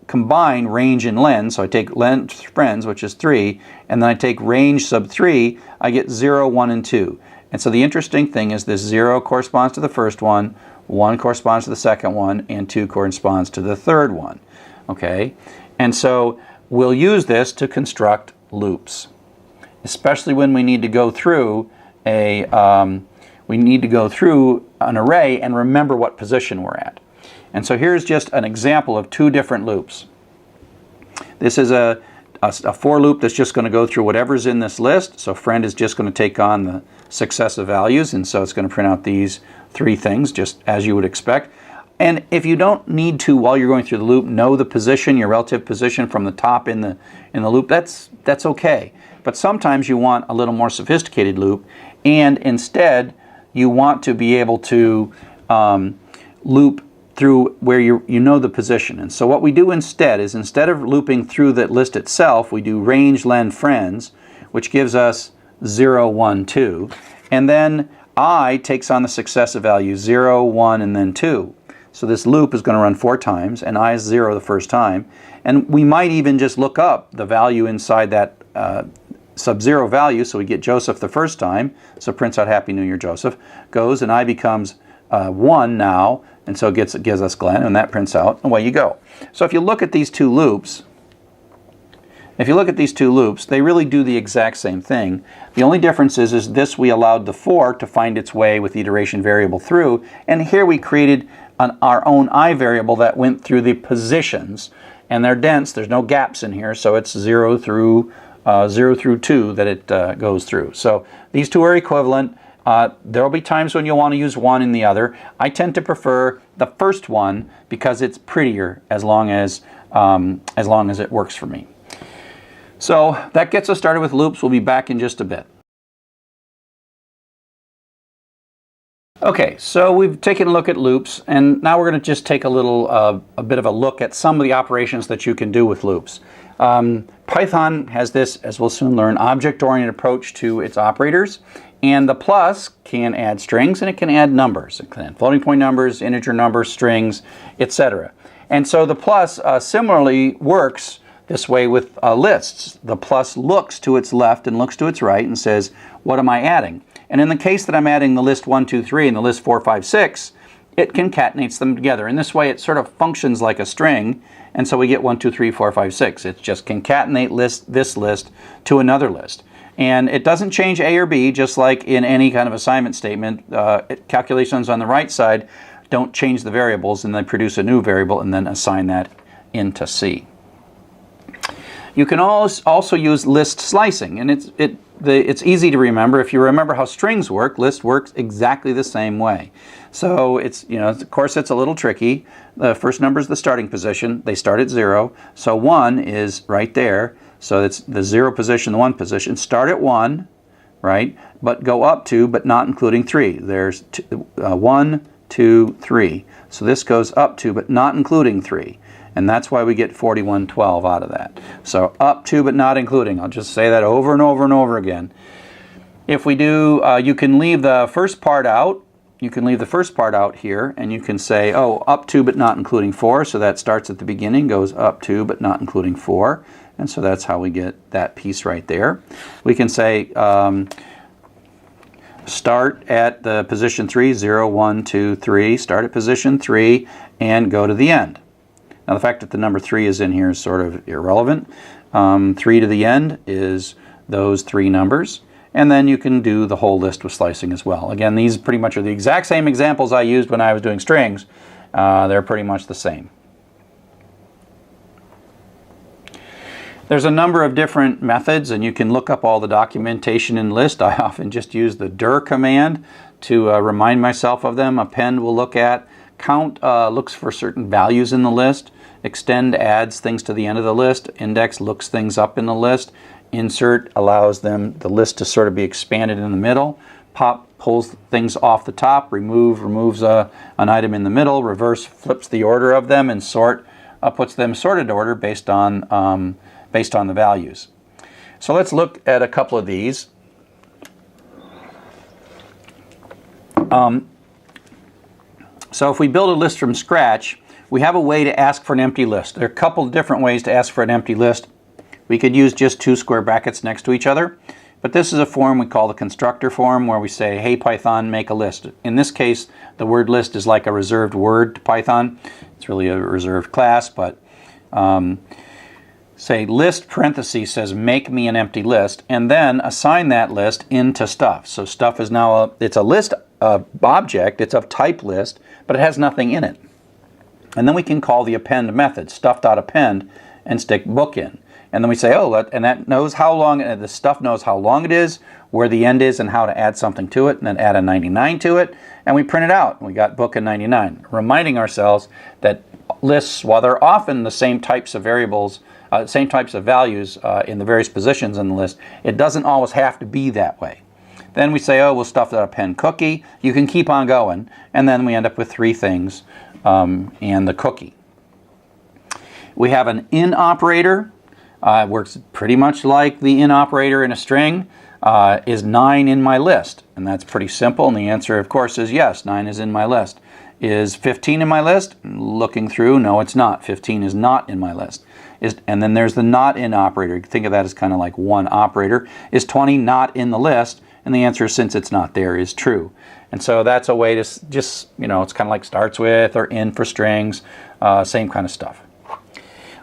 combine range and len, so I take len friends, which is 3, and then I take range sub 3, I get 0, 1, and 2. And so the interesting thing is this 0 corresponds to the first one, 1 corresponds to the second one, and 2 corresponds to the third one. Okay? And so we'll use this to construct loops, especially when we need to go through an array and remember what position we're at. And so here's just an example of 2 different loops. This is a for loop that's just going to go through whatever's in this list. So friend is just going to take on the successive values, and so it's going to print out these 3 things just as you would expect. And if you don't need to, while you're going through the loop, know the position, your relative position from the top in the loop, that's okay. But sometimes you want a little more sophisticated loop, and instead you want to be able to loop through where you know the position. And so what we do instead is, instead of looping through the list itself, we do range len friends, which gives us 0, 1, 2. And then I takes on the successive values 0, 1, and then 2. So this loop is going to run 4 times, and I is 0 the first time. And we might even just look up the value inside that sub-0 value, so we get Joseph the first time, so prints out Happy New Year Joseph, goes, and I becomes 1 now, and so it gives us Glenn, and that prints out, and away you go. So if you look at these 2 loops, they really do the exact same thing. The only difference is this we allowed the for to find its way with the iteration variable through, and here we created our own I variable that went through the positions, and they're dense, there's no gaps in here, so it's 0 through 2 that it goes through. So these 2 are equivalent. There will be times when you'll want to use one in the other. I tend to prefer the first one because it's prettier as long as it works for me. So that gets us started with loops. We'll be back in just a bit. Okay, so we've taken a look at loops, and now we're going to just take a bit of a look at some of the operations that you can do with loops. Python has this, as we'll soon learn, object-oriented approach to its operators, and the plus can add strings and it can add numbers. It can add floating point numbers, integer numbers, strings, etc. And so the plus similarly works this way with lists. The plus looks to its left and looks to its right and says, what am I adding? And in the case that I'm adding the list 1, 2, 3 and the list 4, 5, 6, it concatenates them together. In this way, it sort of functions like a string, and so we get 1, 2, 3, 4, 5, 6. It's just concatenate this list to another list. And it doesn't change A or B, just like in any kind of assignment statement. Calculations on the right side don't change the variables, and they produce a new variable and then assign that into C. You can also use list slicing, and it's easy to remember. If you remember how strings work, list works exactly the same way. So it's, of course it's a little tricky. The first number is the starting position. They start at 0. So 1 is right there. So it's the 0 position, the 1 position. Start at 1, right? But go up to, but not including 3. There's 1, 2, 3. So this goes up to, but not including 3. And that's why we get 4112 out of that. So up to but not including. I'll just say that over and over and over again. If we do, you can leave the first part out. You can leave the first part out here, and you can say, oh, up to but not including 4. So that starts at the beginning, goes up to but not including 4. And so that's how we get that piece right there. We can say start at the position 3, 0, 1, 2, 3. Start at position 3 and go to the end. Now the fact that the number 3 is in here is sort of irrelevant. 3 to the end is those 3 numbers. And then you can do the whole list with slicing as well. Again, these pretty much are the exact same examples I used when I was doing strings. They're pretty much the same. There's a number of different methods, and you can look up all the documentation in list. I often just use the dir command to remind myself of them. Append will look at. Count looks for certain values in the list. Extend adds things to the end of the list. Index looks things up in the list. Insert allows the list to sort of be expanded in the middle. Pop pulls things off the top. Remove removes an item in the middle. Reverse flips the order of them, and sort puts them sorted order based on the values. So let's look at a couple of these. So if we build a list from scratch, we have a way to ask for an empty list. There are a couple of different ways to ask for an empty list. We could use just 2 square brackets next to each other. But this is a form we call the constructor form, where we say, hey Python, make a list. In this case, the word list is like a reserved word to Python. It's really a reserved class, but say list parentheses says make me an empty list, and then assign that list into stuff. So stuff is now it's a list object, it's of type list, but it has nothing in it. And then we can call the append method, stuff.append, and stick book in. And then we say, oh, and that knows how long, the stuff knows how long it is, where the end is, and how to add something to it, and then add a 99 to it, and we print it out, and we got book and 99. Reminding ourselves that lists, while they're often the same types of variables, same types of values in the various positions in the list, it doesn't always have to be that way. Then we say, oh, we'll stuff.append cookie. You can keep on going, and then we end up with three things and the cookie. We have an in operator. It works pretty much like the in operator in a string. Is 9 in my list? And that's pretty simple, and the answer, of course, is yes, 9 is in my list. Is 15 in my list? Looking through, no, it's not. 15 is not in my list. And then there's the not in operator. You can think of that as kind of like one operator. Is 20 not in the list? And the answer, since it's not there, is true. And so that's a way to just, it's kind of like starts with or in for strings, same kind of stuff.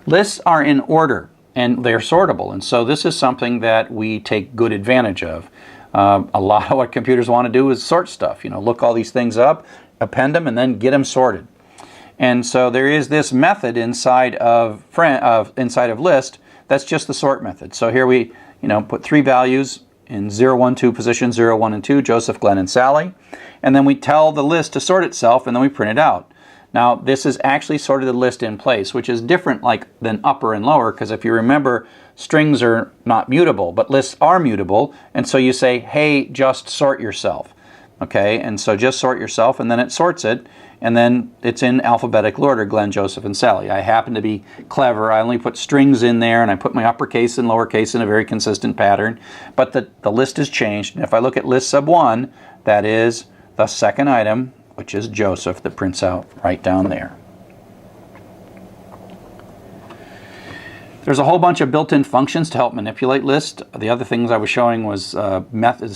Lists are in order, and they're sortable. And so this is something that we take good advantage of. A lot of what computers want to do is sort stuff. Look all these things up, append them, and then get them sorted. And so there is this method inside of list that's just the sort method. So here we put three values in 0, 1, 2 position, 0, 1, and 2, Joseph, Glenn, and Sally. And then we tell the list to sort itself, and then we print it out. Now this is actually sorted the list in place, which is different than upper and lower, because if you remember, strings are not mutable, but lists are mutable, and so you say, hey, just sort yourself. Okay, and so just sort yourself, and then it sorts it, and then it's in alphabetical order, Glenn, Joseph, and Sally. I happen to be clever. I only put strings in there, and I put my uppercase and lowercase in a very consistent pattern, but the list has changed. And if I look at list sub 1, that is the second item, which is Joseph, that prints out right down there. There's a whole bunch of built-in functions to help manipulate lists. The other things I was showing was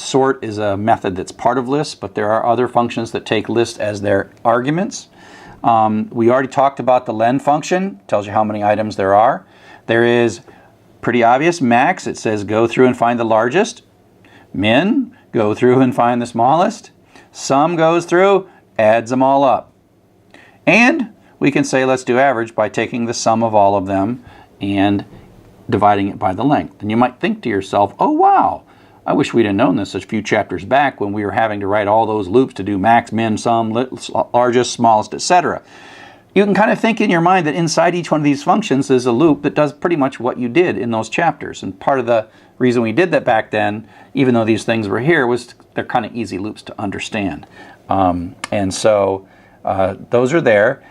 sort is a method that's part of lists, but there are other functions that take lists as their arguments. We already talked about the len function, tells you how many items there are. There is pretty obvious max, it says go through and find the largest. Min, go through and find the smallest. Sum goes through, adds them all up. And we can say let's do average by taking the sum of all of them and dividing it by the length. And you might think to yourself, oh wow, I wish we'd have known this a few chapters back when we were having to write all those loops to do max, min, sum, largest, smallest, etc. You can kind of think in your mind that inside each one of these functions is a loop that does pretty much what you did in those chapters. And part of the reason we did that back then, even though these things were here, was they're kind of easy loops to understand. And so those are there.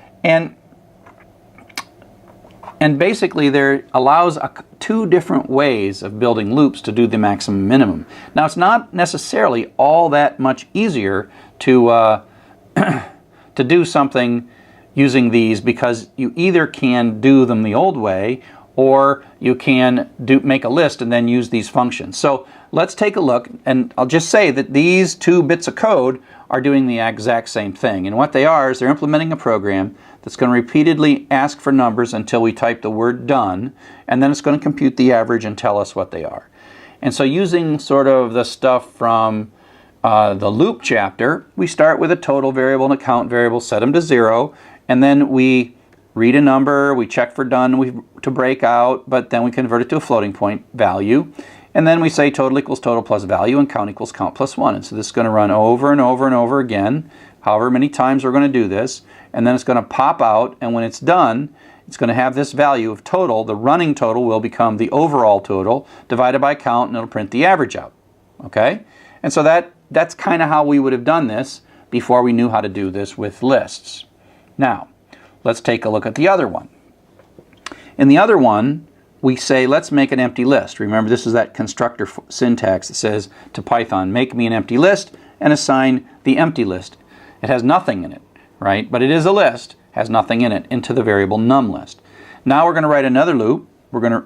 And basically there allows two different ways of building loops to do the maximum minimum. Now it's not necessarily all that much easier to to do something using these, because you either can do them the old way or you can make a list and then use these functions. So let's take a look, and I'll just say that these two bits of code are doing the exact same thing. And what they are is they're implementing a program that's going to repeatedly ask for numbers until we type the word done, and then it's going to compute the average and tell us what they are. And so using sort of the stuff from the loop chapter, we start with a total variable and a count variable, set them to 0, and then we read a number, we check for done to break out, but then we convert it to a floating point value. And then we say total equals total plus value and count equals count plus 1. And so this is going to run over and over and over again, however many times we're going to do this. And then it's going to pop out, and when it's done, it's going to have this value of total. The running total will become the overall total divided by count, and it'll print the average out. Okay? And so that's kind of how we would have done this before we knew how to do this with lists. Now, let's take a look at the other one. In the other one, we say, let's make an empty list. Remember, this is that constructor syntax that says to Python, make me an empty list and assign the empty list. It has nothing in it, right? But it is a list, has nothing in it, into the variable num list. Now we're going to write another loop.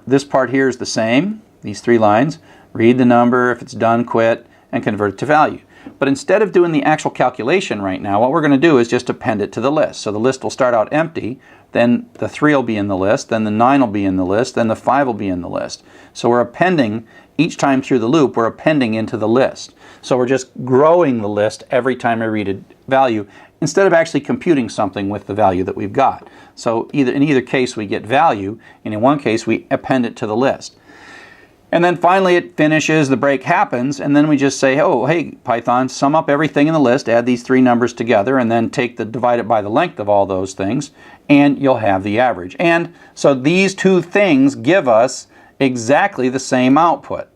This part here is the same, these 3 lines. read the number, if it's done, quit, and convert it to value. But instead of doing the actual calculation right now, what we're going to do is just append it to the list. So the list will start out empty, then the 3 will be in the list, then the 9 will be in the list, then the 5 will be in the list. So we're appending, each time through the loop, we're appending into the list. So we're just growing the list every time I read a value, instead of actually computing something with the value that we've got. So in either case we get value, and in one case we append it to the list. And then finally it finishes, the break happens, and then we just say, oh, hey, Python, sum up everything in the list, add these 3 numbers together, and then divide it by the length of all those things, and you'll have the average. And so these 2 things give us exactly the same output.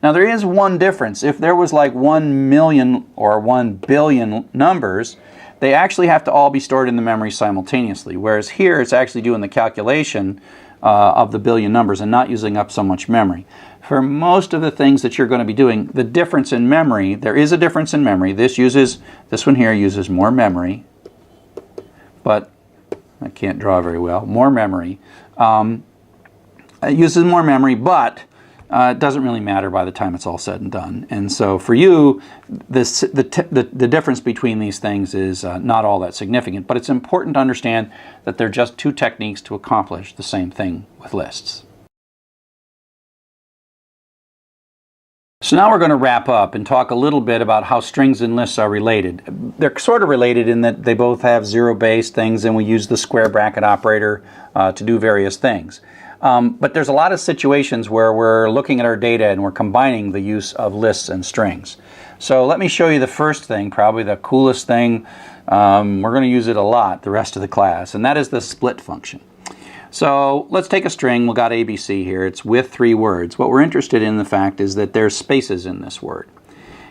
Now there is one difference. If there was like 1 million or 1 billion numbers, they actually have to all be stored in the memory simultaneously, whereas here it's actually doing the calculation of the billion numbers and not using up so much memory. For most of the things that you're going to be doing, the difference in memory, there is a difference in memory. This one here uses more memory, but I can't draw very well. More memory. It uses more memory, but it doesn't really matter by the time it's all said and done. And so for you, the difference between these things is not all that significant, but it's important to understand that they're just 2 techniques to accomplish the same thing with lists. So now we're going to wrap up and talk a little bit about how strings and lists are related. They're sort of related in that they both have zero-based things, and we use the square bracket operator to do various things. But there's a lot of situations where we're looking at our data and we're combining the use of lists and strings. So let me show you the first thing, probably the coolest thing. We're going to use it a lot the rest of the class, and that is the split function. So let's take a string. We've got ABC here. It's with 3 words. What we're interested in, the fact, is that there's spaces in this word.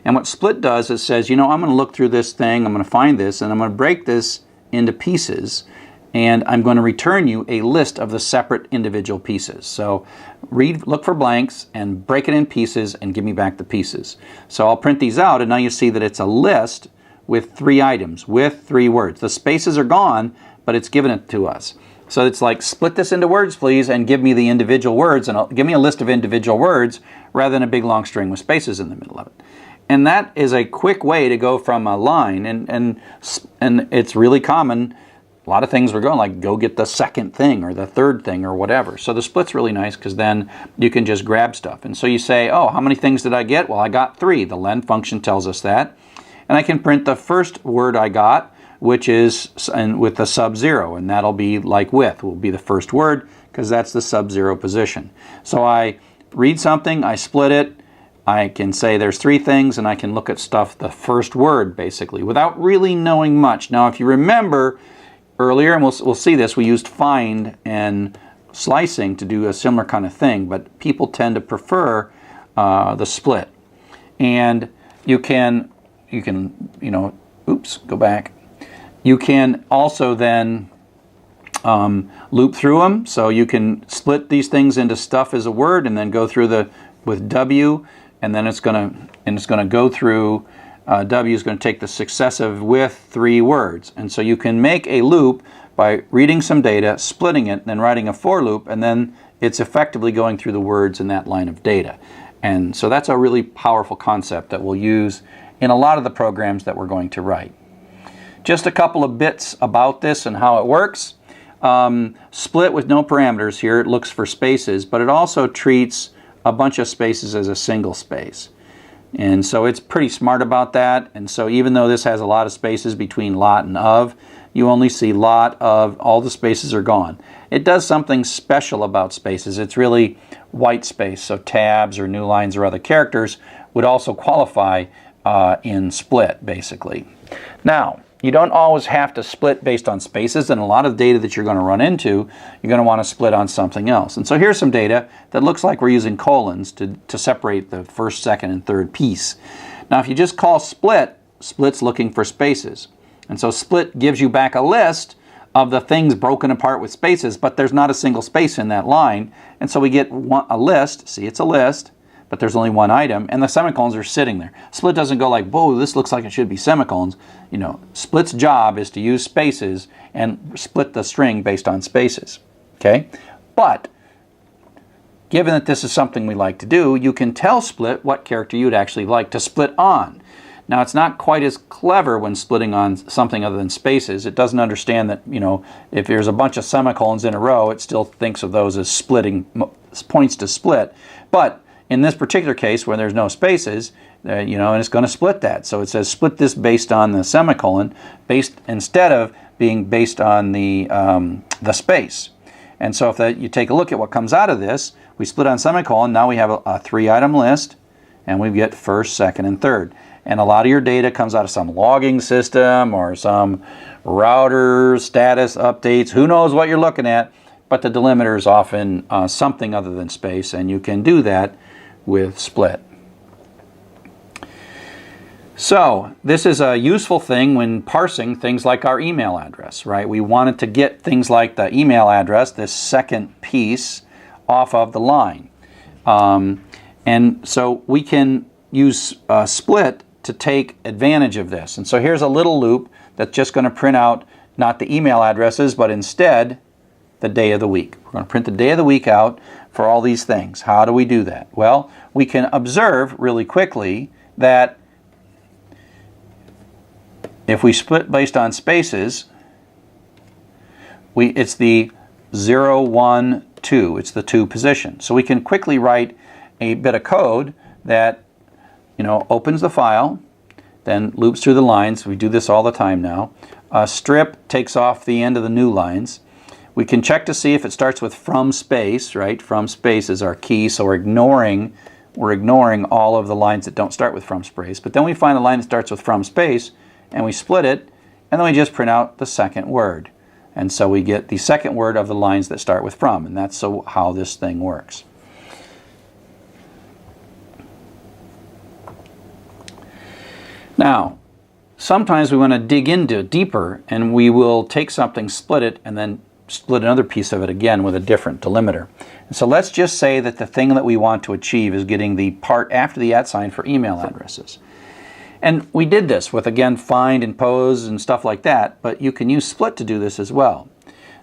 And what split does is says, you know, I'm going to look through this thing, I'm going to find this, and I'm going to break this into pieces, and I'm going to return you a list of the separate individual pieces. So look for blanks and break it in pieces and give me back the pieces. So I'll print these out, and now you see that it's a list with 3 items, with 3 words. The spaces are gone, but it's given it to us. So it's like, split this into words, please, and give me the individual words, and give me a list of individual words rather than a big long string with spaces in the middle of it. And that is a quick way to go from a line, and it's really common. A lot of things we're going like, go get the second thing or the third thing or whatever. So the split's really nice because then you can just grab stuff. And so you say, oh, how many things did I get? Well, I got 3. The len function tells us that. And I can print the first word I got, which is with the sub-0, and that'll be like with, will be the first word because that's the sub-0 position. So I read something, I split it, I can say there's 3 things, and I can look at stuff, the first word basically, without really knowing much. Now if you remember earlier, and we'll see this, we used find and slicing to do a similar kind of thing, but people tend to prefer the split. And you can, you know, oops, go back. You can also then loop through them, so you can split these things into stuff as a word, and then go through with W, and then it's going to go through. W is going to take the successive with 3 words, and so you can make a loop by reading some data, splitting it, then writing a for loop, and then it's effectively going through the words in that line of data. And so that's a really powerful concept that we'll use in a lot of the programs that we're going to write. Just a couple of bits about this and how it works. Split with no parameters here, it looks for spaces, but it also treats a bunch of spaces as a single space. And so it's pretty smart about that. And so even though this has a lot of spaces between lot and of, you only see lot, of, all the spaces are gone. It does something special about spaces. It's really white space, so tabs or new lines or other characters would also qualify in split, basically. Now, you don't always have to split based on spaces, and a lot of data that you're going to run into, you're going to want to split on something else. And so here's some data that looks like we're using colons to separate the first, second, and third piece. Now if you just call split, split's looking for spaces. And so split gives you back a list of the things broken apart with spaces, but there's not a single space in that line. And so we get a list, see it's a list, but there's only one item, and the semicolons are sitting there. Split doesn't go like, whoa, this looks like it should be semicolons. You know, split's job is to use spaces and split the string based on spaces. Okay? But given that this is something we like to do, you can tell Split what character you'd actually like to split on. Now, it's not quite as clever when splitting on something other than spaces. It doesn't understand that, if there's a bunch of semicolons in a row, it still thinks of those as splitting points to split. But in this particular case, where there's no spaces, and it's going to split that. So it says split this based on the semicolon, instead of being based on the space. And so if you take a look at what comes out of this, we split on semicolon. Now we have a 3-item list, and we get first, second, and third. And a lot of your data comes out of some logging system or some router status updates. Who knows what you're looking at? But the delimiter is often something other than space, and you can do that with split. So this is a useful thing when parsing things like our email address, right? We wanted to get things like the email address, this second piece, off of the line. And so we can use split to take advantage of this. And so here's a little loop that's just going to print out not the email addresses, but instead the day of the week. We're going to print the day of the week out for all these things. How do we do that? Well, we can observe really quickly that if we split based on spaces, it's the 0, 1, 2. It's the 2 position. So we can quickly write a bit of code that opens the file, then loops through the lines. We do this all the time now. Strip takes off the end of the new lines. We can check to see if it starts with from space, right? From space is our key, so we're ignoring all of the lines that don't start with from space. But then we find a line that starts with from space, and we split it, and then we just print out the second word. And so we get the second word of the lines that start with from, and that's how this thing works. Now, sometimes we want to dig into it deeper, and we will take something, split it, and then split another piece of it again with a different delimiter. And so let's just say that the thing that we want to achieve is getting the part after the @ sign for email addresses. And we did this with, again, find and pose and stuff like that, but you can use split to do this as well.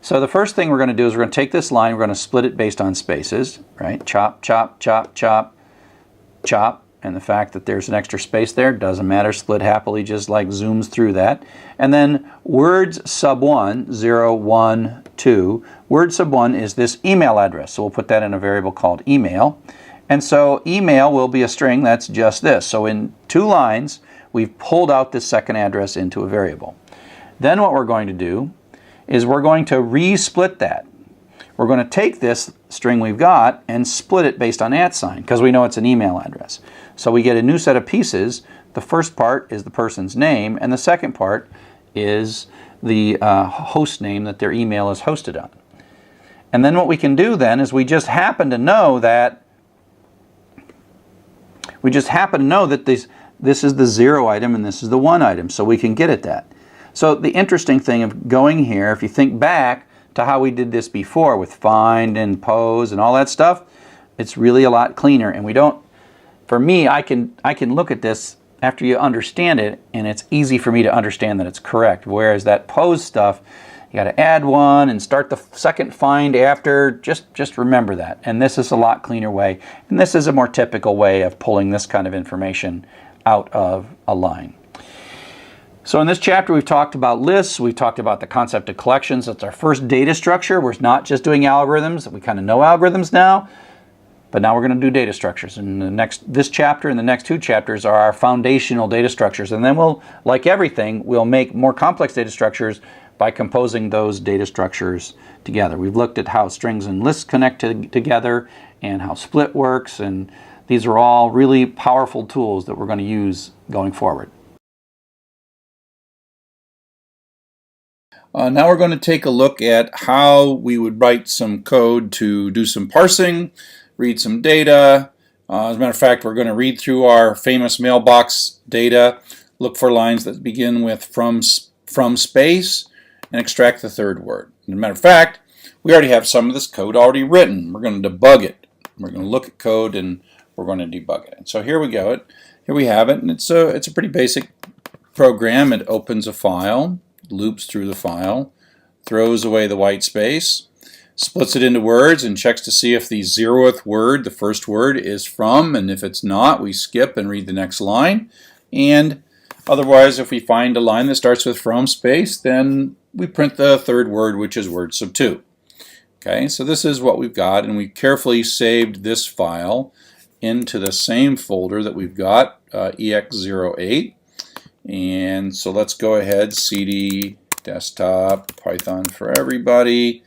So the first thing we're going to do is we're going to take this line, we're going to split it based on spaces, right? Chop, chop, chop, chop, chop. And the fact that there's an extra space there doesn't matter. Split happily just like zooms through that. And then words sub 1, 0, 1, 2. Word sub 1 is this email address. So we'll put that in a variable called email. And so email will be a string that's just this. So in 2 lines, we've pulled out this second address into a variable. Then what we're going to do is we're going to re-split that. We're going to take this string we've got and split it based on @ sign because we know it's an email address. So we get a new set of pieces. The first part is the person's name, and the second part is the host name that their email is hosted on. And then what we can do then is we just happen to know that this is the 0 item and this is the 1 item, so we can get at that. So the interesting thing of going here, if you think back to how we did this before with find and pose and all that stuff, it's really a lot cleaner. And we don't, for me, I can look at this after you understand it, and it's easy for me to understand that it's correct. Whereas that pose stuff, you got to add one and start the second find after. Just remember that. And this is a lot cleaner way. And this is a more typical way of pulling this kind of information out of a line. So in this chapter, we've talked about lists. We've talked about the concept of collections. That's our first data structure. We're not just doing algorithms. We kind of know algorithms now, but now we're going to do data structures. And this chapter and the next 2 chapters are our foundational data structures. And then we'll, like everything, we'll make more complex data structures by composing those data structures together. We've looked at how strings and lists connect together and how split works. And these are all really powerful tools that we're going to use going forward. Now we're going to take a look at how we would write some code to do some parsing, read some data. As a matter of fact, we're going to read through our famous mailbox data, look for lines that begin with from space, and extract the third word. As a matter of fact, we already have some of this code already written. We're going to debug it. We're going to look at code and we're going to debug it. And so here we go. Here we have it, and it's a pretty basic program. It opens a file, loops through the file, throws away the white space, splits it into words and checks to see if the 0th word, the first word, is from, and if it's not, we skip and read the next line. And otherwise, if we find a line that starts with from space, then we print the third word, which is word sub 2. Okay, so this is what we've got, and we carefully saved this file into the same folder that we've got, ex08. And so let's go ahead, cd desktop Python for everybody,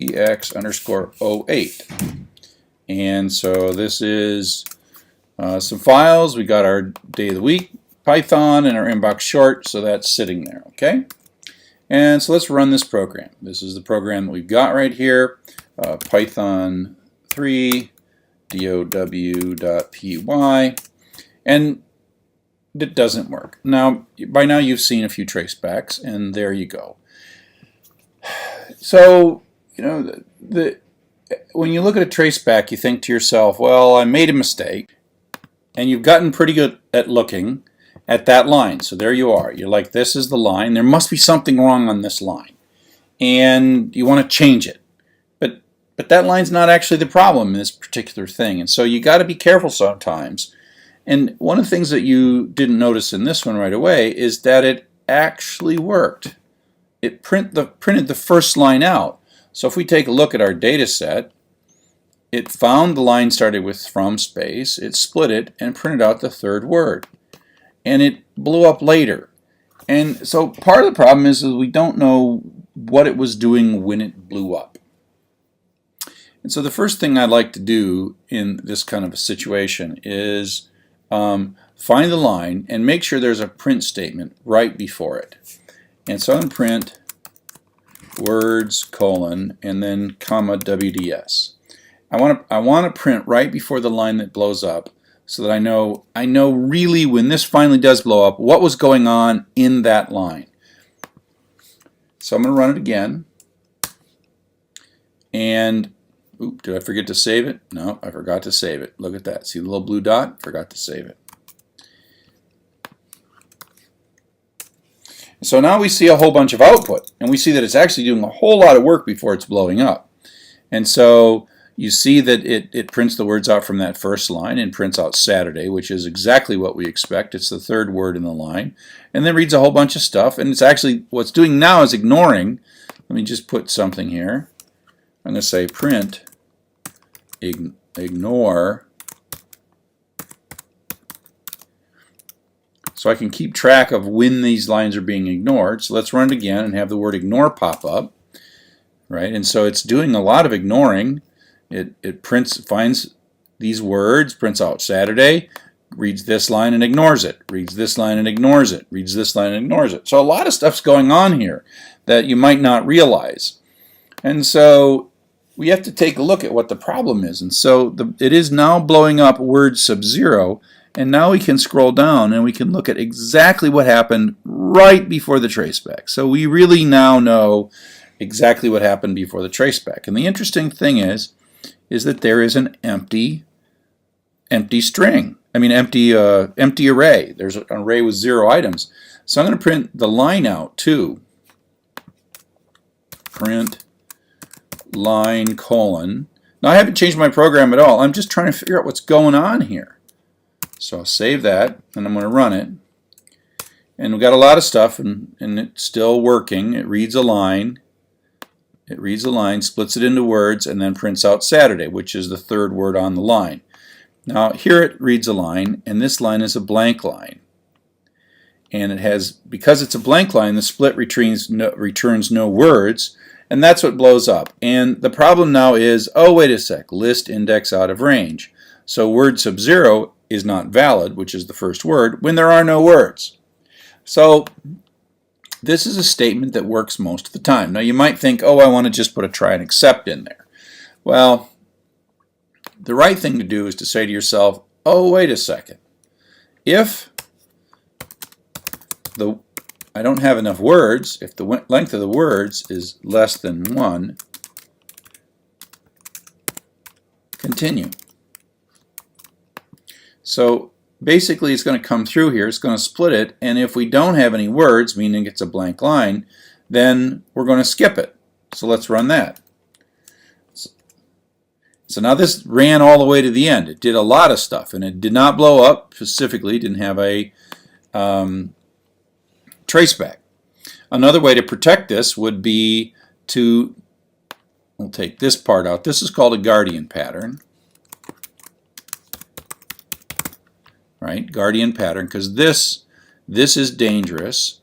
ex_08. And so this is some files. We got our day of the week Python in our inbox short, so that's sitting there, okay? And so let's run this program. This is the program that we've got right here, Python 3 dow.py, and it doesn't work. Now, by now you've seen a few tracebacks, and there you go. So, you know, when you look at a traceback, you think to yourself, well, I made a mistake, and you've gotten pretty good at looking at that line. So there you are. You're like, this is the line. There must be something wrong on this line, and you want to change it. But that line's not actually the problem in this particular thing, and so you got to be careful sometimes. And one of the things that you didn't notice in this one right away is that it actually worked. It printed the first line out. So if we take a look at our data set, it found the line started with from space, it split it, and printed out the third word. And it blew up later. And so part of the problem is that we don't know what it was doing when it blew up. And so the first thing I'd like to do in this kind of a situation is find the line and make sure there's a print statement right before it. And so I'm going to print words colon and then comma WDS. I want to print right before the line that blows up so that I know really when this finally does blow up what was going on in that line. So I'm going to run it again. And oop, did I forget to save it? No, I forgot to save it. Look at that. See the little blue dot? Forgot to save it. So now we see a whole bunch of output, and we see that it's actually doing a whole lot of work before it's blowing up. And so you see that it prints the words out from that first line and prints out Saturday, which is exactly what we expect. It's the third word in the line. And then reads a whole bunch of stuff, and it's actually, what's doing now is ignoring. Let me just put something here. I'm going to say print ignore, so I can keep track of when these lines are being ignored. So let's run it again and have the word ignore pop up, right? And so it's doing a lot of ignoring. It finds these words, prints out Saturday, reads this line and ignores it, reads this line and ignores it, reads this line and ignores it. So a lot of stuff's going on here that you might not realize. And so we have to take a look at what the problem is. And so it is now blowing up word sub 0, and now we can scroll down and we can look at exactly what happened right before the traceback. So we really now know exactly what happened before the traceback. And the interesting thing is that there is an empty string. I mean empty array. There's an array with 0 items. So I'm going to print the line out too. Print line colon. Now I haven't changed my program at all. I'm just trying to figure out what's going on here. So I'll save that and I'm going to run it. And we've got a lot of stuff and it's still working. It reads a line. It reads a line, splits it into words, and then prints out Saturday, which is the third word on the line. Now here it reads a line, and this line is a blank line. And it has, because it's a blank line, the split returns no words, and that's what blows up. And the problem now is, oh wait a sec, list index out of range. So word sub 0 is not valid, which is the first word, when there are no words. So this is a statement that works most of the time. Now you might think, oh, I want to just put a try and except in there. Well, the right thing to do is to say to yourself, oh, wait a second. If I don't have enough words, if the length of the words is less than 1, continue. So basically it's going to come through here, it's going to split it, and if we don't have any words, meaning it's a blank line, then we're going to skip it. So let's run that. So now this ran all the way to the end. It did a lot of stuff, and it did not blow up specifically, didn't have a traceback. Another way to protect this would be to, we'll take this part out. This is called a guardian pattern. Right, guardian pattern, because this is dangerous.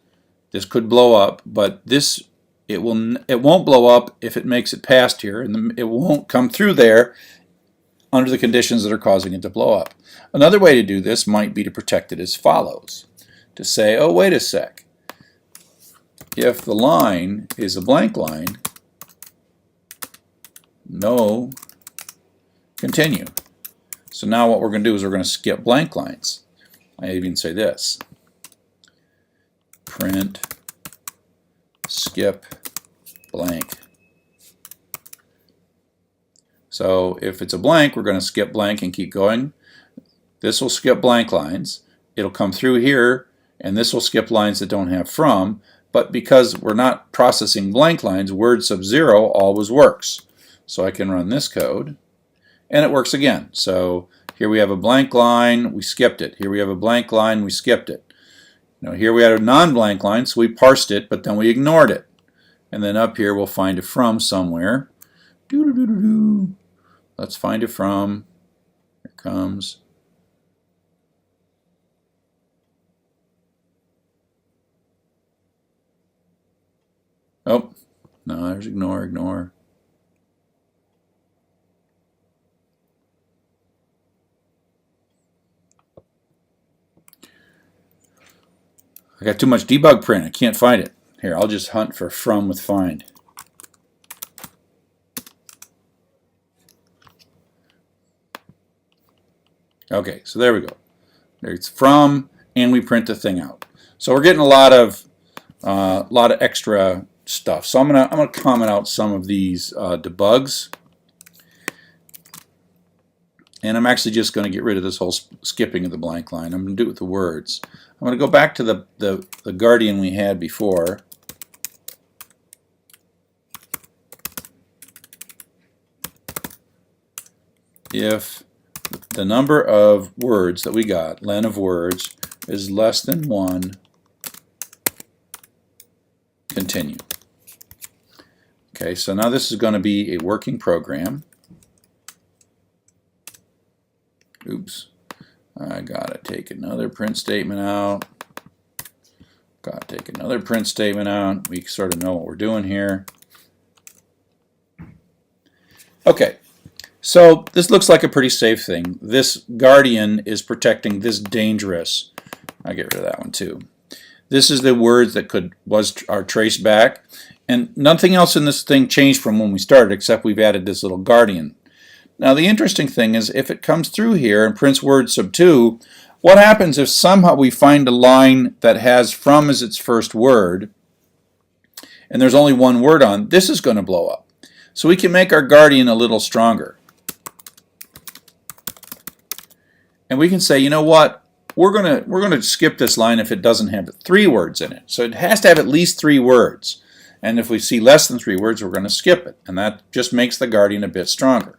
This could blow up, but it won't blow up if it makes it past here, and it won't come through there under the conditions that are causing it to blow up. Another way to do this might be to protect it as follows. To say, oh, wait a sec. If the line is a blank line, no, continue. So now what we're going to do is we're going to skip blank lines. I even say this. Print, skip, blank. So if it's a blank, we're going to skip blank and keep going. This will skip blank lines. It'll come through here, and this will skip lines that don't have from. But because we're not processing blank lines, word sub 0 always works. So I can run this code, and it works again. So here we have a blank line, we skipped it. Here we have a blank line, we skipped it. Now here we had a non-blank line, so we parsed it, but then we ignored it. And then up here we'll find a from somewhere. Doo-doo-doo-doo-doo. Let's find a from. Here it comes. Oh, no, there's ignore, ignore. I got too much debug print. I can't find it. Here, I'll just hunt for from with find. Okay, so there we go. There's from, and we print the thing out. So we're getting a lot of extra stuff. So I'm gonna comment out some of these debugs, and I'm actually just going to get rid of this whole skipping of the blank line. I'm going to do it with the words. I'm going to go back to the guardian we had before. If the number of words that we got, len of words, is less than 1, continue. Okay, so now this is going to be a working program. Oops, I gotta take another print statement out. Gotta take another print statement out. We sort of know what we're doing here. Okay, so this looks like a pretty safe thing. This guardian is protecting this dangerous. I'll get rid of that one too. This is the words that are traced back, and nothing else in this thing changed from when we started except we've added this little guardian. Now the interesting thing is if it comes through here and prints word sub 2, what happens if somehow we find a line that has from as its first word and there's only one word on, this is going to blow up. So we can make our guardian a little stronger. And we can say, you know what, we're gonna skip this line if it doesn't have 3 words in it. So it has to have at least 3 words. And if we see less than 3 words, we're going to skip it. And that just makes the guardian a bit stronger.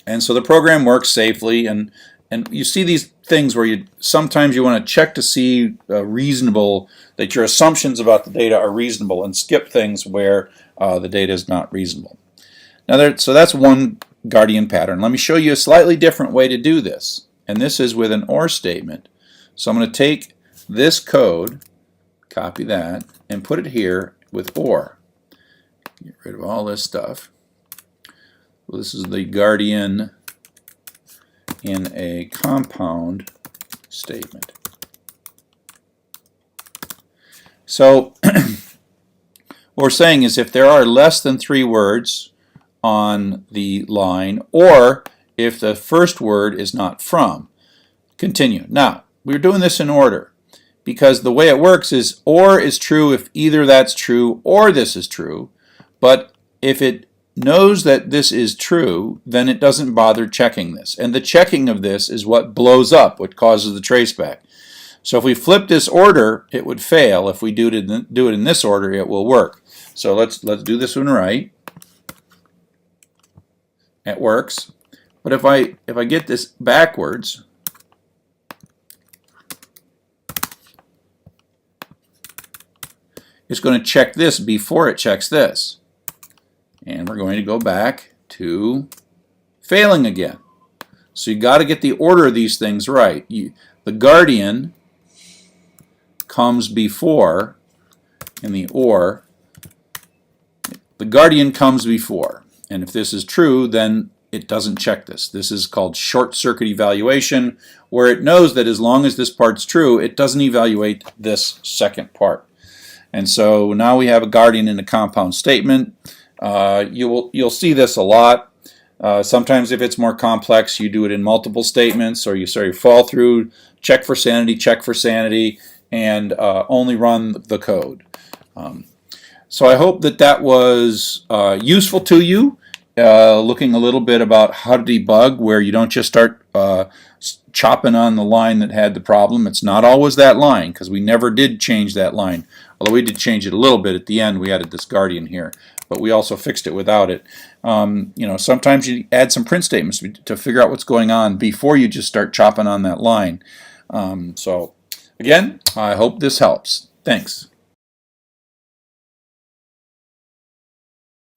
And so the program works safely, and you see these things where sometimes you want to check to see that your assumptions about the data are reasonable, and skip things where the data is not reasonable. Now so that's one guardian pattern. Let me show you a slightly different way to do this, and this is with an OR statement. So I'm going to take this code, copy that, and put it here with OR. Get rid of all this stuff. Well, this is the guardian in a compound statement. So what we're saying is if there are less than 3 words on the line, or if the first word is not from, continue. Now, we're doing this in order because the way it works is OR is true if either that's true or this is true, but if it knows that this is true, then it doesn't bother checking this. And the checking of this is what blows up, what causes the traceback. So if we flip this order, it would fail. If we do it in this order, it will work. So let's do this one right. It works. But if I get this backwards, it's going to check this before it checks this. And we're going to go back to failing again. So you got to get the order of these things right. The guardian comes before, in the OR, the guardian comes before. And if this is true, then it doesn't check this. This is called short circuit evaluation, where it knows that as long as this part's true, it doesn't evaluate this second part. And so now we have a guardian in a compound statement. You'll see this a lot. Sometimes if it's more complex, you do it in multiple statements, or you fall through, check for sanity, and only run the code. So I hope that was useful to you, looking a little bit about how to debug, where you don't just start chopping on the line that had the problem. It's not always that line, because we never did change that line. Although we did change it a little bit at the end. We added this guardian here, but we also fixed it without it. Sometimes you add some print statements to figure out what's going on before you just start chopping on that line. So again, I hope this helps. Thanks.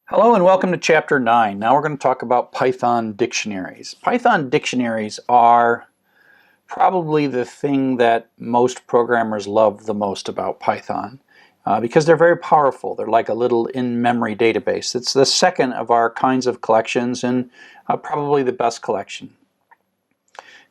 Hello and welcome to Chapter 9. Now we're going to talk about Python dictionaries. Python dictionaries are probably the thing that most programmers love the most about Python because they're very powerful. They're like a little in-memory database. It's the second of our kinds of collections and probably the best collection.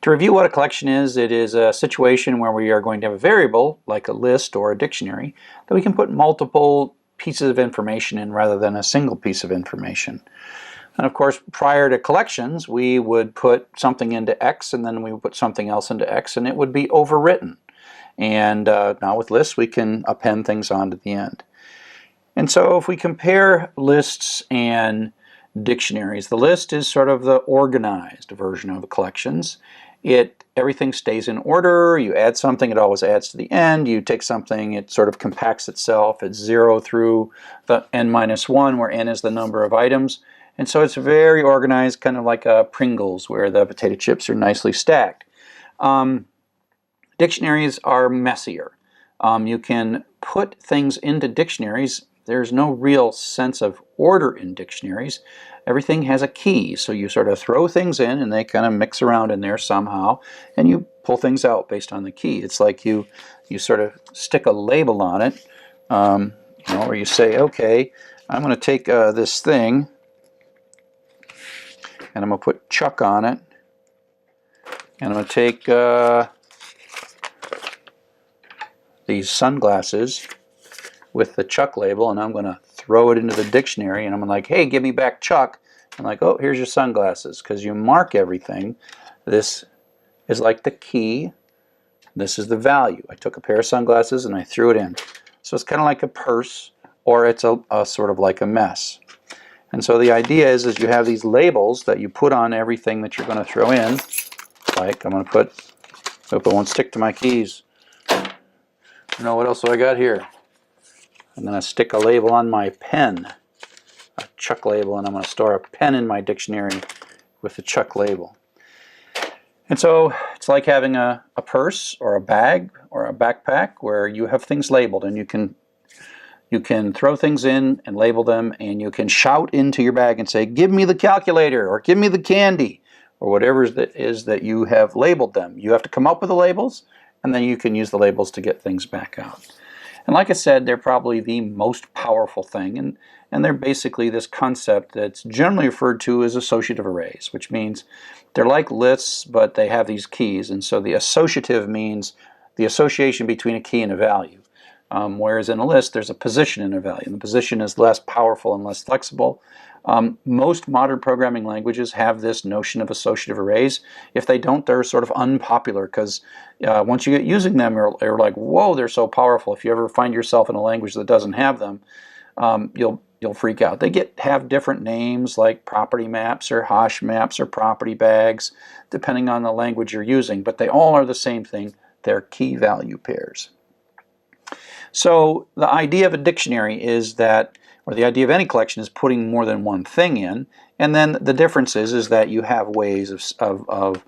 To review what a collection is, it is a situation where we are going to have a variable, like a list or a dictionary, that we can put multiple pieces of information in rather than a single piece of information. And of course, prior to collections, we would put something into X and then we would put something else into X and it would be overwritten. And now with lists, we can append things on to the end. And so if we compare lists and dictionaries, the list is sort of the organized version of the collections. Everything stays in order. You add something, it always adds to the end. You take something, it sort of compacts itself. It's 0 through the n-1, where n is the number of items. And so it's very organized, kind of like a Pringles, where the potato chips are nicely stacked. Dictionaries are messier. You can put things into dictionaries. There's no real sense of order in dictionaries. Everything has a key, so you sort of throw things in and they kind of mix around in there somehow, and you pull things out based on the key. It's like you sort of stick a label on it, where you say, okay, I'm going to take this thing and I'm going to put Chuck on it, and I'm going to take these sunglasses with the Chuck label, and I'm going to throw it into the dictionary, and I'm like, hey, give me back Chuck. I'm like, oh, here's your sunglasses, because you mark everything. This is like the key. This is the value. I took a pair of sunglasses and I threw it in. So it's kind of like a purse, or it's a sort of like a mess. And so the idea is you have these labels that you put on everything that you're going to throw in. Like I'm going to put, hope it won't stick to my keys. I don't know, what else do I got here? I'm going to stick a label on my pen, a Chuck label, and I'm going to store a pen in my dictionary with the Chuck label. And so it's like having a purse or a bag or a backpack where you have things labeled, and you can throw things in and label them, and you can shout into your bag and say, give me the calculator, or give me the candy, or whatever it is that you have labeled them. You have to come up with the labels, and then you can use the labels to get things back out. And like I said, they're probably the most powerful thing, and they're basically this concept that's generally referred to as associative arrays, which means they're like lists, but they have these keys. And so the associative means the association between a key and a value. Whereas in a list, there's a position in a value, and the position is less powerful and less flexible. Most modern programming languages have this notion of associative arrays. If they don't, they're sort of unpopular, because once you get using them, you're like, whoa, they're so powerful. If you ever find yourself in a language that doesn't have them, you'll freak out. They have different names, like property maps or hash maps or property bags, depending on the language you're using, but they all are the same thing. They're key value pairs. So the idea of a dictionary is that, or the idea of any collection is putting more than one thing in, and then the difference is that you have ways of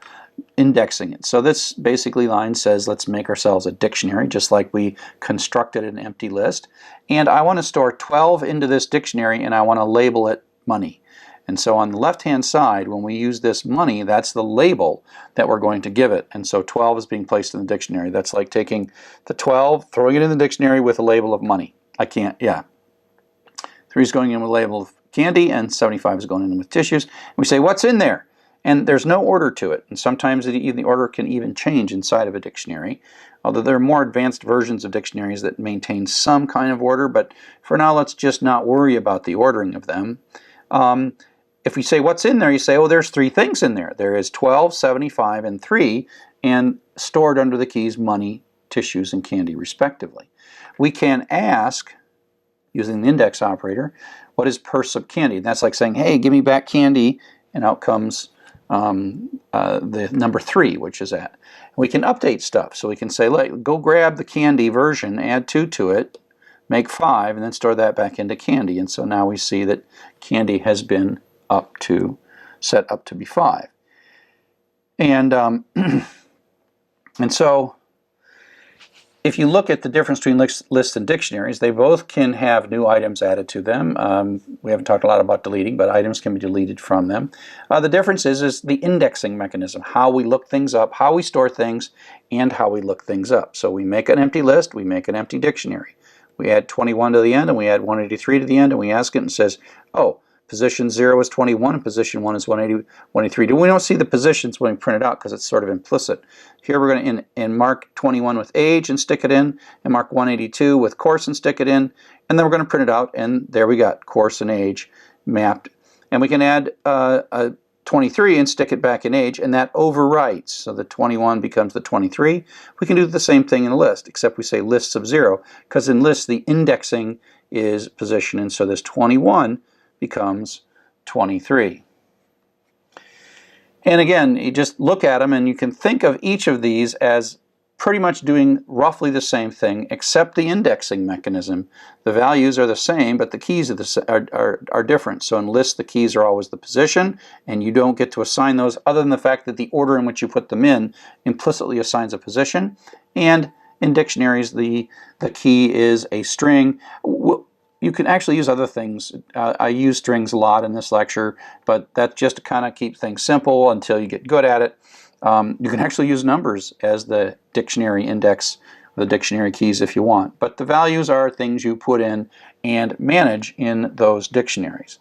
indexing it. So this basically line says let's make ourselves a dictionary just like we constructed an empty list, and I want to store 12 into this dictionary and I want to label it money. And so on the left hand side, when we use this money, that's the label that we're going to give it. And so 12 is being placed in the dictionary. That's like taking the 12, throwing it in the dictionary with a label of money. 3 is going in with a label of candy, and 75 is going in with tissues. And we say, what's in there? And there's no order to it. And sometimes the order can even change inside of a dictionary. Although there are more advanced versions of dictionaries that maintain some kind of order, but for now let's just not worry about the ordering of them. If we say what's in there, you say, oh, there's 3 things in there. There is 12, 75, and 3, and stored under the keys money, tissues, and candy, respectively. We can ask, using the index operator, what is per sub candy? That's like saying, hey, give me back candy, and out comes the number 3, which is that. We can update stuff. So we can say, go grab the candy version, add 2 to it, make 5, and then store that back into candy. And so now we see that candy has been set up to be 5. And and so if you look at the difference between lists and dictionaries, they both can have new items added to them. We haven't talked a lot about deleting, but items can be deleted from them. The difference is the indexing mechanism, how we look things up, how we store things, and how we look things up. So we make an empty list, we make an empty dictionary. We add 21 to the end, and we add 183 to the end, and we ask it and says, oh, position 0 is 21 and position 1 is 183. We don't see the positions when we print it out because it's sort of implicit. Here we're going to mark 21 with age and stick it in, and mark 182 with course and stick it in, and then we're going to print it out, and there we got course and age mapped. And we can add a 23 and stick it back in age, and that overwrites. So the 21 becomes the 23. We can do the same thing in a list, except we say lists of 0, because in lists the indexing is position, and so this 21 becomes 23. And again, you just look at them and you can think of each of these as pretty much doing roughly the same thing except the indexing mechanism. The values are the same, but the keys are different. So in lists the keys are always the position, and you don't get to assign those other than the fact that the order in which you put them in implicitly assigns a position. And in dictionaries the key is a string. You can actually use other things. I use strings a lot in this lecture, but that's just to kind of keep things simple until you get good at it. You can actually use numbers as the dictionary index, the dictionary keys if you want. But the values are things you put in and manage in those dictionaries.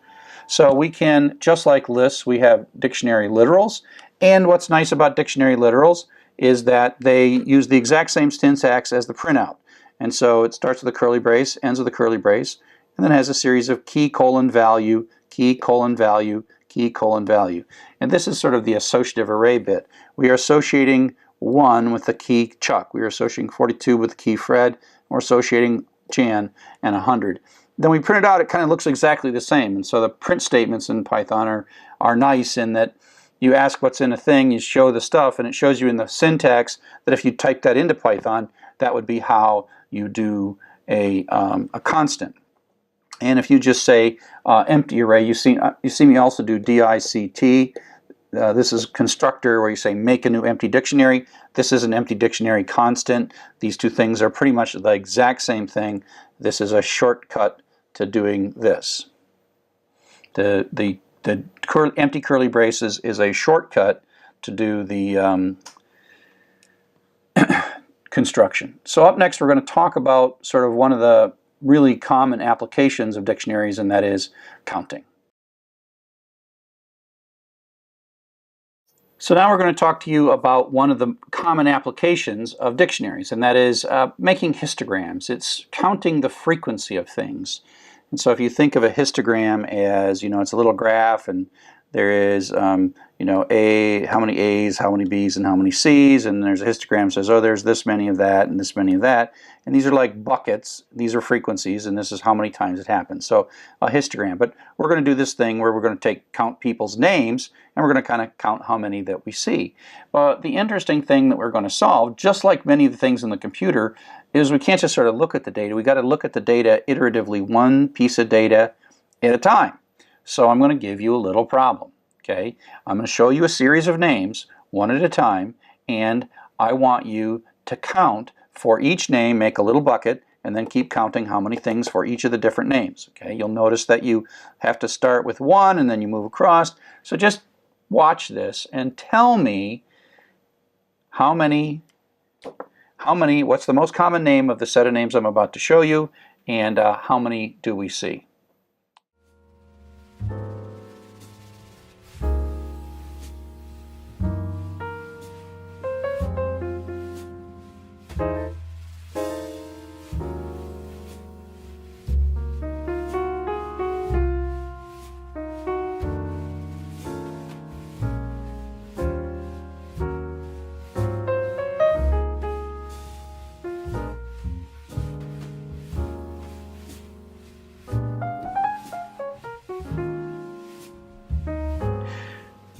So we can, just like lists, we have dictionary literals. And what's nice about dictionary literals is that they use the exact same syntax as the printout. And so it starts with a curly brace, ends with a curly brace, and then has a series of key colon value, key colon value, key colon value. And this is sort of the associative array bit. We are associating 1 with the key Chuck. We are associating 42 with the key Fred. We're associating Jan and 100. Then we print it out, it kind of looks exactly the same. And so the print statements in Python are nice in that you ask what's in a thing, you show the stuff, and it shows you in the syntax that if you type that into Python, that would be how you do a constant. And if you just say empty array, you see me also do DICT. This is constructor where you say make a new empty dictionary. This is an empty dictionary constant. These two things are pretty much the exact same thing. This is a shortcut to doing this. The empty curly braces is a shortcut to do the construction. So up next we're going to talk about sort of one of the really common applications of dictionaries, and that is counting. So now we're going to talk to you about one of the common applications of dictionaries, and that is making histograms. It's counting the frequency of things. And so if you think of a histogram as, it's a little graph, and there is, how many A's, how many B's, and how many C's, and there's a histogram that says, oh, there's this many of that, and this many of that, and these are like buckets. These are frequencies, and this is how many times it happens. So a histogram. But we're going to do this thing where we're going to count people's names, and we're going to kind of count how many that we see. But the interesting thing that we're going to solve, just like many of the things in the computer, is we can't just sort of look at the data. We got to look at the data iteratively, one piece of data at a time. So I'm going to give you a little problem. Okay, I'm going to show you a series of names one at a time, and I want you to count for each name, make a little bucket, and then keep counting how many things for each of the different names. Okay, you'll notice that you have to start with one and then you move across. So just watch this and tell me what's the most common name of the set of names I'm about to show you, and how many do we see?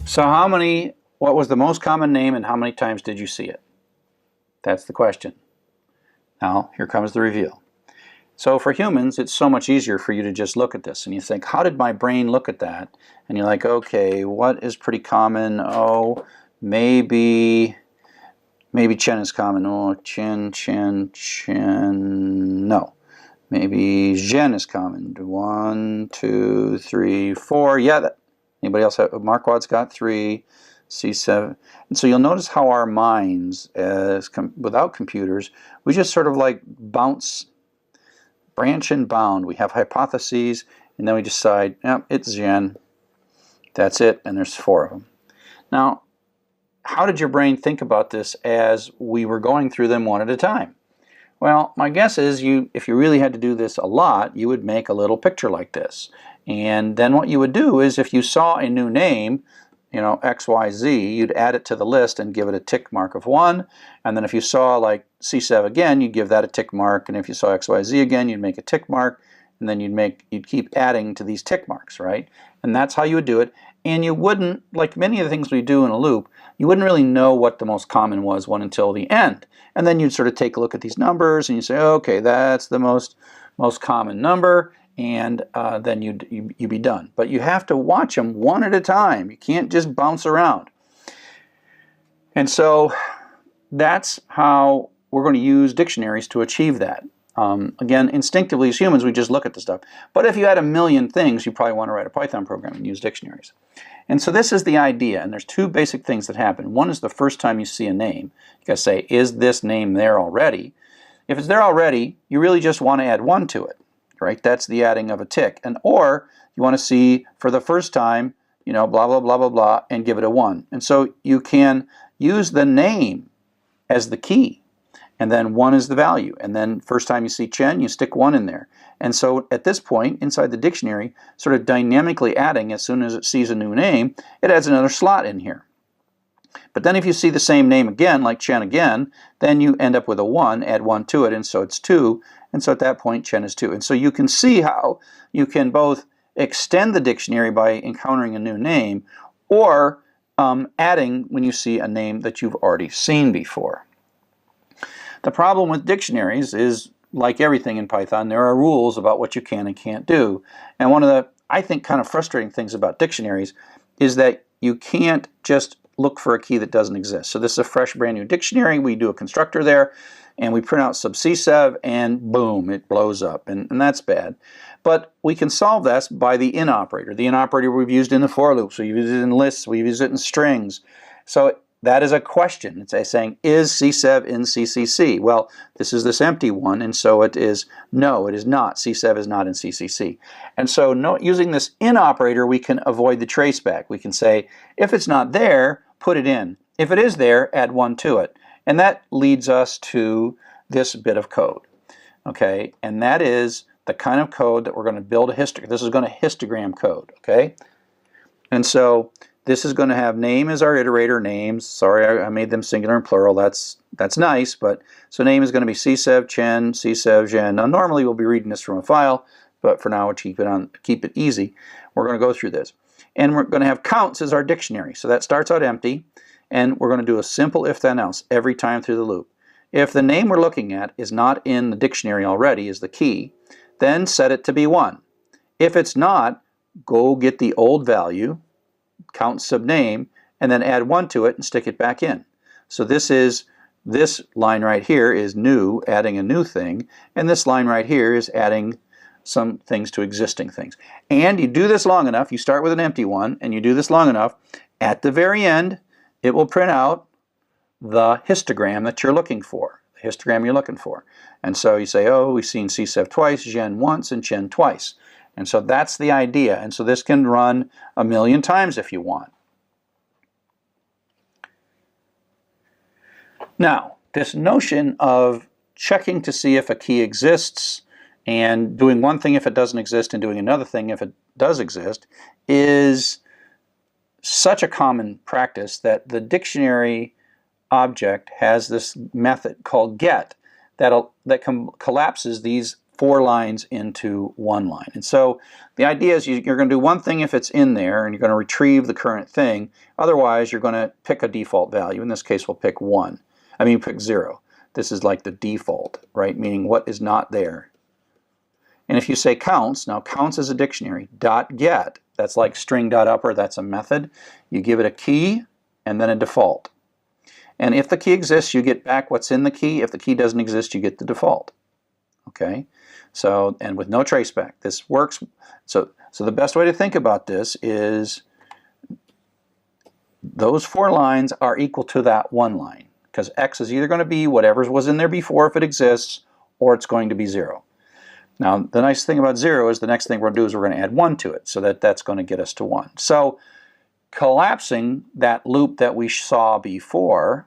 So what was the most common name and how many times did you see it? That's the question. Now, here comes the reveal. So for humans, it's so much easier for you to just look at this and you think, how did my brain look at that? And you're like, okay, what is pretty common? Oh, maybe Chen is common. Oh, Chen, no. Maybe Zhen is common. 1, 2, 3, 4. Yeah, anybody else have? Marquard's got 3, C7. And so you'll notice how our minds, without computers, we just sort of like bounce, branch and bound. We have hypotheses, and then we decide, yep, it's Zhen. That's it, and there's 4 of them. Now, how did your brain think about this as we were going through them one at a time? Well, my guess is if you really had to do this a lot, you would make a little picture like this. And then what you would do is if you saw a new name, XYZ, you'd add it to the list and give it a tick mark of 1. And then if you saw like C7 again, you'd give that a tick mark. And if you saw XYZ again, you'd make a tick mark. And then you'd keep adding to these tick marks, right? And that's how you would do it. And you wouldn't, like many of the things we do in a loop, you wouldn't really know what the most common was until the end. And then you'd sort of take a look at these numbers and you say, okay, that's the most common number. And then you'd be done. But you have to watch them one at a time. You can't just bounce around. And so that's how we're going to use dictionaries to achieve that. Again, instinctively as humans, we just look at the stuff. But if you had a million things, you probably want to write a Python program and use dictionaries. And so this is the idea. And there's 2 basic things that happen. One is the first time you see a name, you got to say, is this name there already? If it's there already, you really just want to add 1 to it. Right? That's the adding of a tick. Or you want to see for the first time, blah, blah, blah, blah, blah, and give it a 1. And so you can use the name as the key, and then 1 is the value. And then first time you see Chen, you stick 1 in there. And so at this point, inside the dictionary, sort of dynamically adding as soon as it sees a new name, it adds another slot in here. But then if you see the same name again, like Chen again, then you end up with a 1, add 1 to it, and so it's 2. And so at that point, Chen is 2. And so you can see how you can both extend the dictionary by encountering a new name or adding when you see a name that you've already seen before. The problem with dictionaries is, like everything in Python, there are rules about what you can and can't do. And one of the, I think, kind of frustrating things about dictionaries is that you can't just look for a key that doesn't exist. So this is a fresh, brand new dictionary. We do a constructor there, and we print out sub C7, and boom, it blows up, and that's bad. But we can solve this by the in operator. The in operator we've used in the for loops, we've used it in lists, we've used it in strings. So that is a question. It's saying, is C7 in CCC? Well, this is this empty one, and so it is, no, it is not. C7 is not in CCC. And so using this in operator, we can avoid the traceback. We can say, if it's not there, put it in. If it is there, add 1 to it. And that leads us to this bit of code, okay? And that is the kind of code that we're going to build a histogram. This is going to histogram code, okay? And so this is going to have name as our iterator, names. Sorry, I made them singular and plural. That's nice, but so name is going to be C7, Chen, C7, Zhen. Now normally we'll be reading this from a file, but for now we'll keep it easy. We're going to go through this. And we're going to have counts as our dictionary. So that starts out empty. And we're going to do a simple if-then-else every time through the loop. if the name we're looking at is not in the dictionary already as the key, then set it to be 1. If it's not, go get the old value, count subname, and then add 1 to it and stick it back in. So this line right here is new, adding a new thing, and this line right here is adding some things to existing things. And you do this long enough, you start with an empty one, and you do this long enough, at the very end, it will print out the histogram that you're looking for, the histogram you're looking for. And so you say, oh, we've seen CSEF twice, Gen once, and Chen twice. And so that's the idea. And so this can run 1,000,000 times if you want. Now, this notion of checking to see if a key exists and doing one thing if it doesn't exist and doing another thing if it does exist is such a common practice that the dictionary object has this method called get that collapses these 4 lines into 1 line. And so the idea is you're going to do one thing if it's in there and you're going to retrieve the current thing. Otherwise, you're going to pick a default value. In this case, we'll pick 1. I mean, pick 0. This is like the default, right? Meaning what is not there. And if you say counts, now counts is a dictionary, .get, that's like string.upper, that's a method. You give it a key and then a default. And if the key exists, you get back what's in the key. If the key doesn't exist, you get the default. Okay? So, and with no traceback, this works. So the best way to think about this is those 4 lines are equal to that 1 line, because X is either going to be whatever was in there before if it exists, or it's going to be 0. Now, the nice thing about 0 is the next thing we're going to do is we're going to add 1 to it, so that's going to get us to 1. So collapsing that loop that we saw before,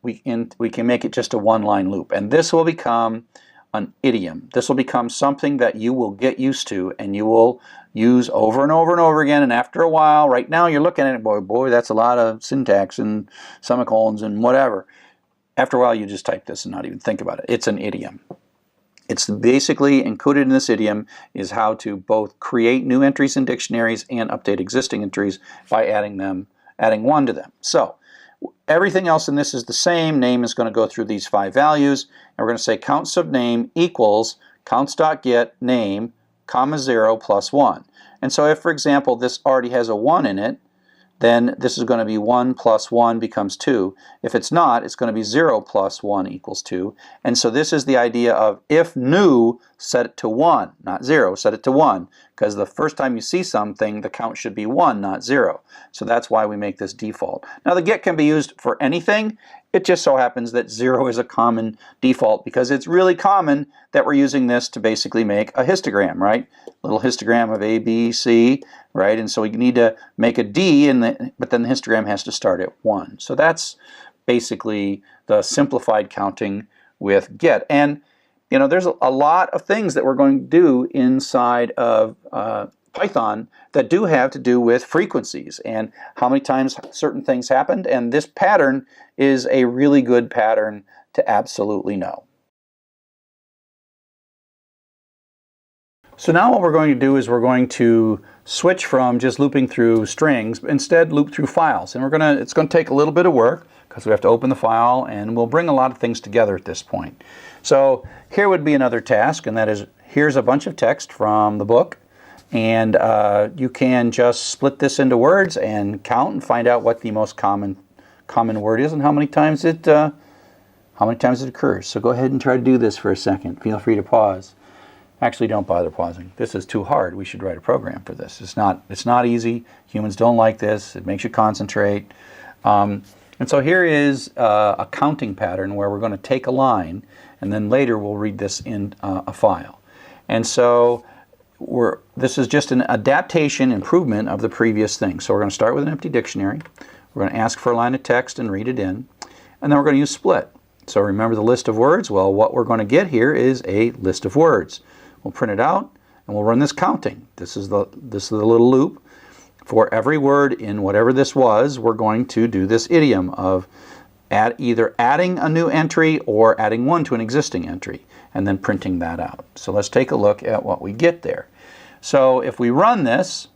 we can make it just a 1-line loop. And this will become an idiom. This will become something that you will get used to and you will use over and over and over again. And after a while, right now you're looking at it, boy, that's a lot of syntax and semicolons and whatever. After a while, you just type this and not even think about it. It's an idiom. It's basically included in this idiom is how to both create new entries in dictionaries and update existing entries by adding 1 to them. So everything else in this is the same. Name is going to go through these 5 values, and we're going to say count subname equals counts.get name, comma 0 plus 1. And so if, for example, this already has a 1 in it, then this is going to be 1 plus 1 becomes 2. If it's not, it's going to be 0 plus 1 equals 2. And so this is the idea of if new, set it to 1, not 0, set it to 1. Because the first time you see something, the count should be 1, not 0. So that's why we make this default. Now the get can be used for anything. It just so happens that 0 is a common default because it's really common that we're using this to basically make a histogram, right? Little histogram of A, B, C, right? And so we need to make a D, but then the histogram has to start at 1. So that's basically the simplified counting with get. And you know, there's a lot of things that we're going to do inside of Python that do have to do with frequencies and how many times certain things happened. And this pattern is a really good pattern to absolutely know. So now what we're going to do is we're going to switch from just looping through strings, instead loop through files. And it's going to take a little bit of work because we have to open the file, and we'll bring a lot of things together at this point. So here would be another task, and that is here's a bunch of text from the book, and you can just split this into words and count and find out what the most common word is and how many times it occurs. So go ahead and try to do this for a second. Feel free to pause. Actually, don't bother pausing. This is too hard. We should write a program for this. It's not easy. Humans don't like this. It makes you concentrate. And so here is a counting pattern where we're going to take a line, and then later we'll read this in a file. And so this is just an adaptation, improvement of the previous thing. So we're going to start with an empty dictionary. We're going to ask for a line of text and read it in. And then we're going to use split. So remember the list of words? Well, what we're going to get here is a list of words. We'll print it out, and we'll run this counting. This is the little loop. For every word in whatever this was, we're going to do this idiom of either adding a new entry or adding 1 to an existing entry, and then printing that out. So let's take a look at what we get there. So if we run this,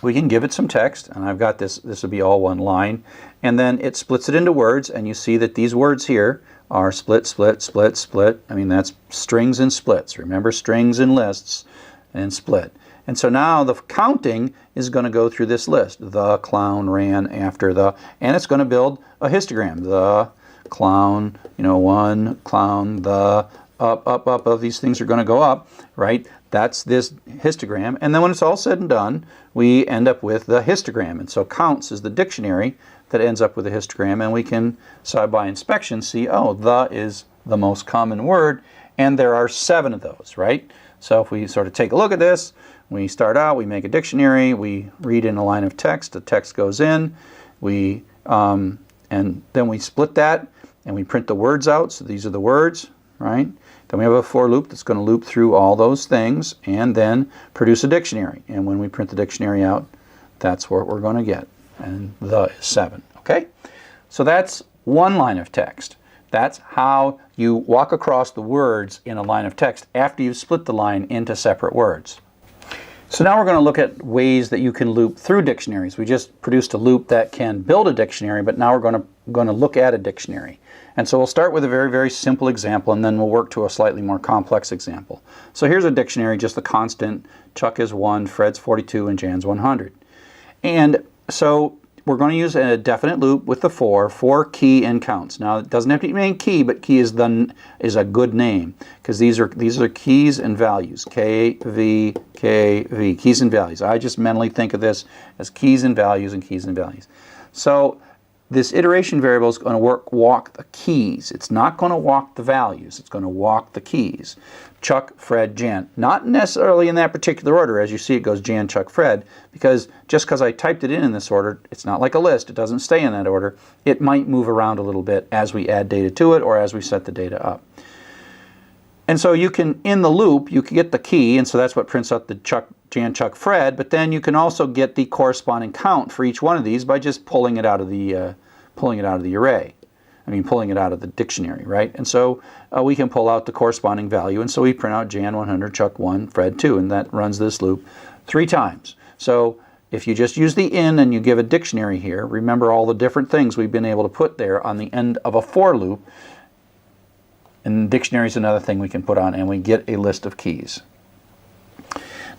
we can give it some text, and I've got this will be all one line, and then it splits it into words, and you see that these words here are split, split, split, split. I mean, that's strings and splits. Remember, strings and lists and split. And so now the counting is going to go through this list. The clown ran after the, and it's going to build a histogram. The clown, one clown, the up, up, up, of these things are going to go up, right? That's this histogram. And then when it's all said and done, we end up with the histogram. And so counts is the dictionary that ends up with a histogram. And we can, by inspection, see, oh, the is the most common word. And there are 7 of those, right? So if we sort of take a look at this, we start out, we make a dictionary, we read in a line of text, the text goes in, and then we split that and we print the words out. So these are the words, right? Then we have a for loop that's going to loop through all those things and then produce a dictionary. And when we print the dictionary out, that's what we're going to get. And the is 7, okay? So that's one line of text. That's how you walk across the words in a line of text after you've split the line into separate words. So now we're going to look at ways that you can loop through dictionaries. We just produced a loop that can build a dictionary, but now we're going to look at a dictionary. And so we'll start with a very, very simple example, and then we'll work to a slightly more complex example. So here's a dictionary, just the constant. Chuck is 1, Fred's 42, and Jan's 100. And so we're going to use a definite loop with the for key and counts. Now it doesn't have to mean key, but key is a good name because these are keys and values. K, V, keys and values. I just mentally think of this as keys and values and keys and values. So this iteration variable is going to walk the keys. It's not going to walk the values. It's going to walk the keys. Chuck, Fred, Jan. Not necessarily in that particular order. As you see, it goes Jan, Chuck, Fred, because just because I typed it in this order, it's not like a list. It doesn't stay in that order. It might move around a little bit as we add data to it or as we set the data up. And so you can, in the loop, you can get the key, and so that's what prints out the Chuck, Jan, Chuck, Fred, but then you can also get the corresponding count for each one of these by just pulling it out of the array. Pulling it out of the dictionary, right? And so we can pull out the corresponding value, and so we print out Jan 100, Chuck 1, Fred 2, and that runs this loop 3 times. So if you just use the in and you give a dictionary here, remember all the different things we've been able to put there on the end of a for loop, and dictionary is another thing we can put on, and we get a list of keys.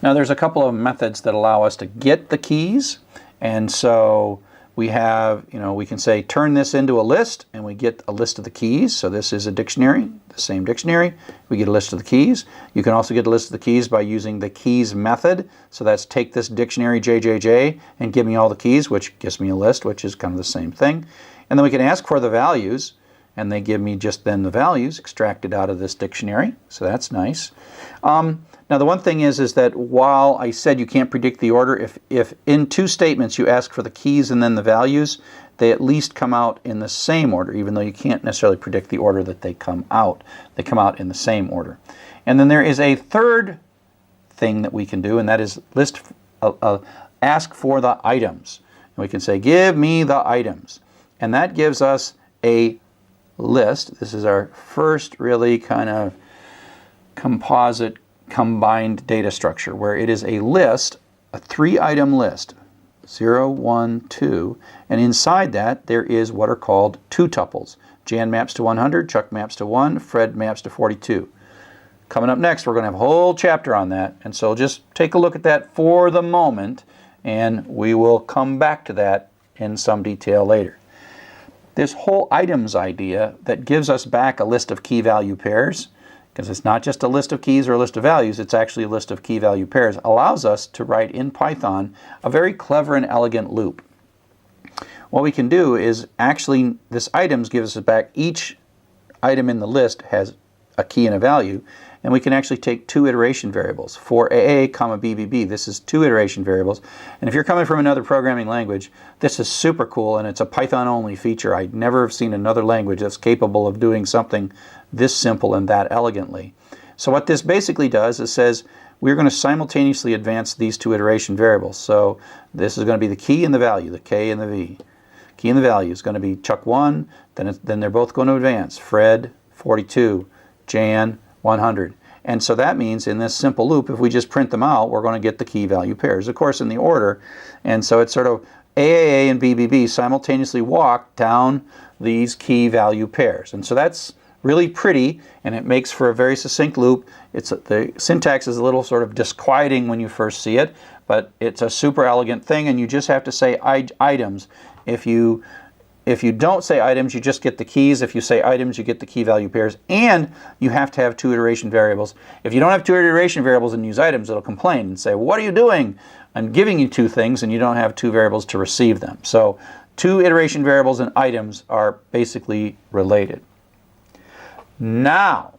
Now there's a couple of methods that allow us to get the keys, and so we have, we can say turn this into a list, and we get a list of the keys. So this is a dictionary, the same dictionary. We get a list of the keys. You can also get a list of the keys by using the keys method. So that's take this dictionary JJJ and give me all the keys, which gives me a list, which is kind of the same thing. And then we can ask for the values, and they give me just then the values extracted out of this dictionary. So that's nice. Now the one thing is that while I said you can't predict the order, if in 2 statements you ask for the keys and then the values, they at least come out in the same order, even though you can't necessarily predict the order that they come out. They come out in the same order. And then there is a third thing that we can do, and that is ask for the items. And we can say, give me the items. And that gives us a list. This is our first really kind of composite combined data structure where it is a list, a 3-item list, 0, 1, 2, and inside that there is what are called 2 tuples. Jan maps to 100, Chuck maps to 1, Fred maps to 42. Coming up next, we're going to have a whole chapter on that, and so just take a look at that for the moment, and we will come back to that in some detail later. This whole items idea that gives us back a list of key value pairs, because it's not just a list of keys or a list of values, it's actually a list of key value pairs, allows us to write in Python a very clever and elegant loop. What we can do is actually, this items gives us back, each item in the list has a key and a value, and we can actually take 2 iteration variables. For AA, comma BBB, this is 2 iteration variables, and if you're coming from another programming language, this is super cool, and it's a Python-only feature. I'd never have seen another language that's capable of doing something this simple and that elegantly. So what this basically does is says we're going to simultaneously advance these 2 iteration variables. So this is going to be the key and the value, the K and the V. Key and the value is going to be Chuck 1, then they're both going to advance. Fred 42, Jan 100. And so that means in this simple loop, if we just print them out, we're going to get the key value pairs, of course, in the order. And so it's sort of AAA and BBB simultaneously walk down these key value pairs. And so that's really pretty, and it makes for a very succinct loop. The syntax is a little sort of disquieting when you first see it, but it's a super elegant thing, and you just have to say items. If you don't say items, you just get the keys. If you say items, you get the key value pairs, and you have to have 2 iteration variables. If you don't have 2 iteration variables and use items, it'll complain and say, what are you doing? I'm giving you 2 things, and you don't have 2 variables to receive them. So 2 iteration variables and items are basically related. Now,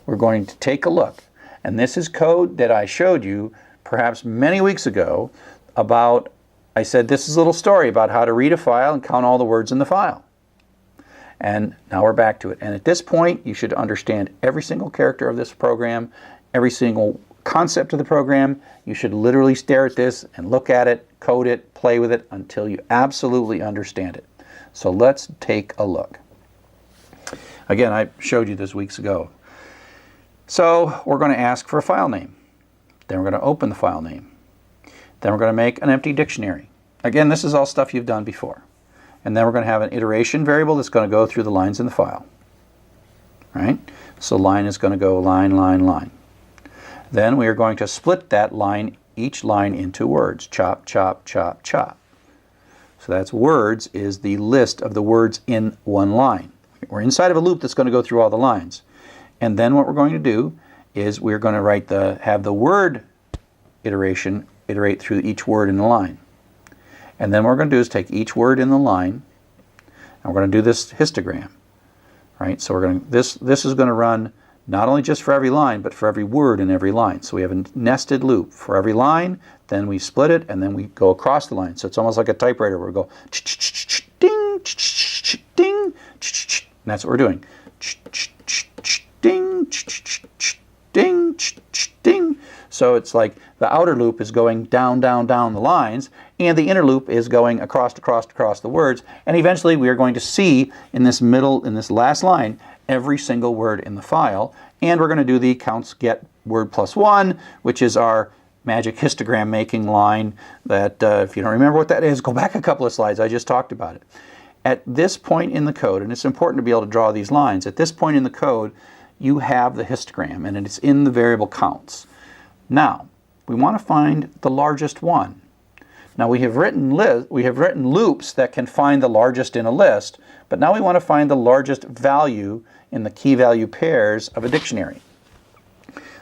we're going to take a look, and this is code that I showed you perhaps many weeks ago about, I said this is a little story about how to read a file and count all the words in the file. And now we're back to it. And at this point, you should understand every single character of this program, every single concept of the program. You should literally stare at this and look at it, code it, play with it until you absolutely understand it. So let's take a look. Again, I showed you this weeks ago. So we're going to ask for a file name. Then we're going to open the file name. Then we're going to make an empty dictionary. Again, this is all stuff you've done before. And then we're going to have an iteration variable that's going to go through the lines in the file. Right? So line is going to go line, line, line. Then we are going to split that line, each line into words. Chop, chop, chop, chop. So that's words is the list of the words in one line. We're inside of a loop that's going to go through all the lines. And then what we're going to do is we're going to have the word iteration iterate through each word in the line. And then what we're going to do is take each word in the line, and we're going to do this histogram. Right? So we're going to, this is going to run not only just for every line, but for every word in every line. So we have a nested loop for every line, then we split it, and then we go across the line. So it's almost like a typewriter where we go ding, ding, and that's what we're doing. Ding, ding, ding. So it's like the outer loop is going down, down, down the lines, and the inner loop is going across the words. And eventually we are going to see in this last line, every single word in the file. And we're going to do the counts get word plus 1, which is our magic histogram making line that if you don't remember what that is, go back a couple of slides. I just talked about it. At this point in the code, and it's important to be able to draw these lines, at this point in the code, you have the histogram, and it's in the variable counts. Now, we want to find the largest one. Now, we have written loops that can find the largest in a list, but now we want to find the largest value in the key value pairs of a dictionary.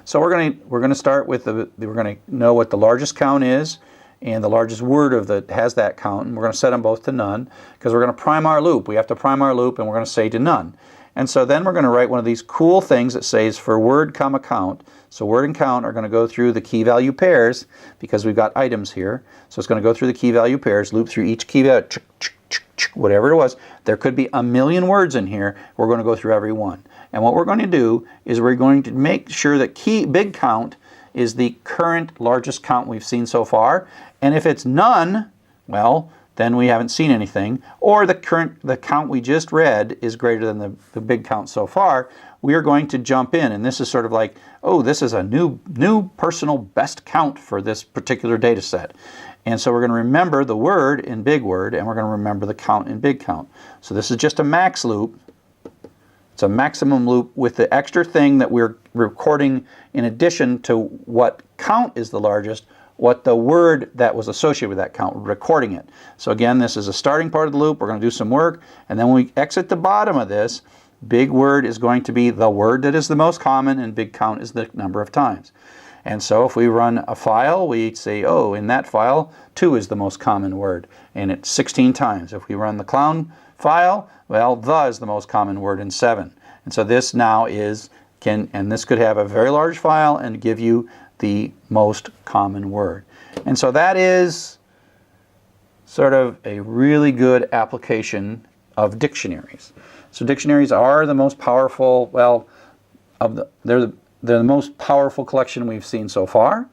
So we're going to start with we're going to know what the largest count is, and the largest word has that count, and we're going to set them both to none, because we're going to prime our loop. We have to prime our loop, and we're going to say to none. And so then we're going to write one of these cool things that says for word, comma, count. So word and count are going to go through the key value pairs, because we've got items here. So it's going to go through the key value pairs, loop through each key value, whatever it was. There could be 1,000,000 words in here. We're going to go through every one. And what we're going to do is we're going to make sure that big count is the current largest count we've seen so far. And if it's none, well, then we haven't seen anything. Or the count we just read is greater than the big count so far, we are going to jump in. And this is sort of like, oh, this is a new personal best count for this particular data set. And so we're going to remember the word in big word, and we're going to remember the count in big count. So this is just a max loop. It's a maximum loop with the extra thing that we're recording in addition to what count is the largest, what the word that was associated with that count, recording it. So again, this is a starting part of the loop. We're going to do some work, and then when we exit the bottom of this, big word is going to be the word that is the most common, and big count is the number of times. And so if we run a file, we say, oh, in that file, 2 is the most common word, and it's 16 times. If we run the clown file, well, the is the most common word in 7. And so this now and this could have a very large file and give you the most common word. And so that is sort of a really good application of dictionaries. So dictionaries are the most powerful, well, they're the most powerful collection we've seen so far.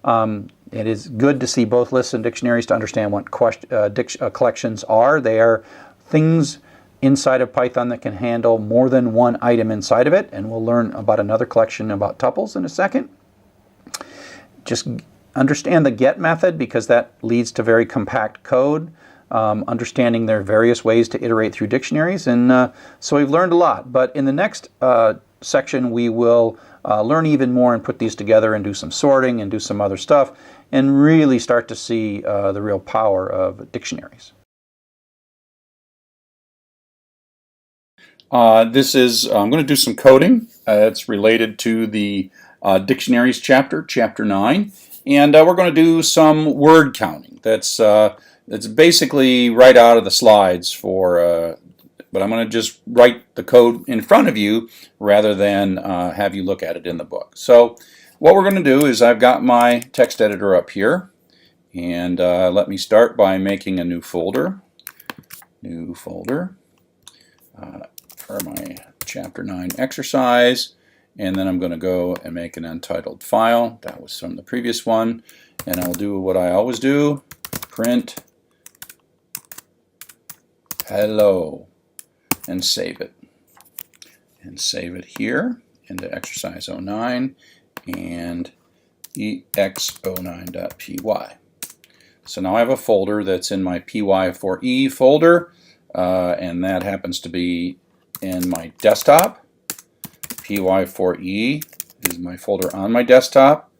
It is good to see both lists and dictionaries to understand what collections are. They are things inside of Python that can handle more than one item inside of it, and we'll learn about another collection about tuples in a second. Just understand the get method, because that leads to very compact code. Understanding there are various ways to iterate through dictionaries, and so we've learned a lot. But in the next section we will learn even more and put these together and do some sorting and do some other stuff and really start to see the real power of dictionaries. I'm going to do some coding. It's related to the dictionaries chapter, chapter 9, and we're going to do some word counting. That's basically right out of the slides but I'm going to just write the code in front of you rather than have you look at it in the book. So what we're going to do is I've got my text editor up here, and let me start by making a new folder. For my chapter 9 exercise, and then I'm going to go and make an untitled file. That was from the previous one, and I'll do what I always do, print hello, and save it. And save it here into exercise 09 and ex09.py. So now I have a folder that's in my py4e folder, and that happens to be in my desktop. py4e is my folder on my desktop,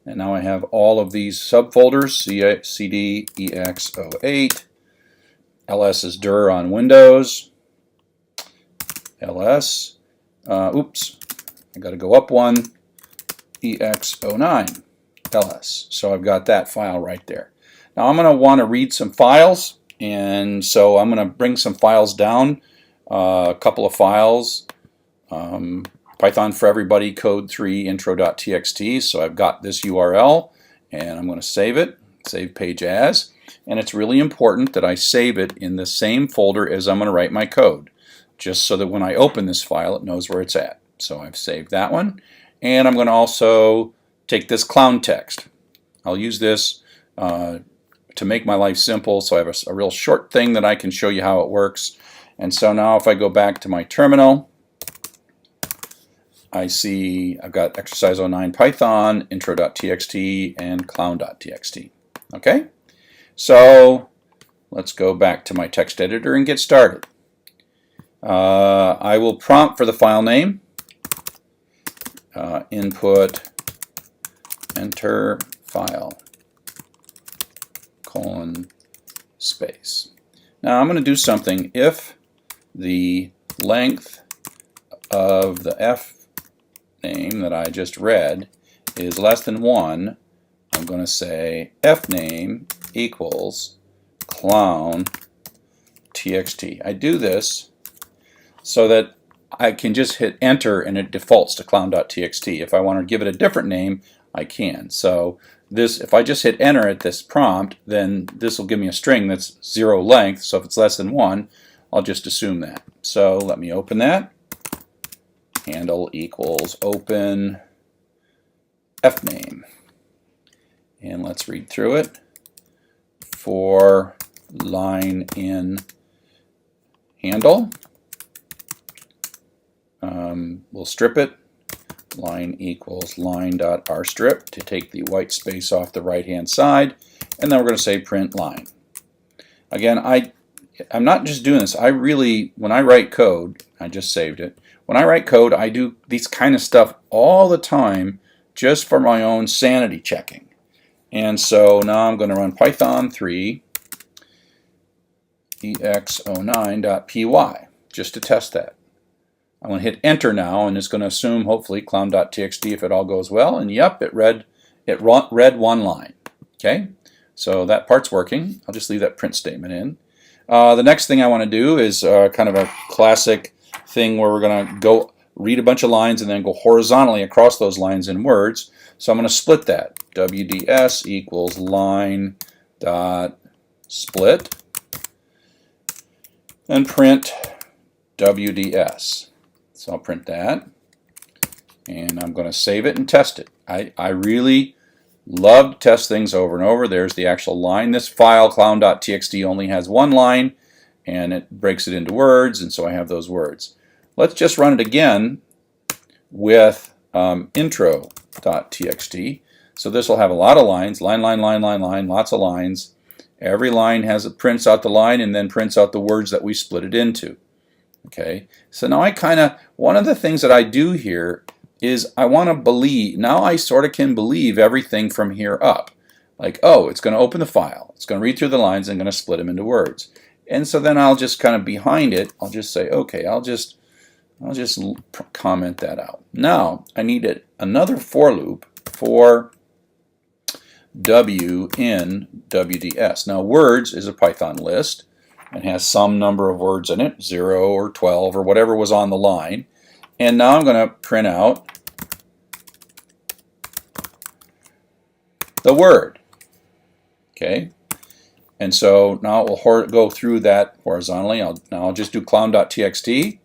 and now I have all of these subfolders: cd ex08, ls is dir on Windows, ls, oops, I got to go up one, ex09 ls. So I've got that file right there. Now I'm going to want to read some files, and so I'm going to bring some files down. A couple of files, Python for Everybody Code 3 intro.txt. So I've got this URL, and I'm going to save it, save page as, and it's really important that I save it in the same folder as I'm going to write my code, just so that when I open this file it knows where it's at. So I've saved that one, and I'm going to also take this clown text. I'll use this to make my life simple, so I have a real short thing that I can show you how it works. And so now if I go back to my terminal, I see I've got exercise 09 Python, intro.txt, and clown.txt. Okay? So let's go back to my text editor and get started. I will prompt for the file name, input, enter file, :space. Now I'm going to do something. If the length of the f name that I just read is less than 1, I'm going to say fname equals clown.txt. I do this so that I can just hit enter and it defaults to clown.txt. If I want to give it a different name, I can. So this, if I just hit enter at this prompt, then this will give me a string that's 0 length. So if it's less than 1, I'll just assume that. So let me open that. Handle equals open fname. And let's read through it. For line in handle, we'll strip it. Line equals line.rstrip to take the white space off the right hand side, and then we're going to say print line. Again, I'm not just doing this. When I write code, I just saved it. When I write code, I do these kind of stuff all the time just for my own sanity checking. And so now I'm going to run Python 3 ex09.py just to test that. I'm going to hit enter now, and it's going to assume hopefully clown.txt if it all goes well, and yep, it read one line. Okay, so that part's working. I'll just leave that print statement in. The next thing I want to do is kind of a classic thing where we're going to go read a bunch of lines and then go horizontally across those lines in words. So I'm going to split that. WDS equals line dot split, and print WDS. So I'll print that, and I'm going to save it and test it. I really love to test things over and over. There's the actual line. This file, clown.txt, only has one line, and it breaks it into words, and so I have those words. Let's just run it again with intro.txt. So this will have a lot of lines, line, lots of lines. Every line prints out the line and then prints out the words that we split it into. Okay, so now one of the things that I do here is I want to believe, now I sort of can believe everything from here up. Like, oh, it's going to open the file, it's going to read through the lines and going to split them into words. And so then I'll just kind of behind it, I'll just say, okay, I'll just comment that out. Now I need another for loop for W in WDS. Now words is a Python list and has some number of words in it, 0 or 12 or whatever was on the line. And now I'm going to print out the word. Okay, and so now it will go through that horizontally. Now I'll just do clown.txt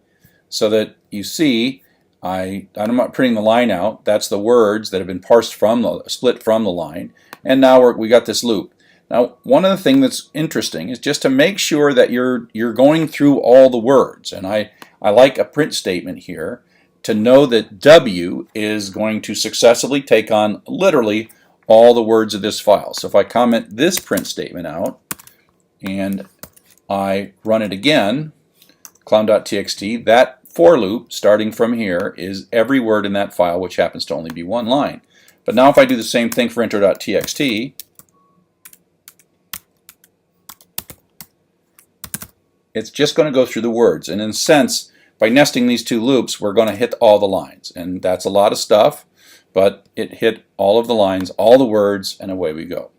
so that you see I'm not printing the line out. That's the words that have been split from the line. And now we got this loop. Now, one of the things that's interesting is just to make sure that you're going through all the words. And I like a print statement here to know that W is going to successively take on literally all the words of this file. So if I comment this print statement out and I run it again, clown.txt, that for loop starting from here is every word in that file, which happens to only be one line. But now if I do the same thing for intro.txt, it's just going to go through the words. And in a sense, by nesting these two loops, we're going to hit all the lines. And that's a lot of stuff, but it hit all of the lines, all the words, and away we go.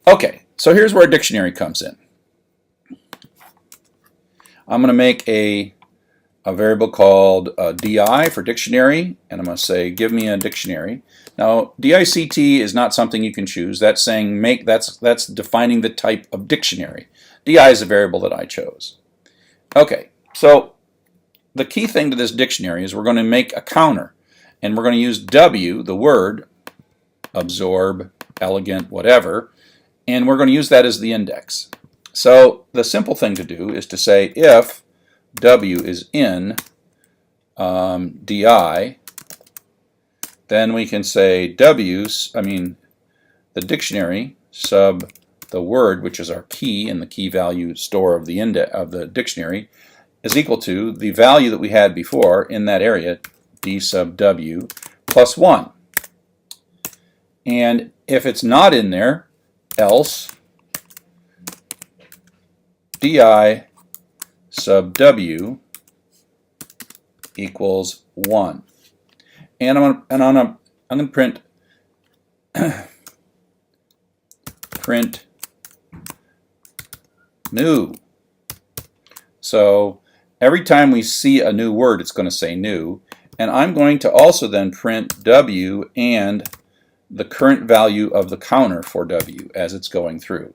Okay, so here's where a dictionary comes in. I'm going to make a variable called di for dictionary, and I'm going to say give me a dictionary. Now dict is not something you can choose. That's saying that's defining the type of dictionary. Di is a variable that I chose. Okay, so the key thing to this dictionary is we're going to make a counter, and we're going to use W, the word, absorb, elegant, whatever, and we're going to use that as the index. So the simple thing to do is to say if W is in di, then we can say the dictionary sub the word, which is our key and the key value store of the dictionary, is equal to the value that we had before in that area, d sub W, plus 1. And if it's not in there, else di sub W equals 1. And I'm going to print print new. So every time we see a new word, it's going to say new. And I'm going to also then print W and the current value of the counter for W as it's going through.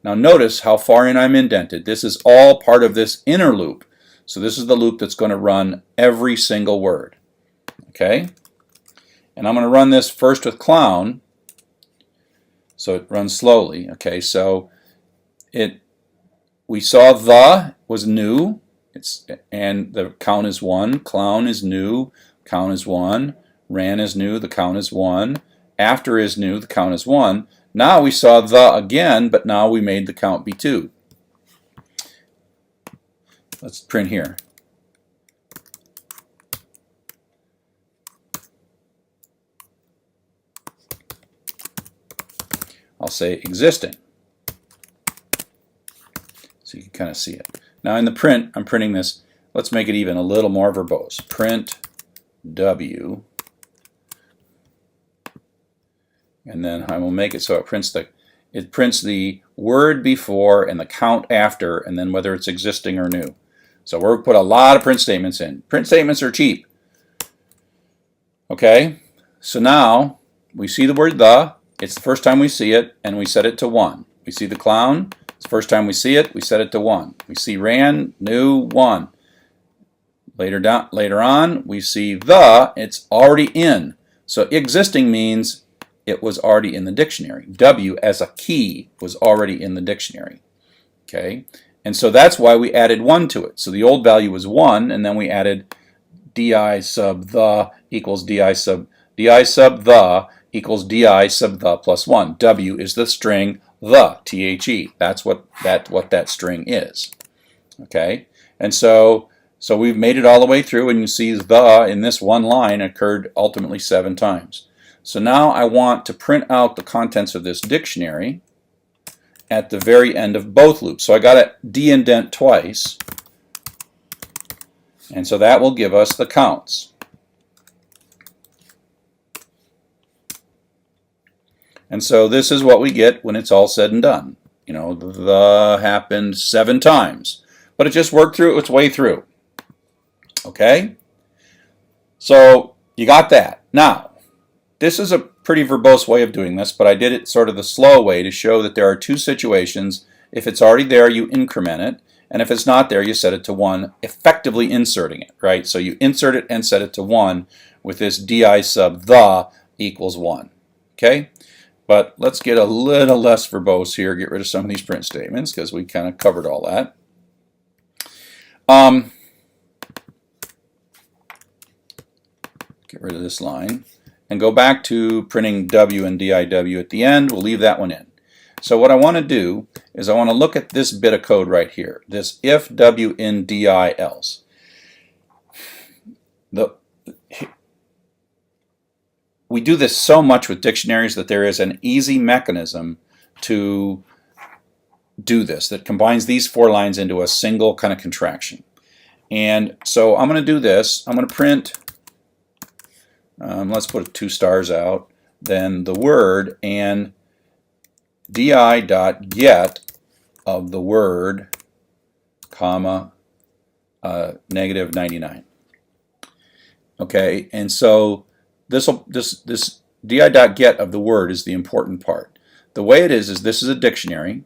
Now notice how far in I'm indented. This is all part of this inner loop. So this is the loop that's going to run every single word. Okay? And I'm going to run this first with clown, so it runs slowly. Okay, so we saw the was new, and the count is 1. Clown is new, count is 1. Ran is new, the count is 1. After is new, the count is 1. Now we saw the again, but now we made the count be 2. Let's print here. I'll say existing, so you can kind of see it. Now in the print, I'm printing this. Let's make it even a little more verbose. Print W, and then I will make it so it prints the word before and the count after, and then whether it's existing or new. So we're put a lot of print statements in. Print statements are cheap. Okay, so now we see the word the. It's the first time we see it, and we set it to 1. We see the clown. It's the first time we see it, we set it to 1. We see ran, new, 1. Later on, we see the. It's already in. So existing means it was already in the dictionary. W as a key was already in the dictionary. Okay, And so that's why we added 1 to it. So the old value was 1, and then we added di sub the equals di sub the equals di sub the plus 1. W is the string the, T-H-E. That's what that string is. Okay? And so we've made it all the way through, and you see the in this one line occurred ultimately 7 times. So now I want to print out the contents of this dictionary at the very end of both loops. So I got to de-indent twice, and so that will give us the counts. And so this is what we get when it's all said and done. You know, the happened 7 times, but it just worked through its way through. Okay? So you got that. Now, this is a pretty verbose way of doing this, but I did it sort of the slow way to show that there are 2 situations. If it's already there, you increment it, and if it's not there, you set it to 1, effectively inserting it, right? So you insert it and set it to 1 with this di sub the equals 1. Okay? But let's get a little less verbose here, get rid of some of these print statements because we kind of covered all that. Get rid of this line and go back to printing W and DIW at the end. We'll leave that one in. So what I want to do is I want to look at this bit of code right here, this if W in DI else. We do this so much with dictionaries that there is an easy mechanism to do this that combines these 4 lines into a single kind of contraction. And so I'm going to do this. I'm going to print, let's put 2 stars out, then the word and di.get of the word, comma, negative 99. Okay, and so this di.get of the word is the important part. The way it is this is a dictionary.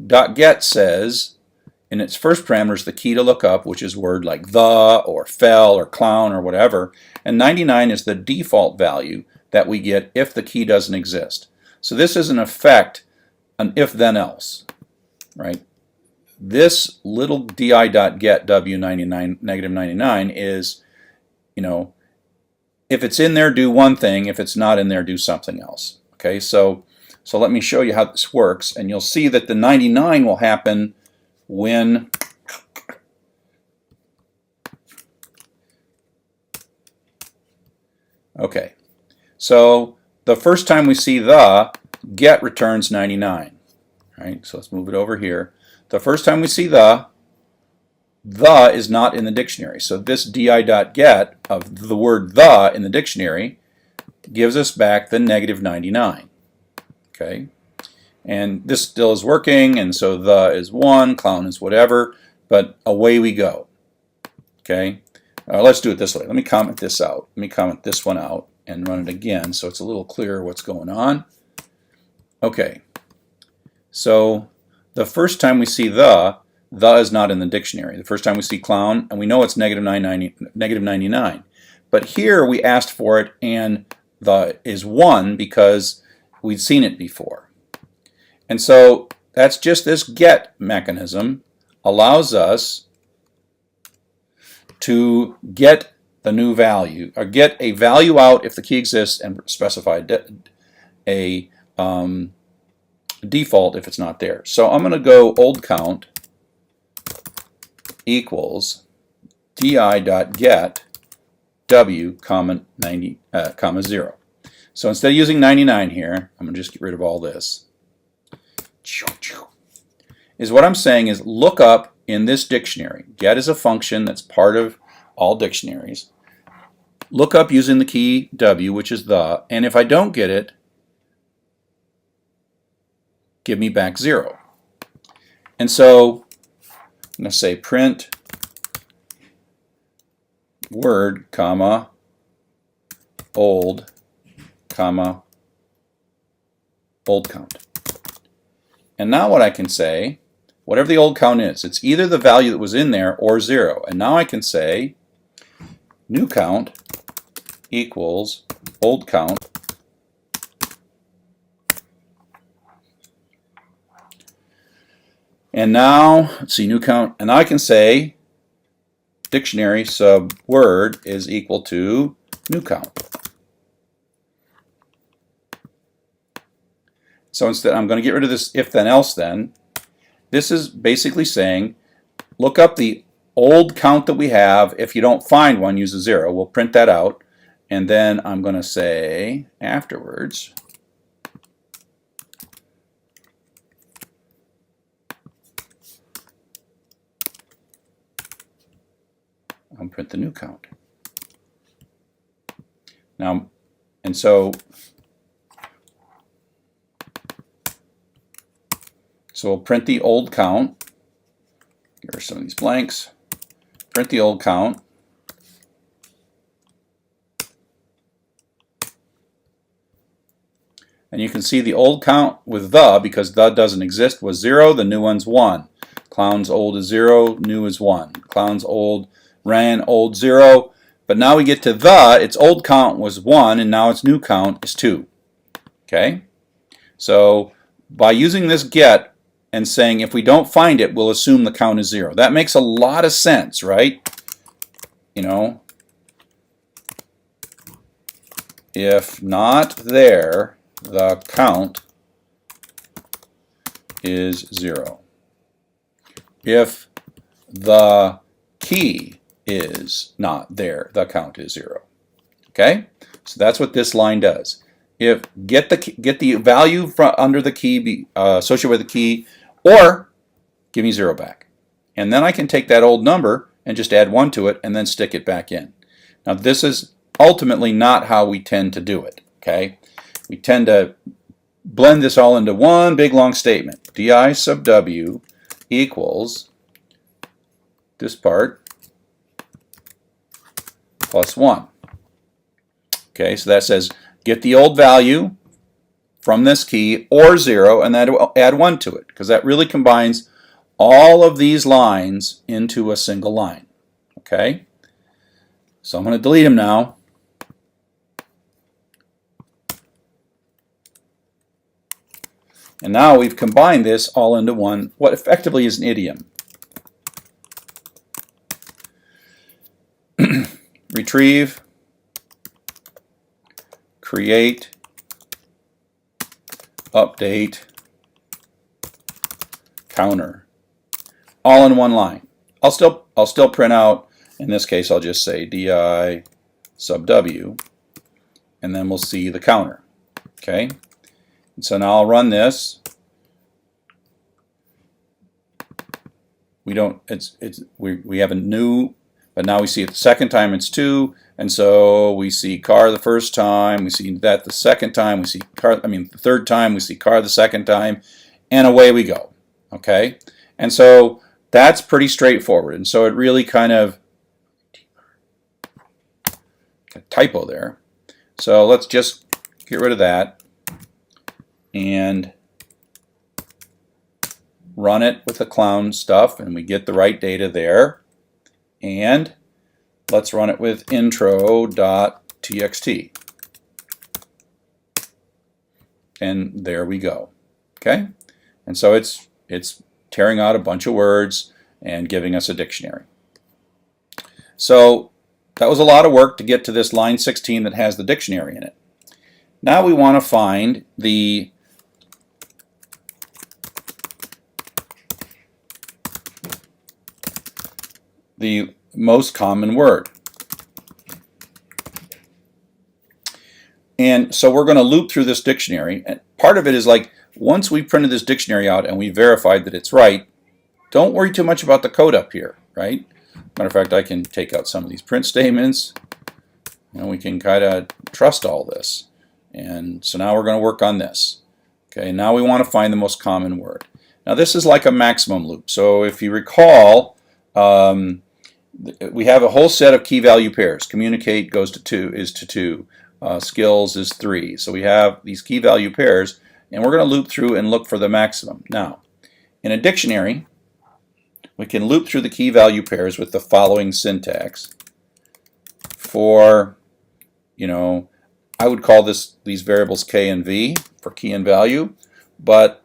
.get says in its first parameter is the key to look up, which is word like the or fell or clown or whatever, and 99 is the default value that we get if the key doesn't exist. So this is in effect an if then else, right? This little di.get w99 negative 99 is, you know, if it's in there, do one thing. If it's not in there, do something else. Okay, so let me show you how this works, and you'll see that the 99 will happen when okay. So the first time we see the, get returns 99. Right? So let's move it over here. The first time we see the is not in the dictionary. So this di.get of the word the in the dictionary gives us back the negative 99. Okay? And this still is working, and so the is 1, clown is whatever, but away we go. Okay? Let's do it this way. Let me comment this out. Let me comment this one out and run it again so it's a little clearer what's going on. Okay. So the first time we see the is not in the dictionary. The first time we see clown, and we know it's negative 99. But here we asked for it, and the is 1 because we'd seen it before. And so that's just this get mechanism allows us to get the new value, or get a value out if the key exists and specify a default if it's not there. So I'm going to go old count equals di.get w comma 90 comma 0. So instead of using 99 here, I'm going to just get rid of all this. Is what I'm saying is look up in this dictionary. Get is a function that's part of all dictionaries. Look up using the key w, which is the, and if I don't get it, give me back 0. And so I'm going to say print word, comma, old, comma, old count. And now what I can say, whatever the old count is, it's either the value that was in there or 0. And now I can say new count equals old count And now, let's see, new count, and I can say dictionary sub word is equal to new count. So instead, I'm going to get rid of this if then else then. This is basically saying, look up the old count that we have. If you don't find one, use a 0. We'll print that out. And then I'm going to say afterwards, I'll print the new count. Now, and so we'll print the old count. Here are some of these blanks. Print the old count. And you can see the old count with the, because the doesn't exist, was 0. The new one's 1. Clown's old is 0. New is 1. Clown's old ran, old 0. But now we get to the, its old count was 1, and now its new count is 2. Okay? So by using this get and saying if we don't find it, we'll assume the count is 0. That makes a lot of sense, right? You know, if not there, the count is 0. If the key is not there, the count is 0. Okay? So that's what this line does. If get the value from under the key be associated with the key, or give me 0 back. And then I can take that old number and just add 1 to it and then stick it back in. Now this is ultimately not how we tend to do it. Okay? We tend to blend this all into one big long statement. di sub w equals this part plus 1. Okay, so that says get the old value from this key or 0 and then add 1 to it, because that really combines all of these lines into a single line. Okay, so I'm going to delete them now. And now we've combined this all into one, what effectively is an idiom. Retrieve, create, update, counter, all in one line. I'll still print out, in this case I'll just say di sub w, and then we'll see the counter. Okay, and so now I'll run this. We have a new, but now we see it the second time it's 2, and so we see car the first time, we see that the second time, we see car, the third time, we see car the second time, and away we go. Okay, and so that's pretty straightforward, and so it really kind of a typo there. So let's just get rid of that and run it with the clown stuff, and we get the right data there. And let's run it with intro.txt. And there we go. Okay? And so it's tearing out a bunch of words and giving us a dictionary. So that was a lot of work to get to this line 16 that has the dictionary in it. Now we want to find the most common word. And so we're going to loop through this dictionary, and part of it is like, once we've printed this dictionary out and we verified that it's right, don't worry too much about the code up here, right? Matter of fact, I can take out some of these print statements, and we can kind of trust all this. And so now we're going to work on this. Okay, now we want to find the most common word. Now this is like a maximum loop. So if you recall, we have a whole set of key value pairs. Communicate goes to 2, is to 2. Skills is 3. So we have these key value pairs, and we're going to loop through and look for the maximum. Now, in a dictionary, we can loop through the key value pairs with the following syntax. For, I would call these variables k and v for key and value, but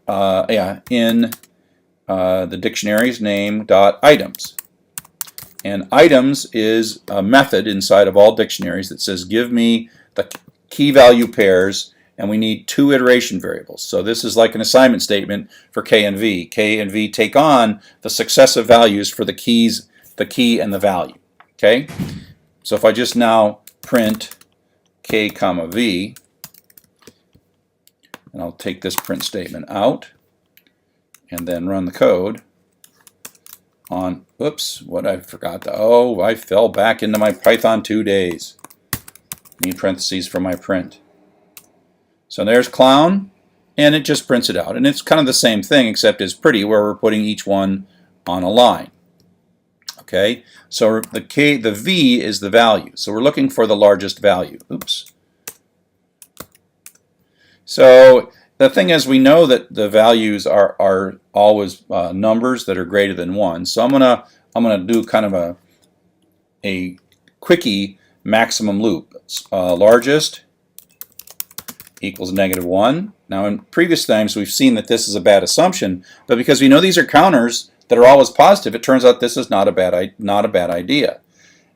in the dictionary's name dot items. And items is a method inside of all dictionaries that says give me the key value pairs, and we need 2 iteration variables. So this is like an assignment statement for K and V. K and V take on the successive values for the keys, the key and the value. Okay? So if I just now print K comma V, and I'll take this print statement out and then run the code on, oops, what I forgot to, oh, I fell back into my Python 2 days. Need parentheses for my print. So there's clown, and it just prints it out. And it's kind of the same thing, except it's pretty, where we're putting each one on a line. Okay, so the V is the value. So we're looking for the largest value. Oops. So the thing is, we know that the values are always numbers that are greater than 1. So I'm gonna do kind of a quickie maximum loop. Largest equals -1. Now in previous times we've seen that this is a bad assumption, but because we know these are counters that are always positive, it turns out this is not a bad idea.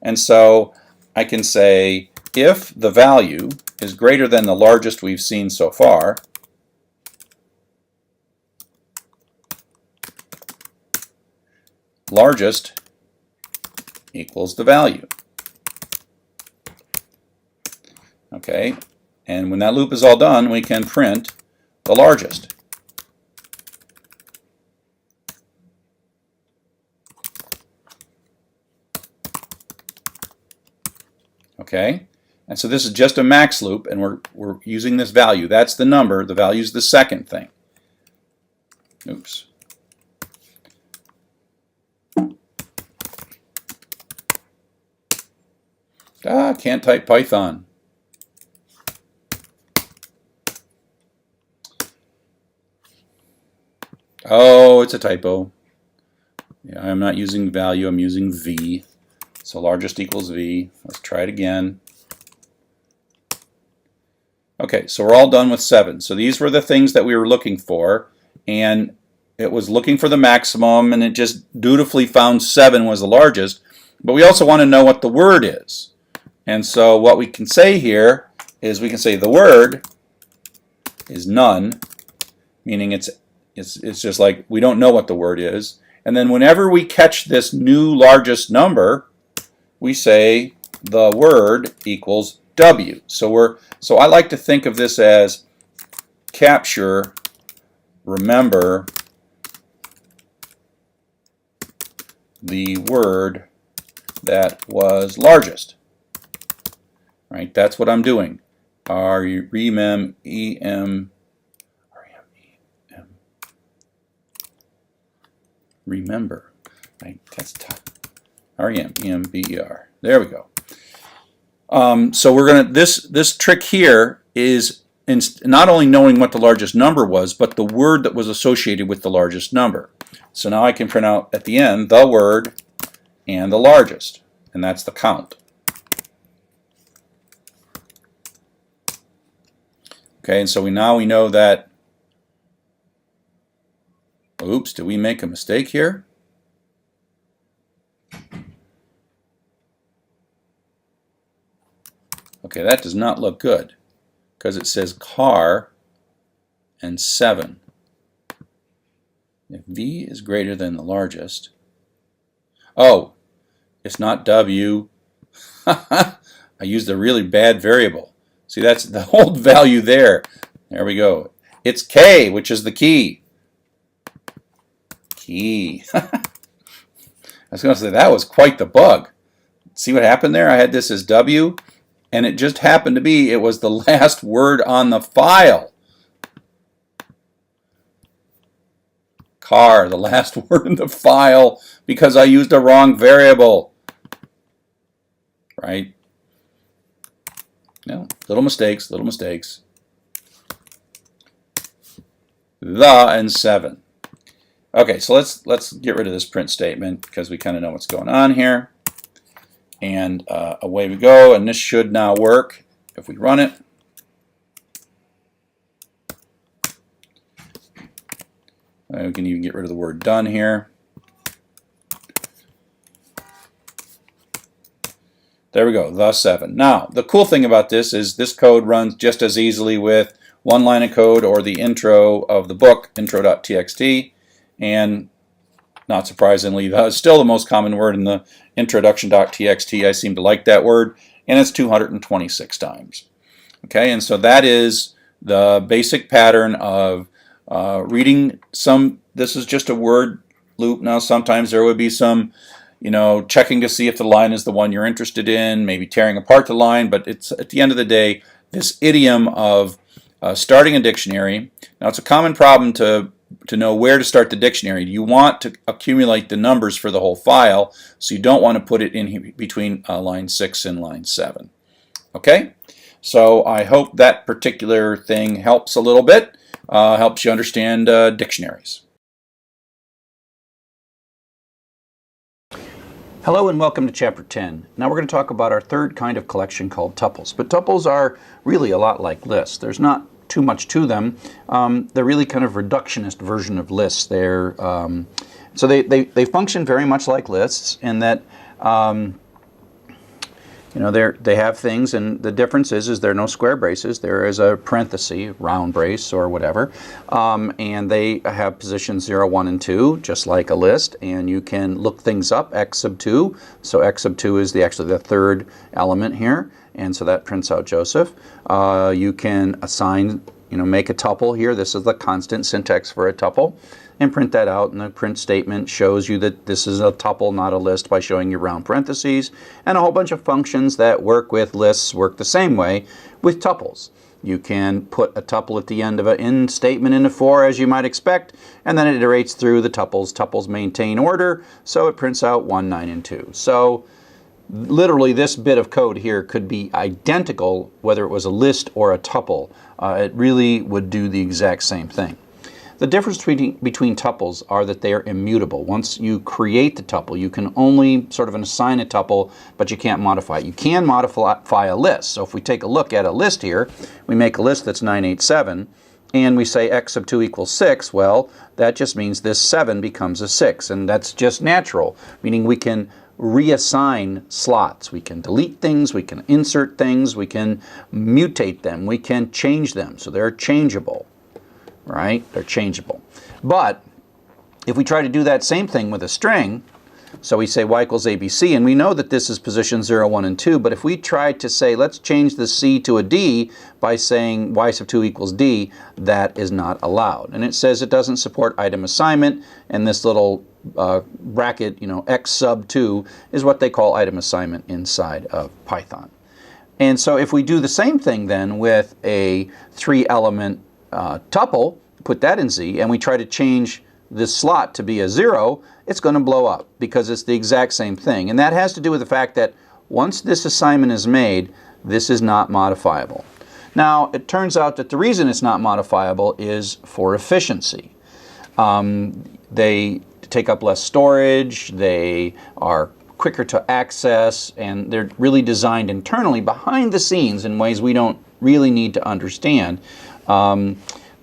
And so I can say if the value is greater than the largest we've seen so far, largest equals the value. Okay, and when that loop is all done, we can print the largest. Okay, and so this is just a max loop, and we're using this value. That's the number. The value is the second thing. Oops. Can't type Python. Oh, it's a typo. Yeah, I'm not using value, I'm using V. So largest equals V. Let's try it again. Okay, so we're all done with 7. So these were the things that we were looking for, and it was looking for the maximum, and it just dutifully found 7 was the largest. But we also want to know what the word is. And so what we can say here is we can say the word is none, meaning it's just like we don't know what the word is. And then whenever we catch this new largest number, we say the word equals W. So I like to think of this as capture, remember the word that was largest. Right? That's what I'm doing. Remem, E-M, remember. Right? That's tough. R-E-M-E-M-B-E-R. There we go. So we're gonna this trick here is not only knowing what the largest number was, but the word that was associated with the largest number. So now I can print out at the end the word and the largest, and that's the count. Okay, and so now we know that. Oops, did we make a mistake here? Okay, that does not look good because it says car and 7. If V is greater than the largest, oh, it's not W. I used a really bad variable. See, that's the old value there. There we go. It's K, which is the key. Key. I was going to say that was quite the bug. See what happened there? I had this as W, and it just happened to be it was the last word on the file. Car, the last word in the file, because I used a wrong variable. Right? No, little mistakes, little mistakes. The and 7. Okay, so let's get rid of this print statement because we kind of know what's going on here. And away we go, and this should now work if we run it. We can even get rid of the word done here. There we go, the 7. Now, the cool thing about this is this code runs just as easily with one line of code or the intro of the book, intro.txt, and not surprisingly, that's still the most common word in the introduction.txt. I seem to like that word, and it's 226 times. Okay, and so that is the basic pattern of reading some. This is just a word loop. Now, sometimes there would be some, checking to see if the line is the one you're interested in, maybe tearing apart the line, but it's at the end of the day, this idiom of starting a dictionary. Now, it's a common problem to know where to start the dictionary. You want to accumulate the numbers for the whole file, so you don't want to put it in between line 6 and line 7. Okay, so I hope that particular thing helps a little bit, helps you understand dictionaries. Hello and welcome to Chapter 10. Now we're going to talk about our third kind of collection called tuples. But tuples are really a lot like lists. There's not too much to them. They're really kind of reductionist version of lists. So they function very much like lists in that they have things, and the difference is there are no square braces. There is a parenthesis, round brace or whatever, and they have positions 0, 1, and 2, just like a list. And you can look things up, x sub 2. So x sub 2 is actually the third element here, and so that prints out Joseph. You can assign, make a tuple here. This is the constant syntax for a tuple, and print that out, and the print statement shows you that this is a tuple, not a list, by showing you round parentheses. And a whole bunch of functions that work with lists work the same way with tuples. You can put a tuple at the end of an in statement in a for, as you might expect, and then it iterates through the tuples. Tuples maintain order, so it prints out 1, 9, and 2. So literally this bit of code here could be identical whether it was a list or a tuple. It really would do the exact same thing. The difference between tuples are that they are immutable. Once you create the tuple, you can only sort of assign a tuple, but you can't modify it. You can modify a list. So if we take a look at a list here, we make a list that's 987, and we say x sub 2 equals 6, well, that just means this 7 becomes a 6, and that's just natural, meaning we can reassign slots. We can delete things, we can insert things, we can mutate them, we can change them, so they're changeable. Right? They're changeable. But if we try to do that same thing with a string, so we say y equals ABC, and we know that this is position 0, 1, and 2, but if we try to say, let's change the C to a D by saying y sub 2 equals D, that is not allowed. And it says it doesn't support item assignment, and this little bracket, x sub 2, is what they call item assignment inside of Python. And so if we do the same thing then with a 3-element tuple, put that in Z, and we try to change this slot to be a 0, it's going to blow up because it's the exact same thing. And that has to do with the fact that once this assignment is made, this is not modifiable. Now, it turns out that the reason it's not modifiable is for efficiency. They take up less storage, they are quicker to access, and they're really designed internally behind the scenes in ways we don't really need to understand.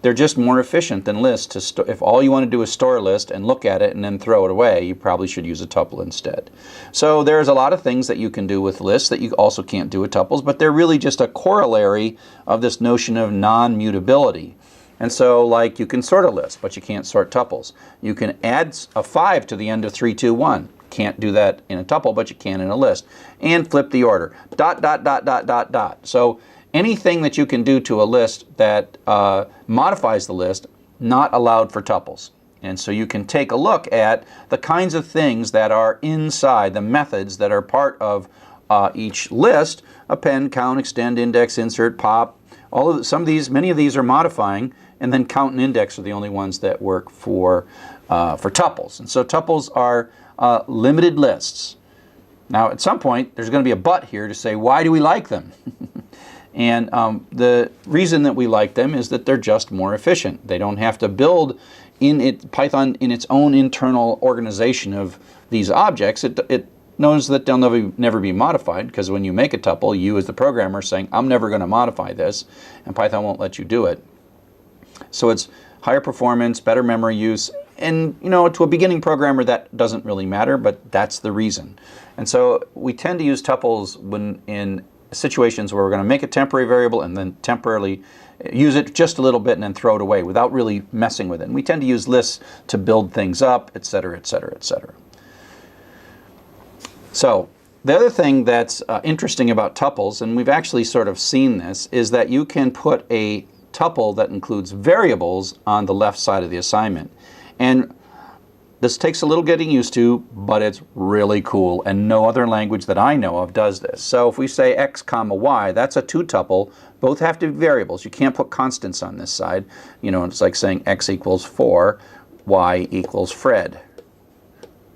They're just more efficient than lists. If all you want to do is store a list and look at it and then throw it away, you probably should use a tuple instead. So there's a lot of things that you can do with lists that you also can't do with tuples, but they're really just a corollary of this notion of non-mutability. And so, like, you can sort a list, but you can't sort tuples. You can add a 5 to the end of 3, 2, 1. Can't do that in a tuple, but you can in a list. And flip the order. ... So anything that you can do to a list that modifies the list, not allowed for tuples. And so you can take a look at the kinds of things that are inside, the methods that are part of each list: append, count, extend, index, insert, pop. Many of these are modifying, and then count and index are the only ones that work for tuples. And so tuples are limited lists. Now, at some point, there's going to be a but here to say, why do we like them? And the reason that we like them is that they're just more efficient. They don't have to build Python in its own internal organization of these objects. It knows that they'll never be modified, because when you make a tuple, you as the programmer are saying, I'm never going to modify this, and Python won't let you do it. So it's higher performance, better memory use, and to a beginning programmer that doesn't really matter, but that's the reason. And so we tend to use tuples when in situations where we're going to make a temporary variable and then temporarily use it just a little bit and then throw it away without really messing with it. And we tend to use lists to build things up, etc., etc., etc. So the other thing that's interesting about tuples, and we've actually sort of seen this, is that you can put a tuple that includes variables on the left side of the assignment. And this takes a little getting used to, but it's really cool, and no other language that I know of does this. So if we say x comma y, that's a two-tuple. Both have to be variables. You can't put constants on this side. It's like saying x equals 4, y equals Fred,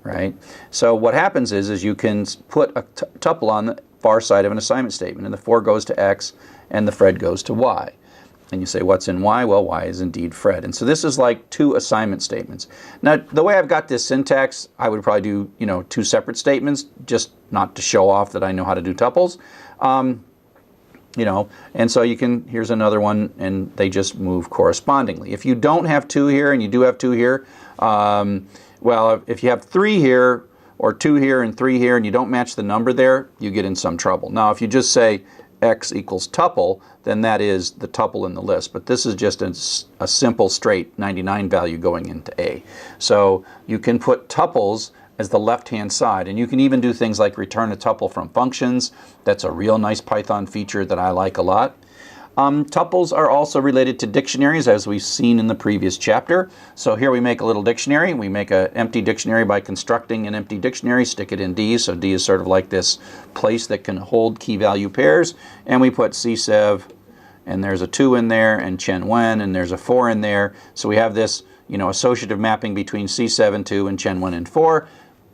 right? So what happens is you can put a tuple on the far side of an assignment statement, and the 4 goes to x, and the Fred goes to y. And you say, what's in y? Well, y is indeed Fred. And so this is like two assignment statements. Now, the way I've got this syntax, I would probably do, two separate statements, just not to show off that I know how to do tuples. And so here's another one, and they just move correspondingly. If you don't have 2 here, and you do have 2 here, well, if you have 3 here, or 2 here and 3 here, and you don't match the number there, you get in some trouble. Now, if you just say x equals tuple, then that is the tuple in the list. But this is just a simple straight 99 value going into A. So you can put tuples as the left-hand side, and you can even do things like return a tuple from functions. That's a real nice Python feature that I like a lot. Tuples are also related to dictionaries, as we've seen in the previous chapter. So here we make a little dictionary. We make an empty dictionary by constructing an empty dictionary, stick it in D. So D is sort of like this place that can hold key value pairs. And we put CSEV, and there's a 2 in there, and Chen-Wen, and there's a 4 in there. So we have this, associative mapping between CSEV and 2 and Chen-Wen and 4,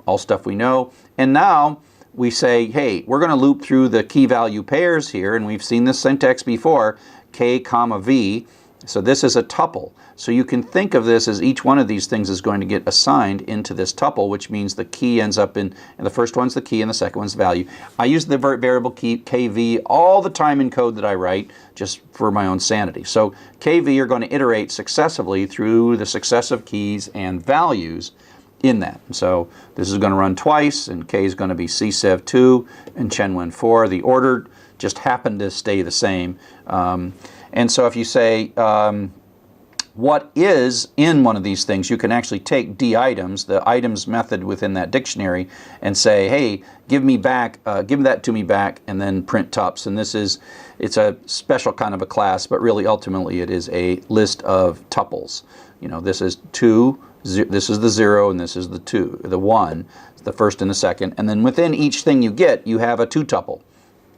all stuff we know. And now we say, hey, we're going to loop through the key value pairs here, and we've seen this syntax before, k comma v. So this is a tuple. So you can think of this as each one of these things is going to get assigned into this tuple, which means the key ends up in, and the first one's the key and the second one's the value. I use the variable key kv all the time in code that I write, just for my own sanity. So kv are going to iterate successively through the successive keys and values in that. So this is going to run twice, and k is going to be CSEV 2 and Chen-Wen 4. The order just happened to stay the same. And so if you say what is in one of these things, you can actually take d items, the items method within that dictionary, and say, hey, give that to me back, and then print tups. And it's a special kind of a class, but really ultimately it is a list of tuples. This is 2. This is the 0, and this is the 2, the 1, the first and the second. And then within each thing you get, you have a 2-tuple.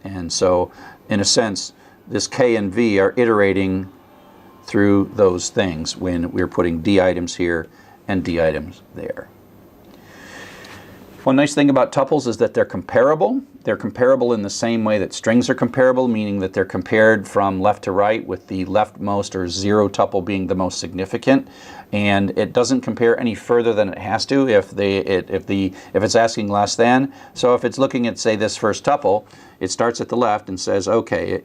And so, in a sense, this k and v are iterating through those things when we're putting d items here and d items there. One nice thing about tuples is that they're comparable. They're comparable in the same way that strings are comparable, meaning that they're compared from left to right, with the leftmost or 0 tuple being the most significant. And it doesn't compare any further than it has to if it's asking less than. So if it's looking at, say, this first tuple, it starts at the left and says, okay,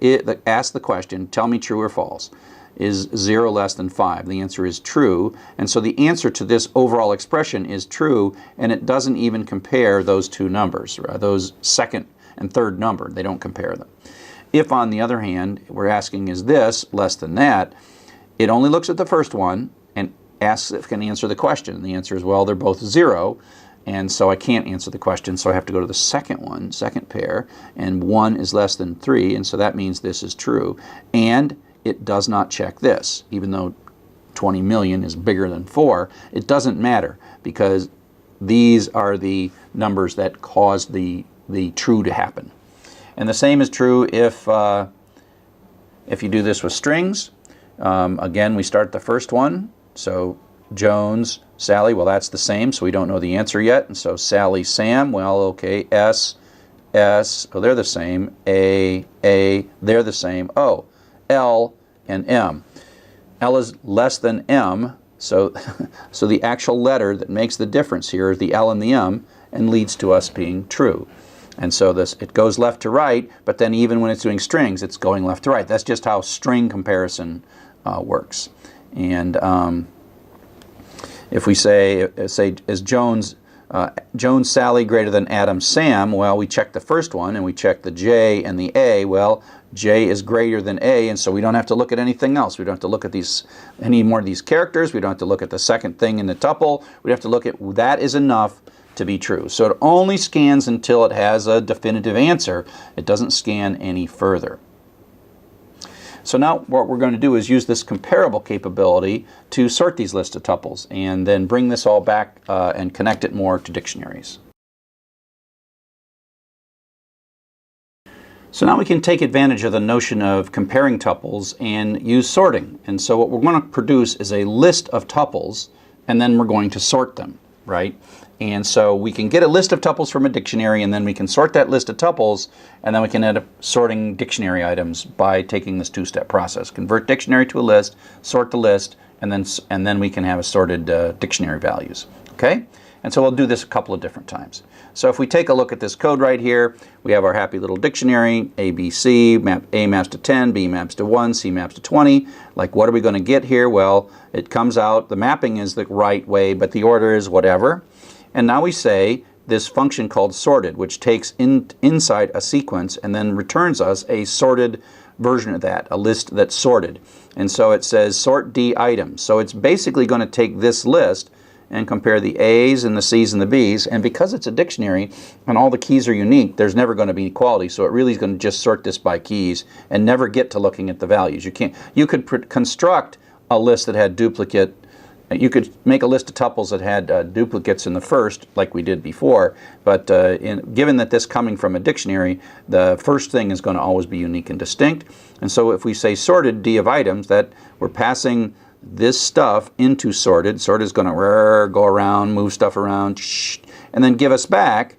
ask the question, tell me true or false. Is 0 less than 5? The answer is true. And so the answer to this overall expression is true, and it doesn't even compare those two numbers, those second and third number. They don't compare them. If, on the other hand, we're asking, is this less than that, it only looks at the first one and asks if it can answer the question. And the answer is, well, they're both 0. And so I can't answer the question, so I have to go to the second one, second pair, and 1 is less than 3, and so that means this is true. And it does not check this. Even though 20 million is bigger than 4, it doesn't matter, because these are the numbers that cause the true to happen. And the same is true if you do this with strings. Again, we start the first one. So Jones, Sally, well, that's the same, so we don't know the answer yet. And so Sally, Sam, well, okay, S, oh, they're the same. A, they're the same. O, L, and M. L is less than M, so the actual letter that makes the difference here is the L and the M, and leads to us being true. And so it goes left to right, but then even when it's doing strings, it's going left to right. That's just how string comparison works. And if we say is Jones Sally greater than Adam Sam, well, we check the first one and we check the J and the A. Well, J is greater than A, and so we don't have to look at anything else. We don't have to look at any more of these characters. We don't have to look at the second thing in the tuple. We have to look at that is enough to be true. So it only scans until it has a definitive answer. It doesn't scan any further. So now what we're going to do is use this comparable capability to sort these lists of tuples and then bring this all back and connect it more to dictionaries. So now we can take advantage of the notion of comparing tuples and use sorting. And so what we're going to produce is a list of tuples, and then we're going to sort them, right? And so we can get a list of tuples from a dictionary, and then we can sort that list of tuples, and then we can end up sorting dictionary items by taking this two-step process. Convert dictionary to a list, sort the list, and then we can have assorted dictionary values. Okay? And so we'll do this a couple of different times. So if we take a look at this code right here, we have our happy little dictionary, A, B, C, A maps to 10, B maps to 1, C maps to 20. Like, what are we going to get here? Well, it comes out, the mapping is the right way, but the order is whatever. And now we say this function called sorted, which takes inside a sequence and then returns us a sorted version of that, a list that's sorted. And so it says sort D items. So it's basically going to take this list and compare the A's and the C's and the B's, and because it's a dictionary and all the keys are unique, there's never going to be equality, so it really is going to just sort this by keys and never get to looking at the values. You could construct a list that had duplicate, you could make a list of tuples that had duplicates in the first, like we did before, but given that this coming from a dictionary, the first thing is going to always be unique and distinct. And so if we say sorted D of items, that we're passing this stuff into sorted. Sorted is going to go around, move stuff around, and then give us back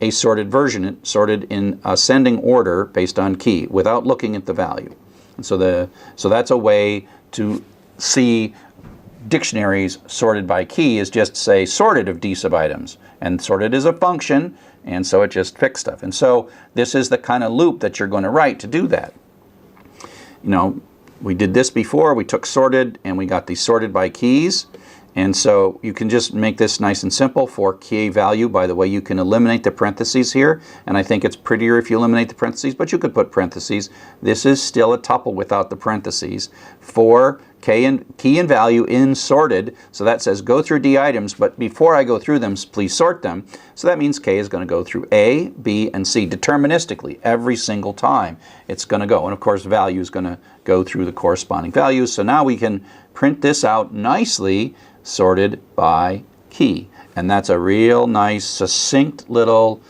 a sorted version, sorted in ascending order based on key, without looking at the value. And so that's a way to see dictionaries sorted by key, is just say sorted of D sub items. And sorted is a function, and so it just picks stuff. And so this is the kind of loop that you're going to write to do that. You know, we did this before. We took sorted and we got these sorted by keys. And so you can just make this nice and simple for key value. By the way, you can eliminate the parentheses here, and I think it's prettier if you eliminate the parentheses, but you could put parentheses. This is still a tuple without the parentheses for key and value in sorted. So that says go through D items, but before I go through them, please sort them. So that means K is going to go through A, B, and C deterministically every single time it's going to go. And of course, value is going to go through the corresponding values. So now we can print this out nicely, sorted by key. And that's a real nice, succinct little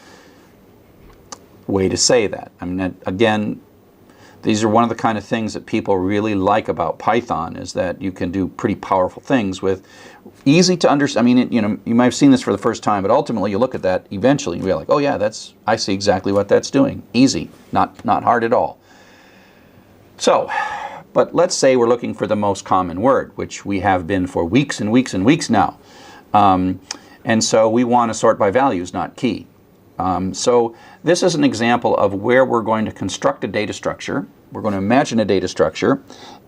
way to say that. I mean, again, these are one of the kind of things that people really like about Python, is that you can do pretty powerful things with easy to understand. I mean, you might have seen this for the first time, but ultimately you look at that eventually and you're like, oh yeah, I see exactly what that's doing. Easy, not hard at all. So, but let's say we're looking for the most common word, which we have been for weeks and weeks and weeks now. And so we want to sort by values, not key. So this is an example of where we're going to construct a data structure. We're going to imagine a data structure,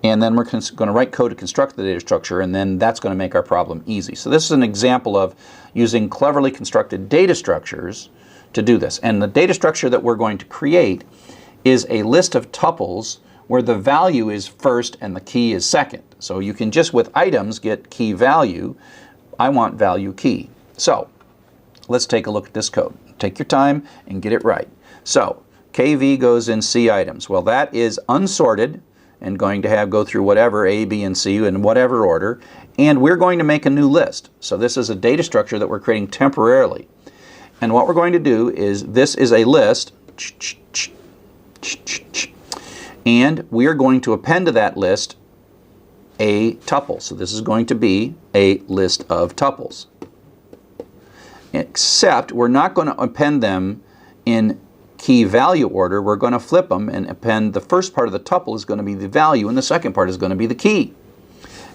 and then we're going to write code to construct the data structure, and then that's going to make our problem easy. So this is an example of using cleverly constructed data structures to do this. And the data structure that we're going to create is a list of tuples where the value is first and the key is second. So you can just with items get key value. I want value key. So let's take a look at this code. Take your time and get it right. So KV goes in C items. Well, that is unsorted and going to go through whatever A, B, and C in whatever order. And we're going to make a new list. So this is a data structure that we're creating temporarily. And what we're going to do is, this is a list, and we are going to append to that list a tuple. So this is going to be a list of tuples. Except we're not going to append them in key value order. We're going to flip them and append the first part of the tuple is going to be the value and the second part is going to be the key.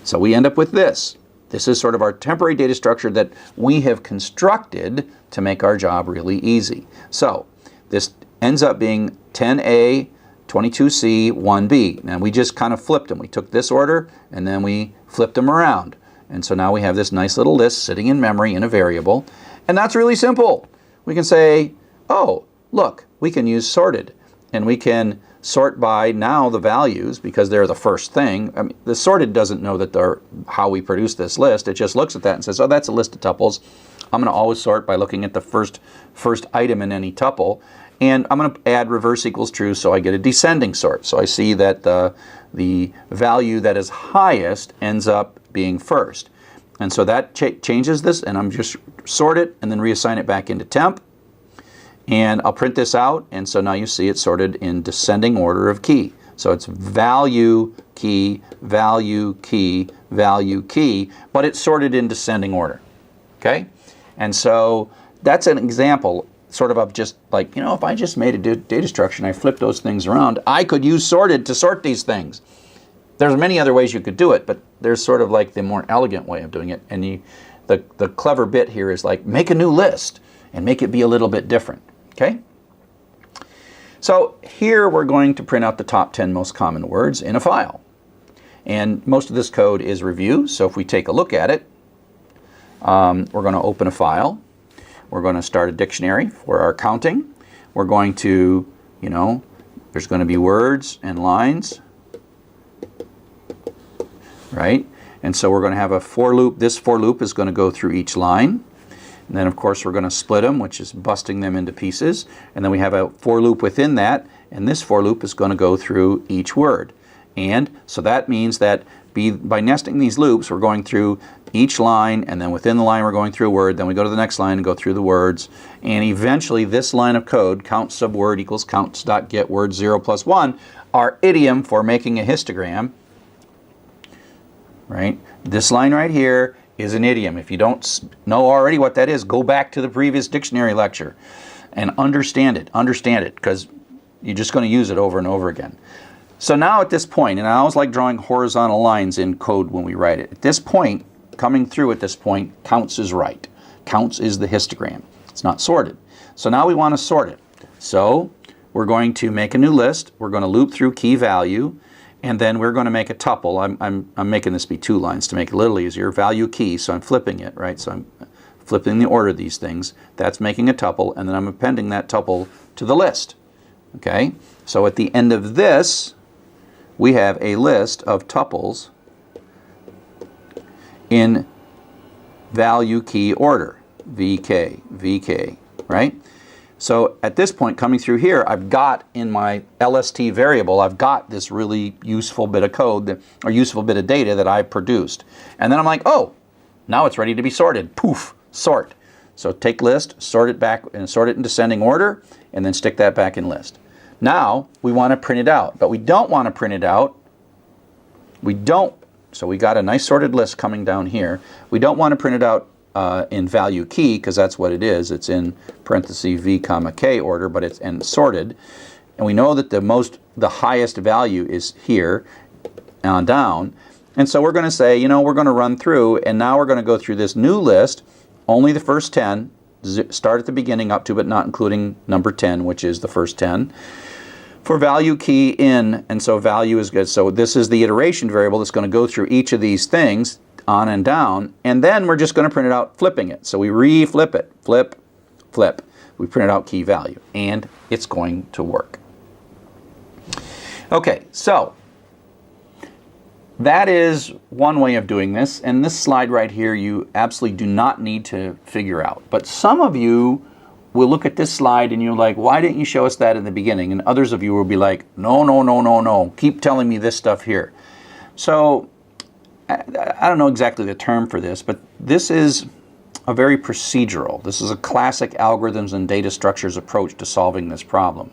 So we end up with this. This is sort of our temporary data structure that we have constructed to make our job really easy. So this ends up being 10A 22C, 1B. Now we just kind of flipped them. We took this order and then we flipped them around. And so now we have this nice little list sitting in memory in a variable. And that's really simple. We can say, oh, look, we can use sorted. And we can sort by now the values because they're the first thing. I mean, the sorted doesn't know that they're how we produce this list. It just looks at that and says, oh, that's a list of tuples. I'm going to always sort by looking at the first item in any tuple. And I'm going to add reverse equals true so I get a descending sort. So I see that the value that is highest ends up being first. And so that changes this, and I'm just sort it and then reassign it back into temp. And I'll print this out, and so now you see it sorted in descending order of key. So it's value, key, value, key, value, key, but it's sorted in descending order. Okay? And so that's an example sort of just like, you know, if I just made a data structure and I flipped those things around, I could use sorted to sort these things. There's many other ways you could do it, but there's sort of like the more elegant way of doing it. And the clever bit here is like make a new list and make it be a little bit different. Okay? So here we're going to print out the top 10 most common words in a file. And most of this code is review. So if we take a look at it, we're going to open a file. We're going to start a dictionary for our counting. We're going to, you know, there's going to be words and lines, right? And so we're going to have a for loop. This for loop is going to go through each line. And then, of course, we're going to split them, which is busting them into pieces. And then we have a for loop within that, and this for loop is going to go through each word. And so that means that by nesting these loops, we're going through each line, and then within the line we're going through a word, then we go to the next line and go through the words, and eventually this line of code, count subword equals counts.get word 0 plus 1, our idiom for making a histogram, right? This line right here is an idiom. If you don't know already what that is, go back to the previous dictionary lecture and understand it, because you're just going to use it over and over again. So now at this point, and I always like drawing horizontal lines in code when we write it, at this point, coming through at this point, counts is right. Counts is the histogram. It's not sorted. So now we want to sort it. So we're going to make a new list. We're going to loop through key value, and then we're going to make a tuple. I'm making this be 2 lines to make it a little easier. Value key, so I'm flipping it, right? So I'm flipping the order of these things. That's making a tuple, and then I'm appending that tuple to the list. Okay? So at the end of this, we have a list of tuples in value key order, VK, VK, right? So at this point, coming through here, I've got in my LST variable, I've got this really useful bit of code, or useful bit of data that I produced. And then I'm like, oh, now it's ready to be sorted. Poof, sort. So take list, sort it back, and sort it in descending order, and then stick that back in list. Now, we want to print it out, but we don't want to print it out. So we got a nice sorted list coming down here. We don't want to print it out in value key, because that's what it is. It's in parentheses V comma K order, but it's sorted. And we know that the highest value is here on down. And so we're going to say, you know, we're going to run through, and now we're going to go through this new list, only the first 10, start at the beginning up to but not including number 10, which is the first 10. For value key in, and so value is good. So this is the iteration variable that's going to go through each of these things on and down, and then we're just going to print it out flipping it. So we re-flip it, flip, flip. We print it out key value, and it's going to work. Okay, so that is one way of doing this, and this slide right here you absolutely do not need to figure out. But some of you will look at this slide and you're like, why didn't you show us that in the beginning? And others of you will be like, no, keep telling me this stuff here. So I don't know exactly the term for this, but this is a very procedural. This is a classic algorithms and data structures approach to solving this problem.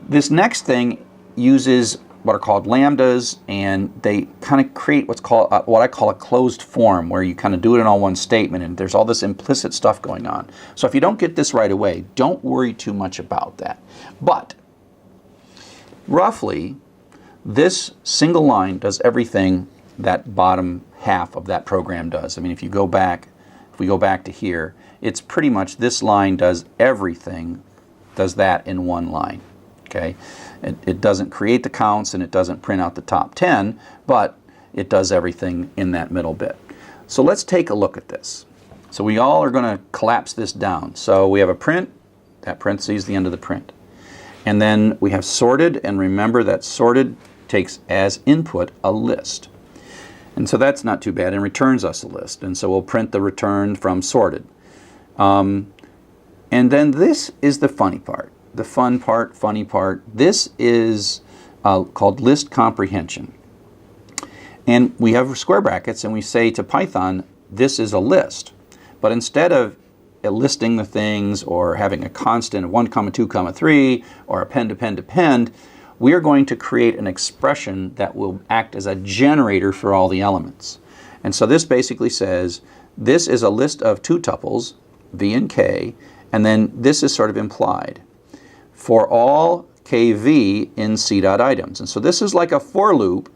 This next thing uses what are called lambdas, and they kind of create what's called what I call a closed form, where you kind of do it in all one statement, and there's all this implicit stuff going on. So if you don't get this right away, don't worry too much about that. But roughly, this single line does everything that bottom half of that program does. I mean, if we go back to here, it's pretty much this line does everything, does that in one line. Okay, it doesn't create the counts and it doesn't print out the top 10, but it does everything in that middle bit. So let's take a look at this. So we all are going to collapse this down. So we have a print, that parentheses the end of the print. And then we have sorted, and remember that sorted takes as input a list. And so that's not too bad and returns us a list. And so we'll print the return from sorted. And then this is the funny part. The fun part, funny part. This is called list comprehension. And we have square brackets and we say to Python, this is a list. But instead of listing the things or having a constant of 1, 2, 3 or append, append, append, we are going to create an expression that will act as a generator for all the elements. And so this basically says, this is a list of two tuples, v and k, and then this is sort of implied. For all kv in c.items. And so this is like a for loop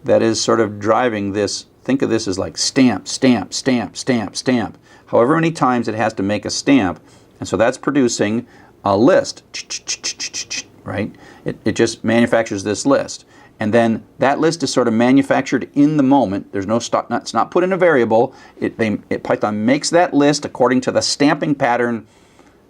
that is sort of driving this. Think of this as like stamp, stamp, stamp, stamp, stamp. However many times it has to make a stamp. And so that's producing a list, right? It just manufactures this list. And then that list is sort of manufactured in the moment. There's no stock, it's not put in a variable. Python makes that list according to the stamping pattern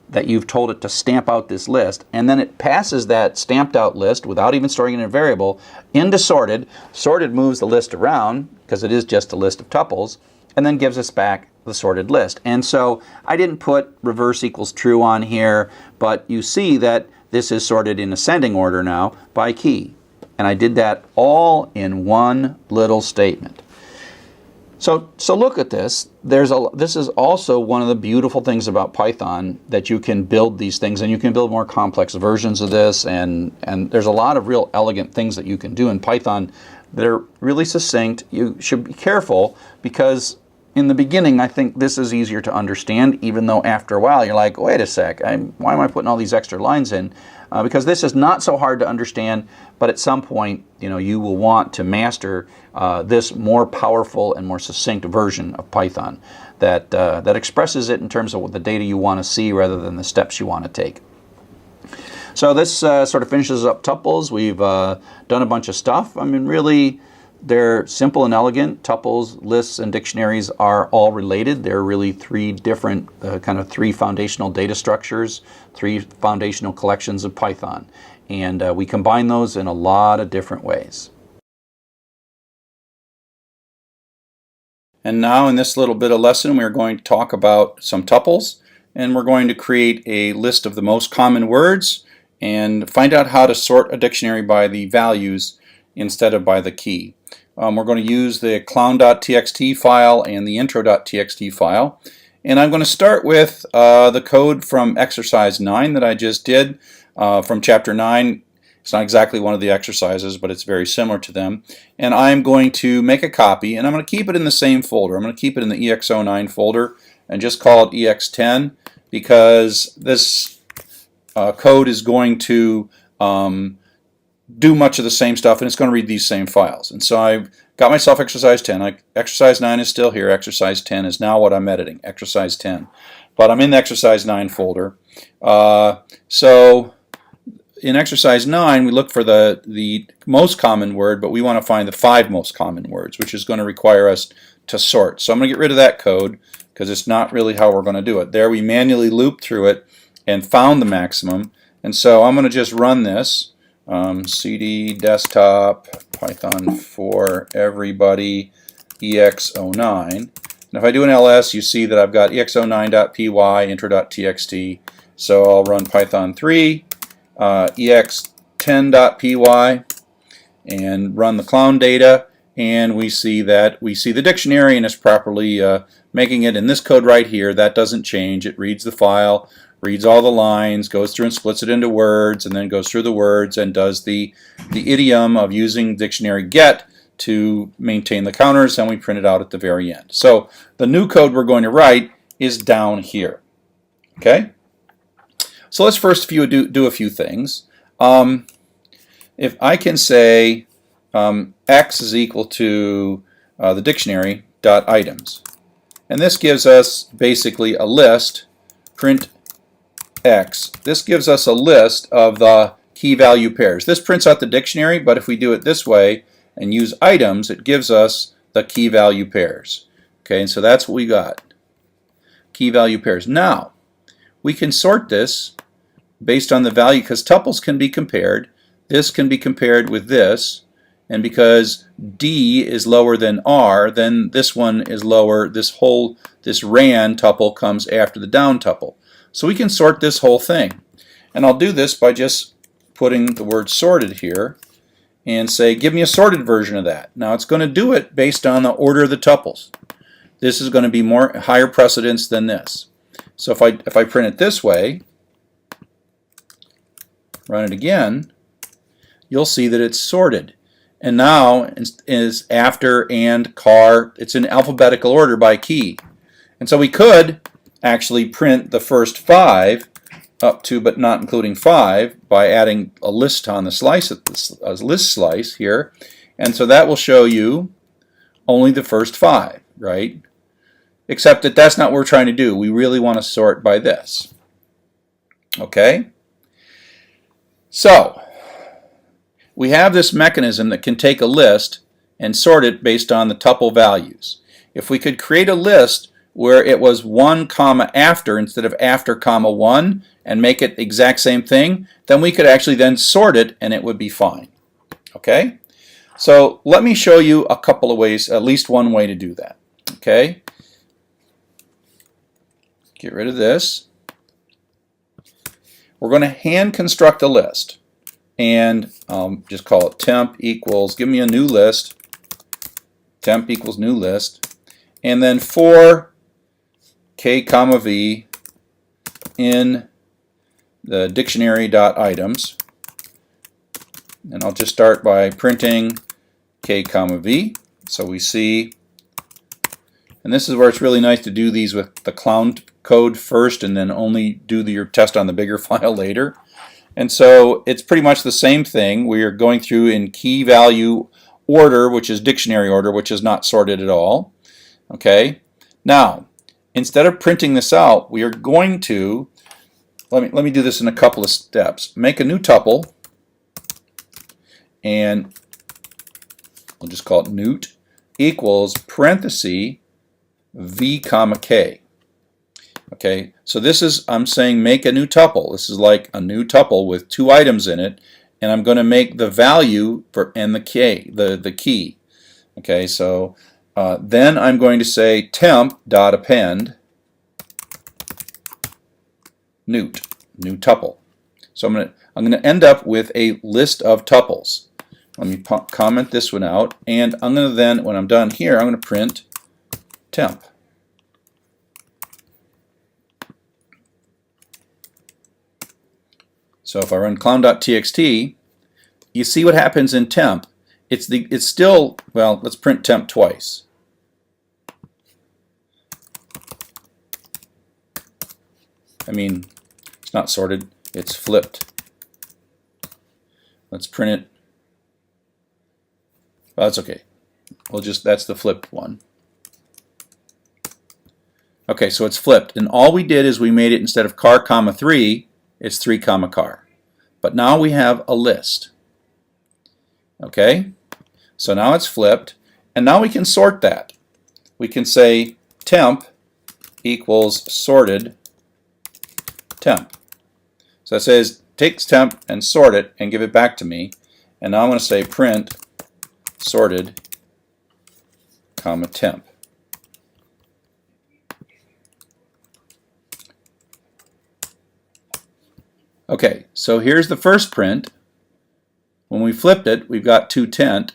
that you've told it to stamp out this list, and then it passes that stamped out list without even storing it in a variable into sorted. Sorted moves the list around because it is just a list of tuples, and then gives us back the sorted list. And so I didn't put reverse equals true on here, but you see that this is sorted in ascending order now by key. And I did that all in one little statement. So look at this. This is also one of the beautiful things about Python, that you can build these things and you can build more complex versions of this, and there's a lot of real elegant things that you can do in Python that are really succinct. You should be careful because in the beginning I think this is easier to understand, even though after a while you're like, wait a sec, why am I putting all these extra lines in? Because this is not so hard to understand, but at some point, you will want to master this more powerful and more succinct version of Python that expresses it in terms of what the data you want to see rather than the steps you want to take. So this sort of finishes up tuples. We've done a bunch of stuff. I mean, really, they're simple and elegant. Tuples, lists, and dictionaries are all related. They're really three different, three foundational data structures, three foundational collections of Python. And we combine those in a lot of different ways. And now in this little bit of lesson, we're going to talk about some tuples, and we're going to create a list of the most common words and find out how to sort a dictionary by the values instead of by the key. We're going to use the clown.txt file and the intro.txt file. And I'm going to start with the code from exercise 9 that I just did from chapter 9. It's not exactly one of the exercises, but it's very similar to them. And I'm going to make a copy, and I'm going to keep it in the same folder. I'm going to keep it in the EX09 folder and just call it EX10, because this code is going to do much of the same stuff, and it's going to read these same files. And so I've got myself exercise 10. Exercise 9 is still here. Exercise 10 is now what I'm editing, exercise 10. But I'm in the exercise 9 folder. So in exercise 9, we look for the most common word, but we want to find the 5 most common words, which is going to require us to sort. So I'm going to get rid of that code because it's not really how we're going to do it. There we manually looped through it and found the maximum. And so I'm going to just run this. cd desktop python for everybody ex09, and if I do an ls, you see that I've got ex09.py intro.txt. So I'll run python 3 ex10.py and run the clown data, and we see the dictionary, and it's properly making it in this code right here. That doesn't change. It reads the file, reads all the lines, goes through and splits it into words, and then goes through the words and does the idiom of using dictionary get to maintain the counters, and we print it out at the very end. So the new code we're going to write is down here. Okay? So let's first do a few things. If I can say x is equal to the dictionary dot items, and this gives us basically a list, print x. This gives us a list of the key value pairs. This prints out the dictionary, but if we do it this way and use items, it gives us the key value pairs. Okay, and so that's what we got. Key value pairs. Now, we can sort this based on the value, because tuples can be compared. This can be compared with this, and because D is lower than R, then this one is lower. This RAN tuple comes after the down tuple. So we can sort this whole thing. And I'll do this by just putting the word sorted here and say, give me a sorted version of that. Now it's going to do it based on the order of the tuples. This is going to be higher precedence than this. So if I print it this way, run it again, you'll see that it's sorted. And now is after and car, it's in alphabetical order by key. And so we could actually print the first 5 up to but not including 5 by adding a list on the slice, a list slice here. And so that will show you only the first 5, right? Except that that's not what we're trying to do. We really want to sort by this. Okay? So, we have this mechanism that can take a list and sort it based on the tuple values. If we could create a list where it was 1 comma after instead of after comma 1 and make it the exact same thing, then we could actually then sort it and it would be fine. Okay? So let me show you a couple of ways, at least one way to do that. Okay? Get rid of this. We're going to hand construct a list. And just call it temp equals, give me a new list. Temp equals new list. And then for k comma v in the dictionary.items. And I'll just start by printing k comma v. So we see, and this is where it's really nice to do these with the clown code first and then only do your test on the bigger file later. And so it's pretty much the same thing. We are going through in key value order, which is dictionary order, which is not sorted at all. Okay. Now, instead of printing this out, we are going to, let me do this in a couple of steps. Make a new tuple, and we'll just call it newt equals parenthesis v comma k. Okay, so this is, I'm saying make a new tuple. This is like a new tuple with 2 items in it, and I'm going to make the value for and the key. Okay, so then I'm going to say temp.append newt, new tuple. So I'm going to end up with a list of tuples. Let me comment this one out, and I'm going to then, when I'm done here, I'm going to print temp. So if I run clown.txt, you see what happens in temp. It's still, well, let's print temp twice. I mean, it's not sorted, it's flipped. Let's print it. Well, that's okay. That's the flipped one. Okay, so it's flipped, and all we did is we made it, instead of car comma 3, it's 3 comma car. But now we have a list. Okay? So now it's flipped, and now we can sort that. We can say temp equals sorted temp. So it says takes temp and sort it and give it back to me. And now I'm going to say print sorted comma temp. Okay, so here's the first print. When we flipped it, we've got 2 tent,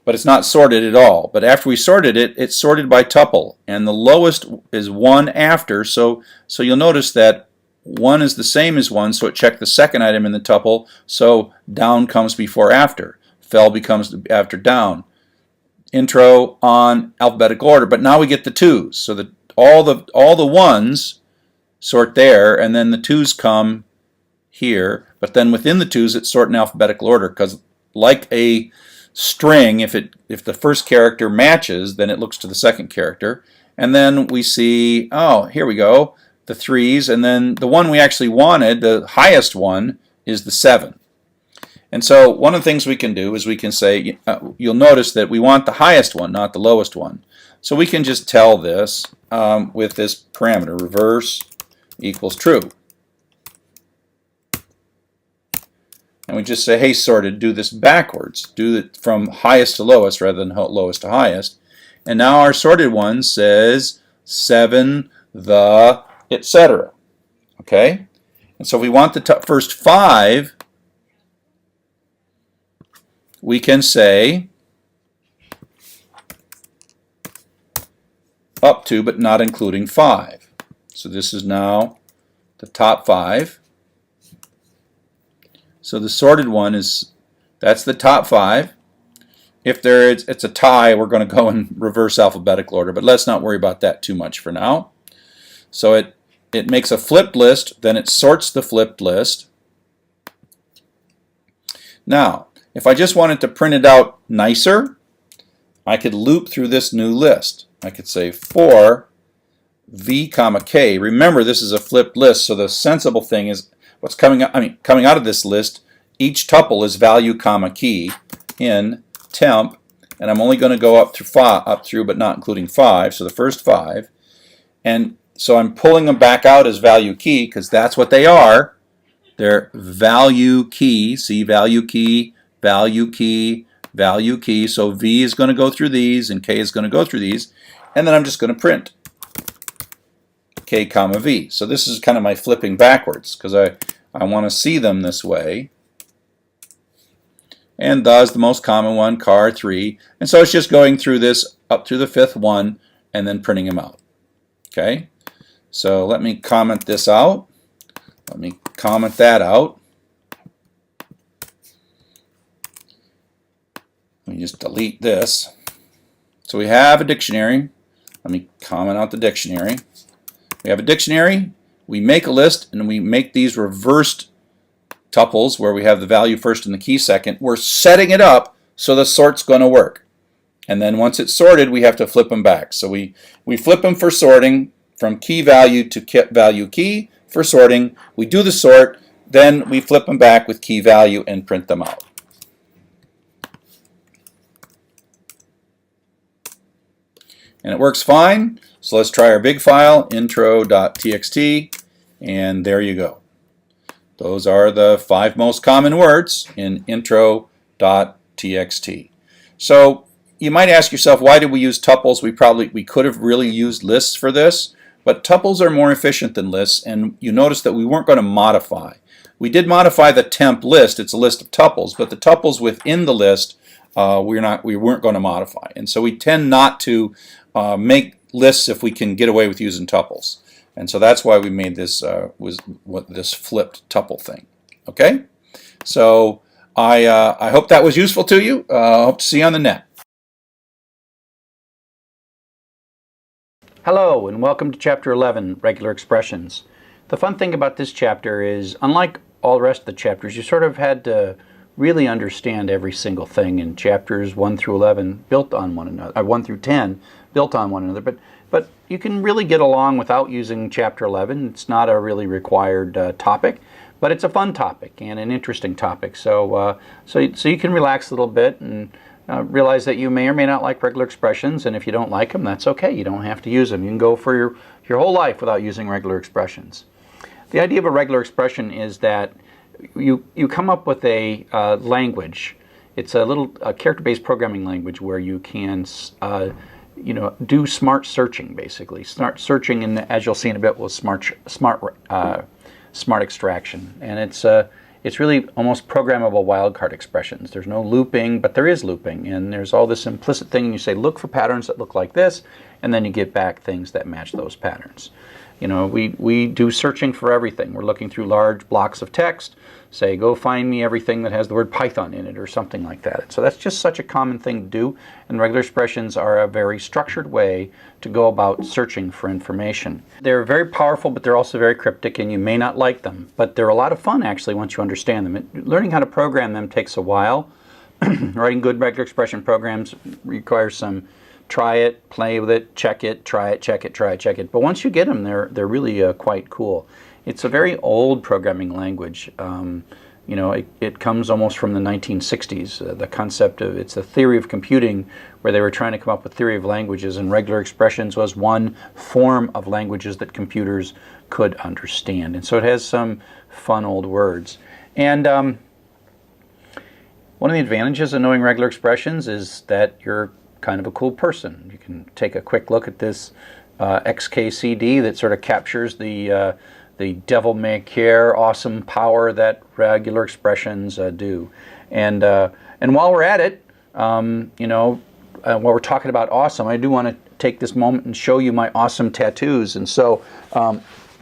but it's not sorted at all. But after we sorted it, it's sorted by tuple, and the lowest is 1 after, so you'll notice that 1 is the same as 1, so it checked the second item in the tuple, so down comes before after. Fell becomes after down. Intro, on, alphabetical order, but now we get the 2s, so that all the 1s sort there, and then the 2s come here, but then within the 2s it's sorted in alphabetical order, because like a string, if the first character matches, then it looks to the second character, and then we see, oh, here we go, the 3s, and then the one we actually wanted, the highest one, is the 7. And so one of the things we can do is we can say, you'll notice that we want the highest one, not the lowest one. So we can just tell this with this parameter, reverse equals true. And we just say, hey, sorted, do this backwards. Do it from highest to lowest rather than lowest to highest. And now our sorted one says 7, the, etc. Okay? And so if we want the first 5, we can say up to but not including 5. So this is now the top 5. So the sorted one is, that's the top 5. If it's a tie, we're going to go in reverse alphabetical order, but let's not worry about that too much for now. So it makes a flipped list, then it sorts the flipped list. Now, if I just wanted to print it out nicer, I could loop through this new list. I could say for v comma k. Remember, this is a flipped list, so the sensible thing is what's coming out of this list, each tuple is value comma key in temp, and I'm only going to go up through but not including 5, so the first 5. And so I'm pulling them back out as value key because that's what they are. They're value key, see value key, value key, value key. So V is going to go through these and K is going to go through these, and then I'm just going to print K comma V. So this is kind of my flipping backwards because I want to see them this way. And the is the most common one, car 3. And so it's just going through this up through the 5th one and then printing them out. Okay? So let me comment this out. Let me comment that out. Let me just delete this. So we have a dictionary. Let me comment out the dictionary. We have a dictionary. We make a list and we make these reversed tuples where we have the value first and the key second. We're setting it up so the sort's going to work. And then once it's sorted, we have to flip them back. So we flip them for sorting from key value to value key for sorting. We do the sort, then we flip them back with key value and print them out. And it works fine. So let's try our big file, intro.txt, and there you go. Those are the 5 most common words in intro.txt. So you might ask yourself, why did we use tuples? We could have really used lists for this, but tuples are more efficient than lists, and you notice that we weren't going to modify. We did modify the temp list. It's a list of tuples, but the tuples within the list we weren't going to modify. And so we tend not to make lists if we can get away with using tuples. And so that's why we made this this flipped tuple thing. Okay, so I hope that was useful to you. Hope to see you on the net. Hello and welcome to Chapter 11, Regular Expressions. The fun thing about this chapter is, unlike all the rest of the chapters, you sort of had to really understand every single thing in chapters 1 through 11 built on one another, 1 through 10 built on one another. But you can really get along without using Chapter 11. It's not a really required topic, but it's a fun topic and an interesting topic. So so you can relax a little bit and realize that you may or may not like regular expressions, and if you don't like them, that's okay. You don't have to use them. You can go for your whole life without using regular expressions. The idea of a regular expression is that you come up with a language. It's a little character-based programming language where you can do smart searching, basically. Smart searching, and as you'll see in a bit, was smart extraction, and it's really almost programmable wildcard expressions. There's no looping, but there is looping, and there's all this implicit thing, and you say, look for patterns that look like this, and then you get back things that match those patterns. You know, we do searching for everything. We're looking through large blocks of text, say, go find me everything that has the word Python in it or something like that. So that's just such a common thing to do, and regular expressions are a very structured way to go about searching for information. They're very powerful, but they're also very cryptic, and you may not like them, but they're a lot of fun actually once you understand them. Learning how to program them takes a while. Writing good regular expression programs requires some try it, play with it, check it, try it, check it, try it, check it. But once you get them, they're really quite cool. It's a very old programming language. You know, it comes almost from the 1960s. The concept of, it's the theory of computing, where they were trying to come up with theory of languages, and regular expressions was one form of languages that computers could understand. And so it has some fun old words. And one of the advantages of knowing regular expressions is that you're kind of a cool person. You can take a quick look at this XKCD that sort of captures the devil may care awesome power that regular expressions do. And while we're at it, you know, while we're talking about awesome, I do want to take this moment and show you my awesome tattoos. And so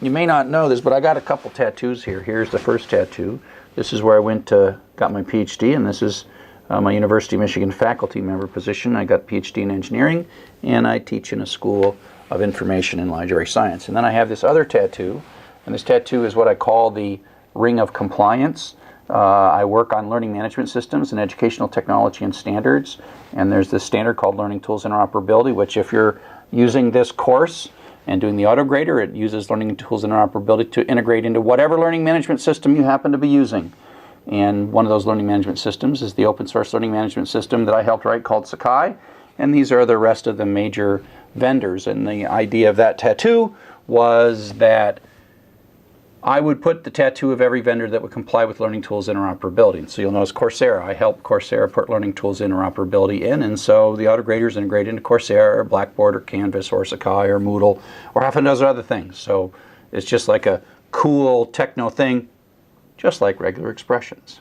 you may not know this, but I got a couple tattoos here. Here's the first tattoo. This is where I went to got my PhD, and this is my University of Michigan faculty member position. I got PhD in engineering, and I teach in a school of information and library science. And then I have this other tattoo, and this tattoo is what I call the Ring of Compliance. I work on learning management systems and educational technology and standards, and there's this standard called Learning Tools Interoperability, which if you're using this course and doing the AutoGrader, it uses Learning Tools Interoperability to integrate into whatever learning management system you happen to be using. And one of those learning management systems is the open source learning management system that I helped write called Sakai, and these are the rest of the major vendors. And the idea of that tattoo was that I would put the tattoo of every vendor that would comply with Learning Tools Interoperability. And so you'll notice Coursera. I helped Coursera put Learning Tools Interoperability in, and so the AutoGraders integrate into Coursera or Blackboard or Canvas or Sakai or Moodle or half a dozen other things. So it's just like a cool techno thing, just like regular expressions.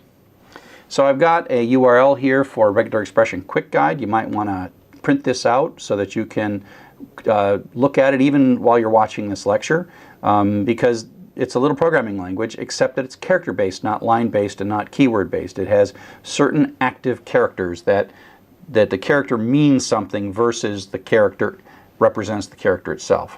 So I've got a URL here for Regular Expression Quick Guide. You might want to print this out so that you can look at it even while you're watching this lecture, because it's a little programming language, except that it's character-based, not line-based, and not keyword-based. It has certain active characters that the character means something versus the character represents the character itself.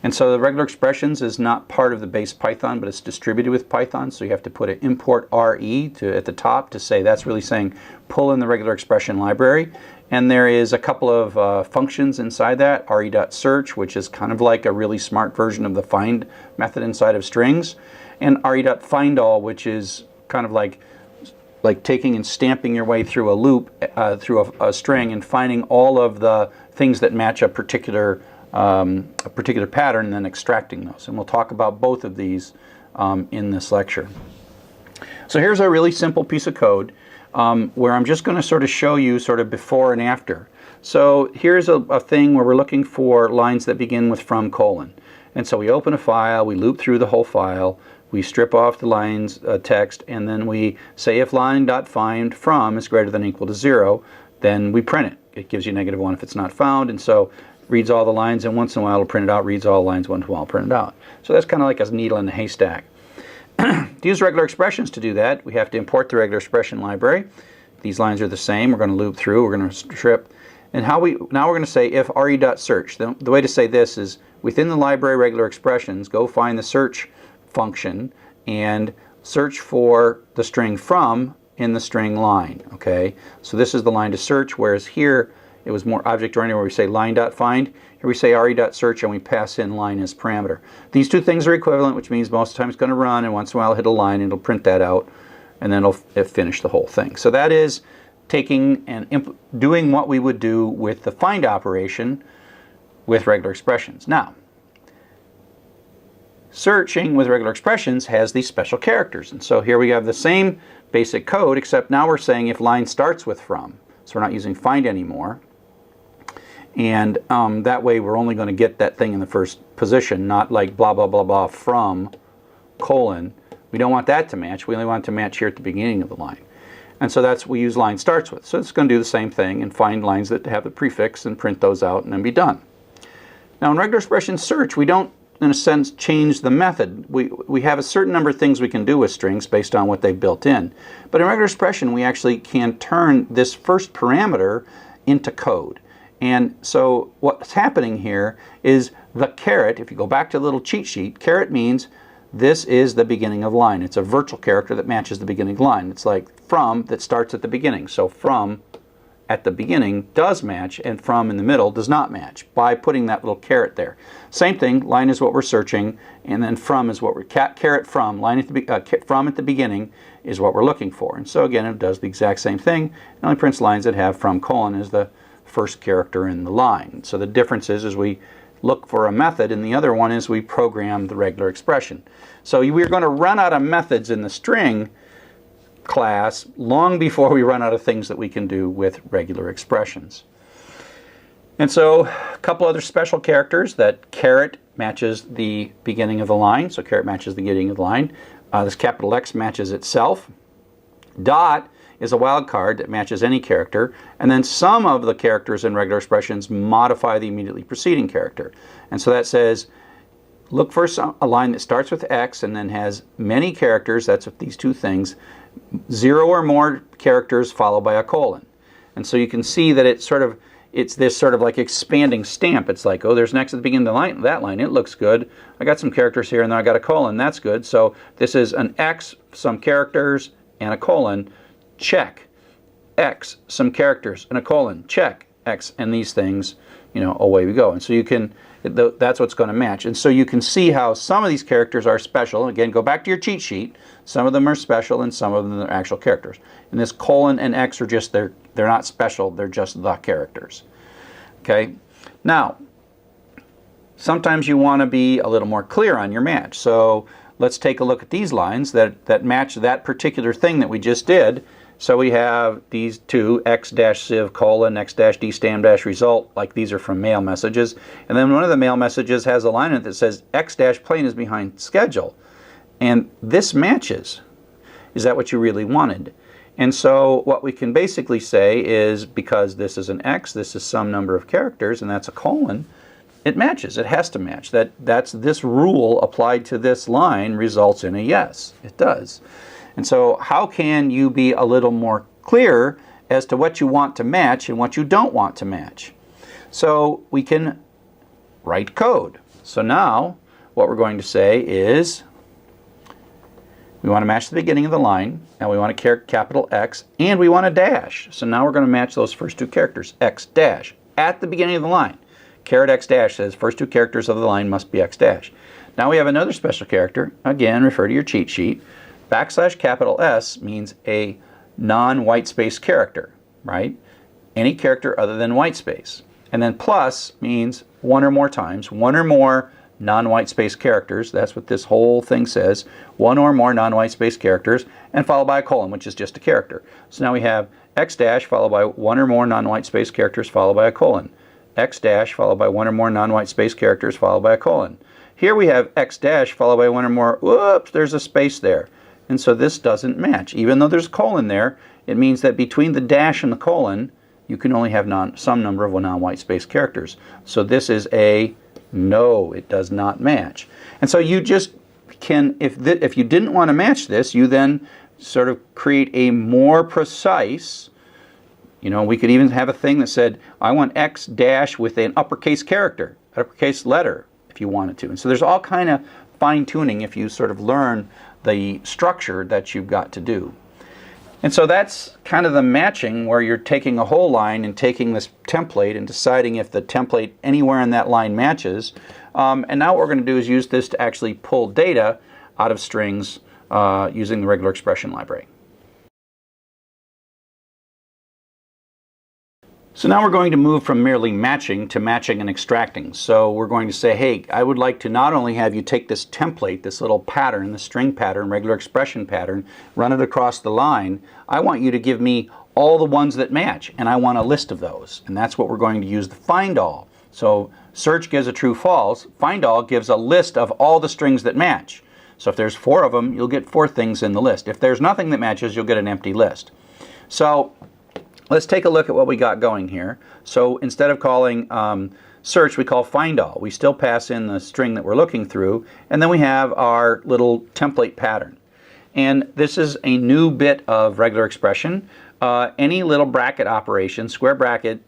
And so the regular expressions is not part of the base Python, but it's distributed with Python. So you have to put an import RE at the top to say that's really saying pull in the regular expression library. And there is a couple of functions inside that, re.search, which is kind of like a really smart version of the find method inside of strings, and re.findAll, which is kind of like taking and stamping your way through a loop, through a string, and finding all of the things that match a particular pattern and then extracting those. And we'll talk about both of these in this lecture. So here's a really simple piece of code where I'm just going to sort of show you sort of before and after. So here's a thing where we're looking for lines that begin with from : and so we open a file, we loop through the whole file, we strip off the lines text, and then we say if line.find from is greater than or equal to 0, then we print it. It gives you -1 if it's not found, and so reads all the lines, and once in a while it'll print it out, reads all the lines, once in a while print it out. So that's kind of like a needle in a haystack. To use regular expressions to do that, we have to import the regular expression library. These lines are the same. We're going to loop through. We're going to strip. And now we're going to say if re.search. The way to say this is within the library regular expressions, go find the search function and search for the string from in the string line. Okay, so this is the line to search, whereas here it was more object-oriented where we say line.find. Here we say re.search and we pass in line as parameter. These two things are equivalent, which means most of the time it's going to run, and once in a while it'll hit a line and it'll print that out, and then it'll finish the whole thing. So that is taking and doing what we would do with the find operation with regular expressions. Now, searching with regular expressions has these special characters, and so here we have the same basic code, except now we're saying if line starts with from. So we're not using find anymore. And that way we're only going to get that thing in the first position, not like blah, blah, blah, blah from : We don't want that to match. We only want it to match here at the beginning of the line. And so that's what we use line starts with. So it's going to do the same thing and find lines that have the prefix and print those out and then be done. Now in regular expression search, we don't, in a sense, change the method. We have a certain number of things we can do with strings based on what they've built in. But in regular expression, we actually can turn this first parameter into code. And so what's happening here is the caret, if you go back to the little cheat sheet, caret means this is the beginning of line. It's a virtual character that matches the beginning of line. It's like from that starts at the beginning. So from at the beginning does match and from in the middle does not match by putting that little caret there. Same thing, line is what we're searching, and then from is what we're, caret from, line at the, from at the beginning is what we're looking for. And so again, it does the exact same thing. It only prints lines that have from colon as the first character in the line. So the difference is we look for a method, and the other one is we program the regular expression. So we're going to run out of methods in the string class long before we run out of things that we can do with regular expressions. And so a couple other special characters, that caret matches the beginning of the line, so caret matches the beginning of the line. This capital X matches itself. Dot is a wildcard that matches any character, and then some of the characters in regular expressions modify the immediately preceding character. And so that says, look for a line that starts with X and then has many characters, that's with these two things, 0 or more characters followed by a colon. And so you can see that it's this sort of like expanding stamp. It's like, oh, there's an X at the beginning of the line, that line, it looks good. I got some characters here and then I got a colon, that's good. So this is an X, some characters, and a colon. Check. X, some characters, and a colon. Check. X, and these things, you know, away we go. And so you can, that's what's going to match. And so you can see how some of these characters are special. Again, go back to your cheat sheet. Some of them are special and some of them are actual characters. And this colon and X are just, they're not special, they're just the characters. Okay? Now, sometimes you want to be a little more clear on your match. So let's take a look at these lines that match that particular thing that we just did. So we have these two, x-civ colon, x-d stam dash result, like these are from mail messages. And then one of the mail messages has a line in it that says x-plane is behind schedule. And this matches. Is that what you really wanted? And so what we can basically say is, because this is an x, this is some number of characters, and that's a colon, it matches. It has to match. That's this rule applied to this line results in a yes. It does. And so how can you be a little more clear as to what you want to match and what you don't want to match? So we can write code. So now what we're going to say is we want to match the beginning of the line, and we want to capital X, and we want a dash. So now we're going to match those first two characters, X dash, at the beginning of the line. Caret X dash says first two characters of the line must be X dash. Now we have another special character. Again, refer to your cheat sheet. Backslash capital S means a non-white space character, right? Any character other than white space. And then plus means one or more times, one or more non-white space characters. That's what this whole thing says. One or more non-white space characters, and followed by a colon, which is just a character. So now we have X dash followed by one or more non-white space characters followed by a colon. X dash followed by one or more non-white space characters followed by a colon. Here we have X dash followed by one or more, whoops, there's a space there. And so this doesn't match. Even though there's a colon there, it means that between the dash and the colon, you can only have some number of non-white space characters. So this is a no, it does not match. And so you just can, if you didn't want to match this, you then sort of create a more precise, you know, we could even have a thing that said, I want X dash with an uppercase character, uppercase letter, if you wanted to. And so there's all kind of fine-tuning if you sort of learn the structure that you've got to do. And so that's kind of the matching, where you're taking a whole line and taking this template and deciding if the template anywhere in that line matches. And now what we're going to do is use this to actually pull data out of strings using the regular expression library. So now we're going to move from merely matching to matching and extracting. So we're going to say, hey, I would like to not only have you take this template, this little pattern, the string pattern, regular expression pattern, run it across the line. I want you to give me all the ones that match, and I want a list of those. And that's what we're going to use the find all. So search gives a true false. Find all gives a list of all the strings that match. So if there's 4 of them, you'll get 4 things in the list. If there's nothing that matches, you'll get an empty list. So let's take a look at what we got going here. So instead of calling search, we call find all. We still pass in the string that we're looking through, and then we have our little template pattern. And this is a new bit of regular expression. Any little bracket operation, square bracket,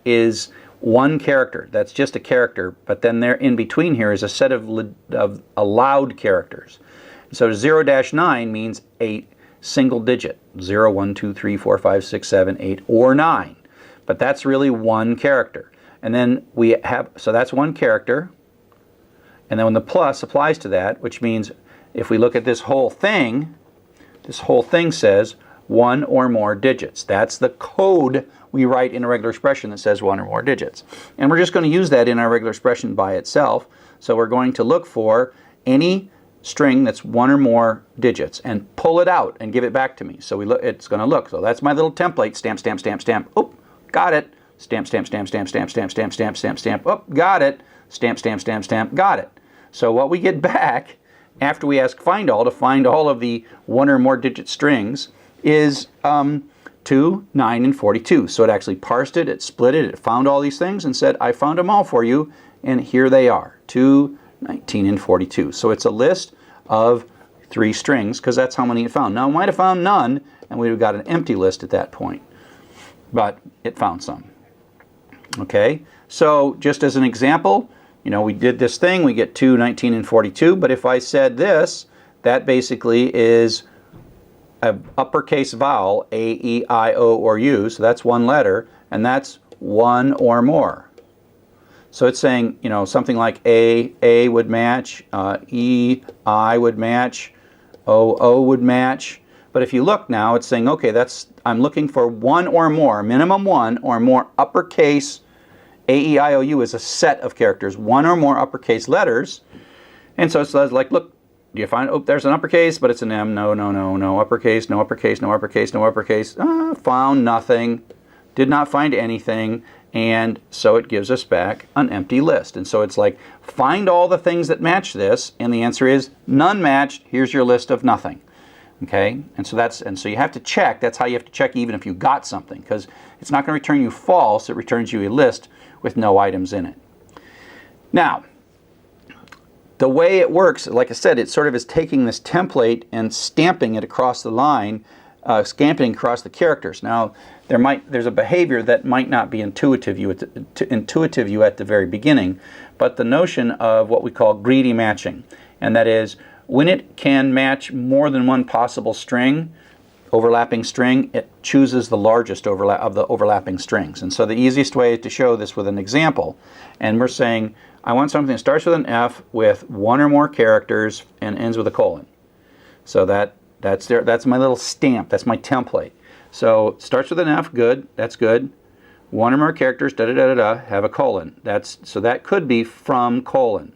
is one character. That's just a character, but then there in between here is a set of allowed characters. So 0-9 means a single digit, 0, 1, 2, 3, 4, 5, 6, 7, 8, or 9. but that's really one character. And then we have, so that's one character, and then when the plus applies to that, which means if we look at this whole thing says one or more digits. That's the code we write in a regular expression that says one or more digits. And we're just going to use that in our regular expression by itself. So we're going to look for any string that's one or more digits and pull it out and give it back to me. So it's going to look. So that's my little template. Stamp, stamp, stamp, stamp. Oh, got it. Stamp, stamp, stamp, stamp, stamp, stamp, stamp, stamp, stamp, stamp. Oh, got it. Stamp, stamp, stamp, stamp. Got it. So what we get back after we ask find all to find all of the one or more digit strings is 2, 9, and 42. So it actually parsed it, it split it, it found all these things and said, I found them all for you, and here they are, 2, 19, and 42. So it's a list of 3 strings because that's how many it found. Now it might have found none, and we would have got an empty list at that point, but it found some. Okay, so just as an example, you know, we did this thing, we get 2, 19, and 42, but if I said this, that basically is an uppercase vowel, A, E, I, O, or U, so that's one letter, and that's one or more. So it's saying, you know, something like A would match, E, I would match, O would match. But if you look now, it's saying, okay, I'm looking for one or more, minimum one or more uppercase. A, E, I, O, U is a set of characters, one or more uppercase letters. And so it's like, look, do you find, oh, there's an uppercase, but it's an M. No, no, no, no uppercase, no uppercase, no uppercase, no uppercase. Found nothing, did not find anything, and so it gives us back an empty list. And so it's like, find all the things that match this, and the answer is none matched. Here's your list of nothing. Okay, and so you have to check. That's how you have to check even if you got something, because it's not going to return you false. It returns you a list with no items in it. Now, the way it works, like I said, it sort of is taking this template and stamping it across the line, stamping across the characters. Now, there's a behavior that might not be intuitive you at the very beginning, but the notion of what we call greedy matching, and that is when it can match more than one possible string, overlapping string, it chooses the largest overlap of the overlapping strings. And so the easiest way to show this with an example, and we're saying I want something that starts with an F with one or more characters and ends with a colon. So that's my little stamp, that's my template. So starts with an F, good, that's good. One or more characters, da da da da da, have a colon. So that could be from colon.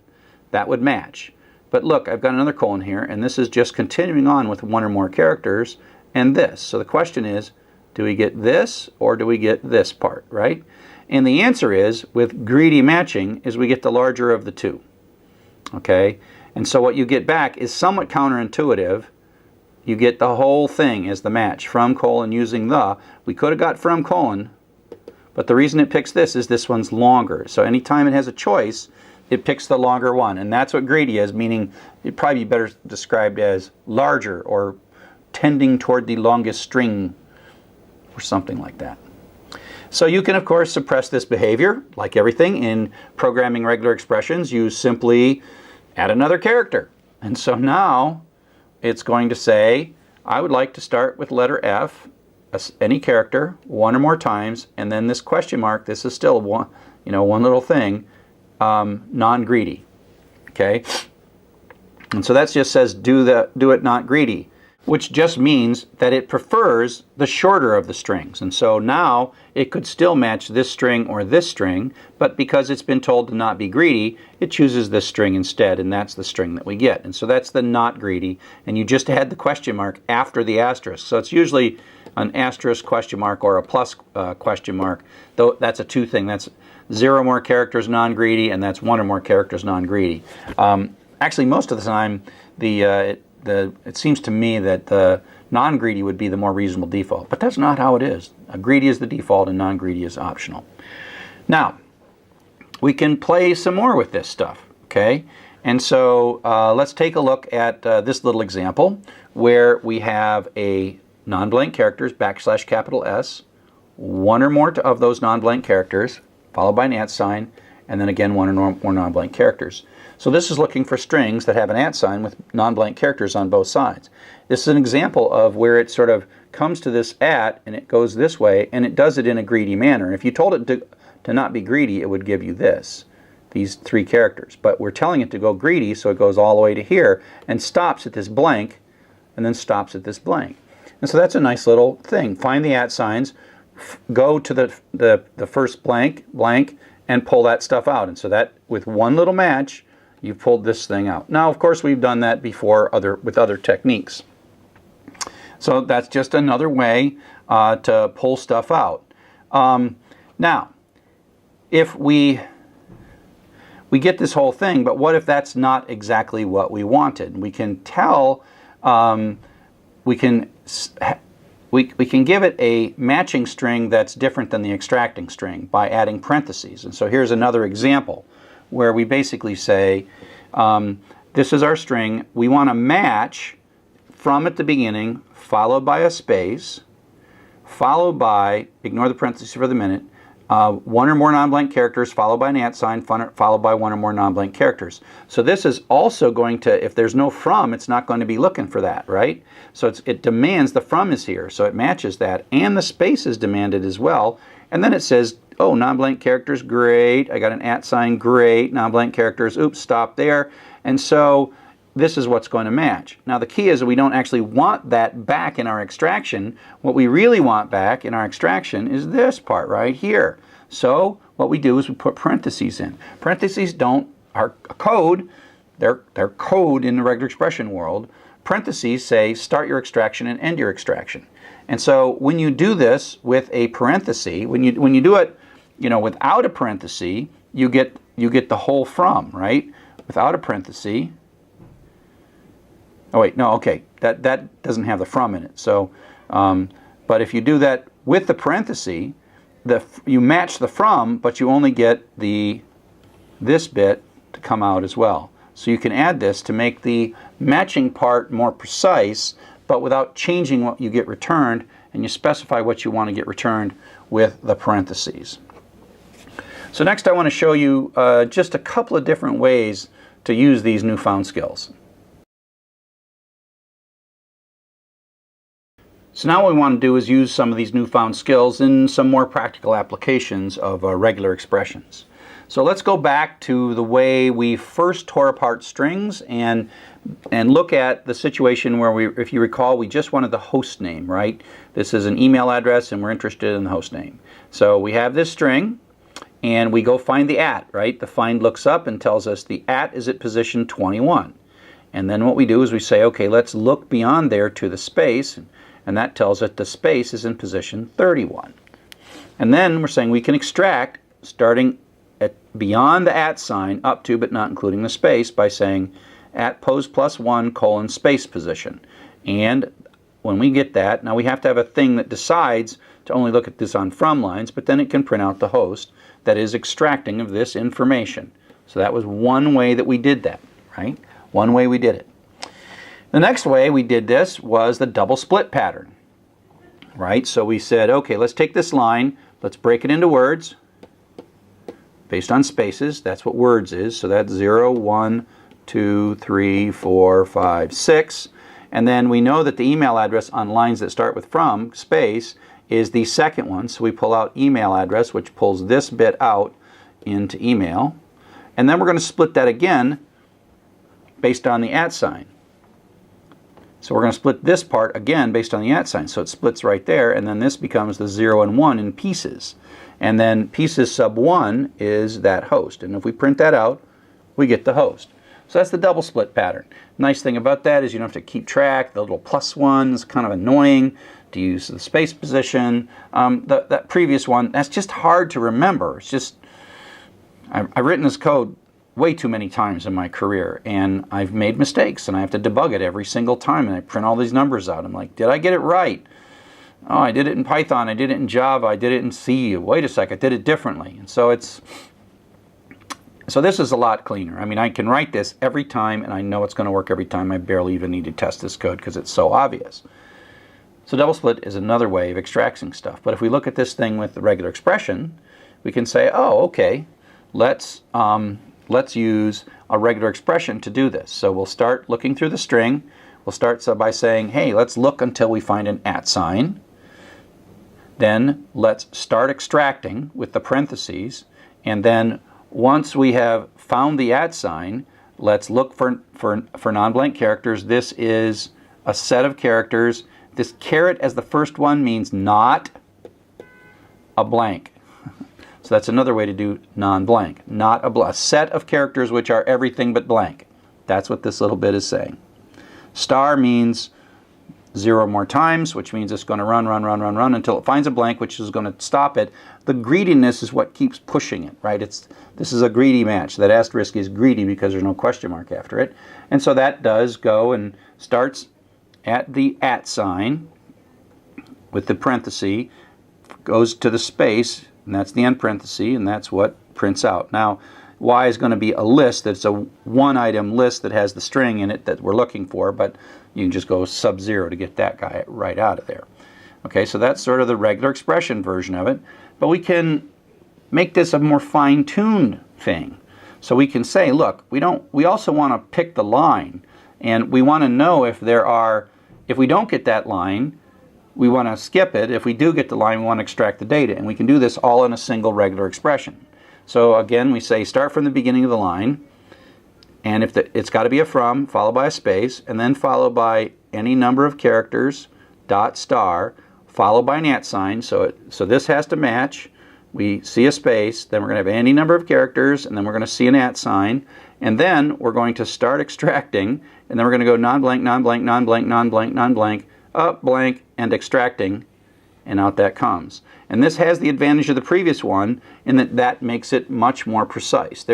That would match. But look, I've got another colon here, and this is just continuing on with one or more characters and this. So the question is, do we get this or do we get this part, right? And the answer is, with greedy matching, is we get the larger of the two. Okay? And so what you get back is somewhat counterintuitive. You get the whole thing as the match, from colon using the. We could have got from colon, but the reason it picks this is this one's longer. So anytime it has a choice, it picks the longer one. And that's what greedy is, meaning it'd probably be better described as larger or tending toward the longest string or something like that. So you can, of course, suppress this behavior. Like everything in programming regular expressions, you simply add another character. And so now it's going to say, I would like to start with letter F, any character, one or more times, and then this question mark, this is still one little thing, non-greedy. Okay? And so that just says do it not greedy, which just means that it prefers the shorter of the strings. And so now it could still match this string or this string, but because it's been told to not be greedy, it chooses this string instead, and that's the string that we get. And so that's the not greedy, and you just add the question mark after the asterisk. So it's usually an asterisk question mark or a plus question mark, though that's a two thing. That's 0 more characters non-greedy, and that's 1 or more characters non-greedy. Actually, most of the time, it seems to me that the non-greedy would be the more reasonable default, but that's not how it is. Greedy is the default and non-greedy is optional. Now, we can play some more with this stuff, okay? And so let's take a look at this little example where we have a non-blank characters, \S, 1 or more of those non-blank characters, followed by an @ sign, and then again 1 or more non-blank characters. So this is looking for strings that have an @ sign with non-blank characters on both sides. This is an example of where it sort of comes to this @ and it goes this way, and it does it in a greedy manner. If you told it to not be greedy, it would give you these 3 characters. But we're telling it to go greedy, so it goes all the way to here and stops at this blank, and then stops at this blank. And so that's a nice little thing. Find the @ signs, go to the first blank, and pull that stuff out. And so that, with one little match, you've pulled this thing out. Now, of course, we've done that before with other techniques. So that's just another way to pull stuff out. Now, if we get this whole thing, but what if that's not exactly what we wanted? We can tell, we can give it a matching string that's different than the extracting string by adding parentheses. And so here's another example where we basically say, this is our string. We want to match from at the beginning, followed by a space, followed by, ignore the parentheses for the minute, 1 or more non-blank characters, followed by an @ sign, followed by 1 or more non-blank characters. So this is also going to, if there's no from, it's not going to be looking for that, right? So it demands the from is here, so it matches that, and the space is demanded as well. And then it says, oh, non-blank characters, great. I got an @ sign, great. Non-blank characters, oops, stop there. And so this is what's going to match. Now the key is that we don't actually want that back in our extraction. What we really want back in our extraction is this part right here. So what we do is we put parentheses in. Parentheses are code. They're code in the regular expression world. Parentheses say start your extraction and end your extraction. And so when you do this with a parenthesis, when you do it, without a parenthesis, you get the whole from, right? Without a parenthesis. Oh wait, no, okay, that doesn't have the from in it. So, but if you do that with the parenthesis, you match the from, but you only get this bit to come out as well. So you can add this to make the matching part more precise, but without changing what you get returned, and you specify what you want to get returned with the parentheses. So next I want to show you just a couple of different ways to use these newfound skills. So now what we want to do is use some of these newfound skills in some more practical applications of regular expressions. So let's go back to the way we first tore apart strings and look at the situation where if you recall, we just wanted the host name, right? This is an email address and we're interested in the host name. So we have this string and we go find the @, right? The find looks up and tells us the @ is at position 21. And then what we do is we say, okay, let's look beyond there to the space, and that tells us the space is in position 31. And then we're saying we can extract starting at beyond the @ sign up to but not including the space by saying @pos +1 : space position. And when we get that, now we have to have a thing that decides to only look at this on from lines, but then it can print out the host that is extracting of this information. So that was one way that we did that, right? One way we did it. The next way we did this was the double split pattern, right? So we said, okay, let's take this line, let's break it into words based on spaces. That's what words is. So that's 0, 1, 2, 3, 4, 5, 6. And then we know that the email address on lines that start with from, space, is the second one. So we pull out email address, which pulls this bit out into email. And then we're going to split that again based on the @ sign. So we're going to split this part again based on the @ sign. So it splits right there, and then this becomes the 0 and 1 in pieces. And then pieces sub 1 is that host. And if we print that out, we get the host. So that's the double split pattern. Nice thing about that is you don't have to keep track. The little +1 is kind of annoying to use the space position. That previous one, that's just hard to remember. It's just, I've written this code way too many times in my career, and I've made mistakes, and I have to debug it every single time, and I print all these numbers out. I'm like, did I get it right? Oh, I did it in Python, I did it in Java, I did it in C. Wait a sec, I did it differently. And so this is a lot cleaner. I mean, I can write this every time, and I know it's going to work every time. I barely even need to test this code because it's so obvious. So double split is another way of extracting stuff. But if we look at this thing with the regular expression, we can say, oh, okay, let's let's use a regular expression to do this. So we'll start looking through the string. We'll start by saying, hey, let's look until we find an @ sign. Then let's start extracting with the parentheses. And then once we have found the @ sign, let's look for non-blank characters. This is a set of characters. This caret as the first one means not a blank. So that's another way to do non-blank. Not a set of characters which are everything but blank. That's what this little bit is saying. Star means 0 more times, which means it's going to run until it finds a blank, which is going to stop it. The greediness is what keeps pushing it, right? This is a greedy match. That asterisk is greedy because there's no question mark after it. And so that does go and starts at the @ sign with the parenthesis, goes to the space, and that's the end parenthesis, and that's what prints out. Now, Y is going to be a list that's a one-item list that has the string in it that we're looking for, but you can just go sub-0 to get that guy right out of there. Okay, so that's sort of the regular expression version of it, but we can make this a more fine-tuned thing. So we can say, look, we also want to pick the line, and we want to know if we don't get that line, we want to skip it. If we do get the line, we want to extract the data, and we can do this all in a single regular expression. So again, we say start from the beginning of the line, and it's got to be a from, followed by a space, and then followed by any number of characters, dot star, followed by an @ sign. So this has to match. We see a space, then we're going to have any number of characters, and then we're going to see an @ sign, and then we're going to start extracting, and then we're going to go non-blank, non-blank, non-blank, non-blank, non-blank, up, blank, and extracting, and out that comes. And this has the advantage of the previous one in that makes it much more precise.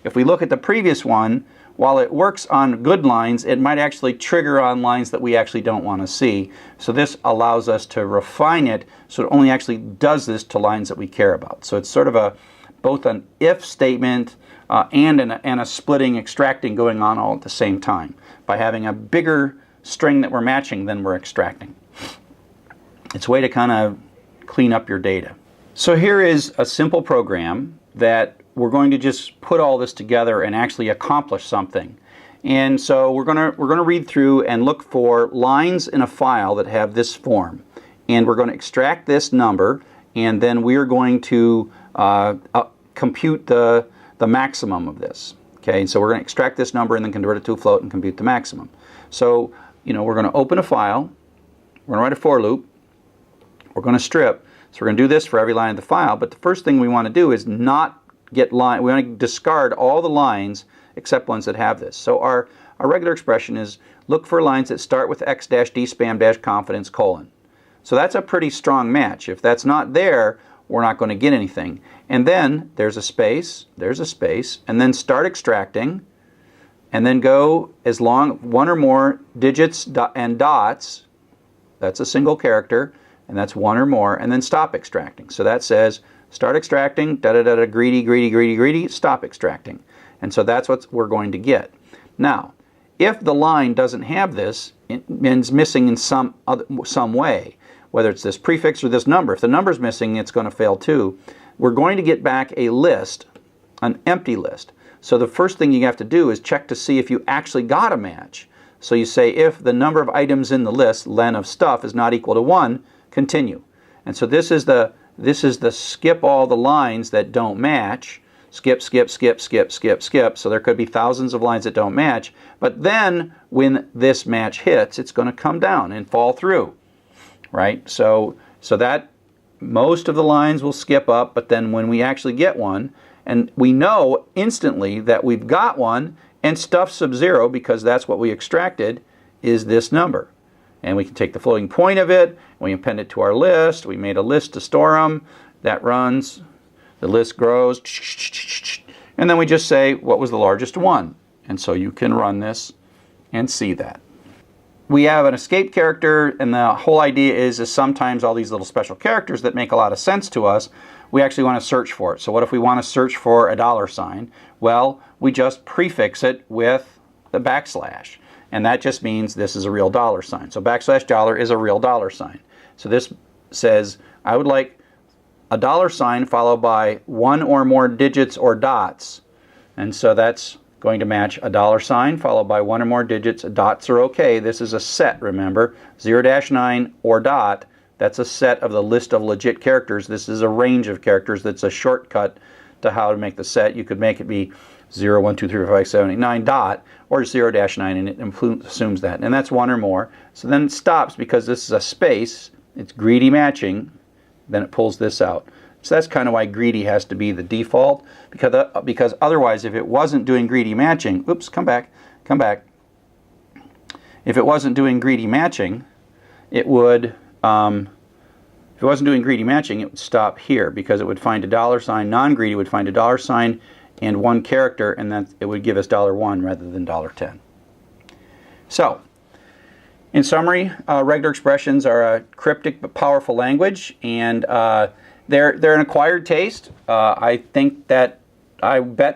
If we look at the previous one, while it works on good lines, it might actually trigger on lines that we actually don't want to see. So this allows us to refine it so it only actually does this to lines that we care about. So it's sort of both an if statement and a splitting, extracting going on all at the same time by having a bigger string that we're matching than we're extracting. It's a way to kind of clean up your data. So here is a simple program that we're going to just put all this together and actually accomplish something. And so we're going to read through and look for lines in a file that have this form. And we're going to extract this number, and then we're going to compute the maximum of this. Okay, so we're going to extract this number and then convert it to a float and compute the maximum. So, we're going to open a file, we're going to write a for loop, we're going to strip. So we're going to do this for every line of the file, but the first thing we want to do is not get line. We want to discard all the lines except ones that have this. So our regular expression is look for lines that start with x-dspam-confidence : So that's a pretty strong match. If that's not there, we're not going to get anything. And then there's a space, and then start extracting, and then go as long, one or more digits and dots, that's a single character, and that's one or more, and then stop extracting. So that says start extracting, greedy, stop extracting. And so that's what we're going to get. Now, if the line doesn't have this, it means missing in some way, whether it's this prefix or this number. If the number's missing, it's going to fail too. We're going to get back a list, an empty list. So the first thing you have to do is check to see if you actually got a match. So you say if the number of items in the list, len of stuff, is not equal to 1, continue. And so this is the skip all the lines that don't match. Skip. So there could be thousands of lines that don't match. But then when this match hits, it's going to come down and fall through, right? So that most of the lines will skip up, but then when we actually get one, and we know instantly that we've got one, and stuff sub-0, because that's what we extracted, is this number. And we can take the floating point of it, we append it to our list, we made a list to store them, that runs, the list grows, and then we just say what was the largest one. And so you can run this and see that. We have an escape character, and the whole idea is sometimes all these little special characters that make a lot of sense to us, we actually want to search for it. So what if we want to search for a $sign? Well, we just prefix it with the backslash. And that just means this is a real $sign. So $$ is a real $sign. So this says, I would like a $sign followed by one or more digits or dots, And so that's going to match a $sign followed by one or more digits. Dots are okay. This is a set, remember. 0-9 or dot, that's a set of the list of legit characters. This is a range of characters that's a shortcut to how to make the set. You could make it be 0, 1, 2, 3, 4, 5, 7, 8, 9 dot, or 0-9, and it assumes that. And that's one or more. So then it stops because this is a space. It's greedy matching. Then it pulls this out. So that's kind of why greedy has to be the default, because otherwise, if it wasn't doing greedy matching, oops, come back. If it wasn't doing greedy matching, it would, if it wasn't doing greedy matching, it would stop here, because it would find a $sign. Non-greedy would find a $sign and one character, and then it would give us $1 rather than $10. So, in summary, regular expressions are a cryptic but powerful language, and they're an acquired taste. I bet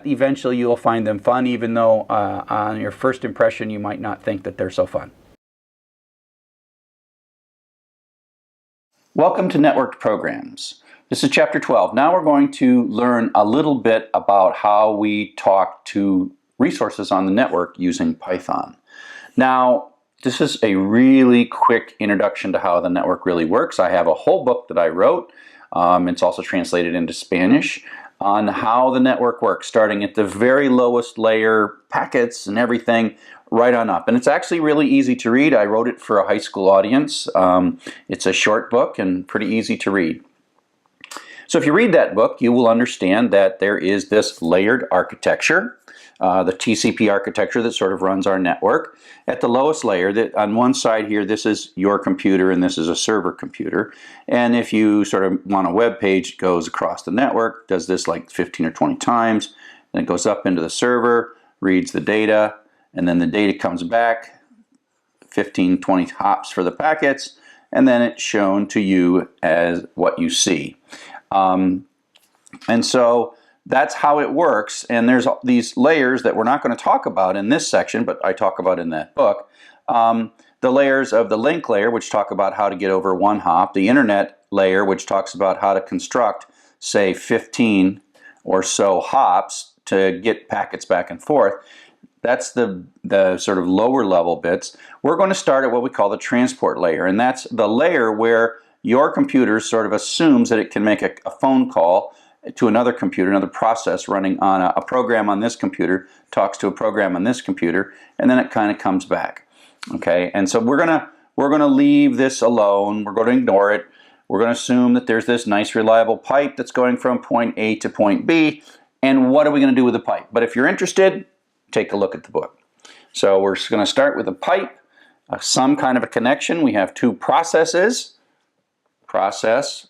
eventually you'll find them fun, even though on your first impression you might not think that they're so fun. Welcome to Networked Programs. This is Chapter 12. Now we're going to learn a little bit about how we talk to resources on the network using Python. Now, this is a really quick introduction to how the network really works. I have a whole book that I wrote. It's also translated into Spanish on how the network works, starting at the very lowest layer, packets and everything, right on up. And it's actually really easy to read. I wrote it for a high school audience. It's a short book and pretty easy to read. So if you read that book, you will understand that there is this layered architecture, the TCP architecture that sort of runs our network. At the lowest layer, that on one side here, this is your computer and this is a server computer. And if you sort of want a web page, it goes across the network, does this like 15 or 20 times, then it goes up into the server, reads the data, and then the data comes back, 15, 20 hops for the packets, and then it's shown to you as what you see. And so that's how it works, and there's these layers that we're not going to talk about in this section, but I talk about in that book. The layers of the link layer, which talk about how to get over one hop, the internet layer, which talks about how to construct, say, 15 or so hops to get packets back and forth. That's the sort of lower level bits. We're going to start at what we call the transport layer, and that's the layer where your computer sort of assumes that it can make a phone call to another computer, another process running on a program on this computer, talks to a program on this computer, and then it kind of comes back. Okay, and so we're gonna leave this alone. We're going to ignore it. We're going to assume that there's this nice reliable pipe that's going from point A to point B, and what are we going to do with the pipe? But if you're interested, take a look at the book. So we're going to start with a pipe, some kind of a connection. We have two processes, process,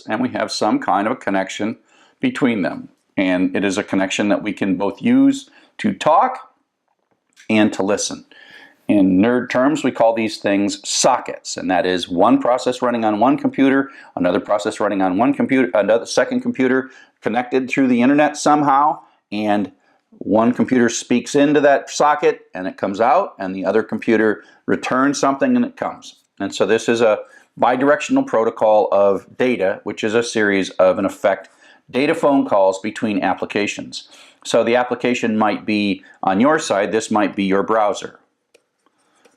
and we have some kind of a connection between them. And it is a connection that we can both use to talk and to listen. In nerd terms, we call these things sockets, and that is one process running on one computer, another process running on one computer, another second computer connected through the internet somehow, and one computer speaks into that socket and it comes out, and the other computer returns something and it comes. And so this is a bidirectional protocol of data, which is a series of, in effect, data phone calls between applications. So the application might be on your side, this might be your browser,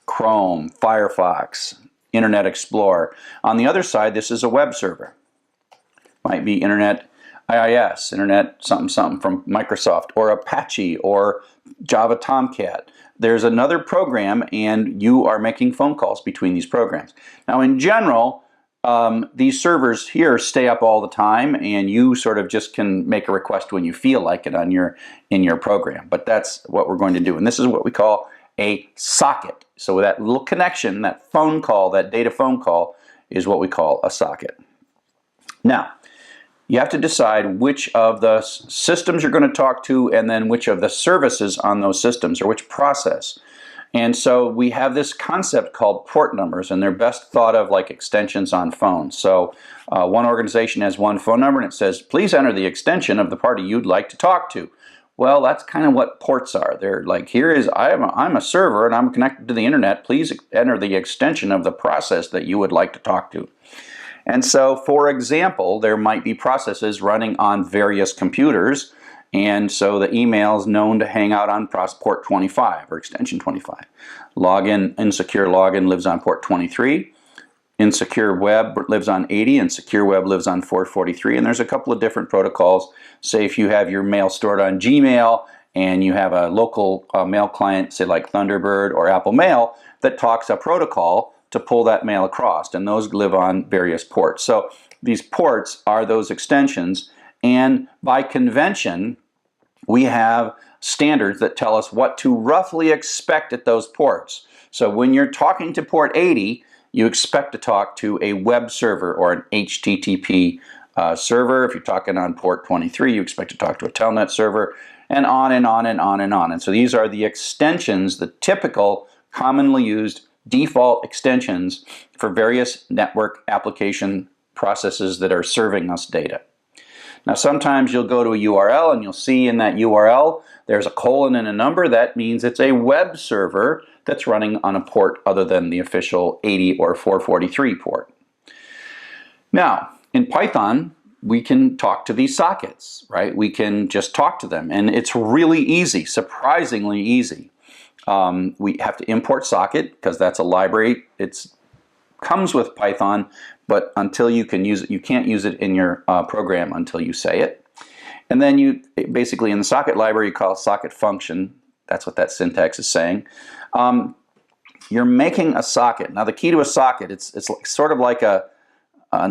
Chrome, Firefox, Internet Explorer. On the other side, this is a web server. Might be Internet IIS, Internet something something from Microsoft, or Apache, or Java Tomcat. There's another program, and you are making phone calls between these programs. Now, in general, these servers here stay up all the time, and you sort of just can make a request when you feel like it in your program. But that's what we're going to do, and this is what we call a socket. So that little connection, that phone call, that data phone call, is what we call a socket. Now, you have to decide which of the systems you're going to talk to, and then which of the services on those systems, or which process. And so we have this concept called port numbers, and they're best thought of like extensions on phones. So one organization has one phone number, and it says, please enter the extension of the party you'd like to talk to. Well, that's kind of what ports are. They're like, here is, I'm a server, and I'm connected to the internet. Please enter the extension of the process that you would like to talk to. And so, for example, there might be processes running on various computers, And so the email is known to hang out on port 25 or extension 25. Login, insecure login lives on port 23. Insecure web lives on 80, and secure web lives on 443. And there's a couple of different protocols. Say if you have your mail stored on Gmail and you have a local mail client, say like Thunderbird or Apple Mail, that talks a protocol to pull that mail across, and those live on various ports. So these ports are those extensions, and by convention, we have standards that tell us what to roughly expect at those ports. So when you're talking to port 80, you expect to talk to a web server or an HTTP server. If you're talking on port 23, you expect to talk to a telnet server, and on and on and on and on. And so these are the extensions, the typical, commonly used default extensions for various network application processes that are serving us data. Now sometimes you'll go to a URL and you'll see in that URL there's a colon and a number. That means it's a web server that's running on a port other than the official 80 or 443 port. Now in Python we can talk to these sockets, right? We can just talk to them, and it's really easy, surprisingly easy. We have to import socket because that's a library. It comes with Python, but until you can use it, you can't use it in your program until you say it. And then you basically in the socket library you call socket function. That's what that syntax is saying. You're making a socket. Now the key to a socket, it's sort of like an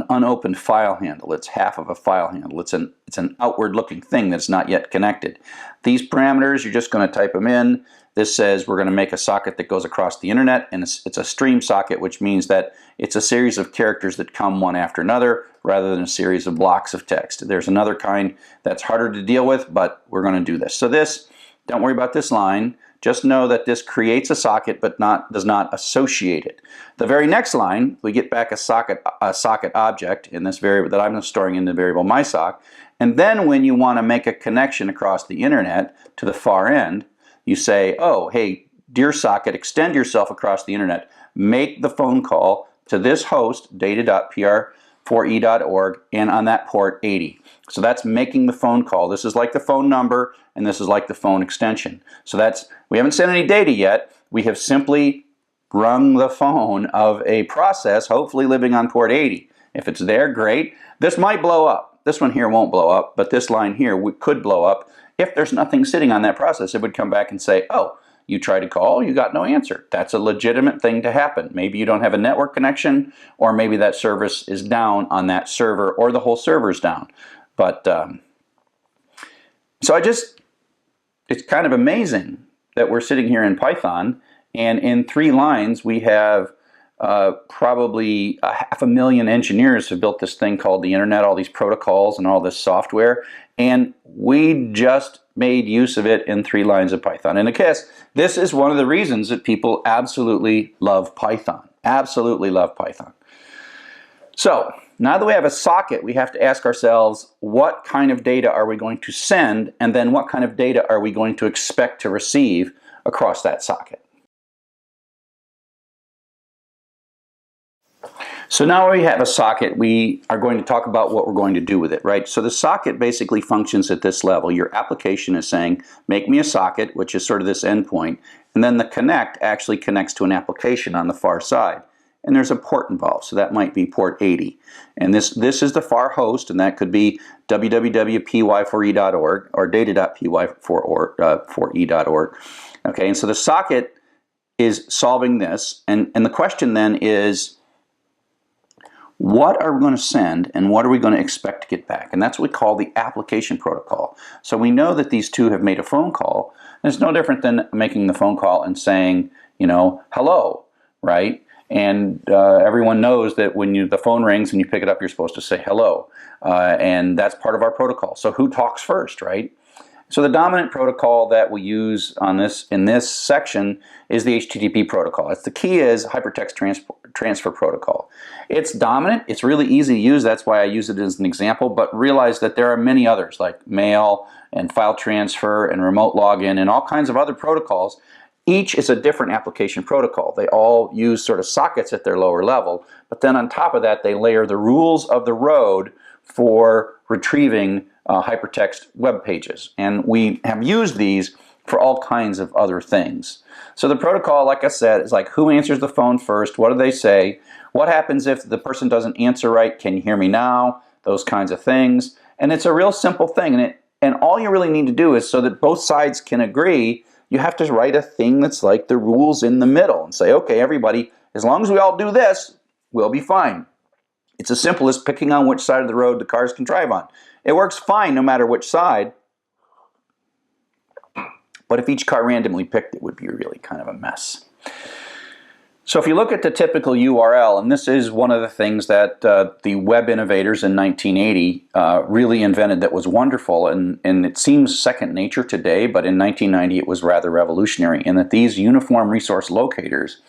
unopened file handle. It's half of a file handle. It's an outward looking thing that's not yet connected. These parameters, you're just going to type them in. This says we're going to make a socket that goes across the internet, and it's a stream socket, which means that it's a series of characters that come one after another rather than a series of blocks of text. There's another kind that's harder to deal with, but we're going to do this. So this, don't worry about this line. Just know that this creates a socket but does not associate it. The very next line, we get back a socket object in this variable that I'm storing in the variable mysock. And then when you want to make a connection across the internet to the far end, you say, oh, hey, dear socket, extend yourself across the internet. Make the phone call to this host, data.pr4e.org, and on that port 80. So that's making the phone call. This is like the phone number, and this is like the phone extension. So we haven't sent any data yet. We have simply rung the phone of a process, hopefully living on port 80. If it's there, great. This might blow up. This one here won't blow up, but this line here could blow up. If there's nothing sitting on that process, it would come back and say, oh, you tried to call, you got no answer. That's a legitimate thing to happen. Maybe you don't have a network connection, or maybe that service is down on that server, or the whole server's down. But so it's kind of amazing that we're sitting here in Python, and in 3 lines we have probably 500,000 engineers who built this thing called the internet, all these protocols and all this software, and we just made use of it in 3 lines of Python. And I guess this is one of the reasons that people absolutely love Python. Absolutely love Python. So now that we have a socket, we have to ask ourselves, what kind of data are we going to send, and then what kind of data are we going to expect to receive across that socket? So now we have a socket, we are going to talk about what we're going to do with it, right? So the socket basically functions at this level. Your application is saying, make me a socket, which is sort of this endpoint, and then the connect actually connects to an application on the far side. And there's a port involved, so that might be port 80. And this is the far host, and that could be www.py4e.org or data.py4e.org. Okay, and so the socket is solving this, and the question then is, what are we going to send and what are we going to expect to get back? And that's what we call the application protocol. So we know that these two have made a phone call. And it's no different than making the phone call and saying, you know, hello, right? And everyone knows that when the phone rings and you pick it up, you're supposed to say hello. And that's part of our protocol. So who talks first, right? So the dominant protocol that we use in this section is the HTTP protocol. The key is hypertext transfer protocol. It's dominant. It's really easy to use. That's why I use it as an example. But realize that there are many others like mail and file transfer and remote login and all kinds of other protocols. Each is a different application protocol. They all use sort of sockets at their lower level. But then on top of that, they layer the rules of the road for retrieving hypertext web pages. And we have used these for all kinds of other things. So the protocol, like I said, is like who answers the phone first, what do they say, what happens if the person doesn't answer right, can you hear me now, those kinds of things. And it's a real simple thing, and all you really need to do is, so that both sides can agree, you have to write a thing that's like the rules in the middle and say, okay, everybody, as long as we all do this, we'll be fine. It's as simple as picking on which side of the road the cars can drive on. It works fine no matter which side, but if each car randomly picked, it would be really kind of a mess. So if you look at the typical URL, and this is one of the things that the web innovators in 1980 really invented that was wonderful, and it seems second nature today, but in 1990 it was rather revolutionary, in that these uniform resource locators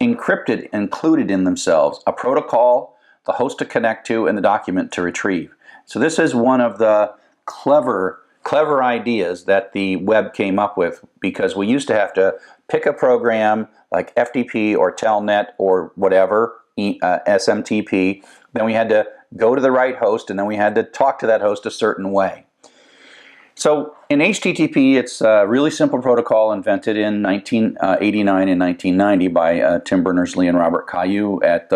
included in themselves a protocol, the host to connect to, and the document to retrieve. So this is one of the clever ideas that the web came up with, because we used to have to pick a program like FTP or Telnet or whatever, SMTP, then we had to go to the right host, and then we had to talk to that host a certain way. So in HTTP, it's a really simple protocol invented in 1989 and 1990 by Tim Berners-Lee and Robert Cailliau at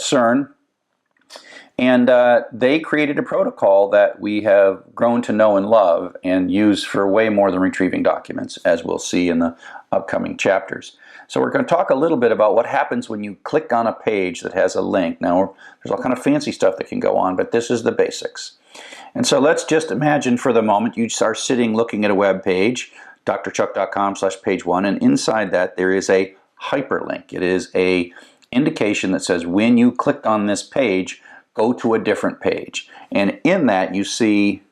CERN. And they created a protocol that we have grown to know and love and use for way more than retrieving documents, as we'll see in the upcoming chapters. So we're going to talk a little bit about what happens when you click on a page that has a link. Now, there's all kind of fancy stuff that can go on, but this is the basics. And so let's just imagine for the moment you are sitting looking at a web page, drchuck.com/page1, and inside that there is a hyperlink. It is a indication that says when you clicked on this page, go to a different page. And in that you see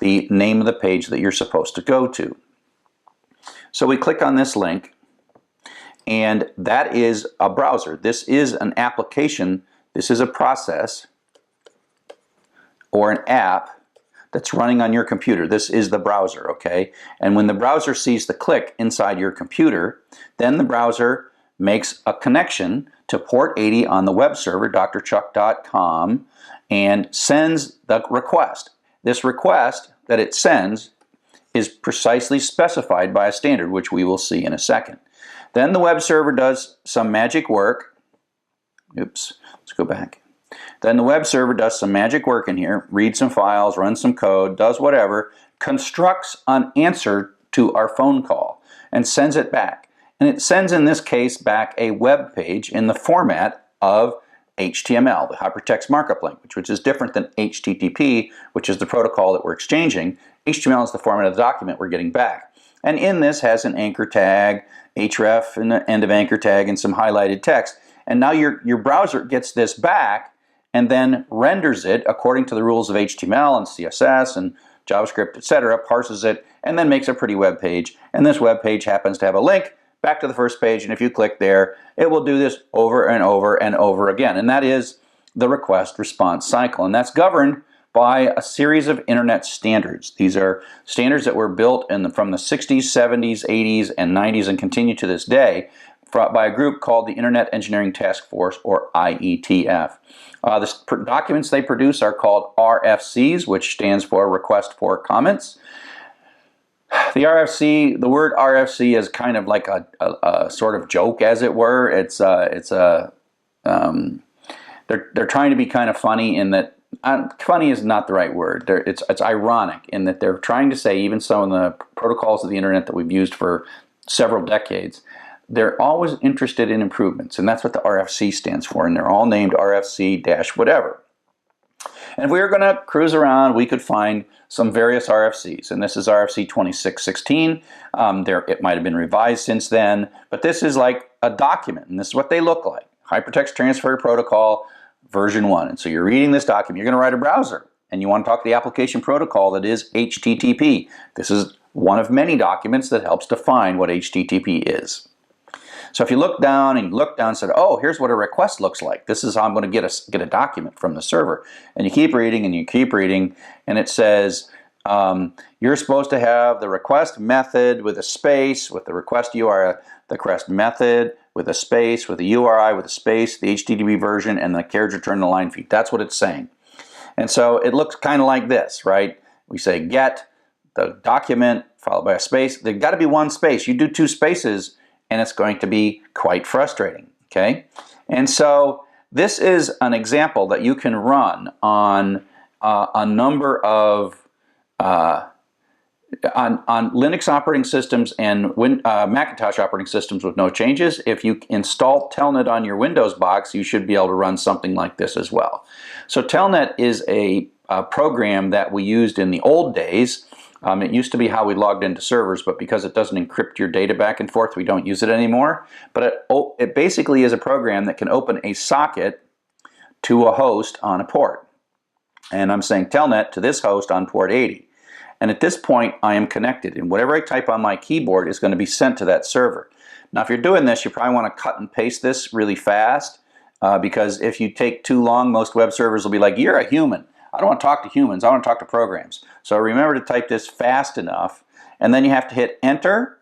the name of the page that you're supposed to go to. So we click on this link, and that is a browser. This is an application, this is a process or an app that's running on your computer. This is the browser, okay? And when the browser sees the click inside your computer, then the browser makes a connection to port 80 on the web server, drchuck.com, and sends the request. This request that it sends is precisely specified by a standard, which we will see in a second. Then the web server does some magic work. Oops, let's go back. Then the web server does some magic work in here, reads some files, runs some code, does whatever, constructs an answer to our phone call, and sends it back. And it sends, in this case, back a web page in the format of HTML, the hypertext markup language, which is different than HTTP, which is the protocol that we're exchanging. HTML is the format of the document we're getting back. And in this has an anchor tag, href, and the end of anchor tag, and some highlighted text. And now your browser gets this back and then renders it according to the rules of HTML and CSS and JavaScript, etc., parses it, and then makes a pretty web page. And this web page happens to have a link back to the first page, and if you click there, it will do this over and over and over again. And that is the request response cycle. And that's governed by a series of internet standards. These are standards that were built from the 60s, 70s, 80s, and 90s and continue to this day by a group called the Internet Engineering Task Force, or IETF. The documents they produce are called RFCs, which stands for Request for Comments. The word RFC is kind of like a sort of joke, as it were. They're trying to be kind of funny in that. Funny is not the right word. It's ironic in that they're trying to say, even some of the protocols of the internet that we've used for several decades, they're always interested in improvements, and that's what the RFC stands for. And they're all named RFC-whatever. And if we were going to cruise around, we could find some various RFCs. And this is RFC 2616. It might have been revised since then, but this is like a document, and this is what they look like. Hypertext Transfer Protocol version 1. And so you're reading this document. You're going to write a browser, and you want to talk to the application protocol that is HTTP. This is one of many documents that helps define what HTTP is. So if you look down and said, oh, here's what a request looks like. This is how I'm going to get a document from the server. And you keep reading and you keep reading, and it says you're supposed to have the request method with a space with the request URL, the request method with a space, with a URI, with a space, the HTTP version, and the carriage return the line feed. That's what it's saying. And so it looks kind of like this, right? We say get the document followed by a space. There's got to be one space. You do two spaces and it's going to be quite frustrating, okay? And so this is an example that you can run on a number of on Linux operating systems and Macintosh operating systems with no changes. If you install Telnet on your Windows box, you should be able to run something like this as well. So Telnet is a program that we used in the old days. It used to be how we logged into servers, but because it doesn't encrypt your data back and forth, we don't use it anymore. But it basically is a program that can open a socket to a host on a port. And I'm saying Telnet to this host on port 80. And at this point, I am connected, and whatever I type on my keyboard is going to be sent to that server. Now, if you're doing this, you probably want to cut and paste this really fast, because if you take too long, most web servers will be like, you're a human. I don't want to talk to humans. I want to talk to programs. So remember to type this fast enough, and then you have to hit Enter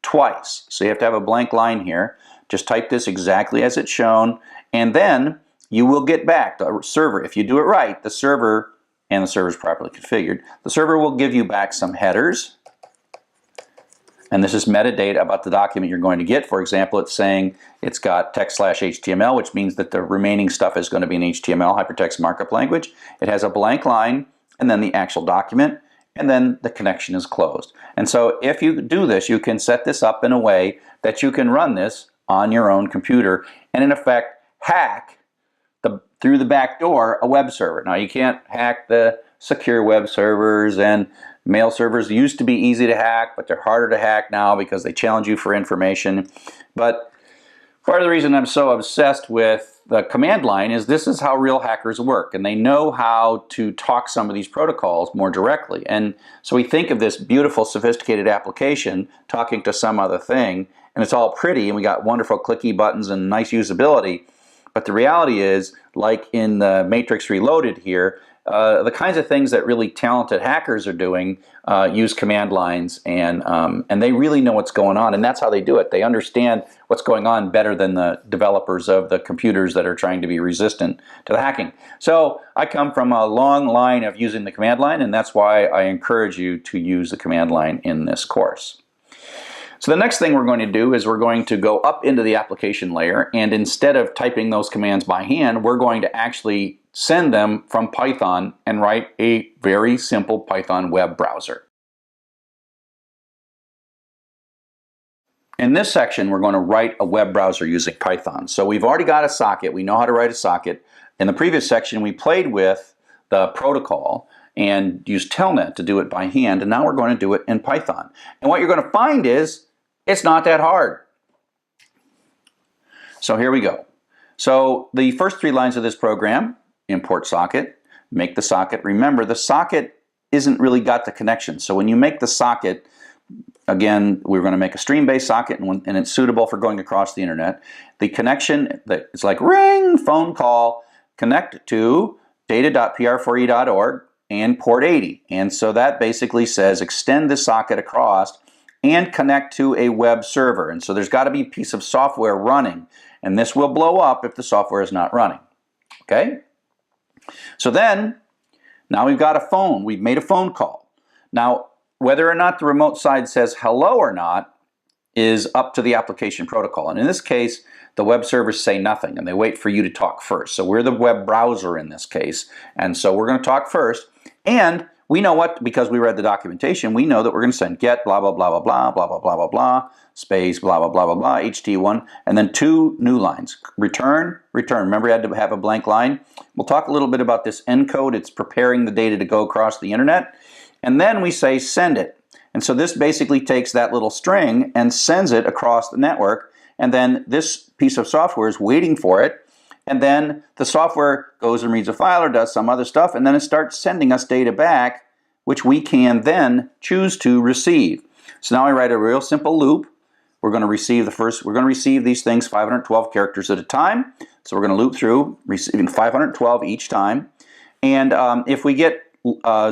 twice. So you have to have a blank line here. Just type this exactly as it's shown, and then you will get back the server. If you do it right, the server, and the server is properly configured, the server will give you back some headers. And this is metadata about the document you're going to get. For example, it's saying it's got text/HTML, which means that the remaining stuff is going to be in HTML, hypertext markup language. It has a blank line, and then the actual document, and then the connection is closed. And so if you do this, you can set this up in a way that you can run this on your own computer and in effect hack through the back door a web server. Now you can't hack the secure web servers, and mail servers used to be easy to hack, but they're harder to hack now because they challenge you for information. But part of the reason I'm so obsessed with the command line is this is how real hackers work, and they know how to talk some of these protocols more directly. And so we think of this beautiful, sophisticated application talking to some other thing, and it's all pretty, and we got wonderful clicky buttons and nice usability. But the reality is, like in the Matrix Reloaded here, the kinds of things that really talented hackers are doing use command lines, and they really know what's going on, and that's how they do it. They understand what's going on better than the developers of the computers that are trying to be resistant to the hacking. So I come from a long line of using the command line, and that's why I encourage you to use the command line in this course. So the next thing we're going to do is we're going to go up into the application layer, and instead of typing those commands by hand, we're going to actually send them from Python and write a very simple Python web browser. In this section, we're going to write a web browser using Python. So we've already got a socket. We know how to write a socket. In the previous section, we played with the protocol and used Telnet to do it by hand, and now we're going to do it in Python. And what you're going to find is it's not that hard. So here we go. So the first three lines of this program: import socket, make the socket. Remember, the socket isn't really got the connection. So when you make the socket, again, we're going to make a stream-based socket, and it's suitable for going across the internet. The connection, it's like ring, phone call, connect to data.pr4e.org and port 80. And so that basically says extend the socket across and connect to a web server. And so there's got to be a piece of software running, and this will blow up if the software is not running. Okay? So then, now we've got a phone. We've made a phone call. Now, whether or not the remote side says hello or not is up to the application protocol. And in this case, the web servers say nothing, and they wait for you to talk first. So we're the web browser in this case, and so we're going to talk first. And we know what, because we read the documentation, we know that we're going to send get blah, blah, blah, blah, blah, blah, blah, blah, blah, blah, space, blah, blah, blah, blah, blah, HT1, and then two new lines. Return, return. Remember, you had to have a blank line. We'll talk a little bit about this encode. It's preparing the data to go across the internet. And then we say send it. And so this basically takes that little string and sends it across the network. And then this piece of software is waiting for it. And then the software goes and reads a file or does some other stuff, and then it starts sending us data back, which we can then choose to receive. So now I write a real simple loop. We're going to receive these things 512 characters at a time. So we're going to loop through, receiving 512 each time. And if we get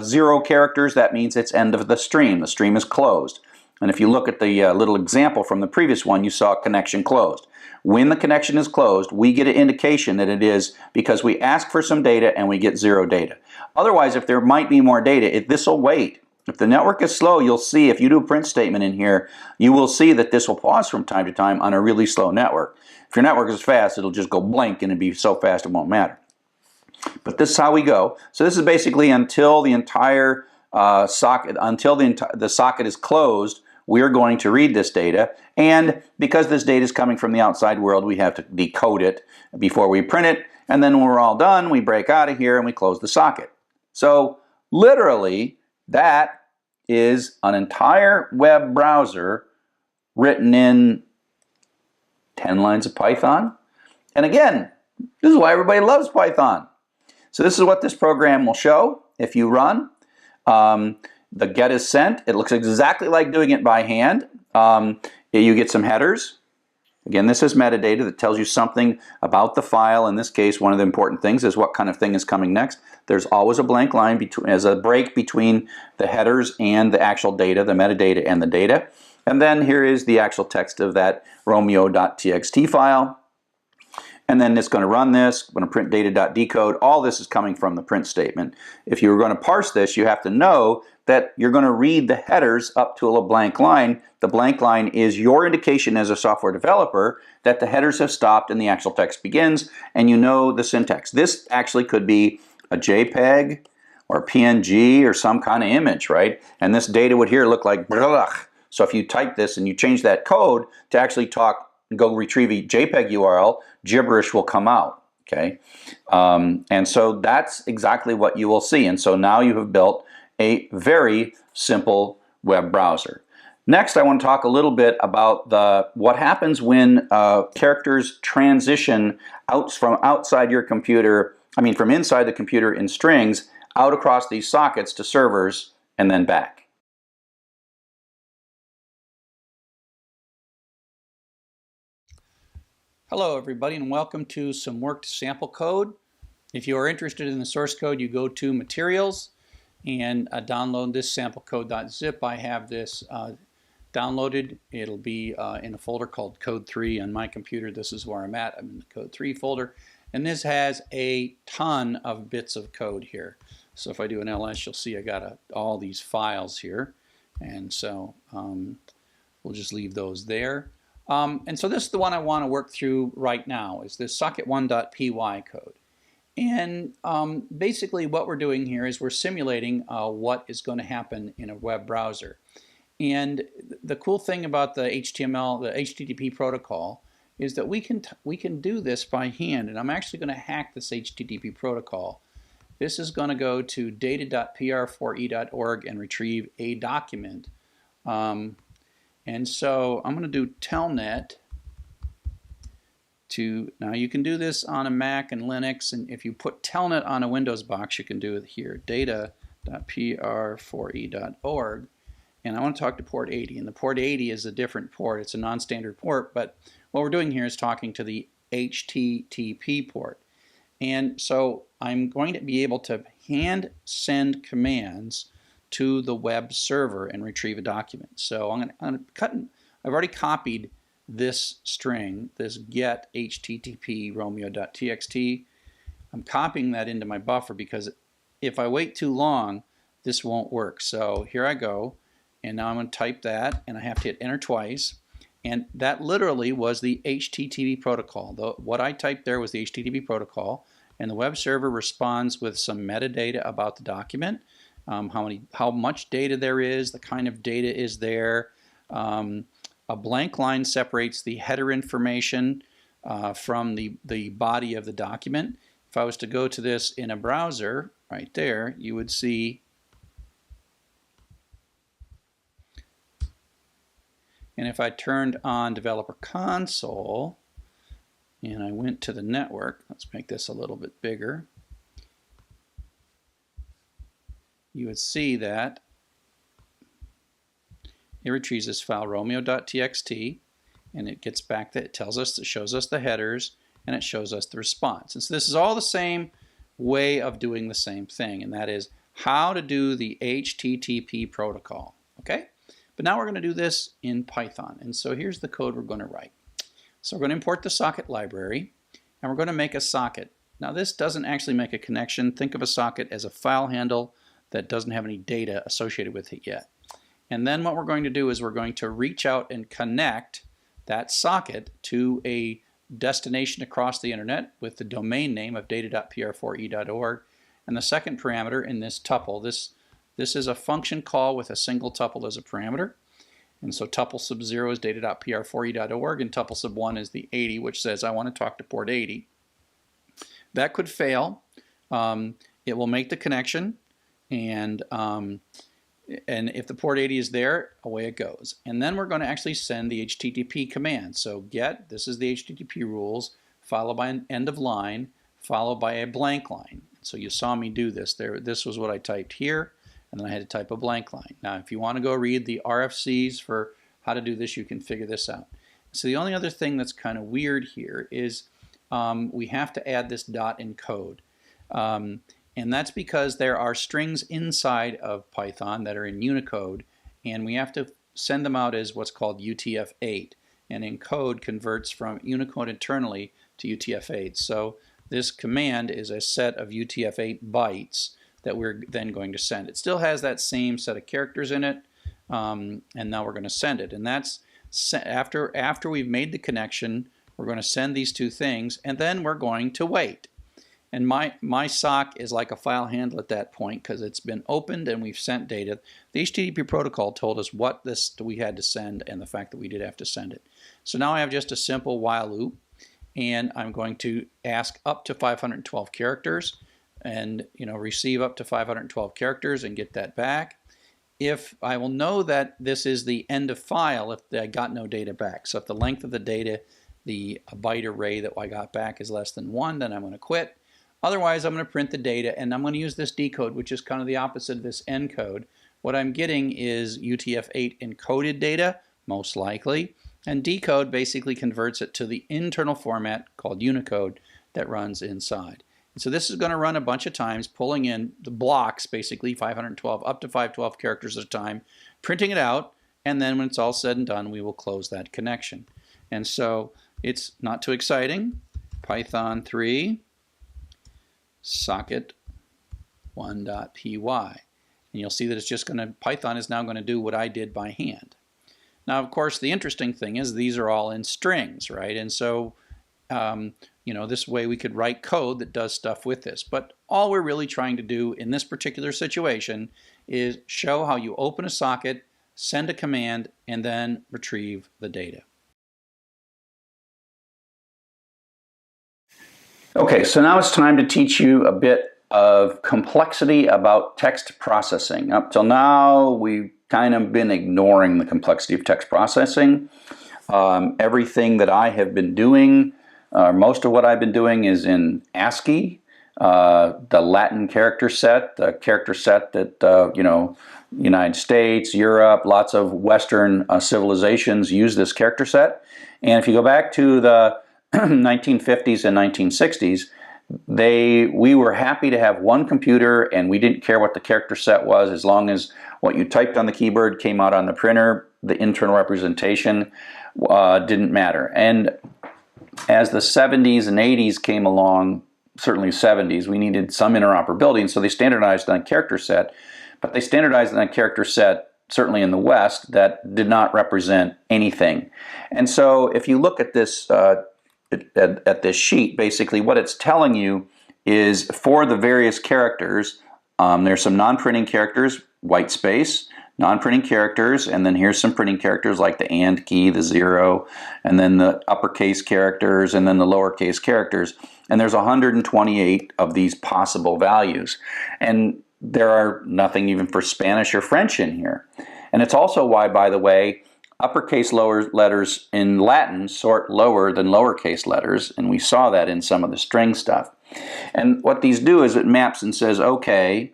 0 characters, that means it's end of the stream. The stream is closed. And if you look at the little example from the previous one, you saw connection closed. When the connection is closed, we get an indication that it is because we ask for some data and we get 0 data. Otherwise, if there might be more data, this will wait. If the network is slow, you'll see, if you do a print statement in here, you will see that this will pause from time to time on a really slow network. If your network is fast, it'll just go blank and it'll be so fast it won't matter. But this is how we go. So this is basically until the entire socket, until the socket is closed, we're going to read this data. And because this data is coming from the outside world, we have to decode it before we print it. And then when we're all done, we break out of here and we close the socket. So literally, that is an entire web browser written in 10 lines of Python. And again, this is why everybody loves Python. So this is what this program will show if you run. The get is sent. It looks exactly like doing it by hand. You get some headers. Again, this is metadata that tells you something about the file. In this case, one of the important things is what kind of thing is coming next. There's always a blank line as a break between the headers and the actual data, the metadata and the data. And then here is the actual text of that romeo.txt file. And then it's going to run this, going to print data.decode. All this is coming from the print statement. If you were going to parse this, you have to know that you're going to read the headers up to a blank line. The blank line is your indication as a software developer that the headers have stopped and the actual text begins, and you know the syntax. This actually could be a JPEG or a PNG or some kind of image, right? And this data would here look like blah. So if you type this and you change that code to actually go retrieve a JPEG URL, gibberish will come out, okay? And so that's exactly what you will see. And so now you have built a very simple web browser. Next, I want to talk a little bit about what happens when characters transition from outside your computer, from inside the computer in strings, out across these sockets to servers and then back. Hello everybody and welcome to some worked sample code. If you are interested in the source code, you go to materials and download this sample code.zip. I have this downloaded. It'll be in a folder called code 3 on my computer. This is where I'm at. I'm in the code 3 folder, and this has a ton of bits of code here. So if I do an ls, you'll see I got all these files here, and so we'll just leave those there. And so this is the one I want to work through right now, is this socket1.py code. And basically what we're doing here is we're simulating what is going to happen in a web browser. And the cool thing about the HTML, the HTTP protocol, is that we can do this by hand. And I'm actually going to hack this HTTP protocol. This is going to go to data.pr4e.org and retrieve a document. And so I'm going to do telnet now you can do this on a Mac and Linux, and if you put telnet on a Windows box, you can do it here, data.pr4e.org. And I want to talk to port 80, and the port 80 is a different port. It's a non-standard port, but what we're doing here is talking to the HTTP port. And so I'm going to be able to hand send commands to the web server and retrieve a document. So I'm going to cut. I've already copied this string, this get http romeo.txt. I'm copying that into my buffer because if I wait too long, this won't work. So here I go, and now I'm going to type that, and I have to hit enter twice. And that literally was the HTTP protocol. What I typed there was the HTTP protocol, and the web server responds with some metadata about the document. How much data there is, the kind of data is there. A blank line separates the header information from the body of the document. If I was to go to this in a browser, right there, you would see, and if I turned on Developer Console and I went to the network, let's make this a little bit bigger, you would see that it retrieves this file romeo.txt, and it gets back that it shows us the headers, and it shows us the response. And so this is all the same way of doing the same thing, and that is how to do the HTTP protocol. Okay? But now we're going to do this in Python, and so here's the code we're going to write. So we're going to import the socket library, and we're going to make a socket. Now this doesn't actually make a connection. Think of a socket as a file handle that doesn't have any data associated with it yet. And then what we're going to do is we're going to reach out and connect that socket to a destination across the internet with the domain name of data.pr4e.org. And the second parameter in this tuple, this is a function call with a single tuple as a parameter. And so tuple sub 0 is data.pr4e.org, and tuple sub 1 is the 80, which says I want to talk to port 80. That could fail. It will make the connection, and if the port 80 is there, away it goes. And then we're going to actually send the HTTP command. So get, this is the HTTP rules, followed by an end of line, followed by a blank line. So you saw me do this. This was what I typed here, and then I had to type a blank line. Now, if you want to go read the RFCs for how to do this, you can figure this out. So the only other thing that's kind of weird here is we have to add this dot in code. And that's because there are strings inside of Python that are in Unicode, and we have to send them out as what's called UTF-8. And encode converts from Unicode internally to UTF-8. So this command is a set of UTF-8 bytes that we're then going to send. It still has that same set of characters in it, and now we're going to send it. And that's after we've made the connection, we're going to send these two things, and then we're going to wait. And my sock is like a file handle at that point because it's been opened and we've sent data. The HTTP protocol told us what we had to send and the fact that we did have to send it. So now I have just a simple while loop, and I'm going to ask up to 512 characters and receive up to 512 characters and get that back. If I will know that this is the end of file if I got no data back. So if the length of the data, the byte array that I got back is less than 1, then I'm going to quit. Otherwise, I'm going to print the data, and I'm going to use this decode, which is kind of the opposite of this encode. What I'm getting is UTF-8 encoded data, most likely, and decode basically converts it to the internal format called Unicode that runs inside. And so this is going to run a bunch of times, pulling in the blocks, basically 512, up to 512 characters at a time, printing it out, and then when it's all said and done, we will close that connection. And so it's not too exciting. Python 3 socket 1.py, and you'll see that it's just going to, Python is now going to do what I did by hand. Now, of course, the interesting thing is these are all in strings, right? And so, this way we could write code that does stuff with this. But all we're really trying to do in this particular situation is show how you open a socket, send a command, and then retrieve the data. Okay, so now it's time to teach you a bit of complexity about text processing. Up till now, we've kind of been ignoring the complexity of text processing. Everything that I have been doing, most of what I've been doing is in ASCII, the Latin character set, the character set that, United States, Europe, lots of Western civilizations use this character set. And if you go back to the 1950s and 1960s, we were happy to have one computer, and we didn't care what the character set was as long as what you typed on the keyboard came out on the printer. The internal representation didn't matter. And as the 70s and 80s came along, certainly 70s, we needed some interoperability, and so they standardized on a character set, but they standardized on a character set certainly in the West that did not represent anything. And so if you look at this at this sheet, basically what it's telling you is for the various characters, there's some non-printing characters, white space, non-printing characters, and then here's some printing characters like the and key, the 0, and then the uppercase characters, and then the lowercase characters. And there's 128 of these possible values. And there are nothing even for Spanish or French in here. And it's also why, by the way, uppercase lower letters in Latin sort lower than lowercase letters, and we saw that in some of the string stuff. And what these do is it maps and says, okay,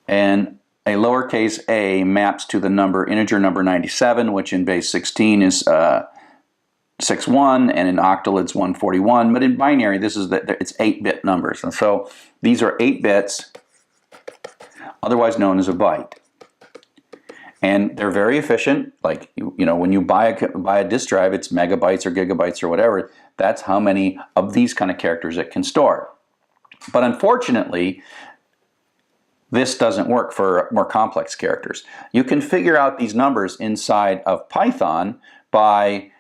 and a lowercase a maps to the integer number 97, which in base 16 is 61, and in octal it's 141. But in binary, it's 8-bit numbers, and so these are 8 bits, otherwise known as a byte. And they're very efficient. Like, you know, when you buy a disk drive, it's megabytes or gigabytes or whatever. That's how many of these kind of characters it can store. But unfortunately, this doesn't work for more complex characters. You can figure out these numbers inside of Python by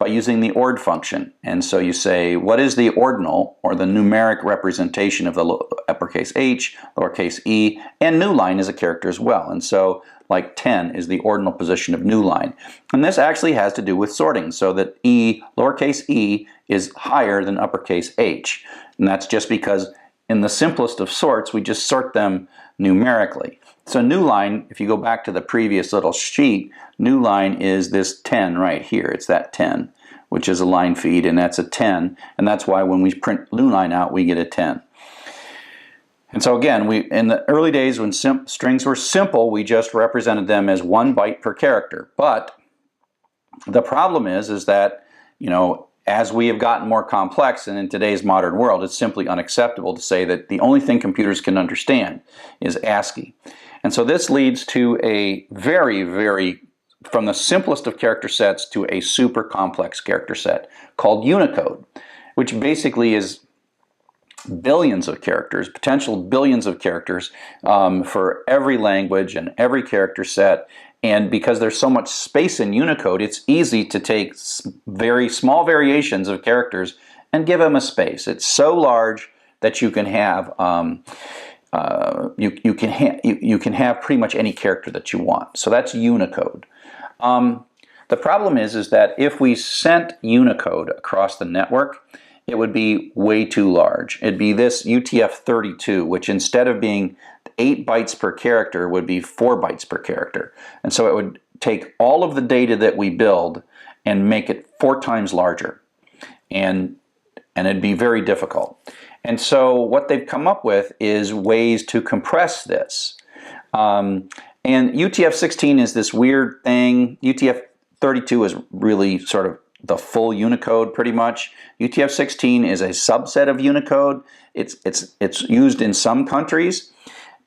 using the ord function. And so you say, what is the ordinal, or the numeric representation of the uppercase H, lowercase e, and new line is a character as well. And so, like 10 is the ordinal position of new line. And this actually has to do with sorting, so that e, lowercase e, is higher than uppercase H. And that's just because in the simplest of sorts, we just sort them numerically. So new line, if you go back to the previous little sheet, new line is this 10 right here. It's that 10, which is a line feed, and that's a 10. And that's why when we print new line out, we get a 10. And so again, in the early days when strings were simple, we just represented them as 1 byte per character. But the problem is that, you know, as we have gotten more complex, and in today's modern world, it's simply unacceptable to say that the only thing computers can understand is ASCII. And so this leads to a from the simplest of character sets to a super complex character set called Unicode, which basically is billions of characters, potential billions of characters for every language and every character set. And because there's so much space in Unicode, it's easy to take very small variations of characters and give them a space. It's so large that you can have you can have pretty much any character that you want. So that's Unicode. The problem is that if we sent Unicode across the network, it would be way too large. It'd be this UTF-32, which instead of being 8 bytes per character would be 4 bytes per character. And so it would take all of the data that we build and make it 4 times larger. And it'd be very difficult. And so what they've come up with is ways to compress this. And UTF-16 is this weird thing. UTF-32 is really sort of the full Unicode, pretty much. UTF-16 is a subset of Unicode. It's used in some countries,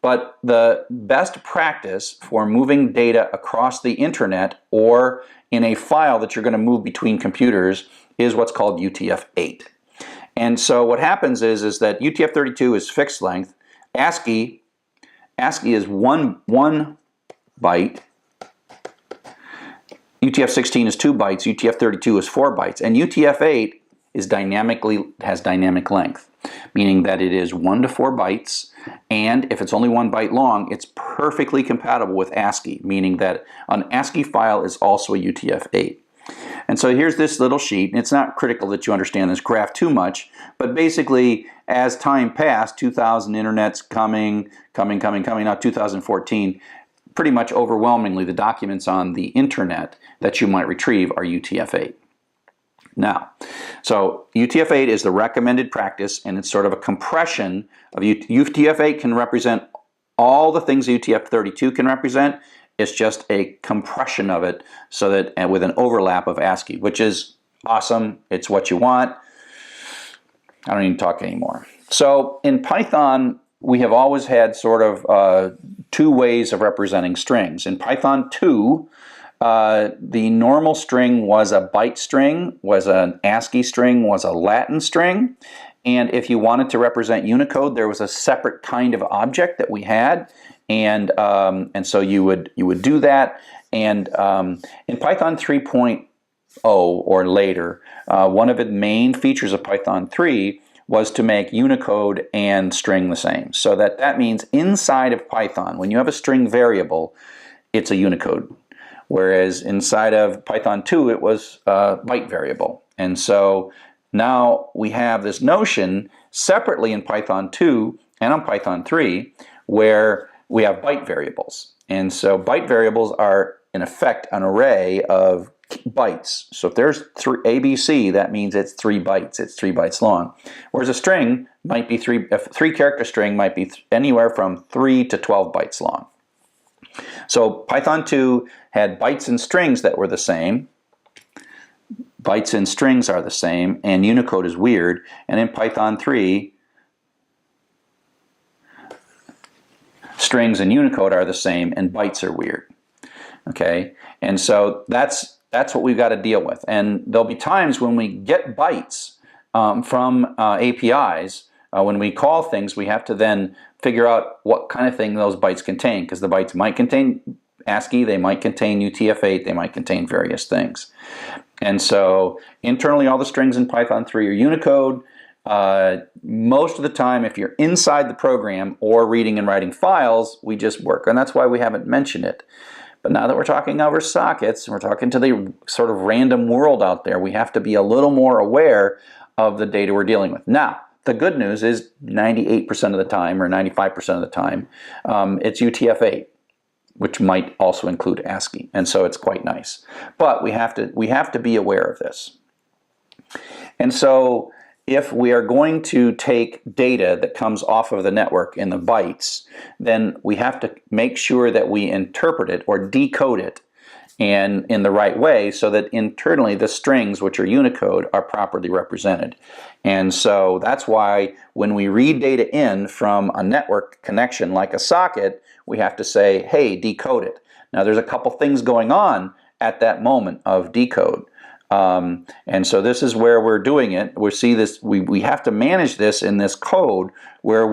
but the best practice for moving data across the internet or in a file that you're going to move between computers is what's called UTF-8. And so what happens is that UTF-32 is fixed length. ASCII is one byte. UTF-16 is 2 bytes, UTF-32 is 4 bytes, and UTF-8 has dynamic length, meaning that it is 1 to 4 bytes, and if it's only 1 byte long, it's perfectly compatible with ASCII, meaning that an ASCII file is also a UTF-8. And so here's this little sheet, and it's not critical that you understand this graph too much, but basically as time passed, 2000 internet's coming, now 2014, pretty much overwhelmingly the documents on the internet that you might retrieve are UTF-8. Now, so UTF-8 is the recommended practice, and it's sort of a compression of UTF-8 can represent all the things UTF-32 can represent. It's just a compression of it, so that, and with an overlap of ASCII, which is awesome. It's what you want. I don't need to talk anymore. So in Python, we have always had sort of 2 ways of representing strings. In Python 2, the normal string was a byte string, was an ASCII string, was a Latin string. And if you wanted to represent Unicode, there was a separate kind of object that we had. And so you would do that. And in Python 3.0 or later, one of the main features of Python 3 was to make Unicode and string the same. So that means inside of Python, when you have a string variable, it's a Unicode. Whereas inside of Python 2, it was a byte variable. And so now we have this notion separately in Python 2 and on Python 3 where we have byte variables. And so byte variables are, in effect, an array of bytes. So if there's ABC, that means it's 3 bytes. It's 3 bytes long. Whereas a string might be a 3-character string might be anywhere from 3 to 12 bytes long. So Python 2 had bytes and strings that were the same. Bytes and strings are the same, and Unicode is weird. And in Python 3, strings and Unicode are the same, and bytes are weird. Okay, and so that's what we've got to deal with. And there'll be times when we get bytes from APIs. When we call things, we have to then figure out what kind of thing those bytes contain, because the bytes might contain ASCII, they might contain UTF-8, they might contain various things. And so internally, all the strings in Python 3 are Unicode. Most of the time, if you're inside the program or reading and writing files, we just work. And that's why we haven't mentioned it. But now that we're talking over sockets, we're talking to the sort of random world out there, we have to be a little more aware of the data we're dealing with. Now, the good news is 98% of the time, or 95% of the time, it's UTF-8, which might also include ASCII, and so it's quite nice. But we have to be aware of this. And so if we are going to take data that comes off of the network in the bytes, then we have to make sure that we interpret it or decode it and in the right way, so that internally the strings, which are Unicode, are properly represented. And so that's why when we read data in from a network connection like a socket, we have to say, hey, decode it. Now there's a couple things going on at that moment of decode. And so this is where we're doing it. We see this, we have to manage this in this code where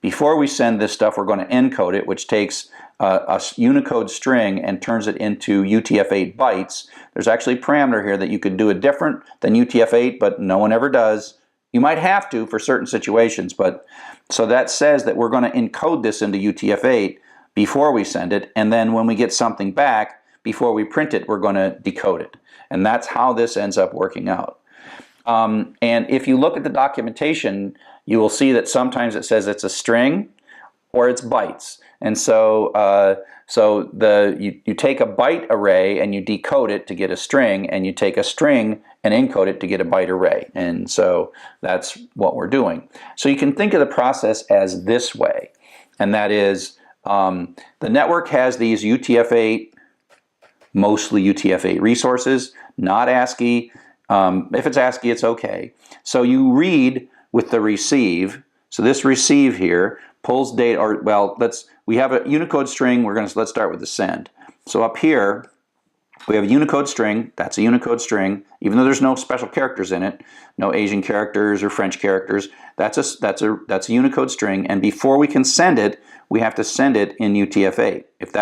before we send this stuff, we're going to encode it, which takes a Unicode string and turns it into UTF-8 bytes. There's actually a parameter here that you could do it different than UTF-8, but no one ever does. You might have to for certain situations, but so that says that we're going to encode this into UTF-8 before we send it, and then when we get something back, before we print it, we're going to decode it. And that's how this ends up working out. And if you look at the documentation, you will see that sometimes it says it's a string or it's bytes. And so you take a byte array and you decode it to get a string, and you take a string and encode it to get a byte array. And so that's what we're doing. So you can think of the process as this way, and that is the network has these UTF-8, mostly UTF-8 resources, not ASCII. If it's ASCII, it's okay. So you read with the receive. So this receive here pulls data, or well, we have a Unicode string. Let's start with the send. So up here we have a Unicode string. That's a Unicode string, even though there's no special characters in it, no Asian characters or French characters. That's a Unicode string, and before we can send it, we have to send it in UTF-8. If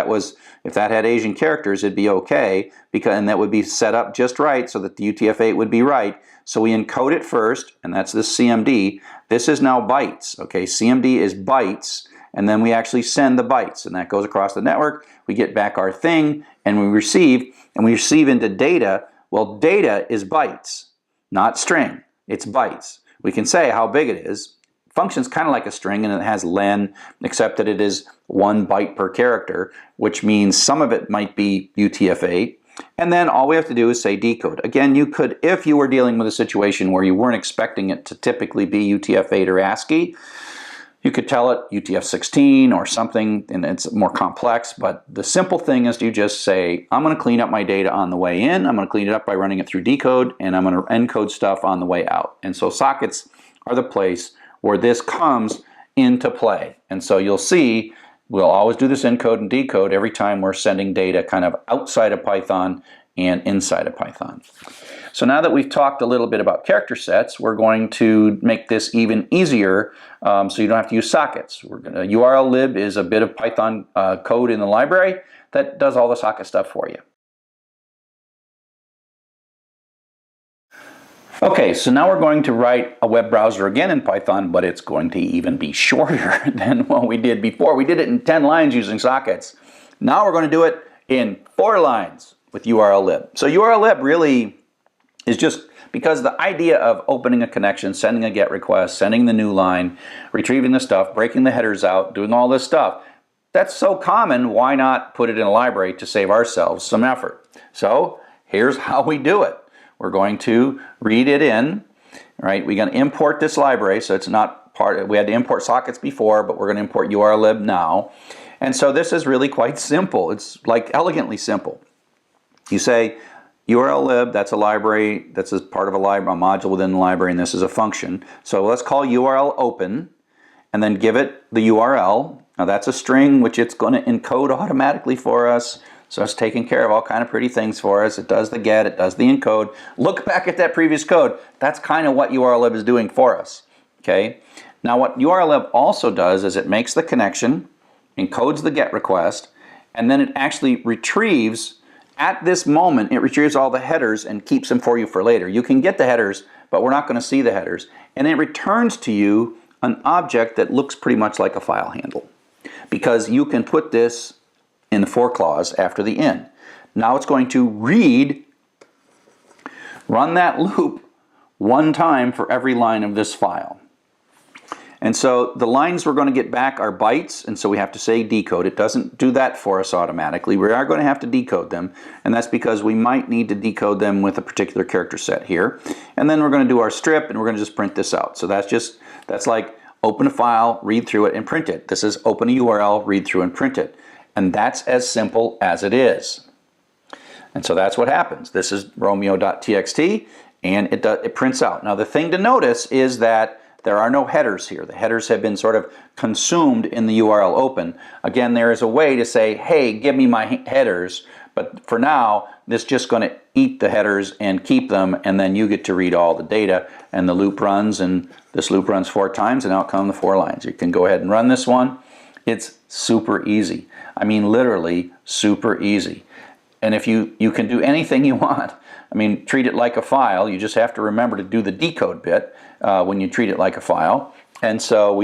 that had Asian characters, it'd be okay, and that would be set up just right so that the UTF-8 would be right. So we encode it first, and that's this CMD. This is now bytes. Okay, CMD is bytes, and then we actually send the bytes, and that goes across the network. We get back our thing, and we receive into data. Well, data is bytes, not string. It's bytes. We can say how big it is. Functions kind of like a string, and it has len, except that it is 1 byte per character, which means some of it might be UTF-8. And then all we have to do is say decode. Again, you could, if you were dealing with a situation where you weren't expecting it to typically be UTF-8 or ASCII, you could tell it UTF-16 or something, and it's more complex. But the simple thing is you just say, I'm going to clean up my data on the way in, I'm going to clean it up by running it through decode, and I'm going to encode stuff on the way out. And so sockets are the place where this comes into play. And so you'll see we'll always do this encode and decode every time we're sending data kind of outside of Python and inside of Python. So now that we've talked a little bit about character sets, we're going to make this even easier so you don't have to use sockets. URL-lib is a bit of Python code in the library that does all the socket stuff for you. Okay, so now we're going to write a web browser again in Python, but it's going to even be shorter than what we did before. We did it in 10 lines using sockets. Now we're going to do it in 4 lines with URL-lib. So URL-lib really is just because the idea of opening a connection, sending a GET request, sending the new line, retrieving the stuff, breaking the headers out, doing all this stuff, that's so common, why not put it in a library to save ourselves some effort? So here's how we do it. We're going to read it in, right? We're going to import this library, so it's not part, we had to import sockets before, but we're going to import URL-lib now. And so this is really quite simple. It's like elegantly simple. You say URL-lib, that's a library, that's a part of a module within the library, and this is a function. So let's call URL open, and then give it the URL. Now that's a string which it's going to encode automatically for us. So it's taking care of all kind of pretty things for us. It does the get, it does the encode. Look back at that previous code. That's kind of what URLlib is doing for us. Okay. Now what URLlib also does is it makes the connection, encodes the GET request, and then it actually retrieves, at this moment, it retrieves all the headers and keeps them for you for later. You can get the headers, but we're not going to see the headers. And it returns to you an object that looks pretty much like a file handle, because you can put this in the for clause after the in. Now it's going to run that loop one time for every line of this file. And so the lines we're going to get back are bytes, and so we have to say decode. It doesn't do that for us automatically. We are going to have to decode them, and that's because we might need to decode them with a particular character set here. And then we're going to do our strip, and we're going to just print this out. So that's like open a file, read through it, and print it. This is open a URL, read through, and print it. And that's as simple as it is. And so that's what happens. This is romeo.txt, and it prints out. Now the thing to notice is that there are no headers here. The headers have been sort of consumed in the URL open. Again, there is a way to say, hey, give me my headers, but for now, this is just going to eat the headers and keep them, and then you get to read all the data, and the loop runs, and this loop runs 4 times, and out come the 4 lines. You can go ahead and run this one. It's super easy. I mean, literally super easy. And if you can do anything you want. I mean, treat it like a file. You just have to remember to do the decode bit when you treat it like a file. And so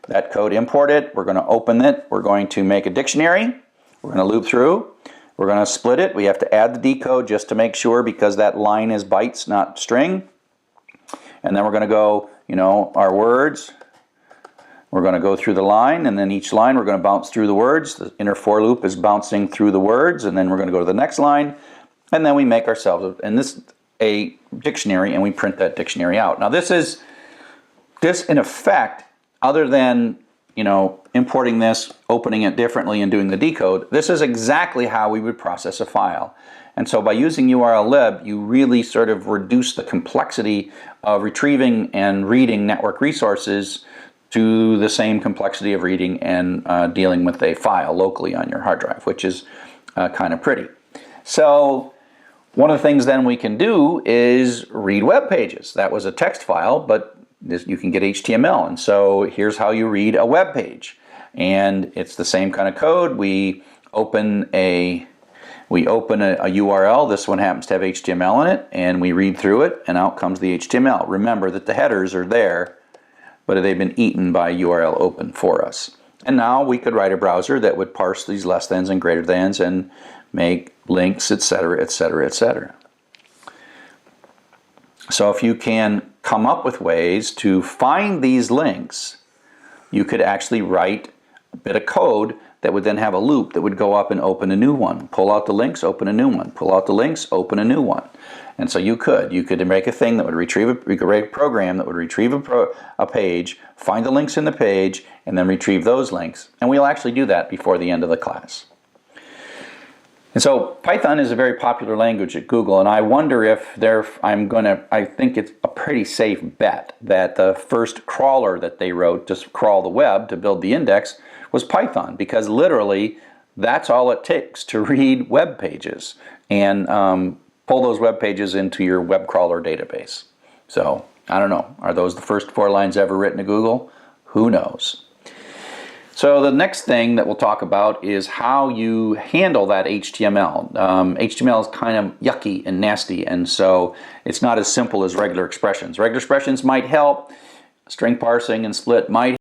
that code import it. We're going to open it. We're going to make a dictionary. We're going to loop through. We're going to split it. We have to add the decode just to make sure, because that line is bytes, not string. And then we're going to go, our words. We're going to go through the line, and then each line we're going to bounce through the words. The inner for loop is bouncing through the words, and then we're going to go to the next line, and then we make ourselves a dictionary, and we print that dictionary out. Now this in effect, other than importing this, opening it differently, and doing the decode, this is exactly how we would process a file. And so by using URLlib, you really sort of reduce the complexity of retrieving and reading network resources to the same complexity of reading and dealing with a file locally on your hard drive, which is kind of pretty. So one of the things then we can do is read web pages. That was a text file, but you can get HTML. And so here's how you read a web page. And it's the same kind of code. We open a URL. This one happens to have HTML in it, and we read through it, and out comes the HTML. Remember that the headers are there, but they've been eaten by URL open for us. And now we could write a browser that would parse these less thans and greater thans and make links, etc., etc., etc. So if you can come up with ways to find these links, you could actually write a bit of code that would then have a loop that would go up and open a new one. Pull out the links, open a new one. Pull out the links, open a new one. And so you could make a thing that would retrieve you could write a program that would retrieve a page, find the links in the page, and then retrieve those links. And we'll actually do that before the end of the class. And so Python is a very popular language at Google, and I wonder if I think it's a pretty safe bet that the first crawler that they wrote to crawl the web, to build the index, was Python, because literally that's all it takes to read web pages and pull those web pages into your web crawler database. So I don't know, are those the first 4 lines ever written to Google? Who knows? So the next thing that we'll talk about is how you handle that HTML. HTML is kind of yucky and nasty, and so it's not as simple as regular expressions. Regular expressions might help. String parsing and split might